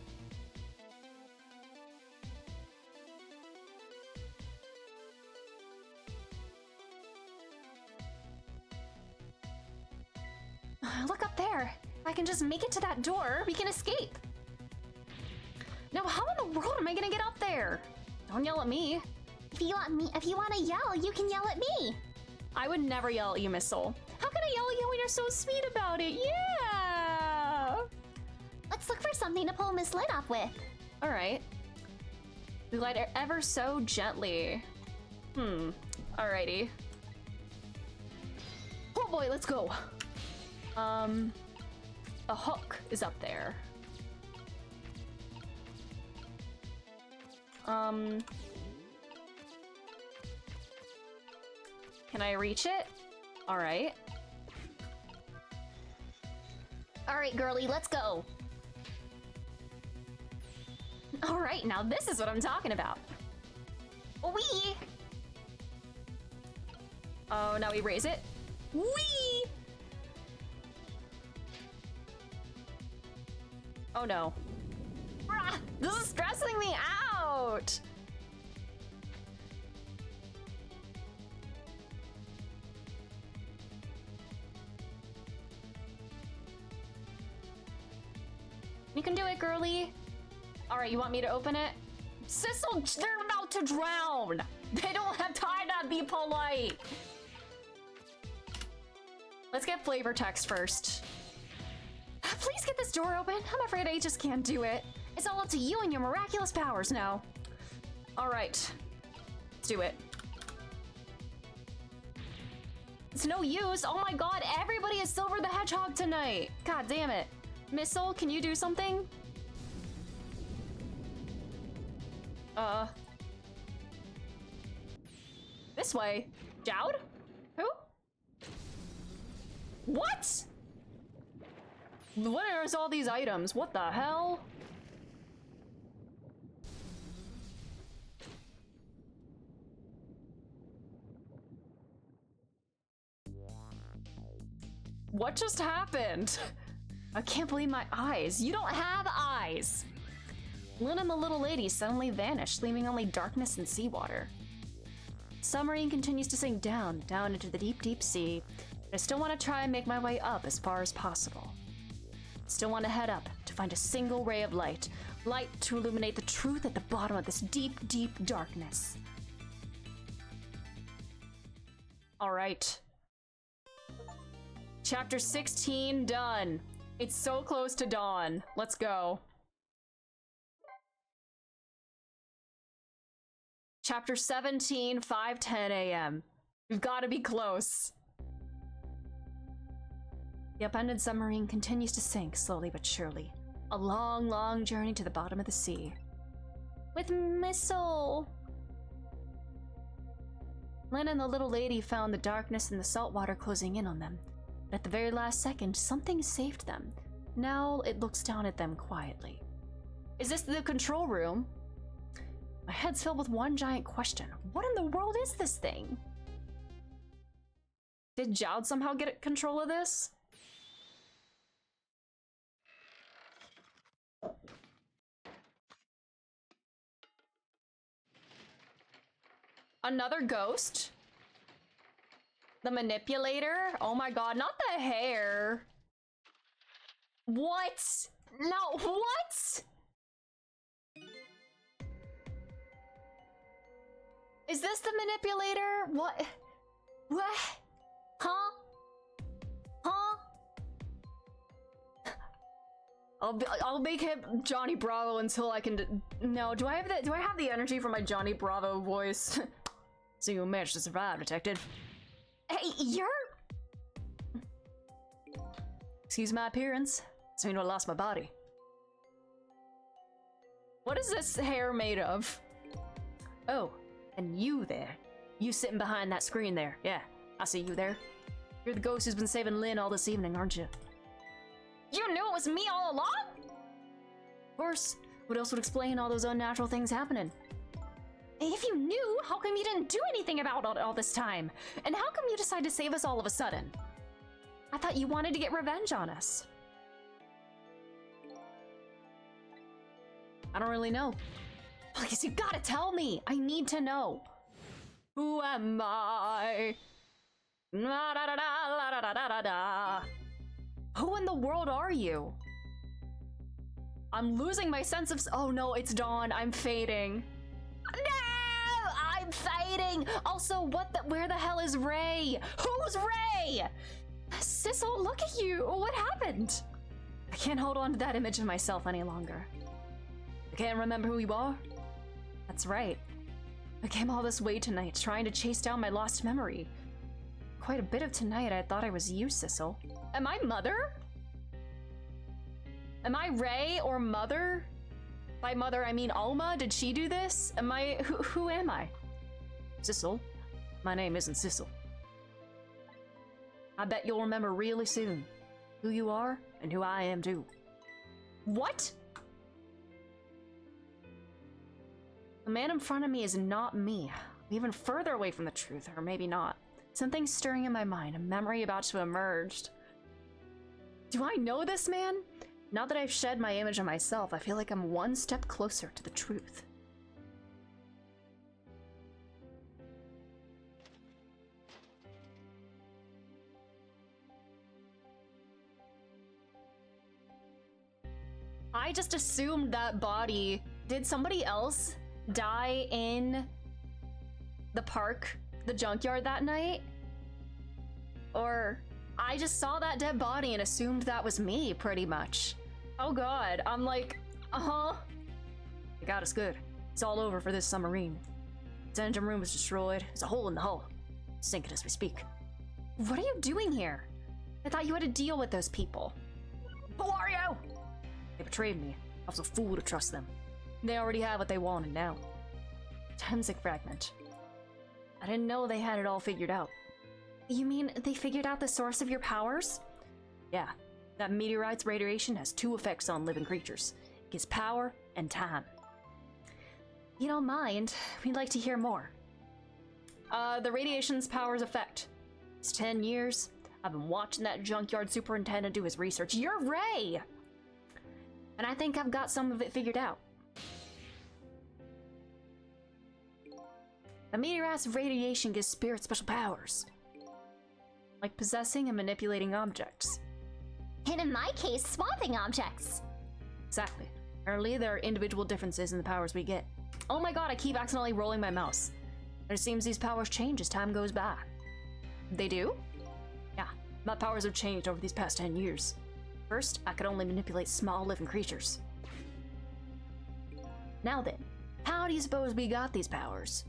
Look up there. If I can just make it to that door, we can escape. Now, how in the world am I gonna get up there? Don't yell at me. If you want to yell, you can yell at me. I would never yell at you, Miss Soul. How can I yell at you when you're so sweet about it? Yeah. Let's look for something to pull Miss Lynn off with. All right. We glide ever so gently. Alrighty. Oh boy, let's go. A hook is up there. Can I reach it? All right. All right, girly, let's go. All right, now this is what I'm talking about. Wee! Oh, now we raise it. Wee! Oh no. Ah, this is stressing me out! You can do it, girly. Alright, you want me to open it? Sissel, they're about to drown! They don't have time to be polite! Let's get flavor text first. Please get this door open. I'm afraid I just can't do it. It's all up to you and your miraculous powers now. Alright. Let's do it. It's no use. Oh my god, everybody is Silver the Hedgehog tonight. God damn it. Missile, can you do something? This way. Jowd? Who? What? What are all these items? What the hell? What just happened? I can't believe my eyes. You don't have eyes! Lynn and the little lady suddenly vanished, leaving only darkness and seawater. Submarine continues to sink down into the deep, deep sea. But I still want to try and make my way up as far as possible. Still want to head up to find a single ray of light. Light to illuminate the truth at the bottom of this deep, deep darkness. Alright. Chapter 16 done. It's so close to dawn. Let's go. Chapter 17, 5:10 a.m. We've got to be close. The abandoned submarine continues to sink slowly but surely. A long, long journey to the bottom of the sea. With Missile! Lynn and the little lady found the darkness and the salt water closing in on them. But at the very last second, something saved them. Now it looks down at them quietly. Is this the control room? My head's filled with one giant question. What in the world is this thing? Did Jowd somehow get control of this? Another ghost? The manipulator? Oh my god, not the hair. What? No, what? Is this the manipulator? What? What? Huh? Huh? I'll make him Johnny Bravo until I can. No, do I have the energy for my Johnny Bravo voice? So you managed to survive, detective. Hey, you're. Excuse my appearance. Doesn't mean I lost my body. What is this hair made of? Oh, and you there. You sitting behind that screen there. Yeah, I see you there. You're the ghost who's been saving Lynn all this evening, aren't you? You knew it was me all along? Of course. What else would explain all those unnatural things happening? If you knew, how come you didn't do anything about it all this time? And how come you decided to save us all of a sudden? I thought you wanted to get revenge on us. I don't really know. Please, you gotta tell me! I need to know. Who am I? La da da da la da da da da. Who in the world are you? I'm losing my sense of. Oh no, it's dawn. I'm fading. No, I'm fading. Also, where the hell is Ray? Who's Ray? Sissel, look at you. What happened? I can't hold on to that image of myself any longer. I can't remember who you are. That's right. I came all this way tonight trying to chase down my lost memory. Quite a bit of tonight I thought I was you, Sissel. Am I Mother? Am I Ray or Mother? By Mother, I mean Alma. Did she do this? Am I... Who am I? Sissel. My name isn't Sissel. I bet you'll remember really soon who you are and who I am too. What? The man in front of me is not me. I'm even further away from the truth, or maybe not. Something's stirring in my mind, a memory about to emerge. Do I know this man? Now that I've shed my image of myself, I feel like I'm one step closer to the truth. I just assumed that body. Did somebody else die in the park, the junkyard that night? Or I just saw that dead body and assumed that was me, pretty much. Oh god, I'm like, They got us good. It's all over for this submarine. Its engine room was destroyed. There's a hole in the hull. Sinking as we speak. What are you doing here? I thought you had to deal with those people. Who are you? They betrayed me. I was a fool to trust them. They already have what they wanted now. Temsic fragment. I didn't know they had it all figured out. You mean they figured out the source of your powers? Yeah. That meteorite's radiation has two effects on living creatures. It gives power and time. You don't mind? We'd like to hear more. The radiation's powers effect. It's 10 years. I've been watching that junkyard superintendent do his research. You're Ray! And I think I've got some of it figured out. The meteorite's radiation gives spirits special powers. Like possessing and manipulating objects. And in my case, swapping objects. Exactly. Apparently, there are individual differences in the powers we get. Oh my god, I keep accidentally rolling my mouse. And it seems these powers change as time goes by. They do? Yeah, my powers have changed over these past 10 years. First, I could only manipulate small living creatures. Now then, how do you suppose we got these powers?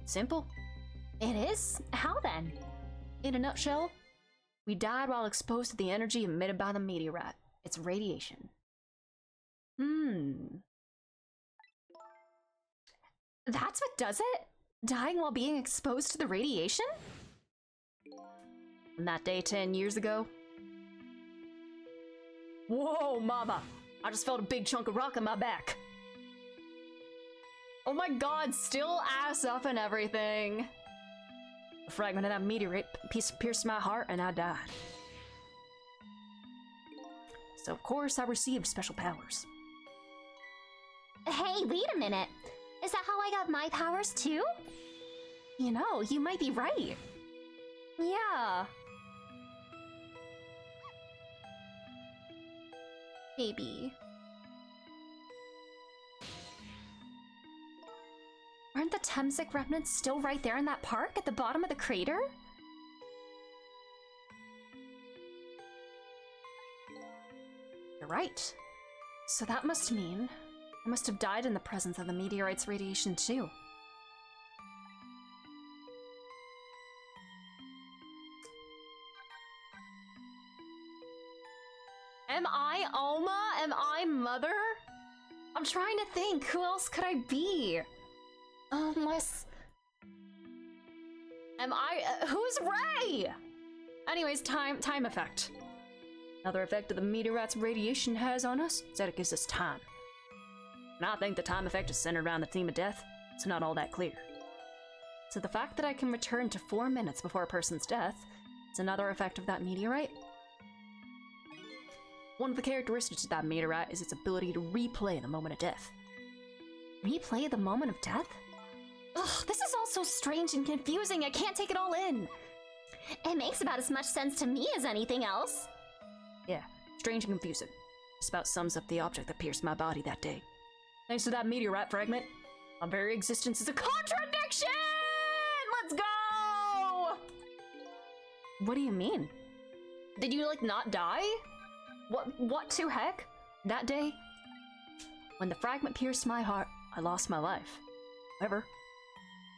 Simple. It is? How then? In a nutshell, we died while exposed to the energy emitted by the meteorite. It's radiation. That's what does it? Dying while being exposed to the radiation? On that day 10 years ago? Whoa, mama! I just felt a big chunk of rock in my back. Oh my god, still ass up and everything. A fragment of that meteorite pierced my heart and I died. So of course I received special powers. Hey, wait a minute. Is that how I got my powers too? You know, you might be right. Yeah. Maybe. Aren't the Temsic remnants still right there in that park at the bottom of the crater? You're right. So that must mean I must have died in the presence of the meteorite's radiation too. Am I Alma? Am I Mother? I'm trying to think. Who else could I be? Unless... Am I... who's Ray? Anyways, time effect. Another effect of the meteorite's radiation has on us is that it gives us time. And I think the time effect is centered around the theme of death. It's not all that clear. So the fact that I can return to 4 minutes before a person's death is another effect of that meteorite. One of the characteristics of that meteorite is its ability to replay the moment of death. Replay the moment of death? Ugh, this is all so strange and confusing, I can't take it all in. It makes about as much sense to me as anything else. Yeah, strange and confusing. Just about sums up the object that pierced my body that day. Thanks to that meteorite fragment, my very existence is a contradiction! Let's go! What do you mean? Did you, like, not die? What to heck? That day, when the fragment pierced my heart, I lost my life. However,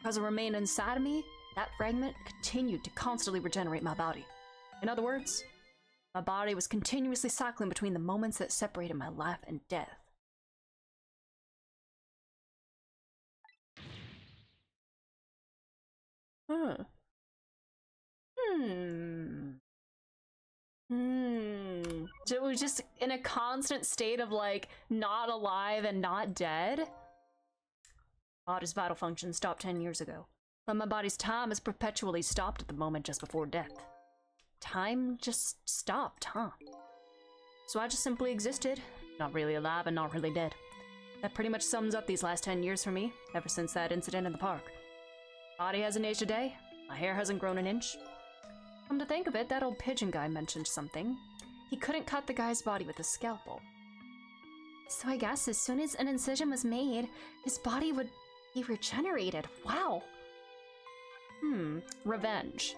because it remained inside of me, that fragment continued to constantly regenerate my body. In other words, my body was continuously cycling between the moments that separated my life and death. So it was just in a constant state of, like, not alive and not dead? Body's vital function stopped 10 years ago, but my body's time is perpetually stopped at the moment just before death. Time just stopped, huh? So I just simply existed, not really alive and not really dead. That pretty much sums up these last 10 years for me, ever since that incident in the park. Body hasn't aged a day, my hair hasn't grown an inch. Come to think of it, that old pigeon guy mentioned something. He couldn't cut the guy's body with a scalpel. So I guess as soon as an incision was made, his body would be regenerated. Wow. Revenge.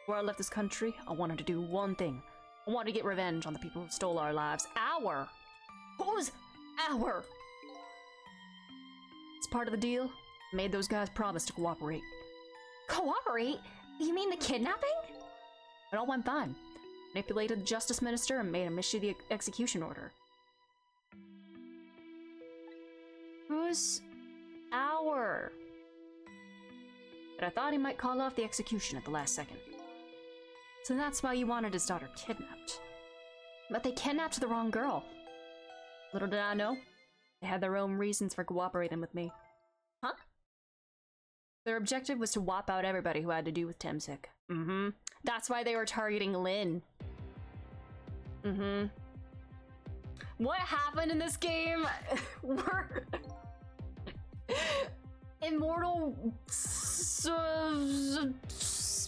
Before I left this country, I wanted to do one thing. I wanted to get revenge on the people who stole our lives. Our! Who's our? It's part of the deal. I made those guys promise to cooperate. Cooperate? You mean the kidnapping? It all went fine. Manipulated the justice minister and made him issue the execution order. Who's our? But I thought he might call off the execution at the last second. So that's why you wanted his daughter kidnapped. But they kidnapped the wrong girl. Little did I know, they had their own reasons for cooperating with me. Huh? Their objective was to wipe out everybody who had to do with Temsik. That's why they were targeting Lyn. What happened in this game? We're... Immortal...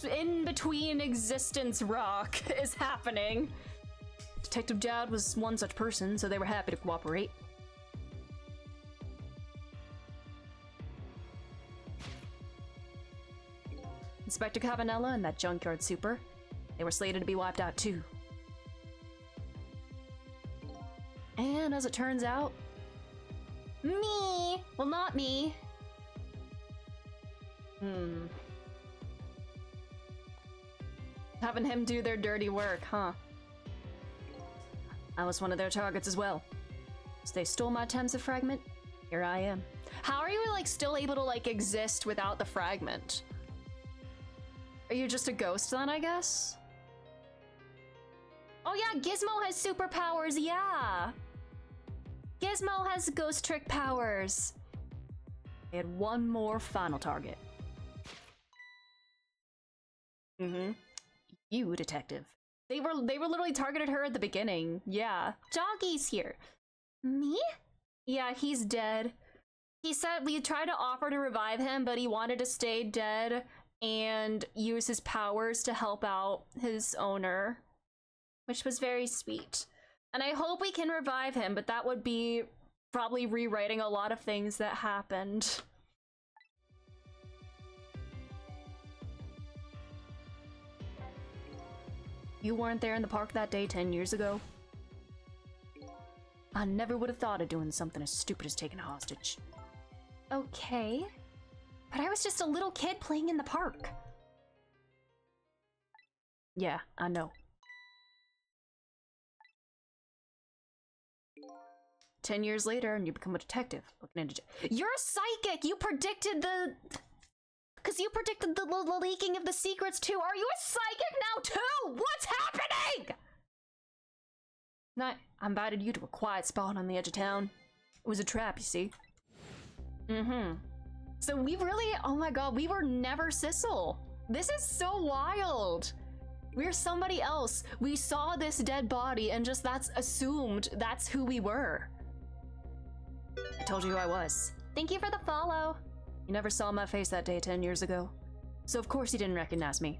in-between existence rock is happening. Detective Jowd was one such person, so they were happy to cooperate. Inspector Cabanella and that junkyard super, they were slated to be wiped out too. And as it turns out, me! Well, not me. Having him do their dirty work, huh? I was one of their targets as well. So they stole my Temsa fragment, here I am. How are you, like, still able to, like, exist without the fragment? Are you just a ghost then, I guess? Oh yeah, Gizmo has superpowers, yeah! Gizmo has ghost trick powers! They had one more final target. You, detective. They were literally targeted her at the beginning, yeah. Doggy's here. Me? Yeah, he's dead. He said we tried to offer to revive him, but he wanted to stay dead and use his powers to help out his owner, which was very sweet. And I hope we can revive him, but that would be probably rewriting a lot of things that happened. You weren't there in the park that day 10 years ago? I never would have thought of doing something as stupid as taking a hostage. Okay. But I was just a little kid playing in the park. Yeah, I know. 10 years later, and you become a detective looking into. You're a psychic! You predicted the. Because you predicted the leaking of the secrets too. Are you a psychic now too? What's happening? I invited you to a quiet spot on the edge of town. It was a trap, you see. So we really, oh my god, we were never Sissel. This is so wild. We're somebody else. We saw this dead body and just that's assumed that's who we were. I told you who I was. Thank you for the follow. You never saw my face that day 10 years ago. So of course you didn't recognize me.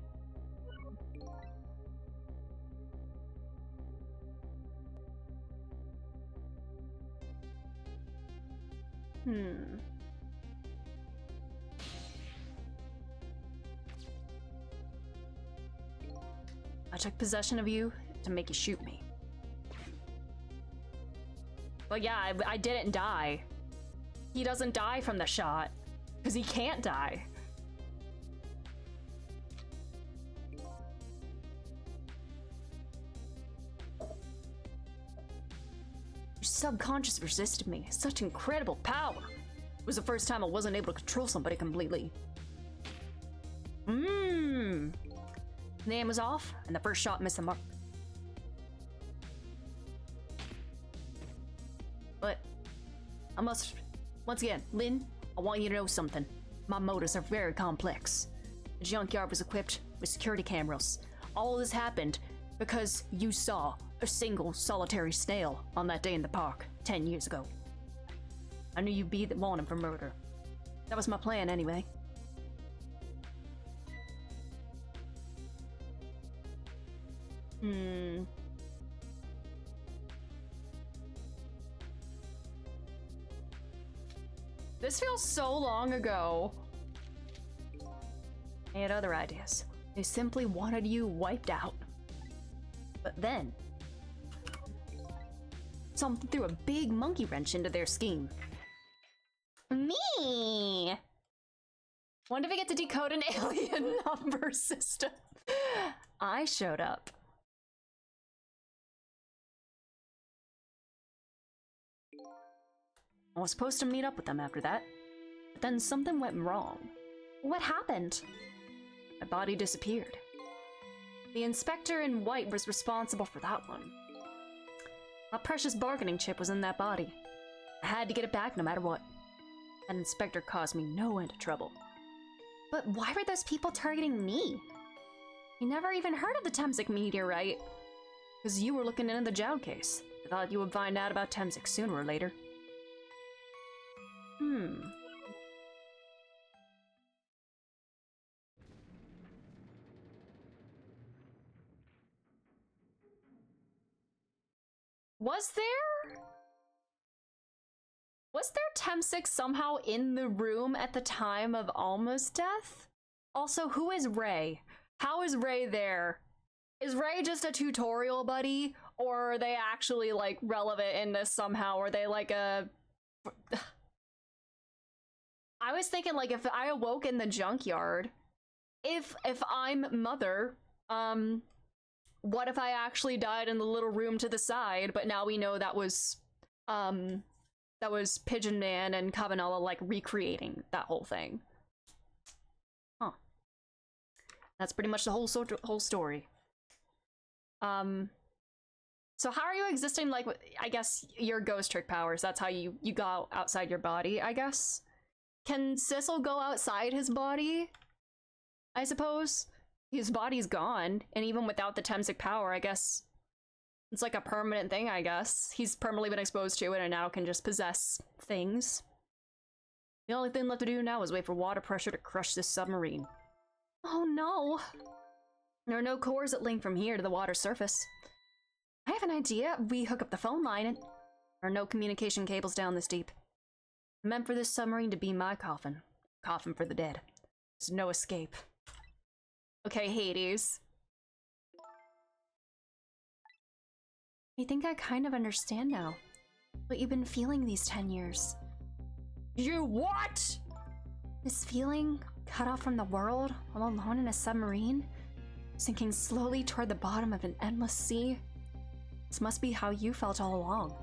I took possession of you to make you shoot me. Well, yeah, I didn't die. He doesn't die from the shot, because he can't die. Your subconscious resisted me. Such incredible power. It was the first time I wasn't able to control somebody completely. The aim was off, and the first shot missed the mark. But I must, once again, Lyn, I want you to know something. My motives are very complex. The junkyard was equipped with security cameras. All of this happened because you saw a single solitary snail on that day in the park 10 years ago. I knew you'd be the wanted for murder. That was my plan anyway. This feels so long ago. They had other ideas. They simply wanted you wiped out. But then, something threw a big monkey wrench into their scheme. Me! When did we get to decode an alien number system? I showed up. I was supposed to meet up with them after that, but then something went wrong. What happened? My body disappeared. The inspector in white was responsible for that one. A precious bargaining chip was in that body. I had to get it back no matter what. That inspector caused me no end of trouble. But why were those people targeting me? You never even heard of the Temsik meteorite. Because you were looking into the Joud case. I thought you would find out about Temsik sooner or later. Was there Temsik somehow in the room at the time of Alma's death? Also, who is Ray? How is Ray there? Is Ray just a tutorial buddy? Or are they actually, like, relevant in this somehow? Are they, like, a... I was thinking, like, if I awoke in the junkyard, if I'm Mother, what if I actually died in the little room to the side, but now we know that was Pigeon Man and Cavanella, like, recreating that whole thing. Huh. That's pretty much the whole story. So how are you existing, like, I guess, your ghost trick powers? That's how you go outside your body, I guess? Can Sissel go outside his body? I suppose? His body's gone, and even without the Temsik power, I guess it's like a permanent thing, I guess. He's permanently been exposed to it and now can just possess things. The only thing left to do now is wait for water pressure to crush this submarine. Oh no! There are no cores that link from here to the water surface. I have an idea. We hook up the phone line and... There are no communication cables down this deep. I meant for this submarine to be my coffin. Coffin for the dead. There's no escape. Okay, Hades. I think I kind of understand now. What you've been feeling these 10 years. You what? This feeling, cut off from the world, all alone in a submarine, sinking slowly toward the bottom of an endless sea. This must be how you felt all along.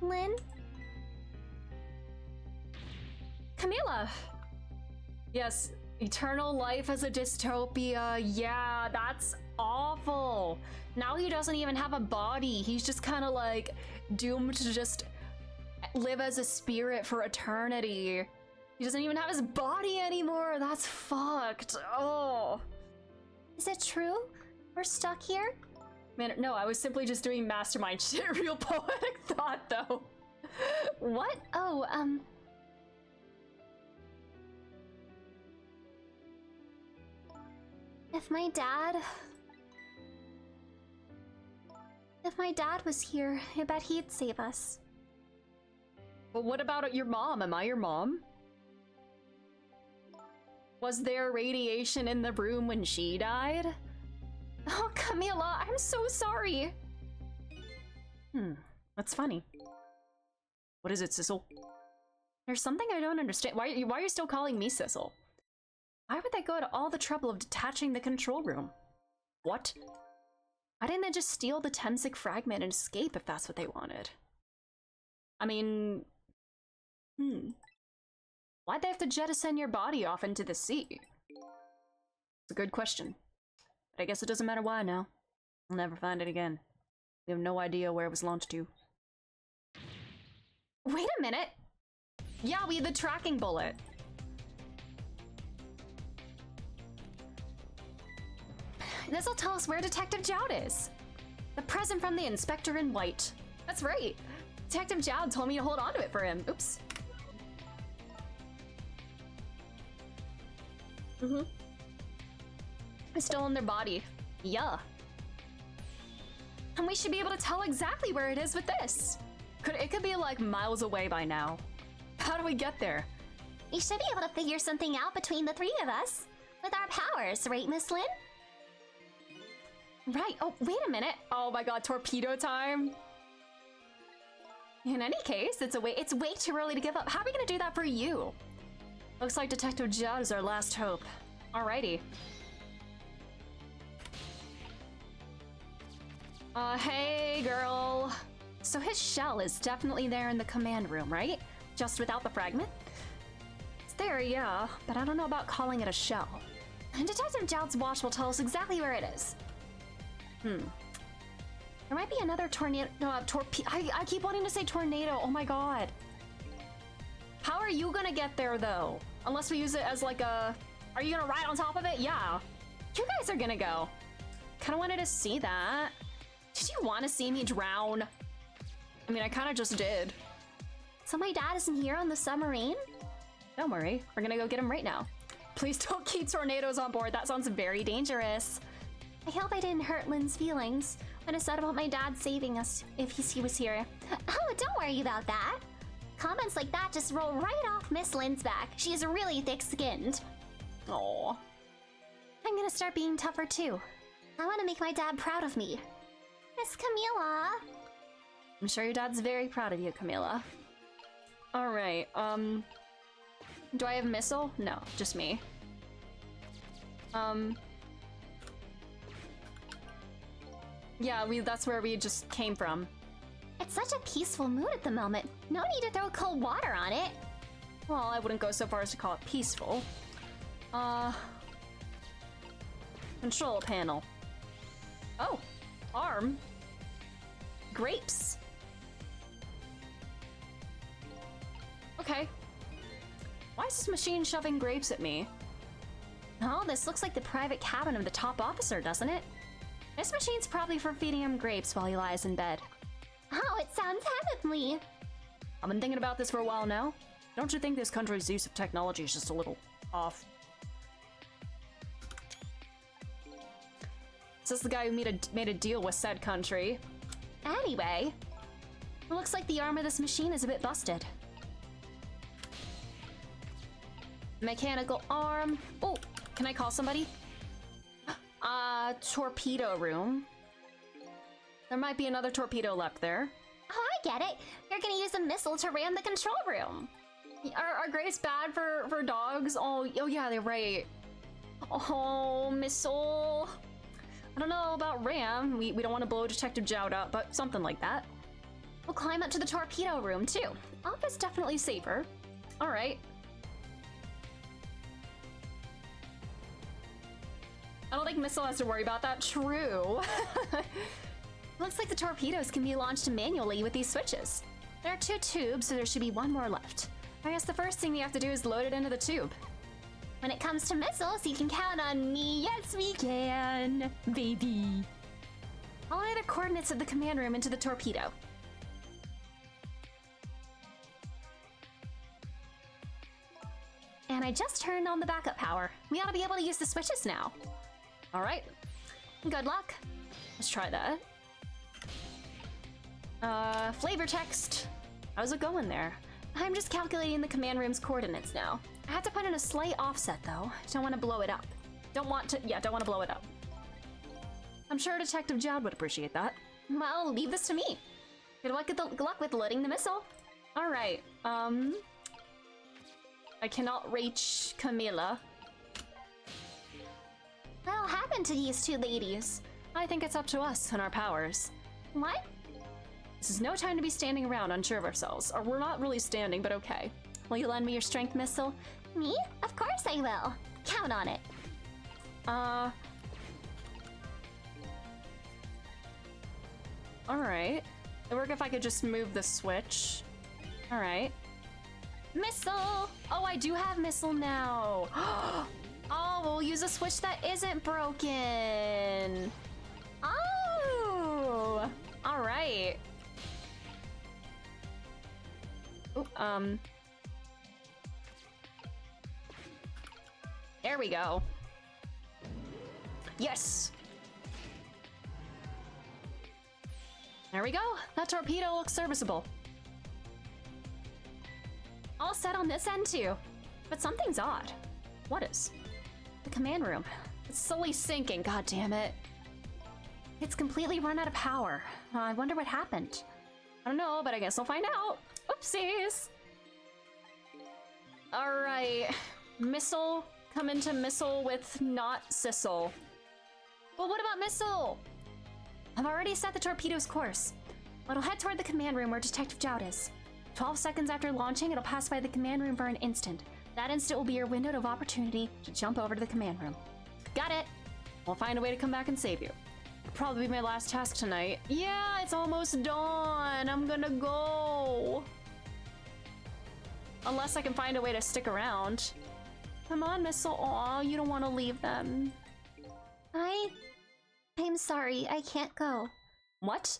Lynn? Camila! Yes, eternal life as a dystopia. Yeah, that's awful. Now he doesn't even have a body. He's just kind of like doomed to just live as a spirit for eternity. He doesn't even have his body anymore. That's fucked. Oh. Is it true? We're stuck here? Man, no, I was simply just doing mastermind shit. Real poetic thought, though. What? Oh, If my dad was here, I bet he'd save us. But what about your mom? Am I your mom? Was there radiation in the room when she died? Oh, Camila, I'm so sorry. That's funny. What is it, Sissel? There's something I don't understand. Why are you still calling me Sissel? Why would they go to all the trouble of detaching the control room? What? Why didn't they just steal the Temsik fragment and escape if that's what they wanted? I mean... Why'd they have to jettison your body off into the sea? It's a good question. But I guess it doesn't matter why now. We'll never find it again. We have no idea where it was launched to. Wait a minute! Yeah, we have the tracking bullet. This'll tell us where Detective Joud is. The present from the Inspector in White. That's right. Detective Joud told me to hold on to it for him. Oops. It's still in their body. Yeah. And we should be able to tell exactly where it is with this. It could be like miles away by now. How do we get there? We should be able to figure something out between the three of us. With our powers, right, Miss Lynn? Right. Oh, wait a minute. Oh my god, torpedo time. In any case, it's way too early to give up. How are we gonna do that for you? Looks like Detective Judd is our last hope. Alrighty. Hey, girl. So his shell is definitely there in the command room, right? Just without the fragment? It's there, yeah, but I don't know about calling it a shell. And Detective Judd's watch will tell us exactly where it is. There might be another tornado. No, I keep wanting to say tornado. Oh my god. How are you gonna get there though? Unless we use it as like a. Are you gonna ride on top of it? Yeah. You guys are gonna go. Kind of wanted to see that. Did you want to see me drown? I mean, I kind of just did. So my dad isn't here on the submarine? Don't worry. We're gonna go get him right now. Please don't keep tornadoes on board. That sounds very dangerous. I hope I didn't hurt Lynn's feelings when I said about my dad saving us if he was here. Oh, don't worry about that. Comments like that just roll right off Miss Lynn's back. She's really thick-skinned. Aww. I'm gonna start being tougher too. I want to make my dad proud of me. Miss Camila. I'm sure your dad's very proud of you, Camila. Alright, do I have missile? No, just me. Yeah, that's where we just came from. It's such a peaceful mood at the moment. No need to throw cold water on it. Well, I wouldn't go so far as to call it peaceful. Control panel. Oh, arm. Grapes. Okay. Why is this machine shoving grapes at me? Oh, this looks like the private cabin of the top officer, doesn't it? This machine's probably for feeding him grapes while he lies in bed. Oh, it sounds heavenly. I've been thinking about this for a while now. Don't you think this country's use of technology is just a little off? This is the guy who made a deal with said country. Anyway, it looks like the arm of this machine is a bit busted. Mechanical arm. Oh, can I call somebody? Torpedo room. There might be another torpedo left there. Oh, I get it. You're gonna use a missile to ram the control room. Are grapes bad for dogs? Oh yeah, they're right. Oh, missile. I don't know about ram. We don't want to blow Detective Judd up, but something like that. We'll climb up to the torpedo room too. Office definitely safer. All right. I don't think Missile has to worry about that. True. Looks like the torpedoes can be launched manually with these switches. There are 2 tubes, so there should be 1 more left. I guess the first thing we have to do is load it into the tube. When it comes to missiles, you can count on me. Yes, we can, baby. I'll enter the coordinates of the command room into the torpedo. And I just turned on the backup power. We ought to be able to use the switches now. All right. Good luck. Let's try that. Flavor text. How's it going there? I'm just calculating the command room's coordinates now. I have to put in a slight offset though. Don't want to blow it up. Don't want to blow it up. I'm sure Detective Judd would appreciate that. Well, leave this to me. Good luck with loading the missile. All right. I cannot reach Camila. What'll happen to these 2 ladies? I think it's up to us and our powers. What? This is no time to be standing around unsure of ourselves. Or we're not really standing, but okay. Will you lend me your strength missile? Me? Of course I will. Count on it. Alright. It'd work if I could just move the switch. Alright. Missile! Oh, I do have missile now. Oh, we'll use a switch that isn't broken. Oh! Alright. Oop, there we go. Yes! There we go. That torpedo looks serviceable. All set on this end too. But something's odd. What is? The command room. It's slowly sinking, god damn it. It's completely run out of power. I wonder what happened. I don't know, but I guess I'll find out. Oopsies! Alright. Missile. Come into Missile with not Sissel. Well, what about Missile? I've already set the torpedo's course. It'll head toward the command room where Detective Jowd is. 12 seconds after launching, it'll pass by the command room for an instant. That instant will be your window of opportunity to jump over to the command room. Got it! I'll find a way to come back and save you. It'll probably be my last task tonight. Yeah, it's almost dawn. I'm gonna go. Unless I can find a way to stick around. Come on, Missile. Aw, you don't want to leave them. I'm sorry, I can't go. What?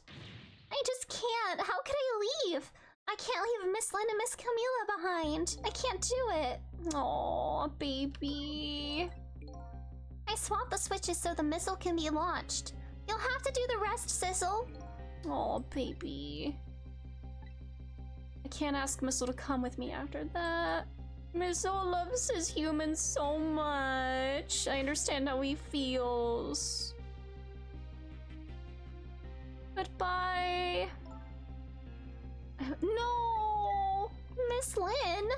I just can't. How could I leave? I can't leave Miss Lynn and Miss Camila behind. I can't do it. Aw, baby. I swapped the switches so the missile can be launched. You'll have to do the rest, Sissel. Aw, baby. I can't ask Missile to come with me after that. Missile loves his humans so much. I understand how he feels. Goodbye. No! Miss Lynn!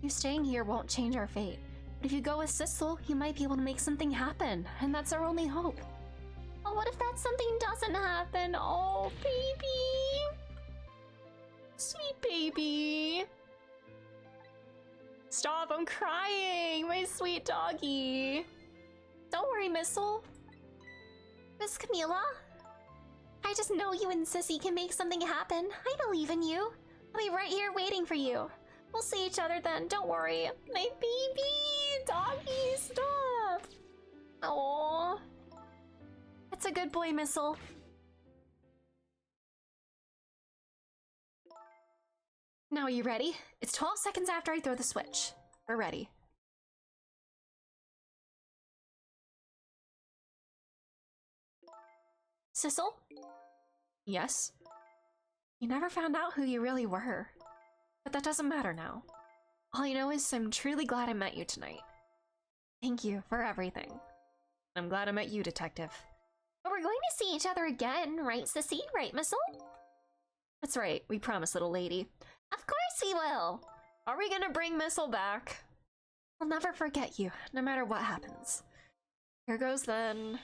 You staying here won't change our fate. But if you go with Sissel, you might be able to make something happen, and that's our only hope. Oh, what if that something doesn't happen? Oh, baby. Sweet baby. Stop, I'm crying. My sweet doggy. Don't worry, Missile. Miss Camila? I just know you and Sissy can make something happen. I believe in you. I'll be right here waiting for you. We'll see each other then, don't worry. My baby! Doggy, stop! Aww. That's a good boy, Missile. Now, are you ready? It's 12 seconds after I throw the switch. We're ready. Sissel? Yes? You never found out who you really were. But that doesn't matter now. All you know is I'm truly glad I met you tonight. Thank you for everything. I'm glad I met you, Detective. But we're going to see each other again, right, Sissy? Right, Missile? That's right, we promised, little lady. Of course we will! Are we gonna bring Missile back? I'll never forget you, no matter what happens. Here goes then.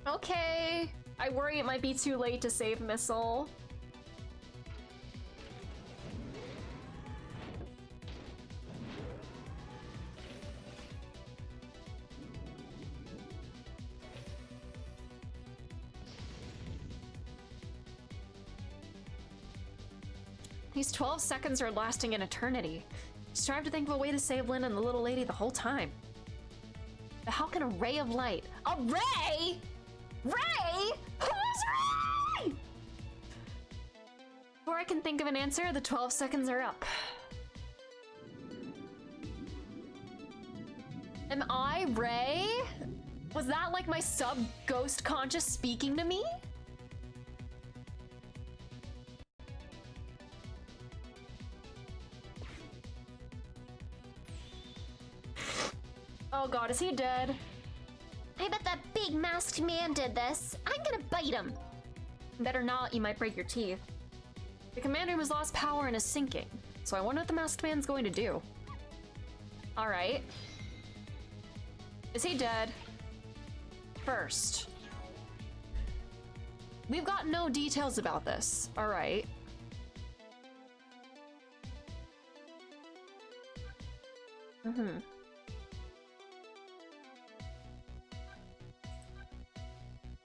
Okay. I worry it might be too late to save Missile. These 12 seconds are lasting an eternity. Strive to think of a way to save Lynn and the little lady the whole time. But how can a ray of light— a ray?! Ray? Who's Ray? Before I can think of an answer, the 12 seconds are up. Am I Ray? Was that like my sub-ghost conscious speaking to me? Oh god, is he dead? I bet that big masked man did this. I'm gonna bite him. Better not, you might break your teeth. The command room has lost power and is sinking, so I wonder what the masked man's going to do. Alright. Is he dead? First. We've got no details about this. Alright.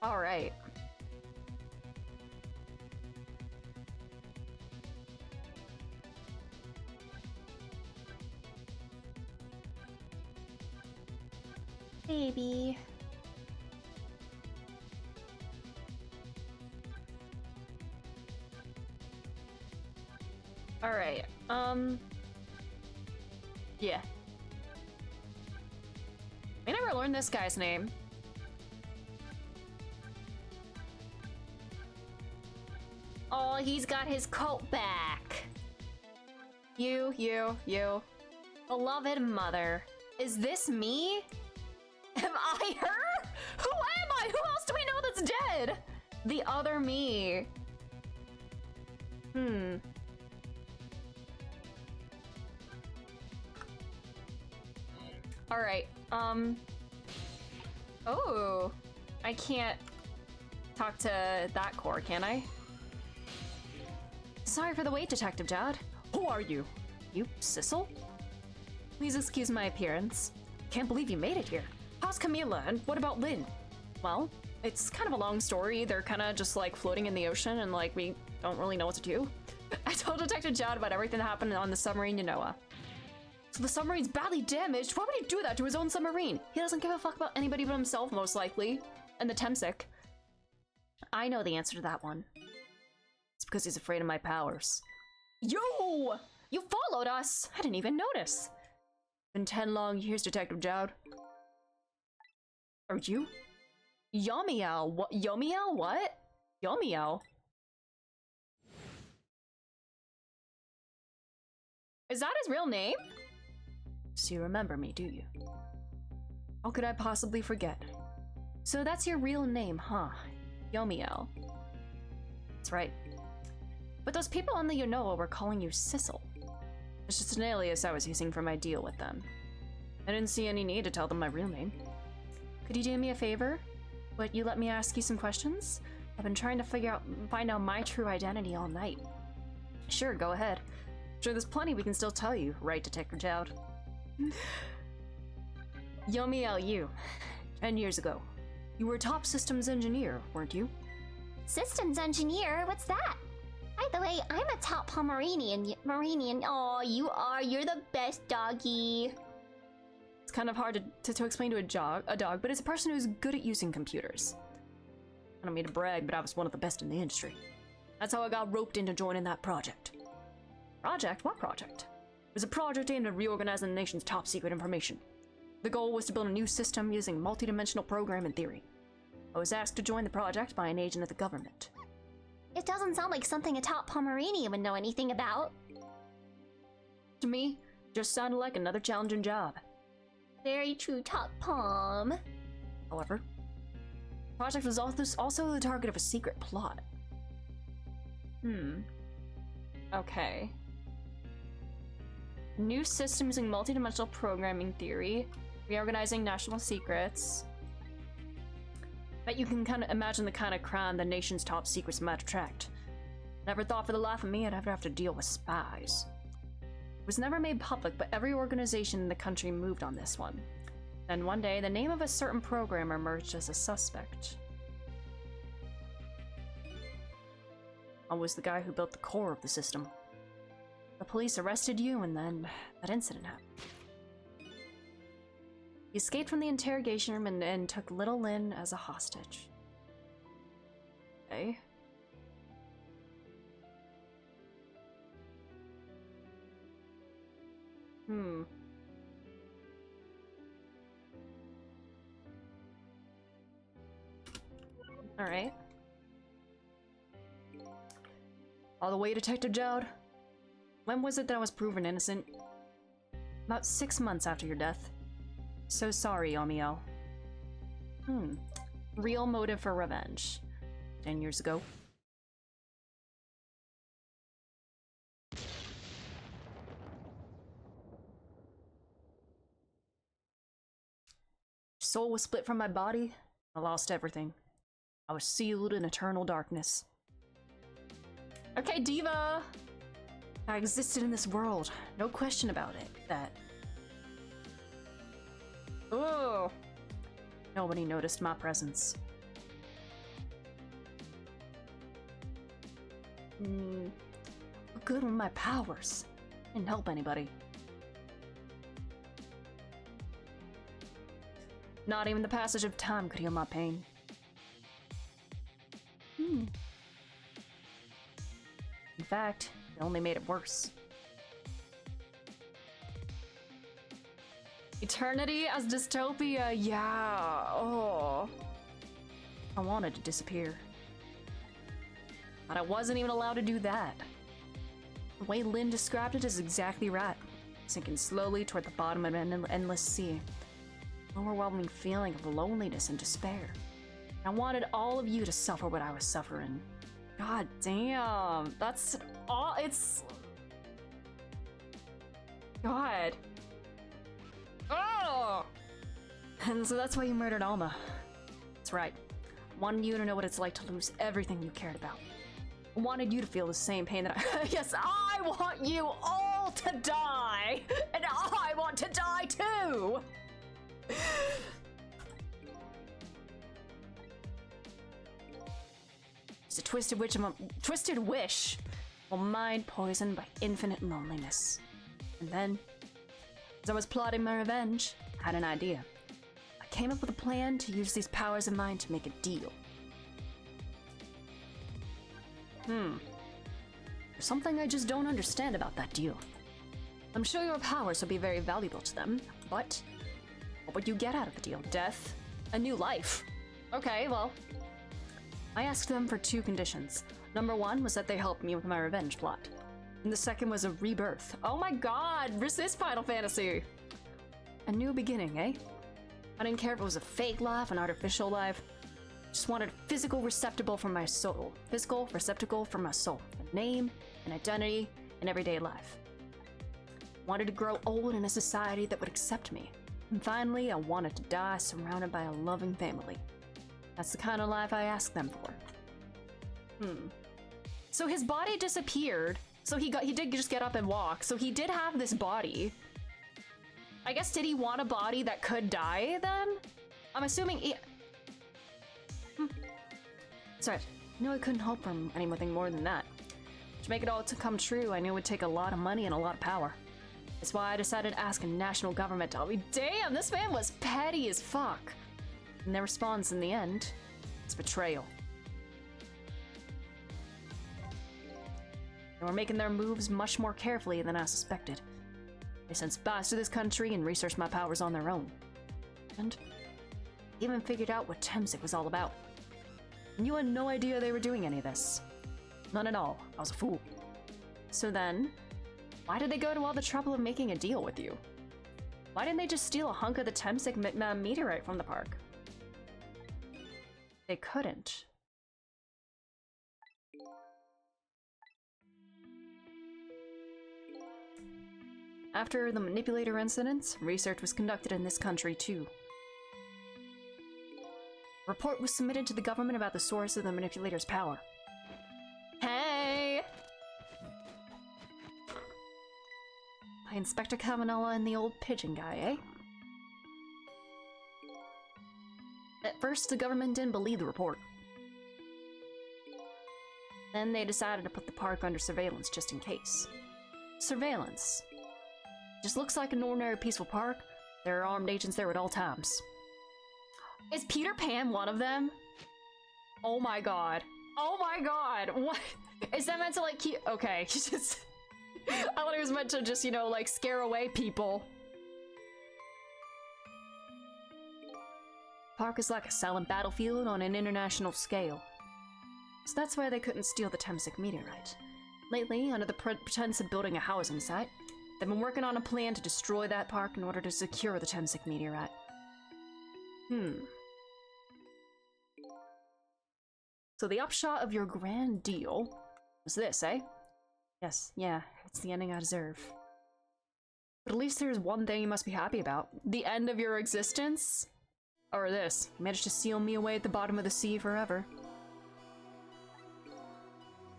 All right. Baby. All right. Yeah. I never learned this guy's name. Oh, he's got his coat back. You. Beloved mother. Is this me? Am I her? Who am I? Who else do we know that's dead? The other me. Alright, oh, I can't talk to that core, can I? Sorry for the wait, Detective Jad. Who are you? You, Sissel? Please excuse my appearance. Can't believe you made it here. How's Camila, and what about Lynn? Well, it's kind of a long story. They're kind of just like floating in the ocean and like we don't really know what to do. I told Detective Jad about everything that happened on the submarine Yanoa. So the submarine's badly damaged? Why would he do that to his own submarine? He doesn't give a fuck about anybody but himself, most likely. And the Temsik. I know the answer to that one. It's because he's afraid of my powers. Yo! You followed us! I didn't even notice. Been 10 long years, Detective Jowd. Are you? Yomiao? What? Yomiao? What? Yomiao? Is that his real name? So you remember me, do you? How could I possibly forget? So that's your real name, huh? Yomiel. That's right. But those people on the Yanoa were calling you Sissel. It's just an alias I was using for my deal with them. I didn't see any need to tell them my real name. Could you do me a favor? Would you let me ask you some questions? I've been trying to find out my true identity all night. Sure, go ahead. Sure, there's plenty we can still tell you, right, Detective Jowd? Yomiel, you. 10 years ago. You were a top systems engineer, weren't you? Systems engineer? What's that? By the way, I'm a top Pomeranian. Oh, you are. You're the best doggy. It's kind of hard to explain to a dog, but it's a person who's good at using computers. I don't mean to brag, but I was one of the best in the industry. That's how I got roped into joining that project. Project? What project? It was a project aimed at reorganizing the nation's top secret information. The goal was to build a new system using multi-dimensional programming theory. I was asked to join the project by an agent of the government. It doesn't sound like something a top Pomeranian would know anything about. To me, it just sounded like another challenging job. Very true, top Pom. However, the project was also the target of a secret plot. Okay. New systems in multidimensional programming theory, reorganizing national secrets. Bet you can kind of imagine the kind of crime the nation's top secrets might attract. Never thought for the life of me I'd ever have to deal with spies. It was never made public, but every organization in the country moved on this one. Then one day, the name of a certain programmer emerged as a suspect. I was the guy who built the core of the system. The police arrested you, and then that incident happened. He escaped from the interrogation room and took little Lynn as a hostage. Okay. Alright. All the way, Detective Jowd. When was it that I was proven innocent? About 6 months after your death. So sorry, Yomiel. Real motive for revenge. 10 years ago. Soul was split from my body. I lost everything. I was sealed in eternal darkness. Okay, Diva! I existed in this world. No question about it. That... Oh! Nobody noticed my presence. What good were my powers? Didn't help anybody. Not even the passage of time could heal my pain. In fact, it only made it worse. Eternity as dystopia, yeah, oh. I wanted to disappear. but I wasn't even allowed to do that. The way Lynn described it is exactly right. Sinking slowly toward the bottom of an endless sea. Overwhelming feeling of loneliness and despair. I wanted all of you to suffer what I was suffering. God damn, that's all. It's. God. Oh! And so that's why you murdered Alma. That's right. I wanted you to know what it's like to lose everything you cared about. I wanted you to feel the same pain that I. Yes, I want you all to die! And I want to die too! It's a twisted wish of a mind poisoned by infinite loneliness. And then, as I was plotting my revenge, I had an idea. I came up with a plan to use these powers of mine to make a deal. There's something I just don't understand about that deal. I'm sure your powers will be very valuable to them, but what would you get out of the deal? Death? A new life? Okay, well, I asked them for 2 conditions. Number 1 was that they helped me with my revenge plot. And the second was a rebirth. Oh my god, this is Final Fantasy! A new beginning, eh? I didn't care if it was a fake life, an artificial life. Just wanted a physical receptacle for my soul. Physical receptacle for my soul. A name, an identity, an everyday life. Wanted to grow old in a society that would accept me. And finally, I wanted to die surrounded by a loving family. That's the kind of life I asked them for. So his body disappeared. So he did just get up and walk. So he did have this body. I guess, did he want a body that could die then? I'm assuming he... Sorry, I knew I couldn't hope for anything more than that. To make it all to come true, I knew it would take a lot of money and a lot of power. That's why I decided to ask a national government to help me. Damn, this man was petty as fuck. And their response in the end is betrayal. They were making their moves much more carefully than I suspected. They sent spies to this country and researched my powers on their own. And even figured out what Temsic was all about. And you had no idea they were doing any of this. None at all. I was a fool. So then, why did they go to all the trouble of making a deal with you? Why didn't they just steal a hunk of the Temsic meteorite from the park? They couldn't. After the manipulator incidents, research was conducted in this country too. A report was submitted to the government about the source of the manipulator's power. Hey! By Inspector Cavanella and the old pigeon guy, eh? At first, the government didn't believe the report. Then they decided to put the park under surveillance just in case. Surveillance. Just looks like an ordinary peaceful park. There are armed agents there at all times. Is Peter Pan one of them? Oh my god. Oh my god. What? Is that meant to like keep... Okay, just... I thought it was meant to just, you know, like scare away people. Park is like a silent battlefield on an international scale. So that's why they couldn't steal the Temsic meteorite. Lately, under the pretense of building a housing site, they've been working on a plan to destroy that park in order to secure the Temsic meteorite. So the upshot of your grand deal was this, eh? Yes, yeah, it's the ending I deserve. But at least there's one thing you must be happy about. The end of your existence? Or this, you managed to seal me away at the bottom of the sea forever.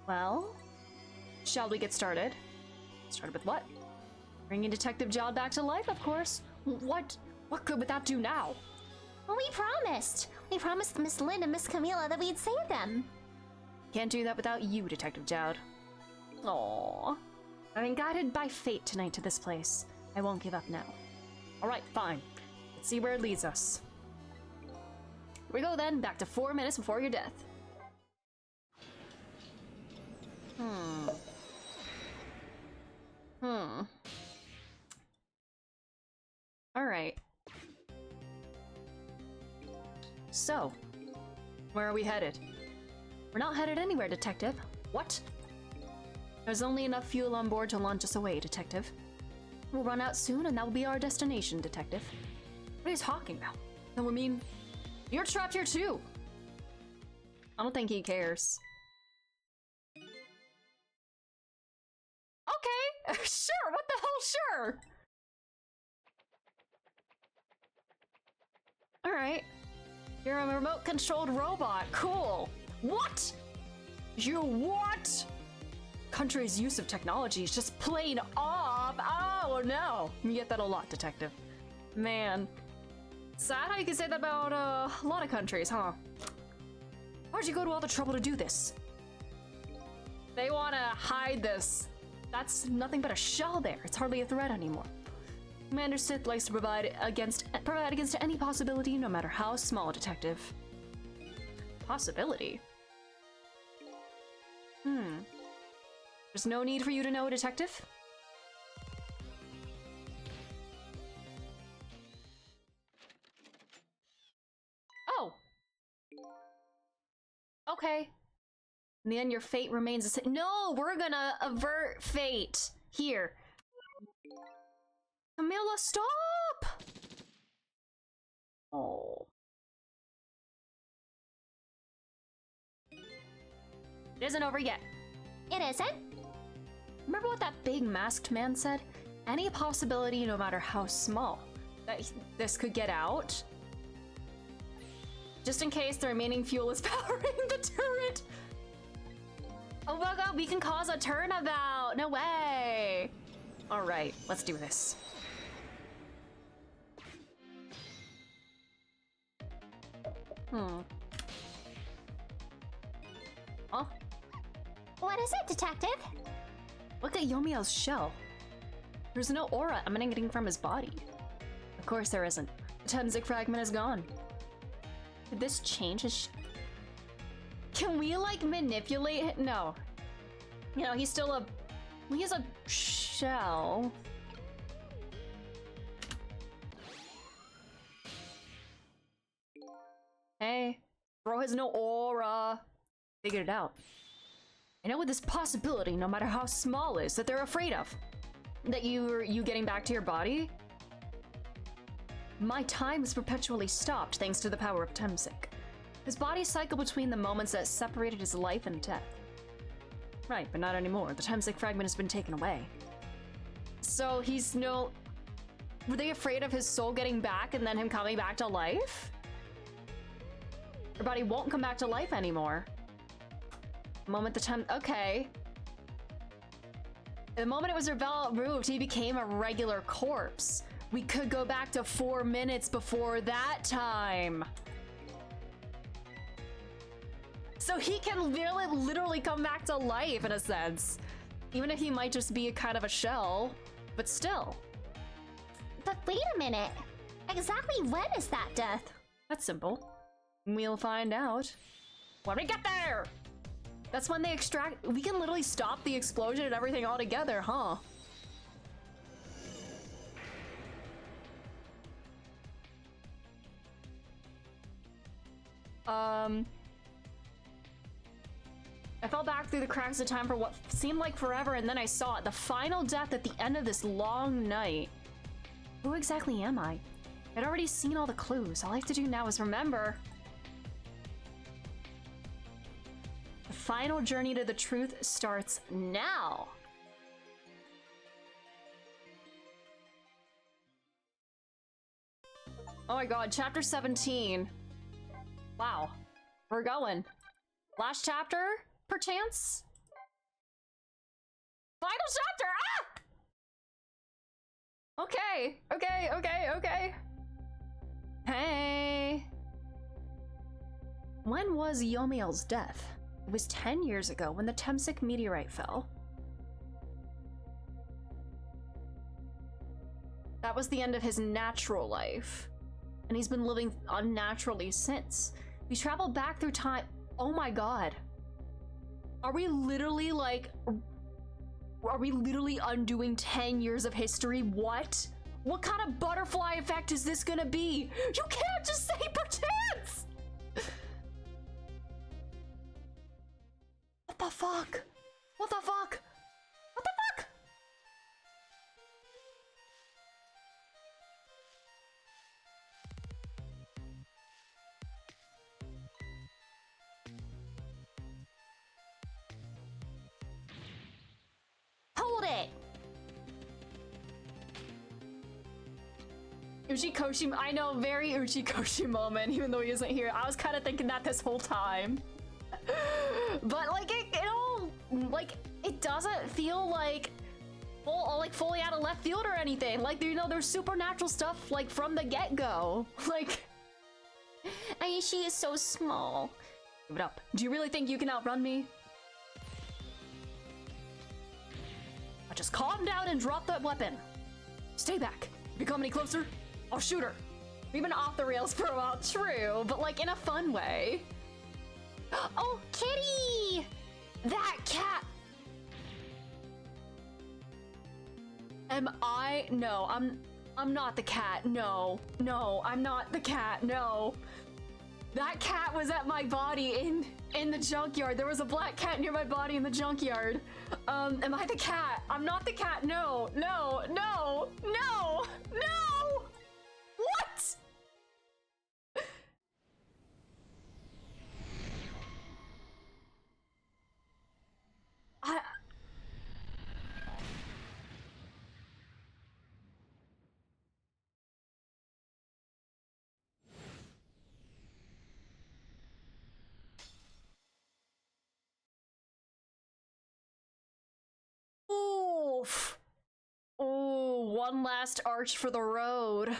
Well, shall we get started? Started with what? Bringing Detective Jowd back to life, of course. What good would that do now? Well, we promised. We promised Miss Lynn and Miss Camila that we'd save them. Can't do that without you, Detective Jowd. Aww. I've been guided by fate tonight to this place. I won't give up now. Alright, fine. Let's see where it leads us. Here we go then, back to 4 minutes before your death. Alright. So, where are we headed? We're not headed anywhere, Detective. What? There's only enough fuel on board to launch us away, Detective. We'll run out soon, and that will be our destination, Detective. What are you talking about? No, I mean, you're trapped here too. I don't think he cares. Okay, sure, what the hell, sure. Alright. You're a remote-controlled robot, cool. What? You what? Country's use of technology is just plain off. Oh no. You get that a lot, Detective. Man. Sad how you can say that about a lot of countries, huh? Why'd you go to all the trouble to do this? They want to hide this. That's nothing but a shell there. It's hardly a threat anymore. Commander Sith likes to provide against any possibility, no matter how small, Detective. Possibility? There's no need for you to know, Detective. Oh! Okay. In the end, your fate remains the same. No, we're gonna avert fate. Here. Camilla, stop! Oh. It isn't over yet. It isn't? Remember what that big masked man said? Any possibility, no matter how small, that this could get out? Just in case the remaining fuel is powering the turret! Oh my god, we can cause a turnabout! No way! Alright, let's do this. Huh? What is it, Detective? Look at Yomiel's shell. There's no aura emanating from his body. Of course there isn't. The Temsik fragment is gone. Did this change his Can we, like, manipulate it? No. You know, he's still a... He has a shell. Hey. Bro has no aura. Figured it out. I know with this possibility, no matter how small it is, that they're afraid of. That you getting back to your body? My time is perpetually stopped thanks to the power of Temsik. His body cycled between the moments that separated his life and death. Right, but not anymore. The Temsik fragment has been taken away. So he's no... Were they afraid of his soul getting back and then him coming back to life? Her body won't come back to life anymore. The moment the okay. The moment it was removed, he became a regular corpse. We could go back to 4 minutes before that time. So he can literally come back to life in a sense. Even if he might just be a kind of a shell, but still. But wait a minute. Exactly when is that death? That's simple. We'll find out when we get there. That's when they extract. We can literally stop the explosion and everything altogether, huh? I fell back through the cracks of time for what seemed like forever, and then I saw it. The final death at the end of this long night. Who exactly am I? I'd already seen all the clues. All I have to do now is remember. The final journey to the truth starts now. Oh my god, chapter 17. Wow. We're going. Last chapter, perchance? Final chapter! Ah! Okay. Hey. When was Yomiel's death? It was 10 years ago when the Temsik meteorite fell. That was the end of his natural life. And he's been living unnaturally since. We traveled back through time. Oh my god. Are we literally undoing 10 years of history? What? What kind of butterfly effect is this gonna be? You can't just say perchance! What the fuck? What the fuck? What the fuck? Hold it! Uchikoshi, I know, very Uchikoshi moment, even though he isn't here. I was kind of thinking that this whole time. But like it all, like, it doesn't feel like fully out of left field or anything. Like, you know, there's supernatural stuff like from the get-go. Like, Aishi is so small. give it up. Do you really think you can outrun me? Just calm down and drop that weapon. Stay back. If you come any closer, I'll shoot her. We've been off the rails for a while, true, but like in a fun way. Oh, kitty! That cat! Am I? No, I'm not the cat. No, I'm not the cat. No. That cat was at my body in the junkyard. There was a black cat near my body in the junkyard. Am I the cat? I'm not the cat. No. What? Oof. Ooh, one last arch for the road.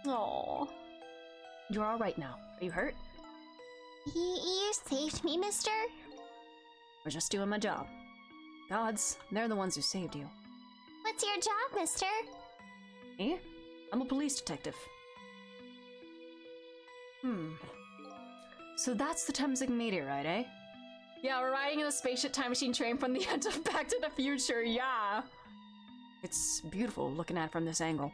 Oh, you're all right now. Are you hurt? You saved me, mister? We're just doing my job. Gods, they're the ones who saved you. What's your job, mister? Me? I'm a police detective. So that's the Temsig meteorite, eh? Yeah, we're riding in a spaceship time machine train from the end of Back to the Future, yeah! It's beautiful looking at it from this angle.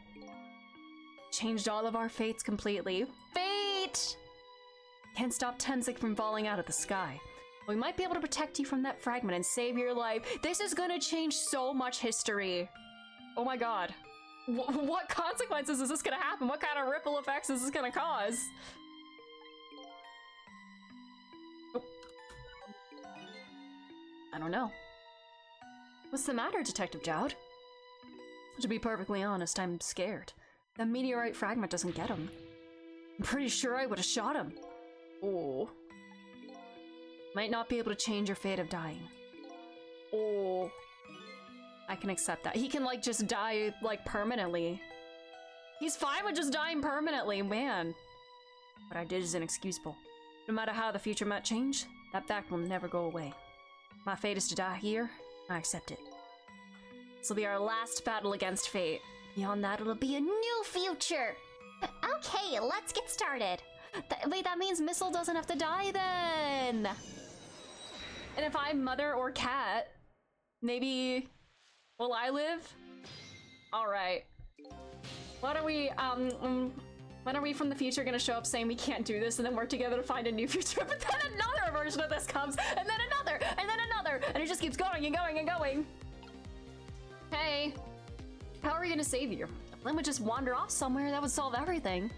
Changed all of our fates completely. Fate! Can't stop Temsig from falling out of the sky. We might be able to protect you from that fragment and save your life. This is gonna change so much history. Oh my god. What consequences is this gonna happen? What kind of ripple effects is this gonna cause? Oh. I don't know. What's the matter, Detective Jowd? To be perfectly honest, I'm scared. That meteorite fragment doesn't get him. I'm pretty sure I would have shot him. Oh. Might not be able to change your fate of dying. Oh. I can accept that. He can, like, just die, like, permanently. He's fine with just dying permanently, man. What I did is inexcusable. No matter how the future might change, that fact will never go away. My fate is to die here. I accept it. This will be our last battle against fate. Beyond that, it'll be a new future. Okay, let's get started. Wait, that means Missile doesn't have to die then. And if I'm mother or cat, maybe will I live? All right. When are we from the future gonna show up saying we can't do this and then work together to find a new future? But then another version of this comes, and then another, and then another, and it just keeps going and going and going. Hey, how are we gonna save you? Lynn would just wander off somewhere, that would solve everything.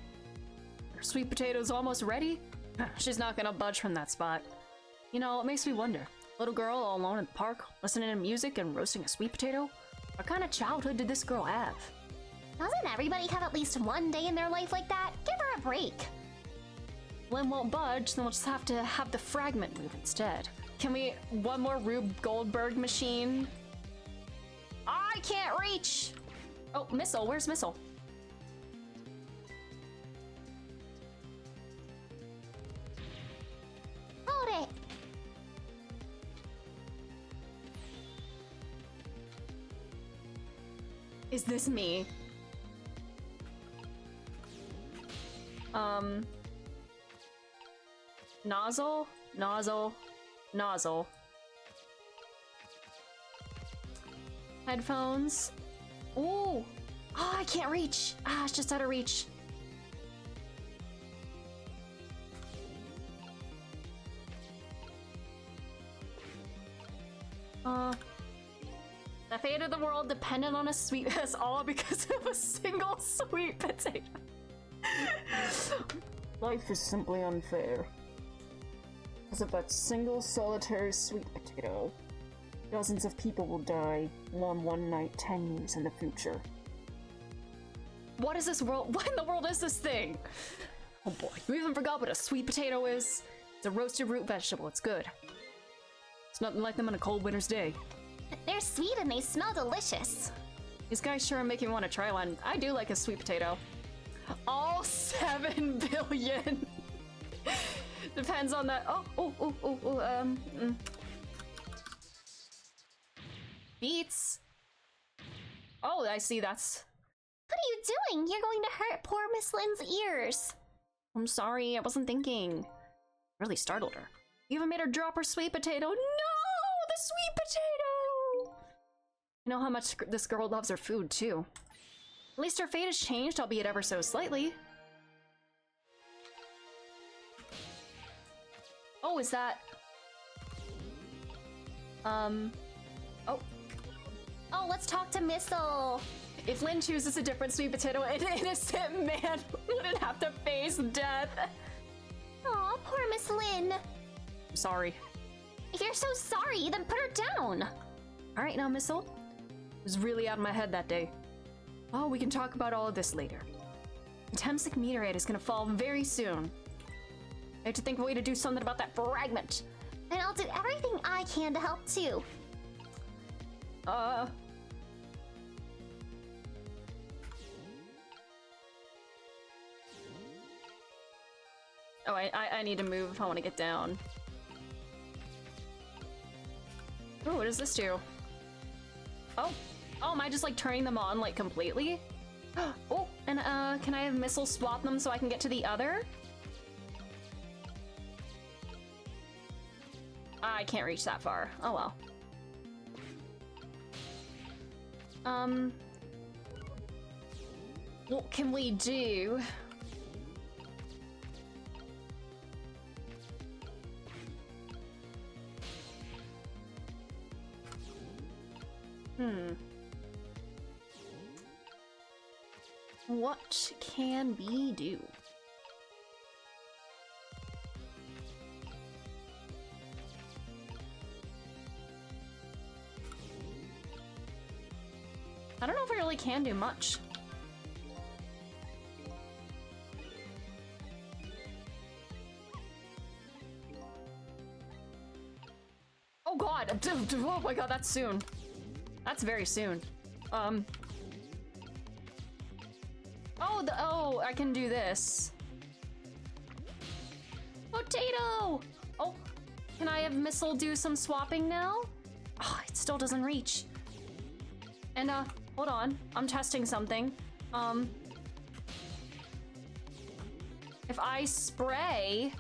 Her sweet potato's almost ready. She's not gonna budge from that spot. You know, it makes me wonder. Little girl all alone in the park, listening to music and roasting a sweet potato? What kind of childhood did this girl have? Doesn't everybody have at least one day in their life like that? Give her a break. Lynn won't budge, then we'll just have to have the fragment move instead. Can we, one more Rube Goldberg machine? I can't reach! Oh, Missile, where's Missile? Hold it. Is this me? Nozzle, nozzle, nozzle. Headphones. Ooh. Oh, I can't reach. Ah, it's just out of reach. The fate of the world depended on a sweet. That's all because of a single sweet potato. Life is simply unfair. Because of that single solitary sweet potato, dozens of people will die on one night 10 years in the future. What is this world? What in the world is this thing? Oh boy, we even forgot what a sweet potato is. It's a roasted root vegetable. It's good. It's nothing like them on a cold winter's day. They're sweet and they smell delicious. These guys sure make me want to try one. I do like a sweet potato. All 7 billion. Depends on that. Beets. Oh, I see. That's. What are you doing? You're going to hurt poor Miss Lynn's ears. I'm sorry. I wasn't thinking. Really startled her. You even made her drop her sweet potato. No, the sweet potato. You know how much this girl loves her food too. At least her fate has changed, albeit ever so slightly. Oh, is that... Oh. Oh, let's talk to Missile. If Lynn chooses a different sweet potato, an innocent man wouldn't have to face death. Aw, poor Miss Lynn. I'm sorry. If you're so sorry, then put her down. Alright now, Missile. I was really out of my head that day. Oh, we can talk about all of this later. The Temsic meteorite is gonna fall very soon. I have to think of a way to do something about that fragment. And I'll do everything I can to help too. Oh, I need to move if I want to get down. Oh, what does this do? Oh, am I just like turning them on like completely? Oh, and can I have Missile swap them so I can get to the other? I can't reach that far. Oh well. What can we do? What can we do? I don't know if I really can do much. Oh god! Oh my god, that's soon. That's very soon. Oh, I can do this. Potato! Oh, can I have Missile do some swapping now? Oh, it still doesn't reach. And, hold on. I'm testing something. If I spray...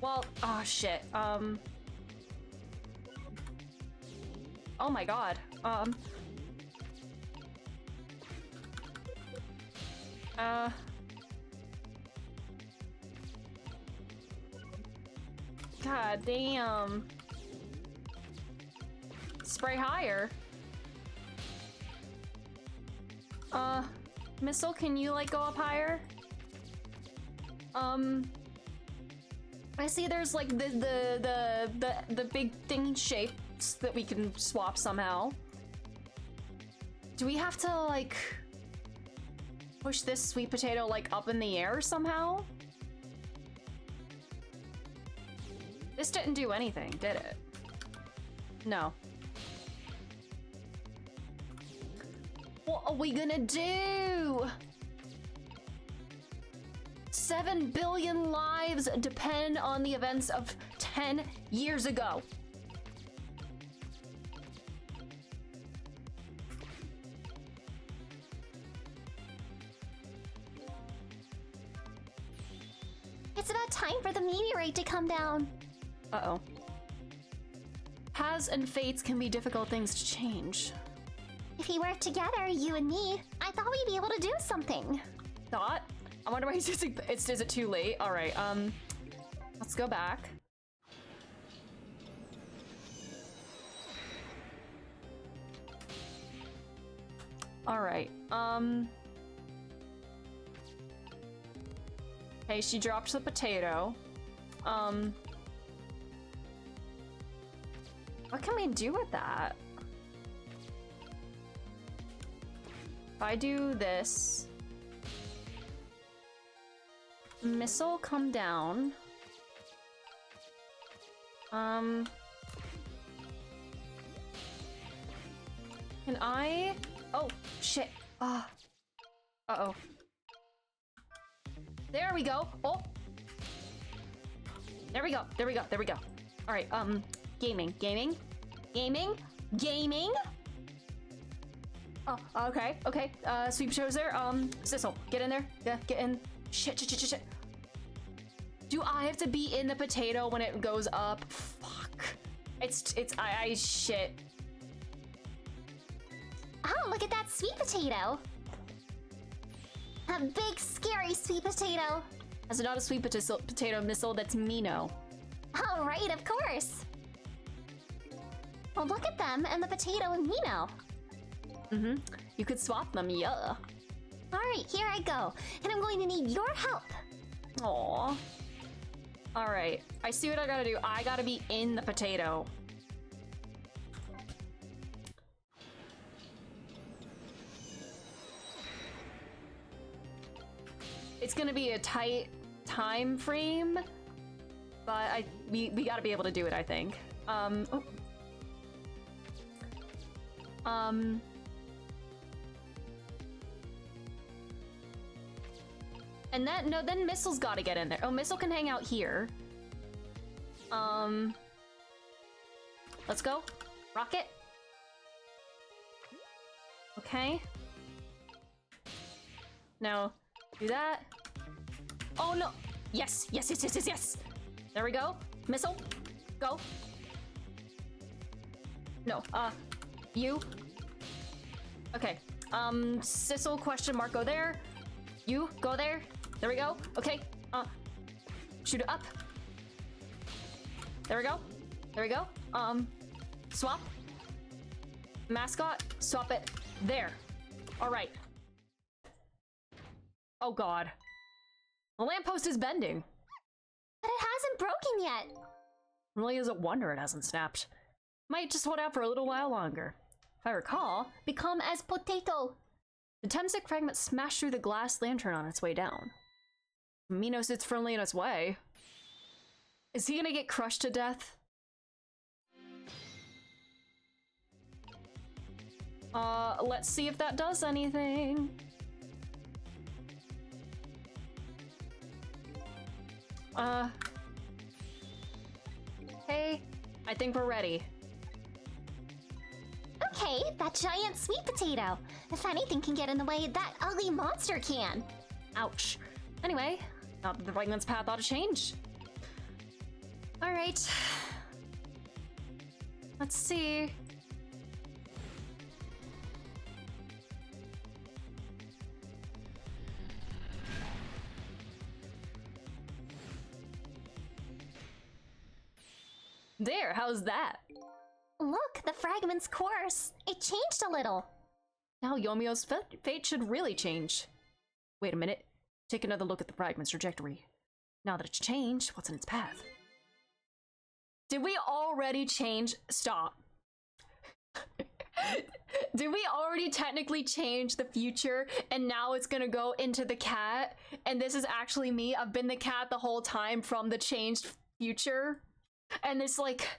Well, oh shit. Oh my god. God damn. Spray higher. Missile, can you like go up higher? I see there's like the big thing shapes that we can swap somehow. Do we have to like push this sweet potato like up in the air somehow? This didn't do anything, did it? No. What are we gonna do? 7 billion lives depend on the events of 10 years ago. It's about time for the meteorite to come down. Uh-oh. laws and fates can be difficult things to change. If we work together, you and me, I thought we'd be able to do something. Thought? I wonder why he's using. Is it too late? All right. Let's go back. All right. Okay, she dropped the potato. What can we do with that? If I do this, missile come down. Can I? Oh shit! Uh-oh. There we go. Oh. There we go. There we go. There we go. All right. Gaming. Oh, okay. Okay. Sweep potatoes there. Sissel, get in there. Yeah, get in. Shit. Do I have to be in the potato when it goes up? Fuck. I shit. Oh, look at that sweet potato. A big, scary sweet potato. That's not a sweet potato missile, that's Mino. Oh, right, of course. Well, look at them and the potato and Mino. Mm-hmm. You could swap them, yeah. Alright, here I go. And I'm going to need your help. Aww. Alright, I see what I gotta do. I gotta be in the potato. It's gonna be a tight time frame, but we gotta be able to do it, I think. And then Missile's gotta get in there. Oh, Missile can hang out here. Let's go. Rocket. Okay. Now, do that. Oh no! Yes! There we go. Missile, go. No, you. Okay. Sissel question mark, go there. You, go there. There we go. Okay. Shoot it up. There we go. There we go. Swap. Mascot, swap it. There. Alright. Oh god. The lamppost is bending. But it hasn't broken yet. Really is a wonder it hasn't snapped. Might just hold out for a little while longer. If I recall, Become as potato. the Temsic fragment smashed through the glass lantern on its way down. Mino sits firmly in its way. Is he gonna get crushed to death? Let's see if that does anything. Hey, I think we're ready. Okay, that giant sweet potato. If anything can get in the way, that ugly monster can. Ouch. Anyway, not that the fragment's path ought to change. Alright. Let's see. There, how's that? Look, the fragment's course. It changed a little. Now Yomio's fate should really change. Wait a minute. Take another look at the fragment's trajectory. Now that it's changed, what's in its path? Did we already change? Stop. Did we already technically change the future and now it's gonna go into the cat? And this is actually me. I've been the cat the whole time from the changed future. And it's like,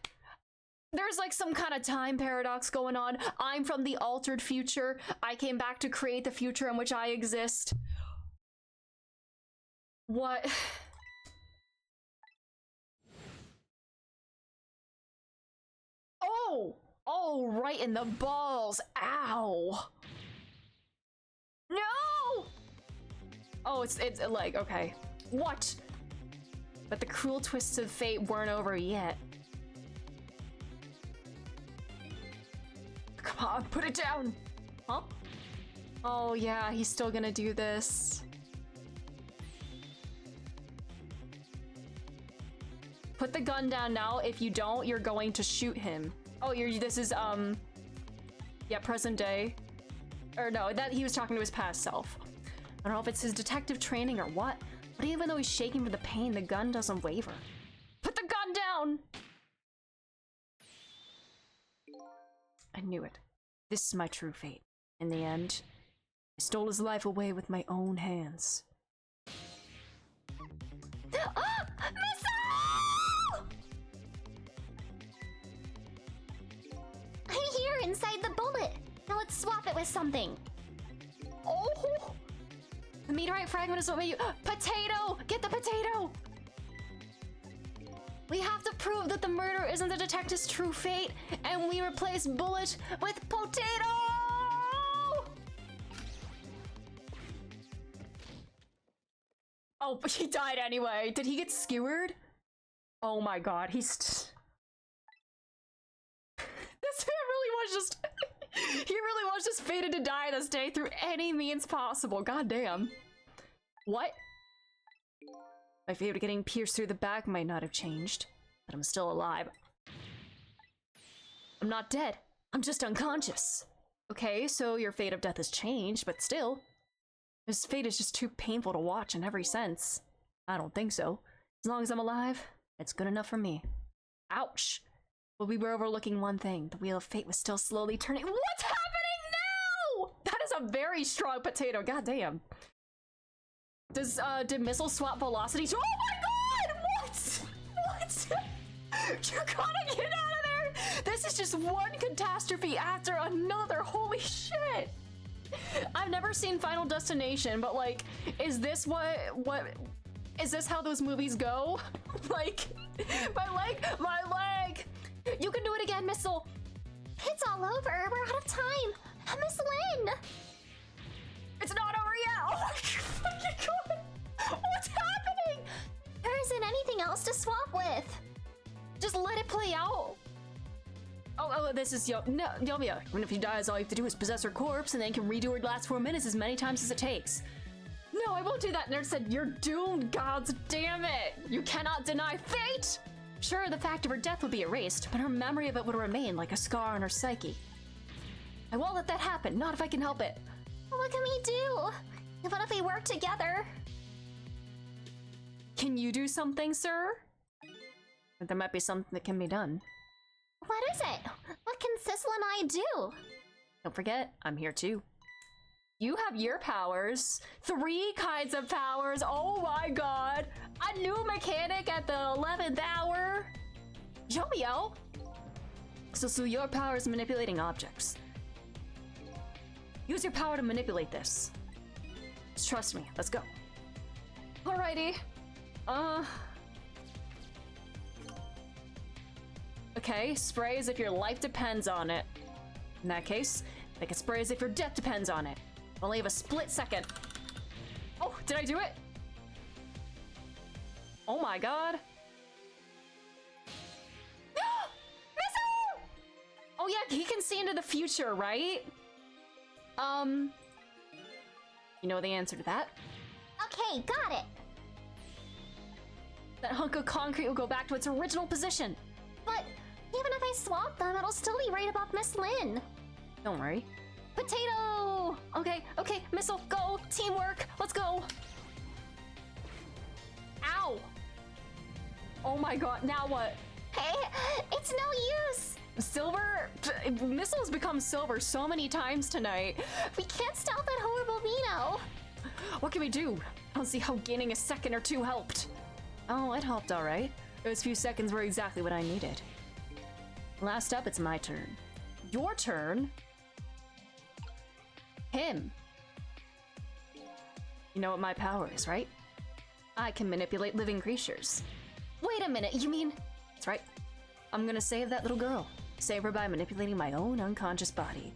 there's like some kind of time paradox going on. I'm from the altered future. I came back to create the future in which I exist. What? Oh! Oh, right in the balls. Ow. No! Oh, it's like, okay. What? But the cruel twists of fate weren't over yet. Put it down! Huh? Oh yeah, he's still gonna do this. Put the gun down now. If you don't, you're going to shoot him. Oh, this is, yeah, present day. Or no, that he was talking to his past self. I don't know if it's his detective training or what, but even though he's shaking from the pain, the gun doesn't waver. Put the gun down! I knew it. This is my true fate. In the end, I stole his life away with my own hands. Ah! Missile! I hear inside the bullet. Now let's swap it with something. Oh! The meteorite fragment is what made you— Potato! Get the potato! We have to prove that the murder isn't the detective's true fate, and we replace Bullet with Potato! Oh, he died anyway. Did he get skewered? Oh my god, he's— This man really was just— He really was just fated to die this day through any means possible. God damn. What? My fate of getting pierced through the back might not have changed, but I'm still alive. I'm not dead. I'm just unconscious. Okay, so your fate of death has changed, but still. This fate is just too painful to watch in every sense. I don't think so. As long as I'm alive, it's good enough for me. Ouch. But we were overlooking one thing. The wheel of fate was still slowly turning. What's happening now? That is a very strong potato. God damn. Did missile swap velocity? Oh my god! What? What? You gotta get out of there! This is just one catastrophe after another. Holy shit! I've never seen Final Destination, but like, is this is this how those movies go? Like, my leg! You can do it again, Missile! It's all over. We're out of time. Miss Lynn! It's not over yet! Oh my fucking god! What's happening? There isn't anything else to swap with. Just let it play out. Oh, this is Yomia. When if he dies, all you have to do is possess her corpse, and then you can redo her last 4 minutes as many times as it takes. No, I won't do that. Nerd said, you're doomed, gods damn it! You cannot deny fate! Sure, the fact of her death would be erased, but her memory of it would remain like a scar on her psyche. I won't let that happen, not if I can help it. What can we do? What if we work together? Can you do something, sir? There might be something that can be done. What is it? What can Sissel and I do? Don't forget, I'm here too. You have your powers. 3 kinds of powers. Oh my god. A new mechanic at the 11th hour. Yo. So your power is manipulating objects. Use your power to manipulate this. Just trust me. Let's go. Alrighty. Okay, spray as if your life depends on it. In that case, make it spray as if your death depends on it. Only have a split second. Oh, did I do it? Oh my god. Missile! Oh yeah, he can see into the future, right? You know the answer to that? Okay, got it. That hunk of concrete will go back to its original position. But even if I swap them, it'll still be right above Miss Lynn. Don't worry. Potato! Okay, Missile, go! Teamwork! Let's go! Ow! Oh my god, now what? Hey, it's no use! Silver? Missile has become silver so many times tonight. We can't stop that horrible Vino! What can we do? I don't see how gaining a second or 2 helped. Oh, it helped alright. Those few seconds were exactly what I needed. Last up, it's my turn. Your turn? Him. You know what my power is, right? I can manipulate living creatures. Wait a minute, you mean... That's right. I'm gonna save that little girl. Save her by manipulating my own unconscious body.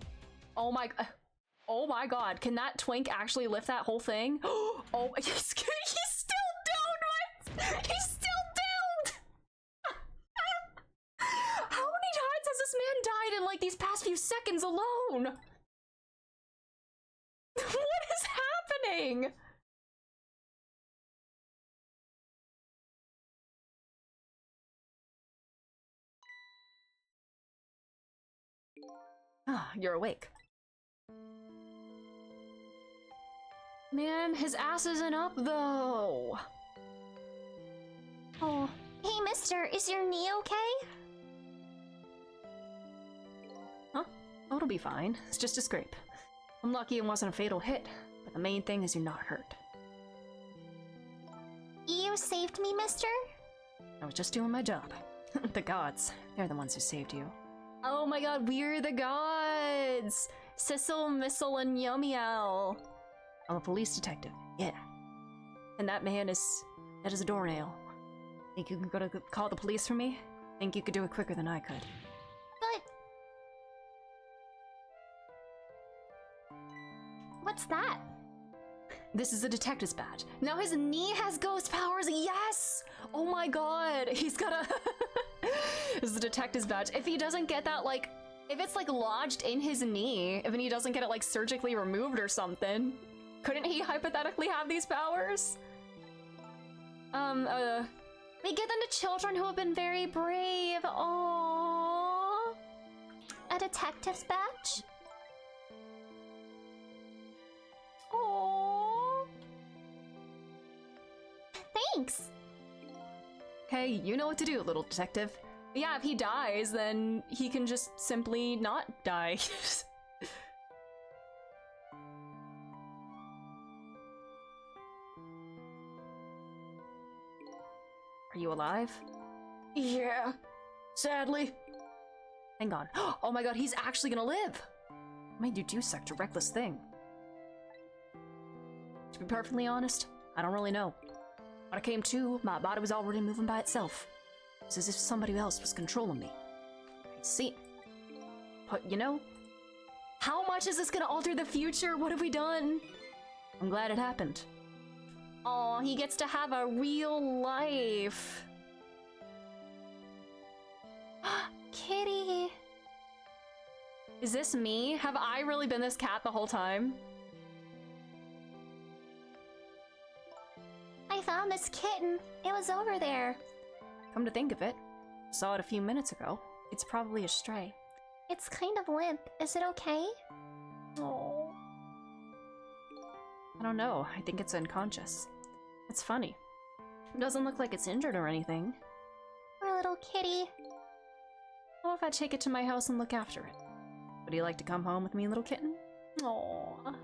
Oh my god, can that twink actually lift that whole thing? Oh, he's still down! He's still down! How many times has this man died in like these past few seconds alone? down! What is happening? Ah, you're awake. Man, his ass isn't up though. Oh. Hey, mister, is your knee okay? Huh? Oh, it'll be fine. It's just a scrape. I'm lucky it wasn't a fatal hit, but the main thing is you're not hurt. You saved me, mister? I was just doing my job. The gods, they're the ones who saved you. Oh my god, we're the gods! Sissel, Missile, and Yumiel. I'm a police detective, yeah. And that man is dead as a doornail. Think you can go to call the police for me? Think you could do it quicker than I could. But... what's that? This is a detective's badge. Now his knee has ghost powers, yes! Oh my god, he's got a... This is a detective's badge. If he doesn't get that, like... if it's, like, lodged in his knee, if he doesn't get it, like, surgically removed or something, couldn't he hypothetically have these powers? We give them to children who have been very brave. Aww. A detective's badge? Aww. Thanks! Hey, you know what to do, little detective. Yeah, if he dies, then he can just simply not die. Are you alive? Yeah, sadly. Hang on. Oh my god, he's actually gonna live! Made you do such a reckless thing. To be perfectly honest, I don't really know. When I came to, my body was already moving by itself. It's as if somebody else was controlling me. I see. But you know, how much is this gonna alter the future? What have we done? I'm glad it happened. Aw, he gets to have a real life. Kitty. Is this me? Have I really been this cat the whole time? I found this kitten. It was over there. Come to think of it, saw it a few minutes ago. It's probably a stray. It's kind of limp. Is it okay? Oh. I don't know. I think it's unconscious. It's funny. It doesn't look like it's injured or anything. Poor little kitty. What if I take it to my house and look after it? Would you like to come home with me, little kitten? Aww.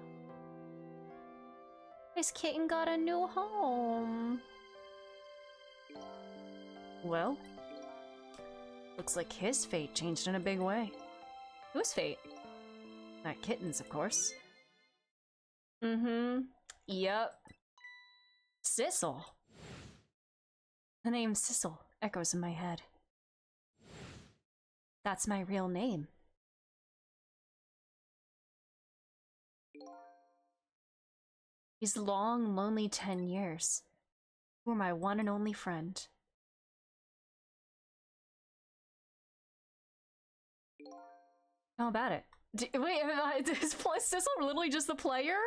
This kitten got a new home. Well, looks like his fate changed in a big way. Whose fate? That kitten's, of course. Yep. Sissel. The name Sissel echoes in my head. That's my real name. These long, lonely 10 years. You were my one and only friend. How about it? Wait, is Sissel literally just the player?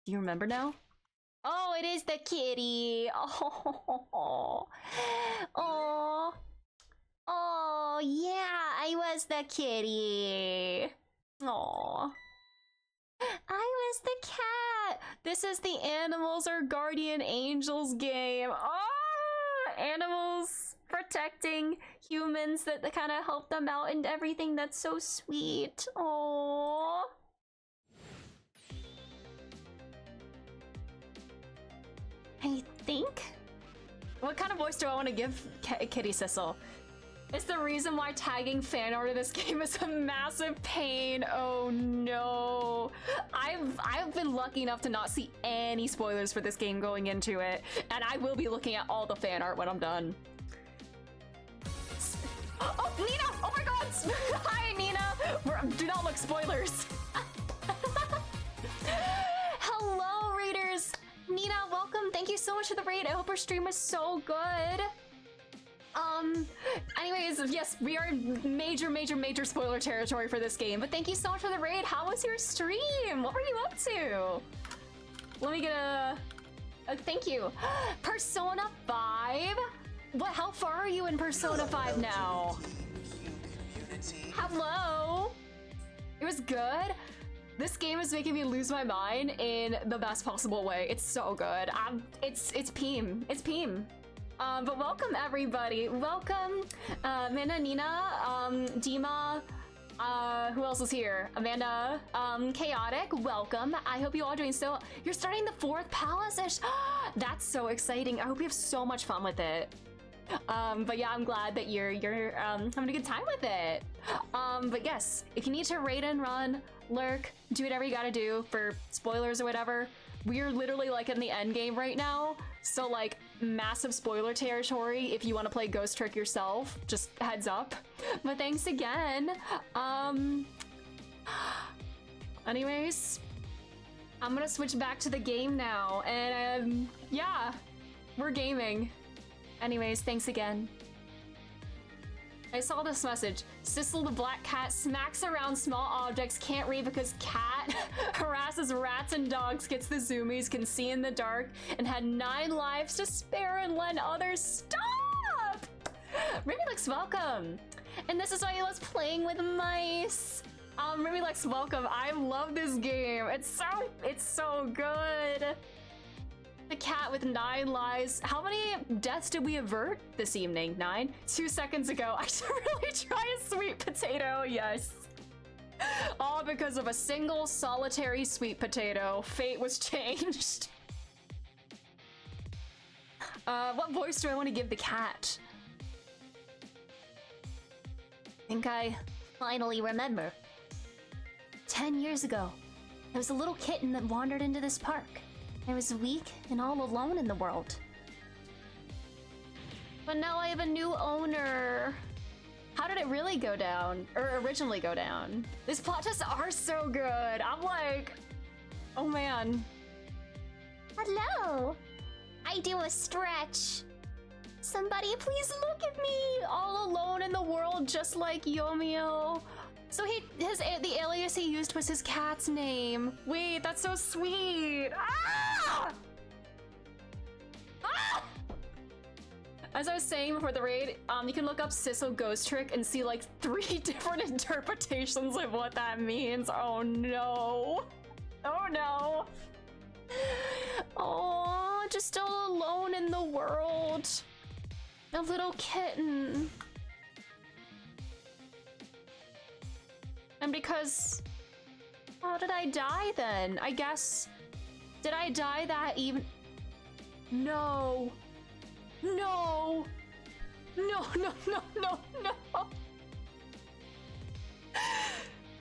Do you remember now? Oh, it is the kitty. Oh, oh, oh, yeah, I was the kitty. Oh, I was the cat. This is the Animals or Guardian Angels game. Oh, animals protecting humans that kind of help them out and everything. That's so sweet. Oh. I think? What kind of voice do I want to give Kitty Sissel? It's the reason why tagging fan art of this game is a massive pain. Oh no. I've been lucky enough to not see any spoilers for this game going into it, and I will be looking at all the fan art when I'm done. Oh, Nina! Oh my god! Hi, Nina! Do not look spoilers. Hello, readers! Nina, welcome. Thank you so much for the raid. I hope our stream was so good. Anyways, yes, we are in major spoiler territory for this game, but thank you so much for the raid. How was your stream? What were you up to? Let me get a thank you. Persona 5? What, how far are you in Persona 5 now? Hello? It was good. This game is making me lose my mind in the best possible way. It's so good. It's Peem. It's Peem. But welcome everybody. Welcome, Mina, Nina, Dima, who else is here? Amanda, Chaotic, welcome. I hope you all doing so. You're starting the 4th Palace-ish. That's so exciting. I hope you have so much fun with it. But yeah, I'm glad that you're having a good time with it. But yes, if you need to raid and run, lurk, do whatever you gotta do for spoilers or whatever. We're literally like in the end game right now. So like massive spoiler territory if you want to play Ghost Trick yourself, just heads up. But thanks again. Anyways, I'm gonna switch back to the game now, and yeah, we're gaming. Anyways, thanks again. I saw this message. Sissel the black cat smacks around small objects, can't read because cat harasses rats and dogs, gets the zoomies, can see in the dark, and had 9 lives to spare and let others stop! Rimilux, welcome! And this is why he loves playing with mice. Rimilux, welcome. I love this game. It's so good. The cat with 9 lives. How many deaths did we avert this evening? 9? 2 seconds ago, I should really try a sweet potato, yes. All because of a single solitary sweet potato. Fate was changed. What voice do I want to give the cat? I think I finally remember. 10 years ago, there was a little kitten that wandered into this park. I was weak and all alone in the world. But now I have a new owner. How did it really go down? Or originally go down? These plot twists are so good. I'm like, oh man. Hello. I do a stretch. Somebody please look at me. All alone in the world just like Yomio. So the alias he used was his cat's name. Wait, that's so sweet. Ah! Ah! As I was saying before the raid, you can look up Sissel Ghost Trick and see like 3 different interpretations of what that means. Oh no. Oh no. Oh, just all alone in the world. A little kitten. And because... How did I die then? I guess... Did I die that even... No. No. No, no, no, no, no.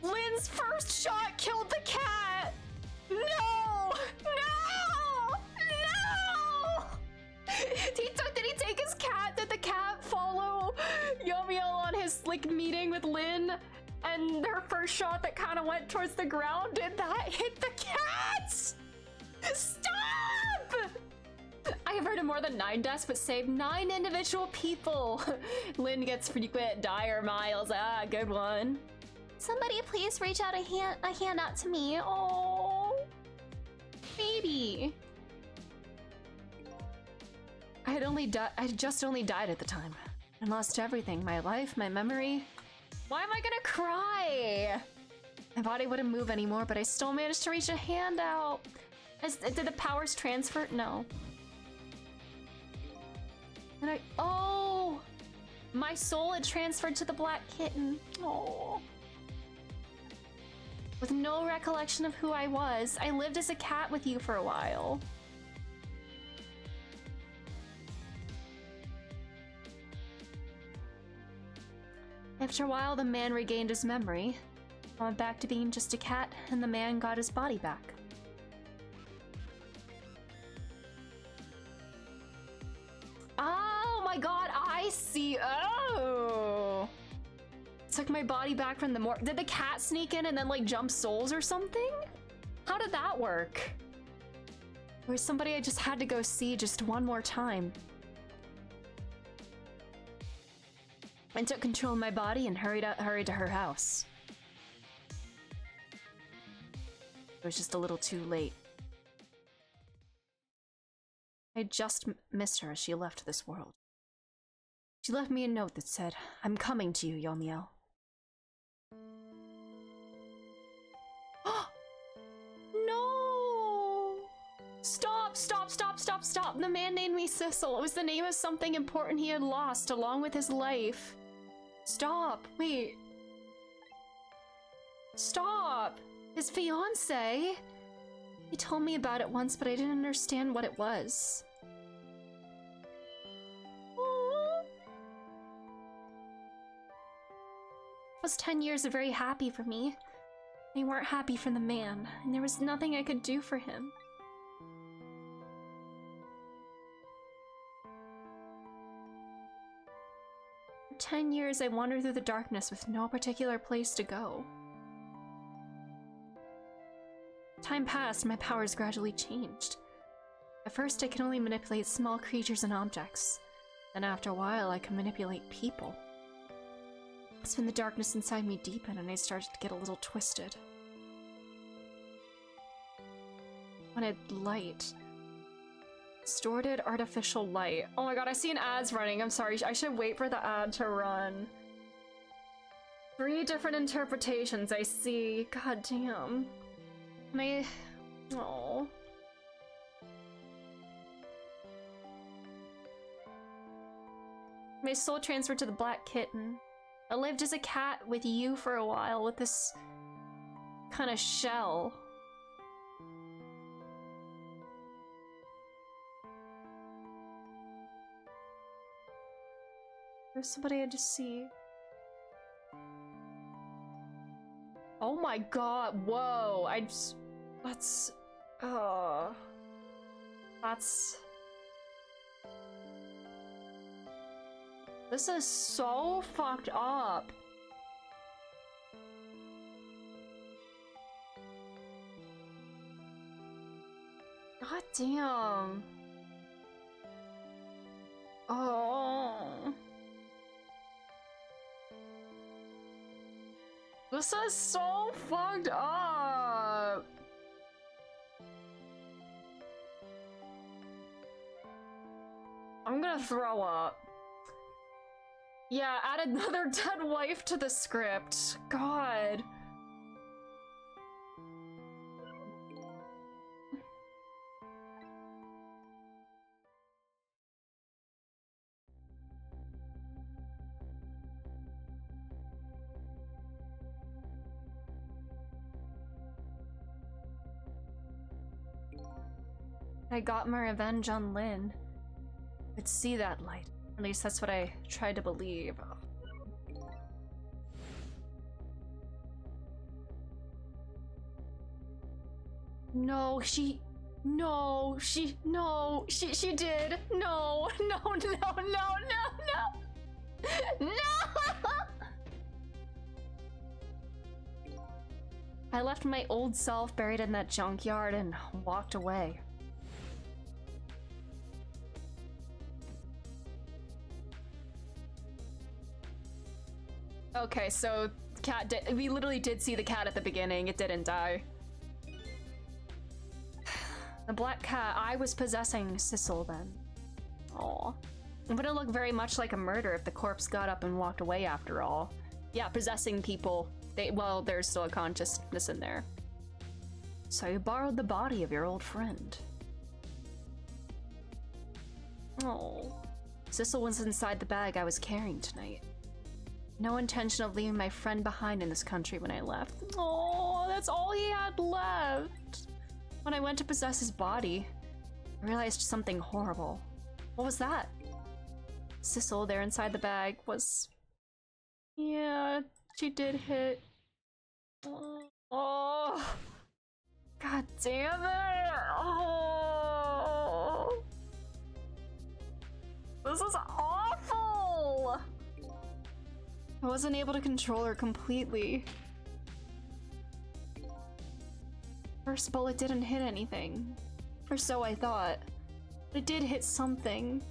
Lynn's first shot killed the cat. No. No. No. Did he take his cat? Did the cat follow Yomio on his like meeting with Lynn? And her first shot that kind of went towards the ground, did that hit the cat? Stop! I have heard of more than 9 deaths, but saved 9 individual people. Lynn gets frequent dire miles. Ah, good one. Somebody please reach out a hand out to me. Oh, baby. I just only died at the time. I lost everything, my life, my memory. Why am I gonna cry? My body wouldn't move anymore, but I still managed to reach a hand out. Did the powers transfer? No. And oh! My soul had transferred to the black kitten. Oh. With no recollection of who I was, I lived as a cat with you for a while. After a while, the man regained his memory. I went back to being just a cat, and the man got his body back. Oh my god, I see. Oh! Took my body back from the Did the cat sneak in and then like jump souls or something? How did that work? Or somebody I just had to go see just one more time. and took control of my body and hurried to her house. It was just a little too late. I just missed her as she left this world. She left me a note that said, "I'm coming to you, Yomiel." No! Stop, stop, stop, stop, stop! The man named me Sissel. It was the name of something important he had lost along with his life. Stop, wait. Stop! His fiancée? He told me about it once, but I didn't understand what it was. Those 10 years are very happy for me. They weren't happy for the man, and there was nothing I could do for him. For 10 years, I wandered through the darkness with no particular place to go. Time passed, my powers gradually changed. At first, I could only manipulate small creatures and objects. Then after a while, I could manipulate people. That's when the darkness inside me deepened and I started to get a little twisted. I wanted light. Distorted artificial light. Oh my god, I see an ad's running. I'm sorry, I should wait for the ad to run. 3 different interpretations I see. God damn. Oh. My soul transferred to the Black Kitten. I lived as a cat with you for a while with this kind of shell. There's somebody I just see. Oh my god, whoa, that's... This is so fucked up. God damn. Oh. This is so fucked up. I'm gonna throw up. Yeah, add another dead wife to the script. God. I got my revenge on Lynn. I could see that light. At least that's what I tried to believe. No, she did. No, no! I left my old self buried in that junkyard and walked away. Okay, so we literally did see the cat at the beginning. It didn't die. The black cat, I was possessing Sissel then. Aw. It wouldn't look very much like a murder if the corpse got up and walked away after all. Yeah, possessing people. Well, there's still a consciousness in there. So you borrowed the body of your old friend. Oh. Sissel was inside the bag I was carrying tonight. No intention of leaving my friend behind in this country when I left. Oh, that's all he had left. When I went to possess his body, I realized something horrible. What was that? Sissel there inside the bag was... Yeah, she did hit. Oh. God damn it. Oh. This is awful. I wasn't able to control her completely. First bullet didn't hit anything. Or so I thought. But it did hit something.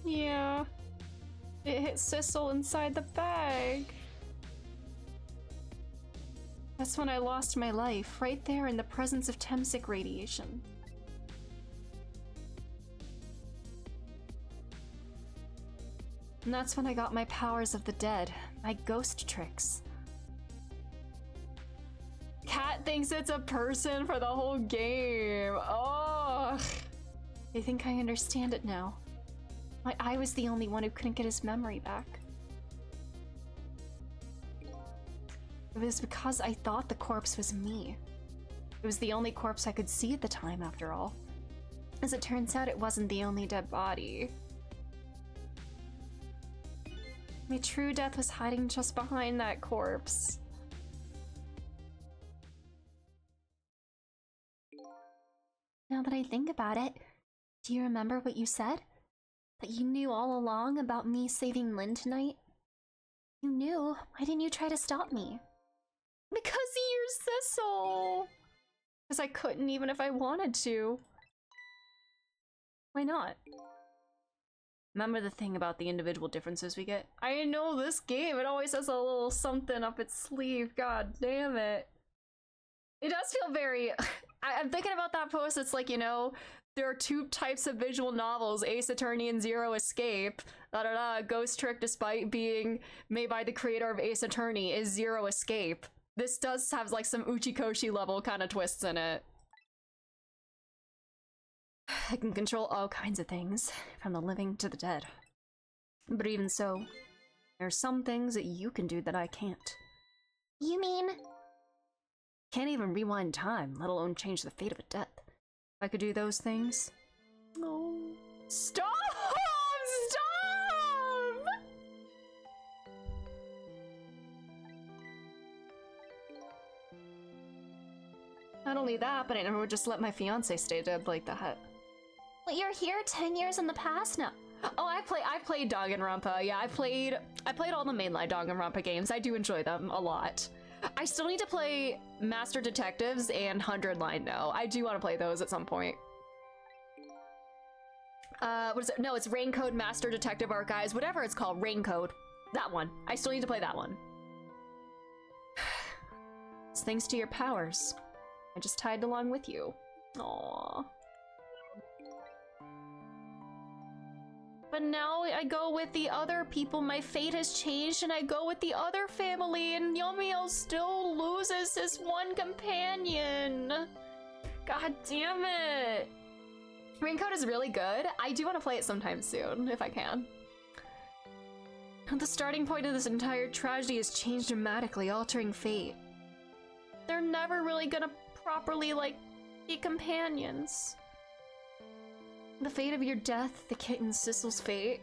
Yeah. It hit Sissel inside the bag. That's when I lost my life, right there in the presence of Temsic radiation. And that's when I got my powers of the dead, my ghost tricks. Cat thinks it's a person for the whole game. Oh, I think I understand it now. I was the only one who couldn't get his memory back. It was because I thought the corpse was me. It was the only corpse I could see at the time, after all. As it turns out, it wasn't the only dead body. My true death was hiding just behind that corpse. Now that I think about it, do you remember what you said? That you knew all along about me saving Lynn tonight? You knew. Why didn't you try to stop me? Because you're Sissel! Because I couldn't even if I wanted to. Why not? Remember the thing about the individual differences we get? I know this game, it always has a little something up its sleeve. God damn it. It does feel very... I'm thinking about that post. It's like, you know, there are two types of visual novels, Ace Attorney and Zero Escape. Ghost Trick, despite being made by the creator of Ace Attorney, is Zero Escape. This does have like some Uchikoshi level kind of twists in it. I can control all kinds of things, from the living to the dead. But even so, there are some things that you can do that I can't. You mean? Can't even rewind time, let alone change the fate of a death. If I could do those things... No. Stop! Stop! Not only that, but I never would just let my fiance stay dead like that. But you're here 10 years in the past now. Oh, I played Danganronpa. Yeah, I played all the mainline Danganronpa games. I do enjoy them a lot. I still need to play Master Detectives and 100 Line though. I do want to play those at some point. What is it? No, it's Raincode Master Detective Archives, whatever it's called, Raincode. That one. I still need to play that one. It's thanks to your powers. I just tied along with you. Aww. But now I go with the other people. My fate has changed and I go with the other family and Yomiel still loses his one companion. God damn it. Raincode is really good. I do want to play it sometime soon, if I can. The starting point of this entire tragedy has changed dramatically, altering fate. They're never really gonna properly, like, be companions. The fate of your death, the kitten Sissel's fate.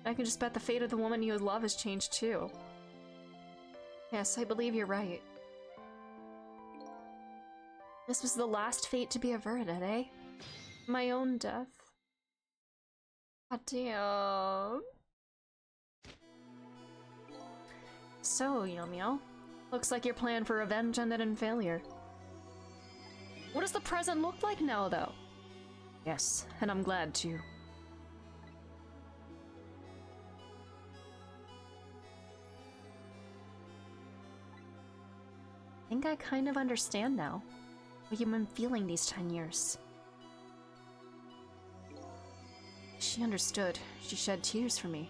I can just bet the fate of the woman you love has changed too. Yes, I believe you're right. This was the last fate to be averted, eh? My own death. God damn. So, Yomiel, looks like your plan for revenge ended in failure. What does the present look like now, though? Yes, and I'm glad too. I think I kind of understand now what you've been feeling these 10 years. She understood. She shed tears for me.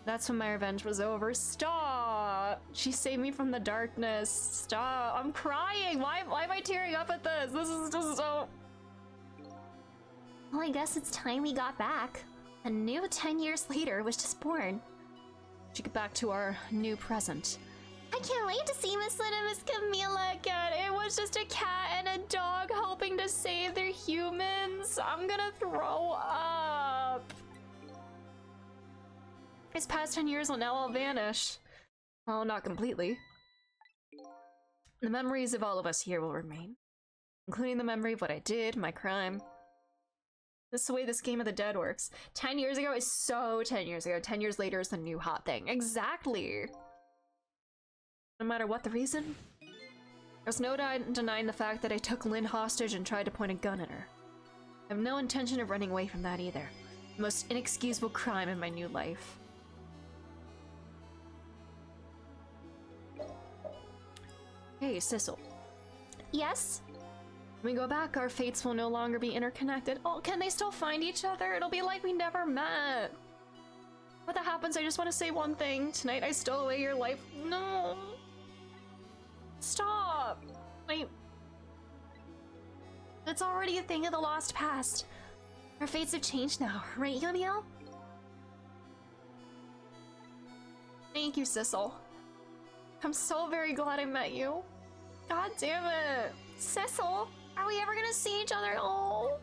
That's when my revenge was over. Stop! She saved me from the darkness. Stop! I'm crying! Why am I tearing up at this? This is just so... Well, I guess it's time we got back. A new 10 years later was just born. To get back to our new present. I can't wait to see Miss Lynn and Miss Camila again. It was just a cat and a dog helping to save their humans. I'm gonna throw up. These past 10 years will now all vanish. Well, not completely. The memories of all of us here will remain, including the memory of what I did, my crime. This is the way this Game of the Dead works. 10 years ago is so 10 years ago. 10 years later is the new hot thing. Exactly. No matter what the reason, there's no denying the fact that I took Lynn hostage and tried to point a gun at her. I have no intention of running away from that either. The most inexcusable crime in my new life. Hey, Sissel. Yes? When we go back, our fates will no longer be interconnected. Oh, can they still find each other? It'll be like we never met. What that happens, I just want to say one thing. Tonight I stole away your life. No. Stop. Wait. It's already a thing of the lost past. Our fates have changed now, right, Yumiel? Thank you, Sissel. I'm so very glad I met you. God damn it. Sissel, are we ever gonna see each other? Oh,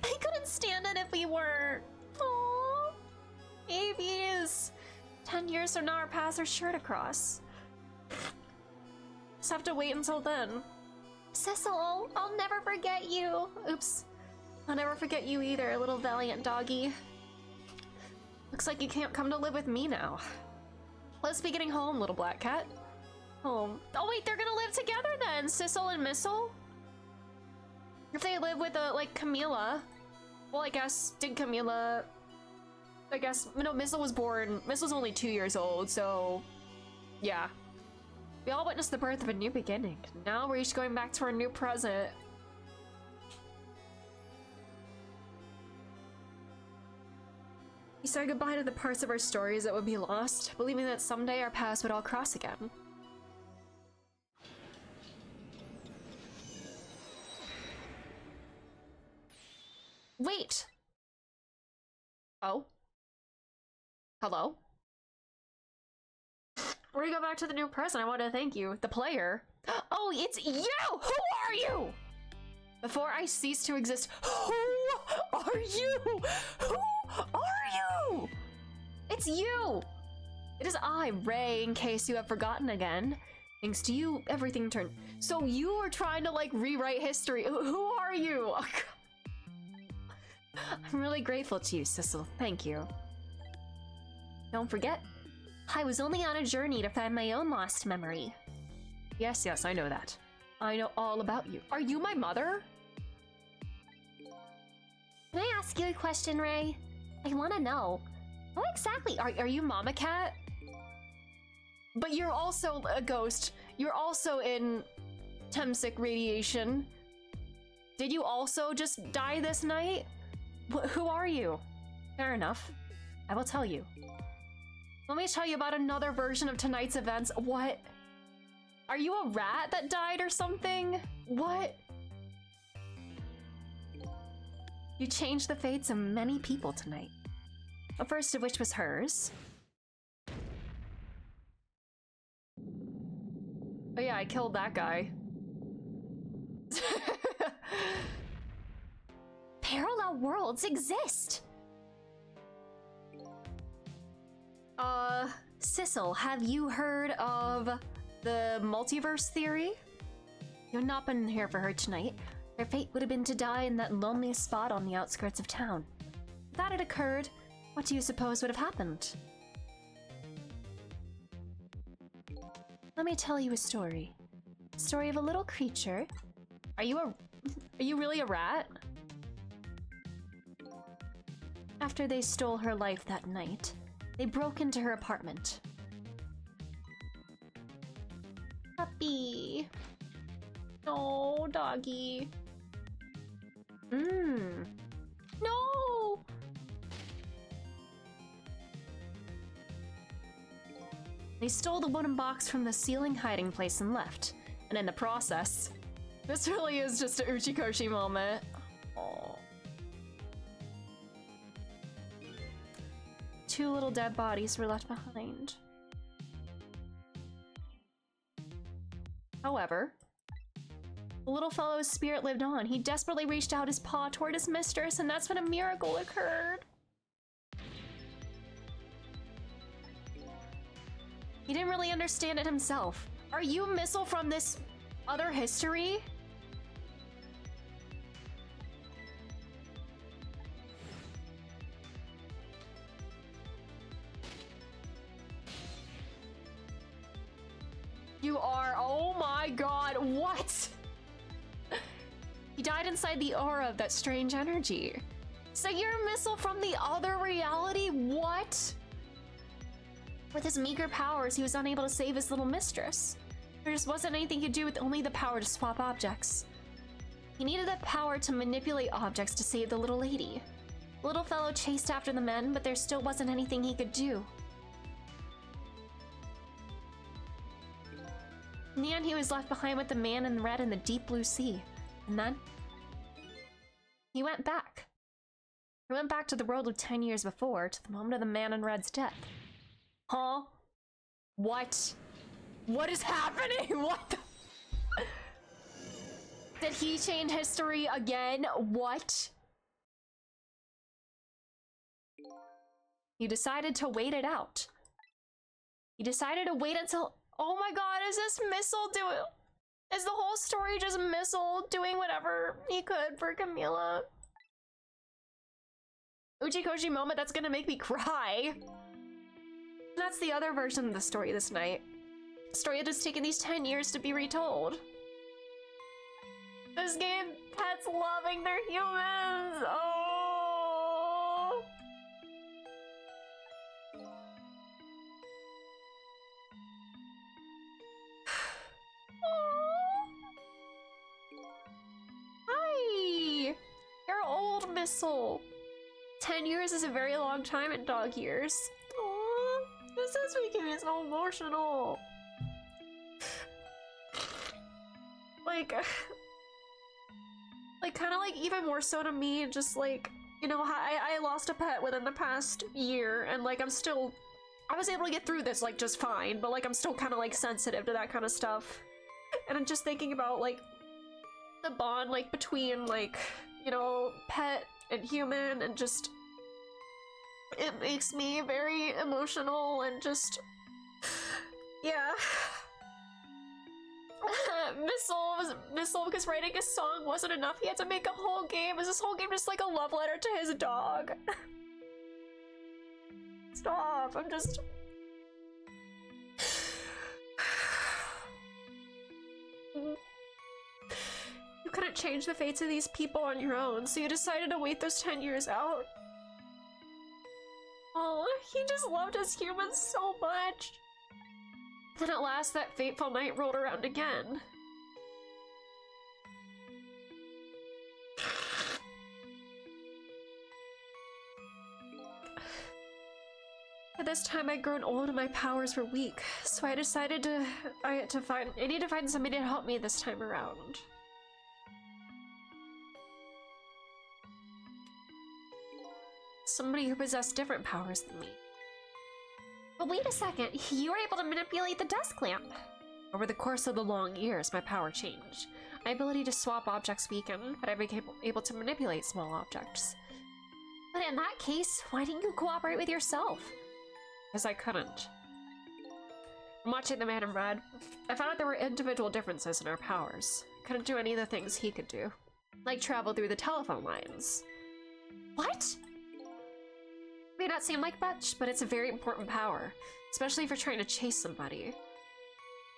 I couldn't stand it if we weren't. Oh, babies. 10 years from now, our paths are sure to cross. Just have to wait until then. Sissel, I'll never forget you. Oops. I'll never forget you either, little valiant doggy. Looks like you can't come to live with me now. Let's be getting home, little black cat. Home. Oh wait, they're gonna live together then, Sissel and Missile? If they live with, like, Camila. Well, I guess, did Camila... I guess, no, Missile was born... Missile's only 2 years old, so... Yeah. We all witnessed the birth of a new beginning. Now we're each going back to our new present. We said goodbye to the parts of our stories that would be lost, believing that someday our paths would all cross again. Wait! Oh? Hello? Before we go back to the new present, I want to thank you, the player. Oh, it's you! Who are you? Before I cease to exist, who are you? Who are you? It's you! It is I, Ray, in case you have forgotten again. Thanks to you, everything turned... So you are trying to, like, rewrite history. Who are you? Oh, I'm really grateful to you, Sissel. Thank you. Don't forget, I was only on a journey to find my own lost memory. Yes, yes, I know that. I know all about you. Are you my mother? Can I ask you a question, Ray? I want to know. What exactly are you Mama Cat? But you're also a ghost. You're also in Temsic radiation. Did you also just die this night? Who are you? Fair enough. I will tell you. Let me tell you about another version of tonight's events. What? Are you a rat that died or something? What? You changed the fates of many people tonight. The first of which was hers. Oh yeah, I killed that guy. parallel worlds exist? Sissel, have you heard of the multiverse theory? You've not been here for her tonight. Her fate would have been to die in that lonely spot on the outskirts of town. If that had occurred, what do you suppose would have happened? Let me tell you a story. A story of a little creature. Are you really a rat? After they stole her life that night, they broke into her apartment. Puppy. No, doggy. No! They stole the wooden box from the ceiling hiding place and left. And in the process, this really is just a Uchikoshi moment. Aww. 2 little dead bodies were left behind. However, the little fellow's spirit lived on. He desperately reached out his paw toward his mistress, and that's when a miracle occurred. He didn't really understand it himself. Are you Missile from this other history? You are, oh my god, what? He died inside the aura of that strange energy. So you're a Missile from the other reality? What? With his meager powers, he was unable to save his little mistress. There just wasn't anything he could do with only the power to swap objects. He needed the power to manipulate objects to save the little lady. The little fellow chased after the men, but there still wasn't anything he could do. In the end, he was left behind with the man in red in the deep blue sea. And then he went back. He went back to the world of 10 years before, to the moment of the man in red's death. Huh? What? What is happening? What the? Did he change history again? What? He decided to wait it out. He decided to wait until... Oh my god, is this Missile doing... Is the whole story just Missile doing whatever he could for Camila? Uchikoshi moment that's gonna make me cry. That's the other version of the story this night. The story that has taken these 10 years to be retold. This game, pets loving their humans. Oh. Hi. You're old, Missile. 10 years is a very long time in dog years. Aww, this is making me so emotional. Like kind of like even more so to me, just like, you know, I lost a pet within the past year, and like I was able to get through this like just fine, but like I'm still kind of like sensitive to that kind of stuff. And I'm just thinking about like the bond like between like, you know, pet and human, and just it makes me very emotional and yeah. Missile, because writing a song wasn't enough. He had to make a whole game. Is this whole game just like a love letter to his dog? Stop, I'm just... You couldn't change the fates of these people on your own, so you decided to wait those 10 years out. Oh, he just loved his humans so much. Then at last, that fateful night rolled around again. At this time, I'd grown old and my powers were weak, so I decided I need to find somebody to help me this time around. Somebody who possessed different powers than me. But wait a second, you were able to manipulate the desk lamp. Over the course of the long years, my power changed. My ability to swap objects weakened, but I became able to manipulate small objects. But in that case, why didn't you cooperate with yourself? Because I couldn't. From watching the man in red, I found out there were individual differences in our powers. I couldn't do any of the things he could do, like travel through the telephone lines. What? May not seem like much, but it's a very important power, especially if you're trying to chase somebody.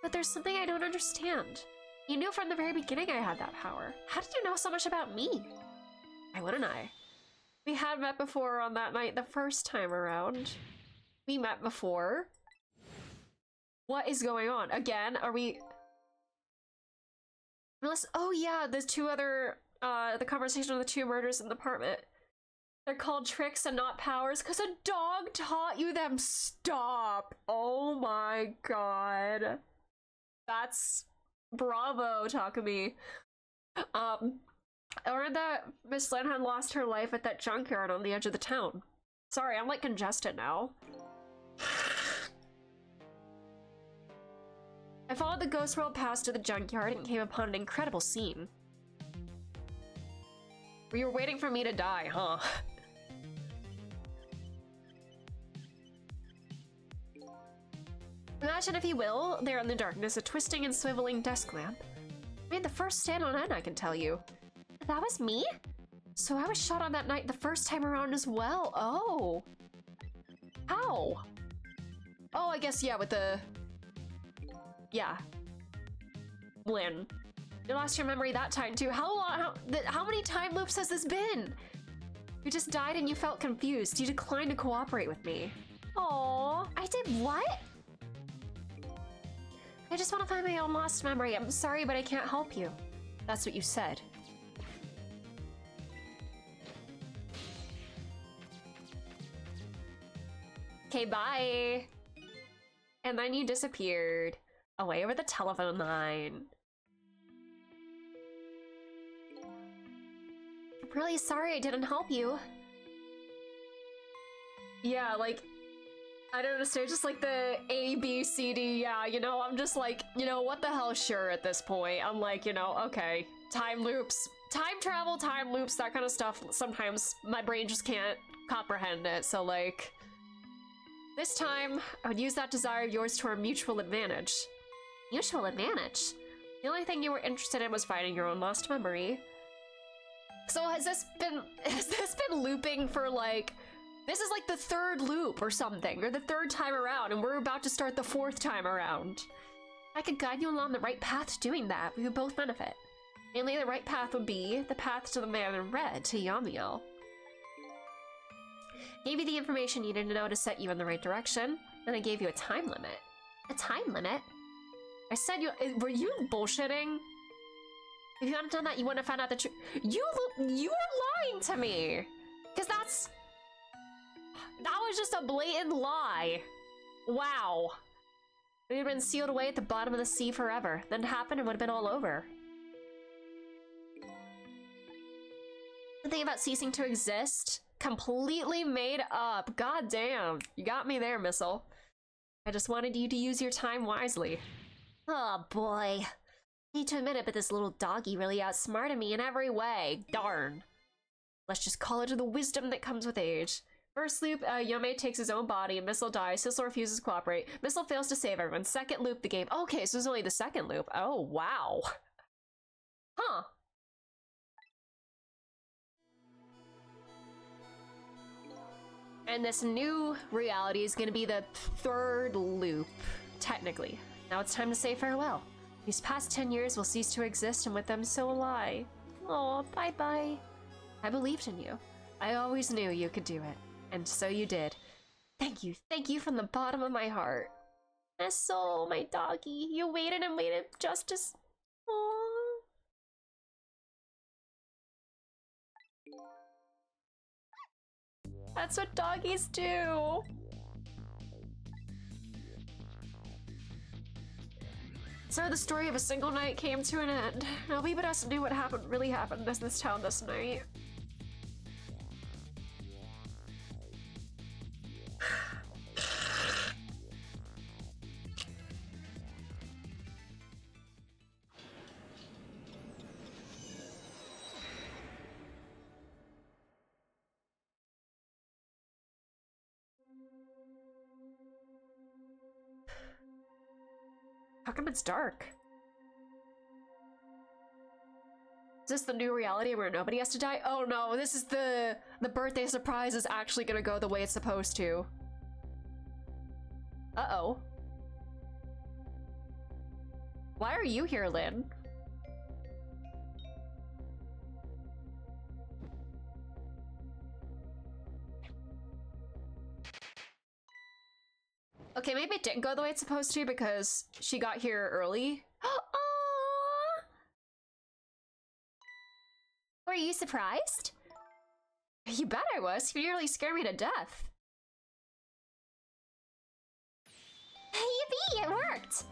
But there's something I don't understand. You knew from the very beginning I had that power. How did you know so much about me? Why wouldn't I? We had met before on that night the first time around. We met before. What is going on? Again, are we... Unless... Oh yeah, the two other... the conversation of the two murders in the apartment. They're called tricks and not powers because a dog taught you them. Stop. Oh my god. That's... Bravo, Takumi. I learned that Miss Lin had lost her life at that junkyard on the edge of the town. Sorry, I'm like congested now. I followed the ghost world past to the junkyard and came upon an incredible scene. You were waiting for me to die, huh? Imagine, if you will, there in the darkness, a twisting and swiveling desk lamp. I made the first stand on end, I can tell you. That was me? So I was shot on that night the first time around as well. Oh. How? Oh, I guess, yeah, with the... Yeah. Lynn. You lost your memory that time, too. How many time loops has this been? You just died and you felt confused. You declined to cooperate with me. Aww. I did what? I just want to find my own lost memory. I'm sorry, but I can't help you. That's what you said. Okay, bye. And then you disappeared away over the telephone line. I'm really sorry I didn't help you. Yeah, like, I don't understand, just like the A, B, C, D, yeah, you know, I'm just like, you know, what the hell, sure, at this point. I'm like, you know, okay, time loops, time travel, time loops, that kind of stuff, sometimes my brain just can't comprehend it, so like, this time, I would use that desire of yours to our mutual advantage. Mutual advantage? The only thing you were interested in was finding your own lost memory. So has this been looping for like, this is like the third loop or something, or the third time around, and we're about to start the fourth time around. I could guide you along the right path to doing that. We would both benefit. Mainly the right path would be the path to the man in red, to Yamiel. Gave you the information you needed to know to set you in the right direction, then I gave you a time limit. A time limit? I said you- were you bullshitting? If you hadn't done that, you wouldn't have found out the truth. You were lying to me! Cause that was just a blatant lie. Wow. It would have been sealed away at the bottom of the sea forever. Then it happened and would have been all over. The thing about ceasing to exist? Completely made up. God damn. You got me there, Missile. I just wanted you to use your time wisely. Oh boy. I need to admit it, but this little doggy really outsmarted me in every way. Darn. Let's just call it the wisdom that comes with age. First loop, Yome takes his own body and Missile dies. Sissel refuses to cooperate. Missile fails to save everyone. Second loop, the game. Okay, so this is only the second loop. Oh, wow. Huh. And this new reality is going to be the third loop, technically. Now it's time to say farewell. These past 10 years will cease to exist, and with them, so will I. Oh, bye-bye. I believed in you. I always knew you could do it. And so you did. Thank you from the bottom of my heart. My soul, my doggy, you waited and waited just as... Aww. That's what doggies do. So the story of a single night came to an end. Now we but us knew what really happened in this town this night. How come it's dark? Is this the new reality where nobody has to die? Oh no, this is the birthday surprise is actually gonna go the way it's supposed to. Uh-oh. Why are you here, Lynn? Okay, maybe it didn't go the way it's supposed to because she got here early. Aww! Were you surprised? You bet I was. You nearly scared me to death. Yippee! It worked!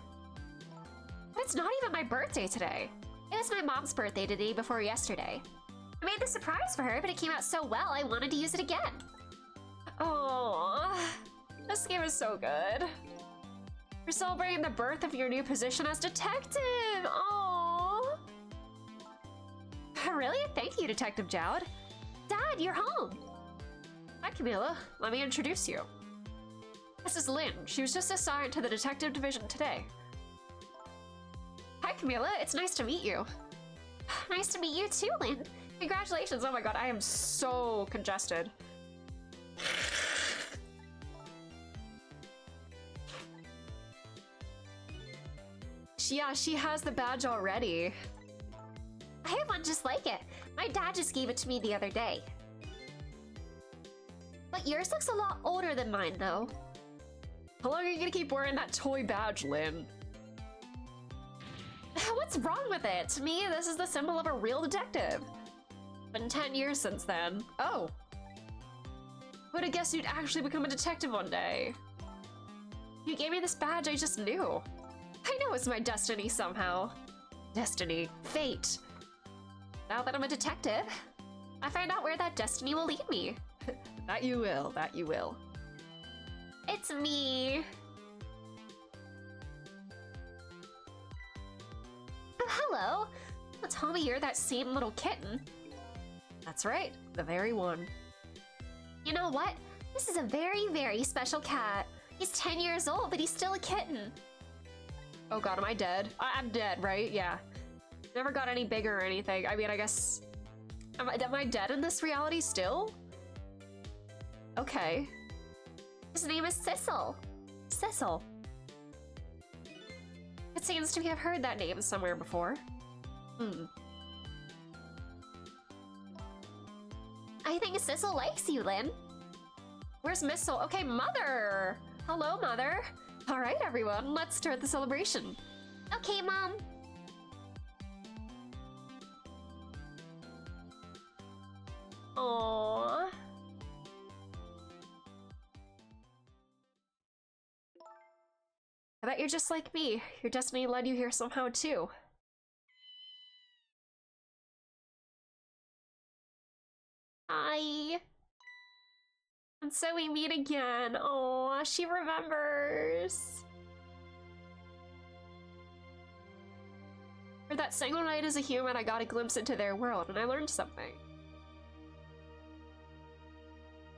But it's not even my birthday today. It was my mom's birthday the day before yesterday. I made the surprise for her, but it came out so well I wanted to use it again. Aww. This game is so good. We're celebrating the birth of your new position as detective! Aww! Really? Thank you, Detective Jowd. Dad, you're home! Hi, Camila. Let me introduce you. This is Lynn. She was just assigned to the detective division today. Hi, Camila. It's nice to meet you. Nice to meet you too, Lynn. Congratulations. Oh my god, I am so congested. Yeah, she has the badge already. I have one just like it. My dad just gave it to me the other day. But yours looks a lot older than mine, though. How long are you gonna keep wearing that toy badge, Lynn? What's wrong with it? To me, this is the symbol of a real detective. Been 10 years since then. Oh. Who'd have guessed you'd actually become a detective one day? You gave me this badge, I just knew. I know it's my destiny somehow. Destiny. Fate. Now that I'm a detective, I find out where that destiny will lead me. That you will, that you will. It's me. Oh, hello. Well, Tommy, you're that same little kitten. That's right, the very one. You know what? This is a very, very special cat. He's 10 years old, but he's still a kitten. Oh god, am I dead? I'm dead, right? Yeah. Never got any bigger or anything. I mean, I guess... Am I dead in this reality still? Okay. His name is Sissel. Cecil. It seems to me I've heard that name somewhere before. I think Sissel likes you, Lynn. Where's Missile? Okay, Mother! Hello, Mother. All right, everyone, let's start the celebration. Okay, Mom. Aww. I bet you're just like me. Your destiny led you here somehow, too. Hi. And so we meet again. Aw, she remembers. For that single night as a human, I got a glimpse into their world, and I learned something.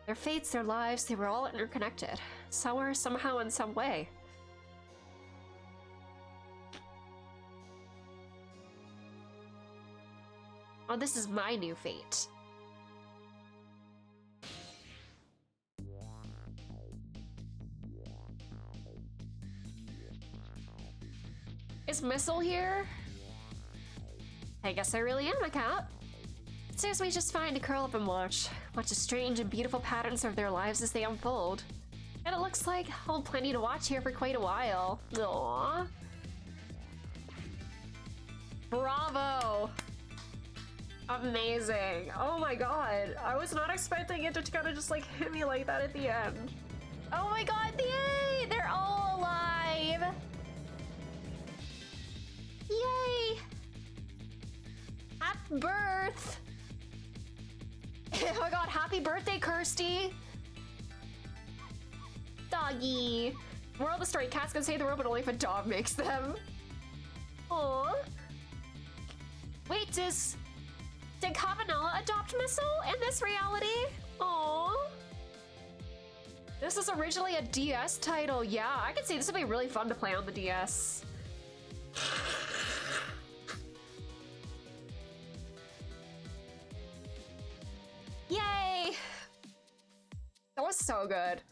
Their fates, their lives, they were all interconnected. Somewhere, somehow, in some way. Oh, this is my new fate. Is Missile here? I guess I really am a cat. It serves me just fine to curl up and watch the strange and beautiful patterns of their lives as they unfold. And it looks like I'll have plenty to watch here for quite a while. Aww. Bravo! Amazing. Oh my god. I was not expecting it to kind of just like hit me like that at the end. Oh my god, yay! They're all alive! Yay! Happy birth! Oh my god, happy birthday, Kirsty! Doggy! Moral of the story, cats can save the world, but only if a dog makes them. Aww. Wait, did Kavanala adopt Missile in this reality? Aww. This is originally a DS title. Yeah, I can see this would be really fun to play on the DS. Yay! That was so good.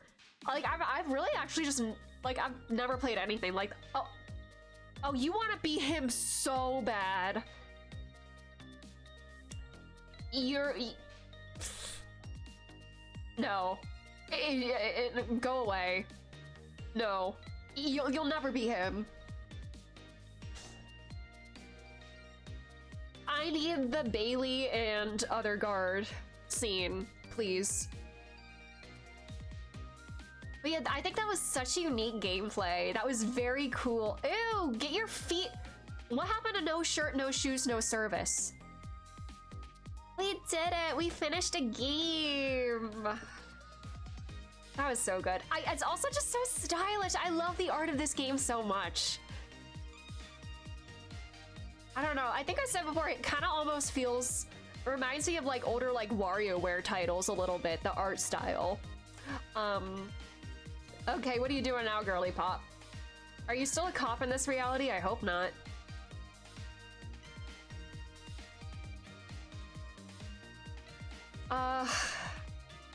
Like, I've really actually just, like, I've never played anything like, oh, you want to be him so bad. No. Go away. No. You'll never be him. I need the Bailey and other guard scene, please. But yeah, I think that was such unique gameplay. That was very cool. Ew, get your feet. What happened to no shirt, no shoes, no service? We did it! We finished a game! That was so good. It's also just so stylish. I love the art of this game so much. I don't know. I think I said before, it kind of almost feels... reminds me of like older like WarioWare titles a little bit, the art style. Okay, what are you doing now, girly pop? Are you still a cop in this reality? I hope not.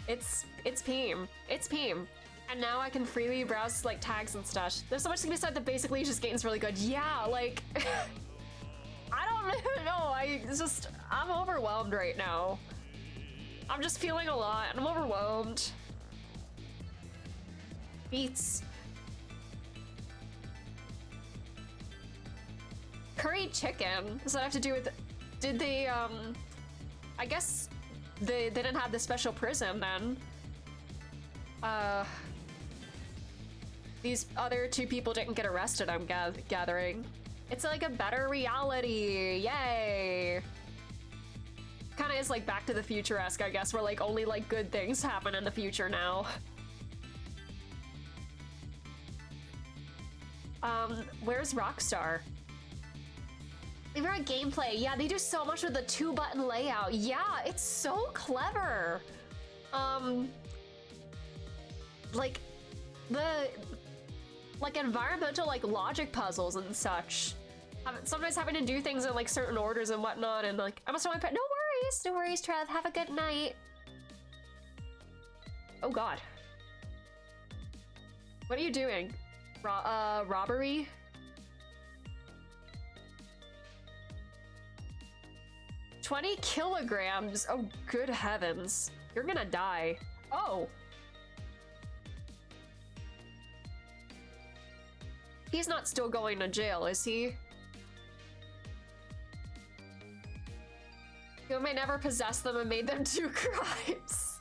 It's Peem. It's Peem. And now I can freely browse like tags and stuff. There's so much to be said that basically just game's really good. Yeah, like I don't know. I'm overwhelmed right now. I'm just feeling a lot and I'm overwhelmed. Beats. Curry chicken. Does that have to do with... Did they, I guess they didn't have the special prism then. These other two people didn't get arrested, I'm gathering. It's like a better reality. Yay! Kind of is like Back to the Future-esque, I guess, where like only like good things happen in the future now. Where's Rockstar? Favorite gameplay. Yeah, they do so much with the 2-button layout. Yeah, it's so clever. Like the environmental like logic puzzles and such. Sometimes having to do things in like certain orders and whatnot, and like I must have my pet. No worries, Trev. Have a good night. Oh God. What are you doing? Robbery? $20 kilograms? Oh, good heavens. You're gonna die. Oh. He's not still going to jail, is he? You may never possess them and made them do crimes.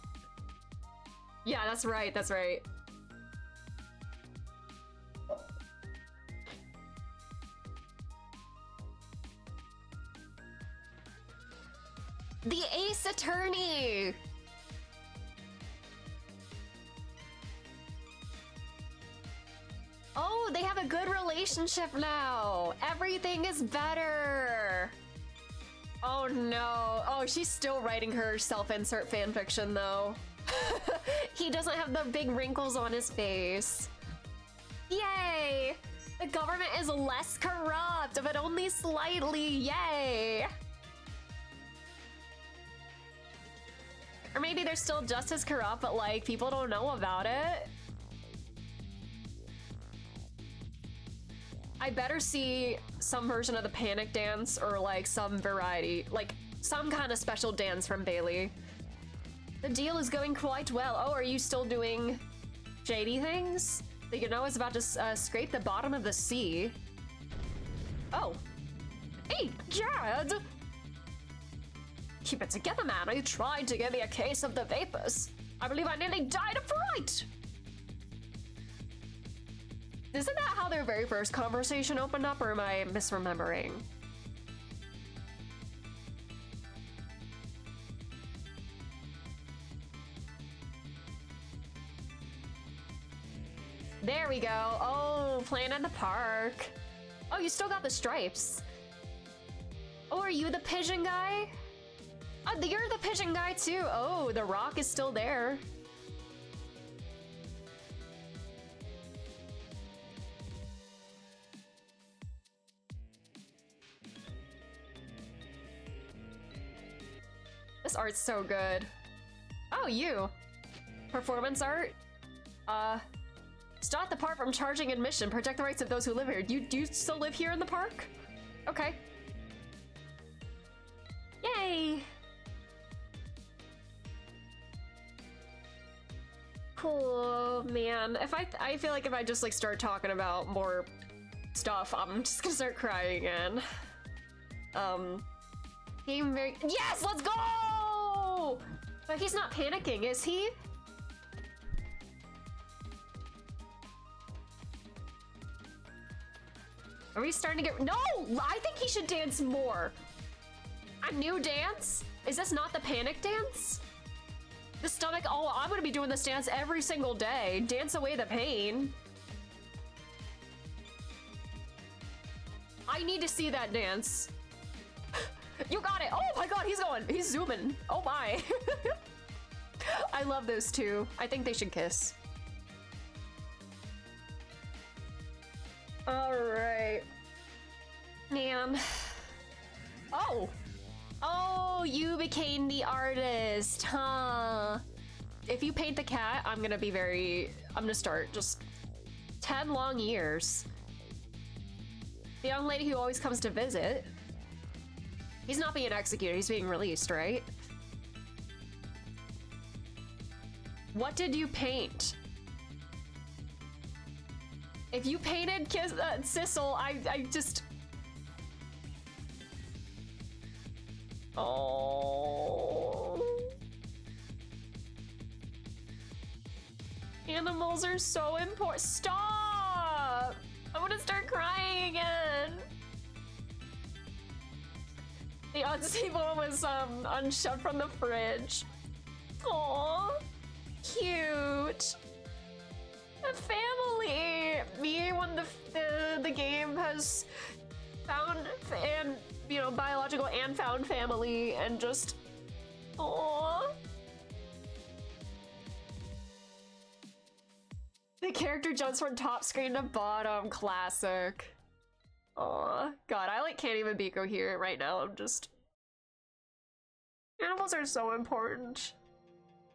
Yeah, that's right, that's right. The Ace Attorney! Oh, they have a good relationship now! Everything is better! Oh no. Oh, she's still writing her self-insert fanfiction though. He doesn't have the big wrinkles on his face. Yay! The government is less corrupt, but only slightly. Yay! Or maybe they're still just as corrupt, but like people don't know about it. I better see some version of the Panic Dance or like some variety, like some kind of special dance from Bailey. The deal is going quite well. Oh, are you still doing shady things? That you know is about to scrape the bottom of the sea. Oh. Hey, Jared! Keep it together, man. You tried to give me a case of the vapors. I believe I nearly died of fright. Isn't that how their very first conversation opened up, or am I misremembering? There we go. Oh, playing in the park. Oh, you still got the stripes. Oh, are you the pigeon guy? Oh, you're the pigeon guy too. Oh, the rock is still there. This art's so good. Oh, you. Performance art? Stop the park from charging admission. Protect the rights of those who live here. Do you still live here in the park? Okay. Yay! Cool, man. If I feel like if I just like start talking about more stuff, I'm just gonna start crying again. Game very— yes, let's go! But he's not panicking, is he? Are we starting to get— no! I think he should dance more. A new dance? Is this not the panic dance? The stomach— oh, I'm gonna be doing this dance every single day. Dance away the pain. I need to see that dance. You got it. Oh my god, he's zooming. Oh my. I love those two. I think they should kiss. All right. Man. Oh. Oh, you became the artist, huh? If you paint the cat, I'm gonna start just 10 long years. The young lady who always comes to visit. He's not being executed, he's being released, right? What did you paint? If you painted Sissel, I just— Oh. Animals are so important. Stop! I'm gonna start crying again. The Unsable was unshoved from the fridge. Aww. Cute. A family. Me when the game has found and biological and found family and just aww. The character jumps from top screen to bottom. Classic. Aw, God, I can't even be coherent right now. I'm just... Animals are so important.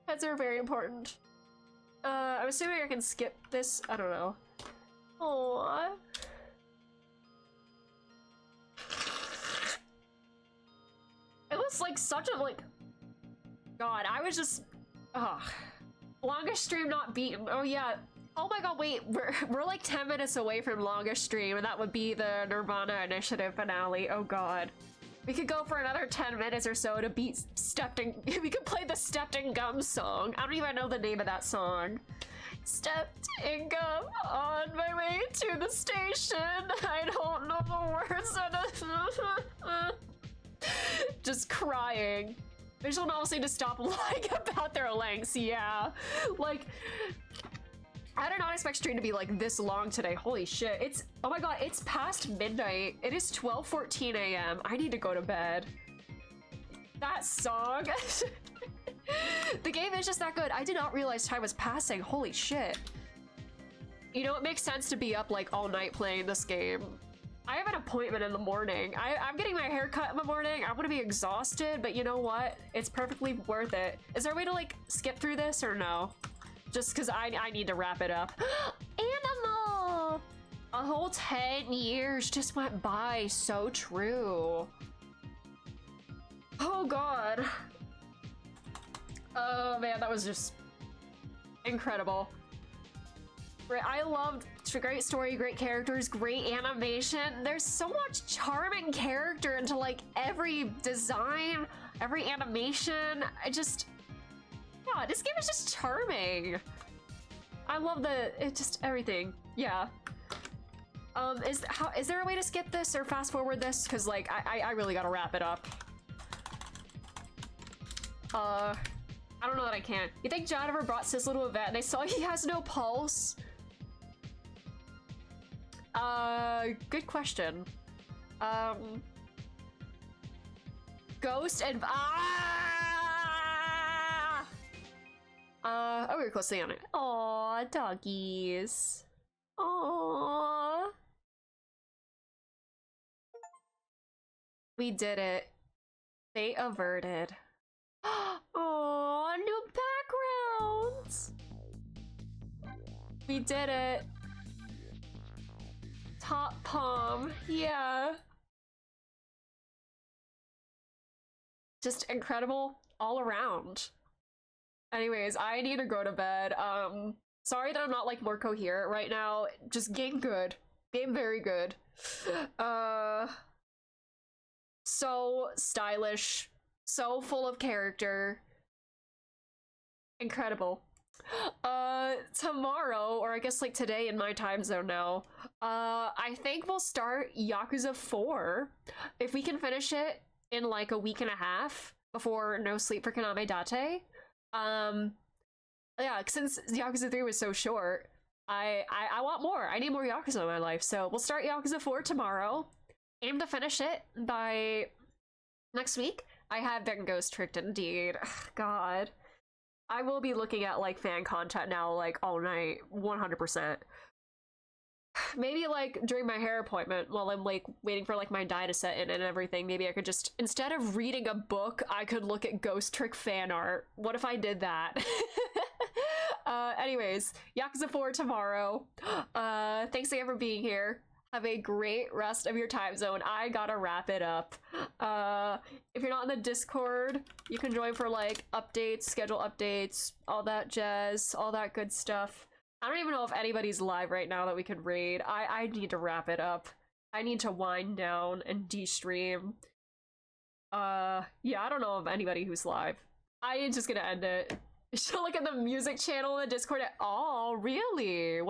Pets are very important. I'm assuming I can skip this. I don't know. Aww. It was such a God, I was just... Ugh. Longest stream not beaten. Oh yeah. Oh my god, wait, we're 10 minutes away from longest stream, and that would be the Nirvana Initiative finale. Oh god. We could go for another 10 minutes or so to beat Stepped in... We could play the Stepped in Gum song. I don't even know the name of that song. Stepped in gum on my way to the station. I don't know the words. Just crying. Visual novels need to stop lying about their lengths, yeah. I did not expect stream to be this long today. Holy shit. It's, oh my god, it's past midnight. It is 12:14 a.m. I need to go to bed. That song. The game is just that good. I did not realize time was passing. Holy shit. You know, it makes sense to be up all night playing this game. I have an appointment in the morning. I'm getting my hair cut in the morning. I'm gonna be exhausted, but you know what? It's perfectly worth it. Is there a way to skip through this or no? Just because I need to wrap it up. Animal! A whole 10 years just went by. So true. Oh god. Oh man, that was just incredible. I loved great story, great characters, great animation. There's so much charming character into every design, every animation. Yeah, this game is just charming. I love everything. Yeah. Is there a way to skip this or fast forward this? Cause I really gotta wrap it up. I don't know that I can. You think John ever brought Sislo to a vet and they saw he has no pulse? Good question. Ghost and oh, we're closely on it. Aw, doggies. Aw. We did it. Fate averted. Aw, new backgrounds. We did it. Top palm, yeah. Just incredible all around. Anyways, I need to go to bed. Sorry that I'm not more coherent right now. Just game good. Game very good. So stylish. So full of character. Incredible. Tomorrow, or I guess today in my time zone now, I think we'll start Yakuza 4. If we can finish it in a week and a half before No Sleep for Kaname Date. Yeah, since Yakuza 3 was so short, I want more. I need more Yakuza in my life, so we'll start Yakuza 4 tomorrow. Aim to finish it by next week. I have been ghost tricked indeed. God. I will be looking at fan content now all night, 100%. Maybe during my hair appointment while I'm waiting for my dye to set in and everything, maybe I could just, instead of reading a book, I could look at Ghost Trick fan art. What if I did that? Anyways, Yakuza 4 tomorrow. Thanks again for being here. Have a great rest of your time zone. I gotta wrap it up. If you're not in the Discord, you can join for updates, schedule updates, all that jazz, all that good stuff. I don't even know if anybody's live right now that we could raid. I need to wrap it up. I need to wind down and de-stream. Yeah, I don't know of anybody who's live. I am just gonna end it. She'll look at the music channel in the Discord. Oh, really?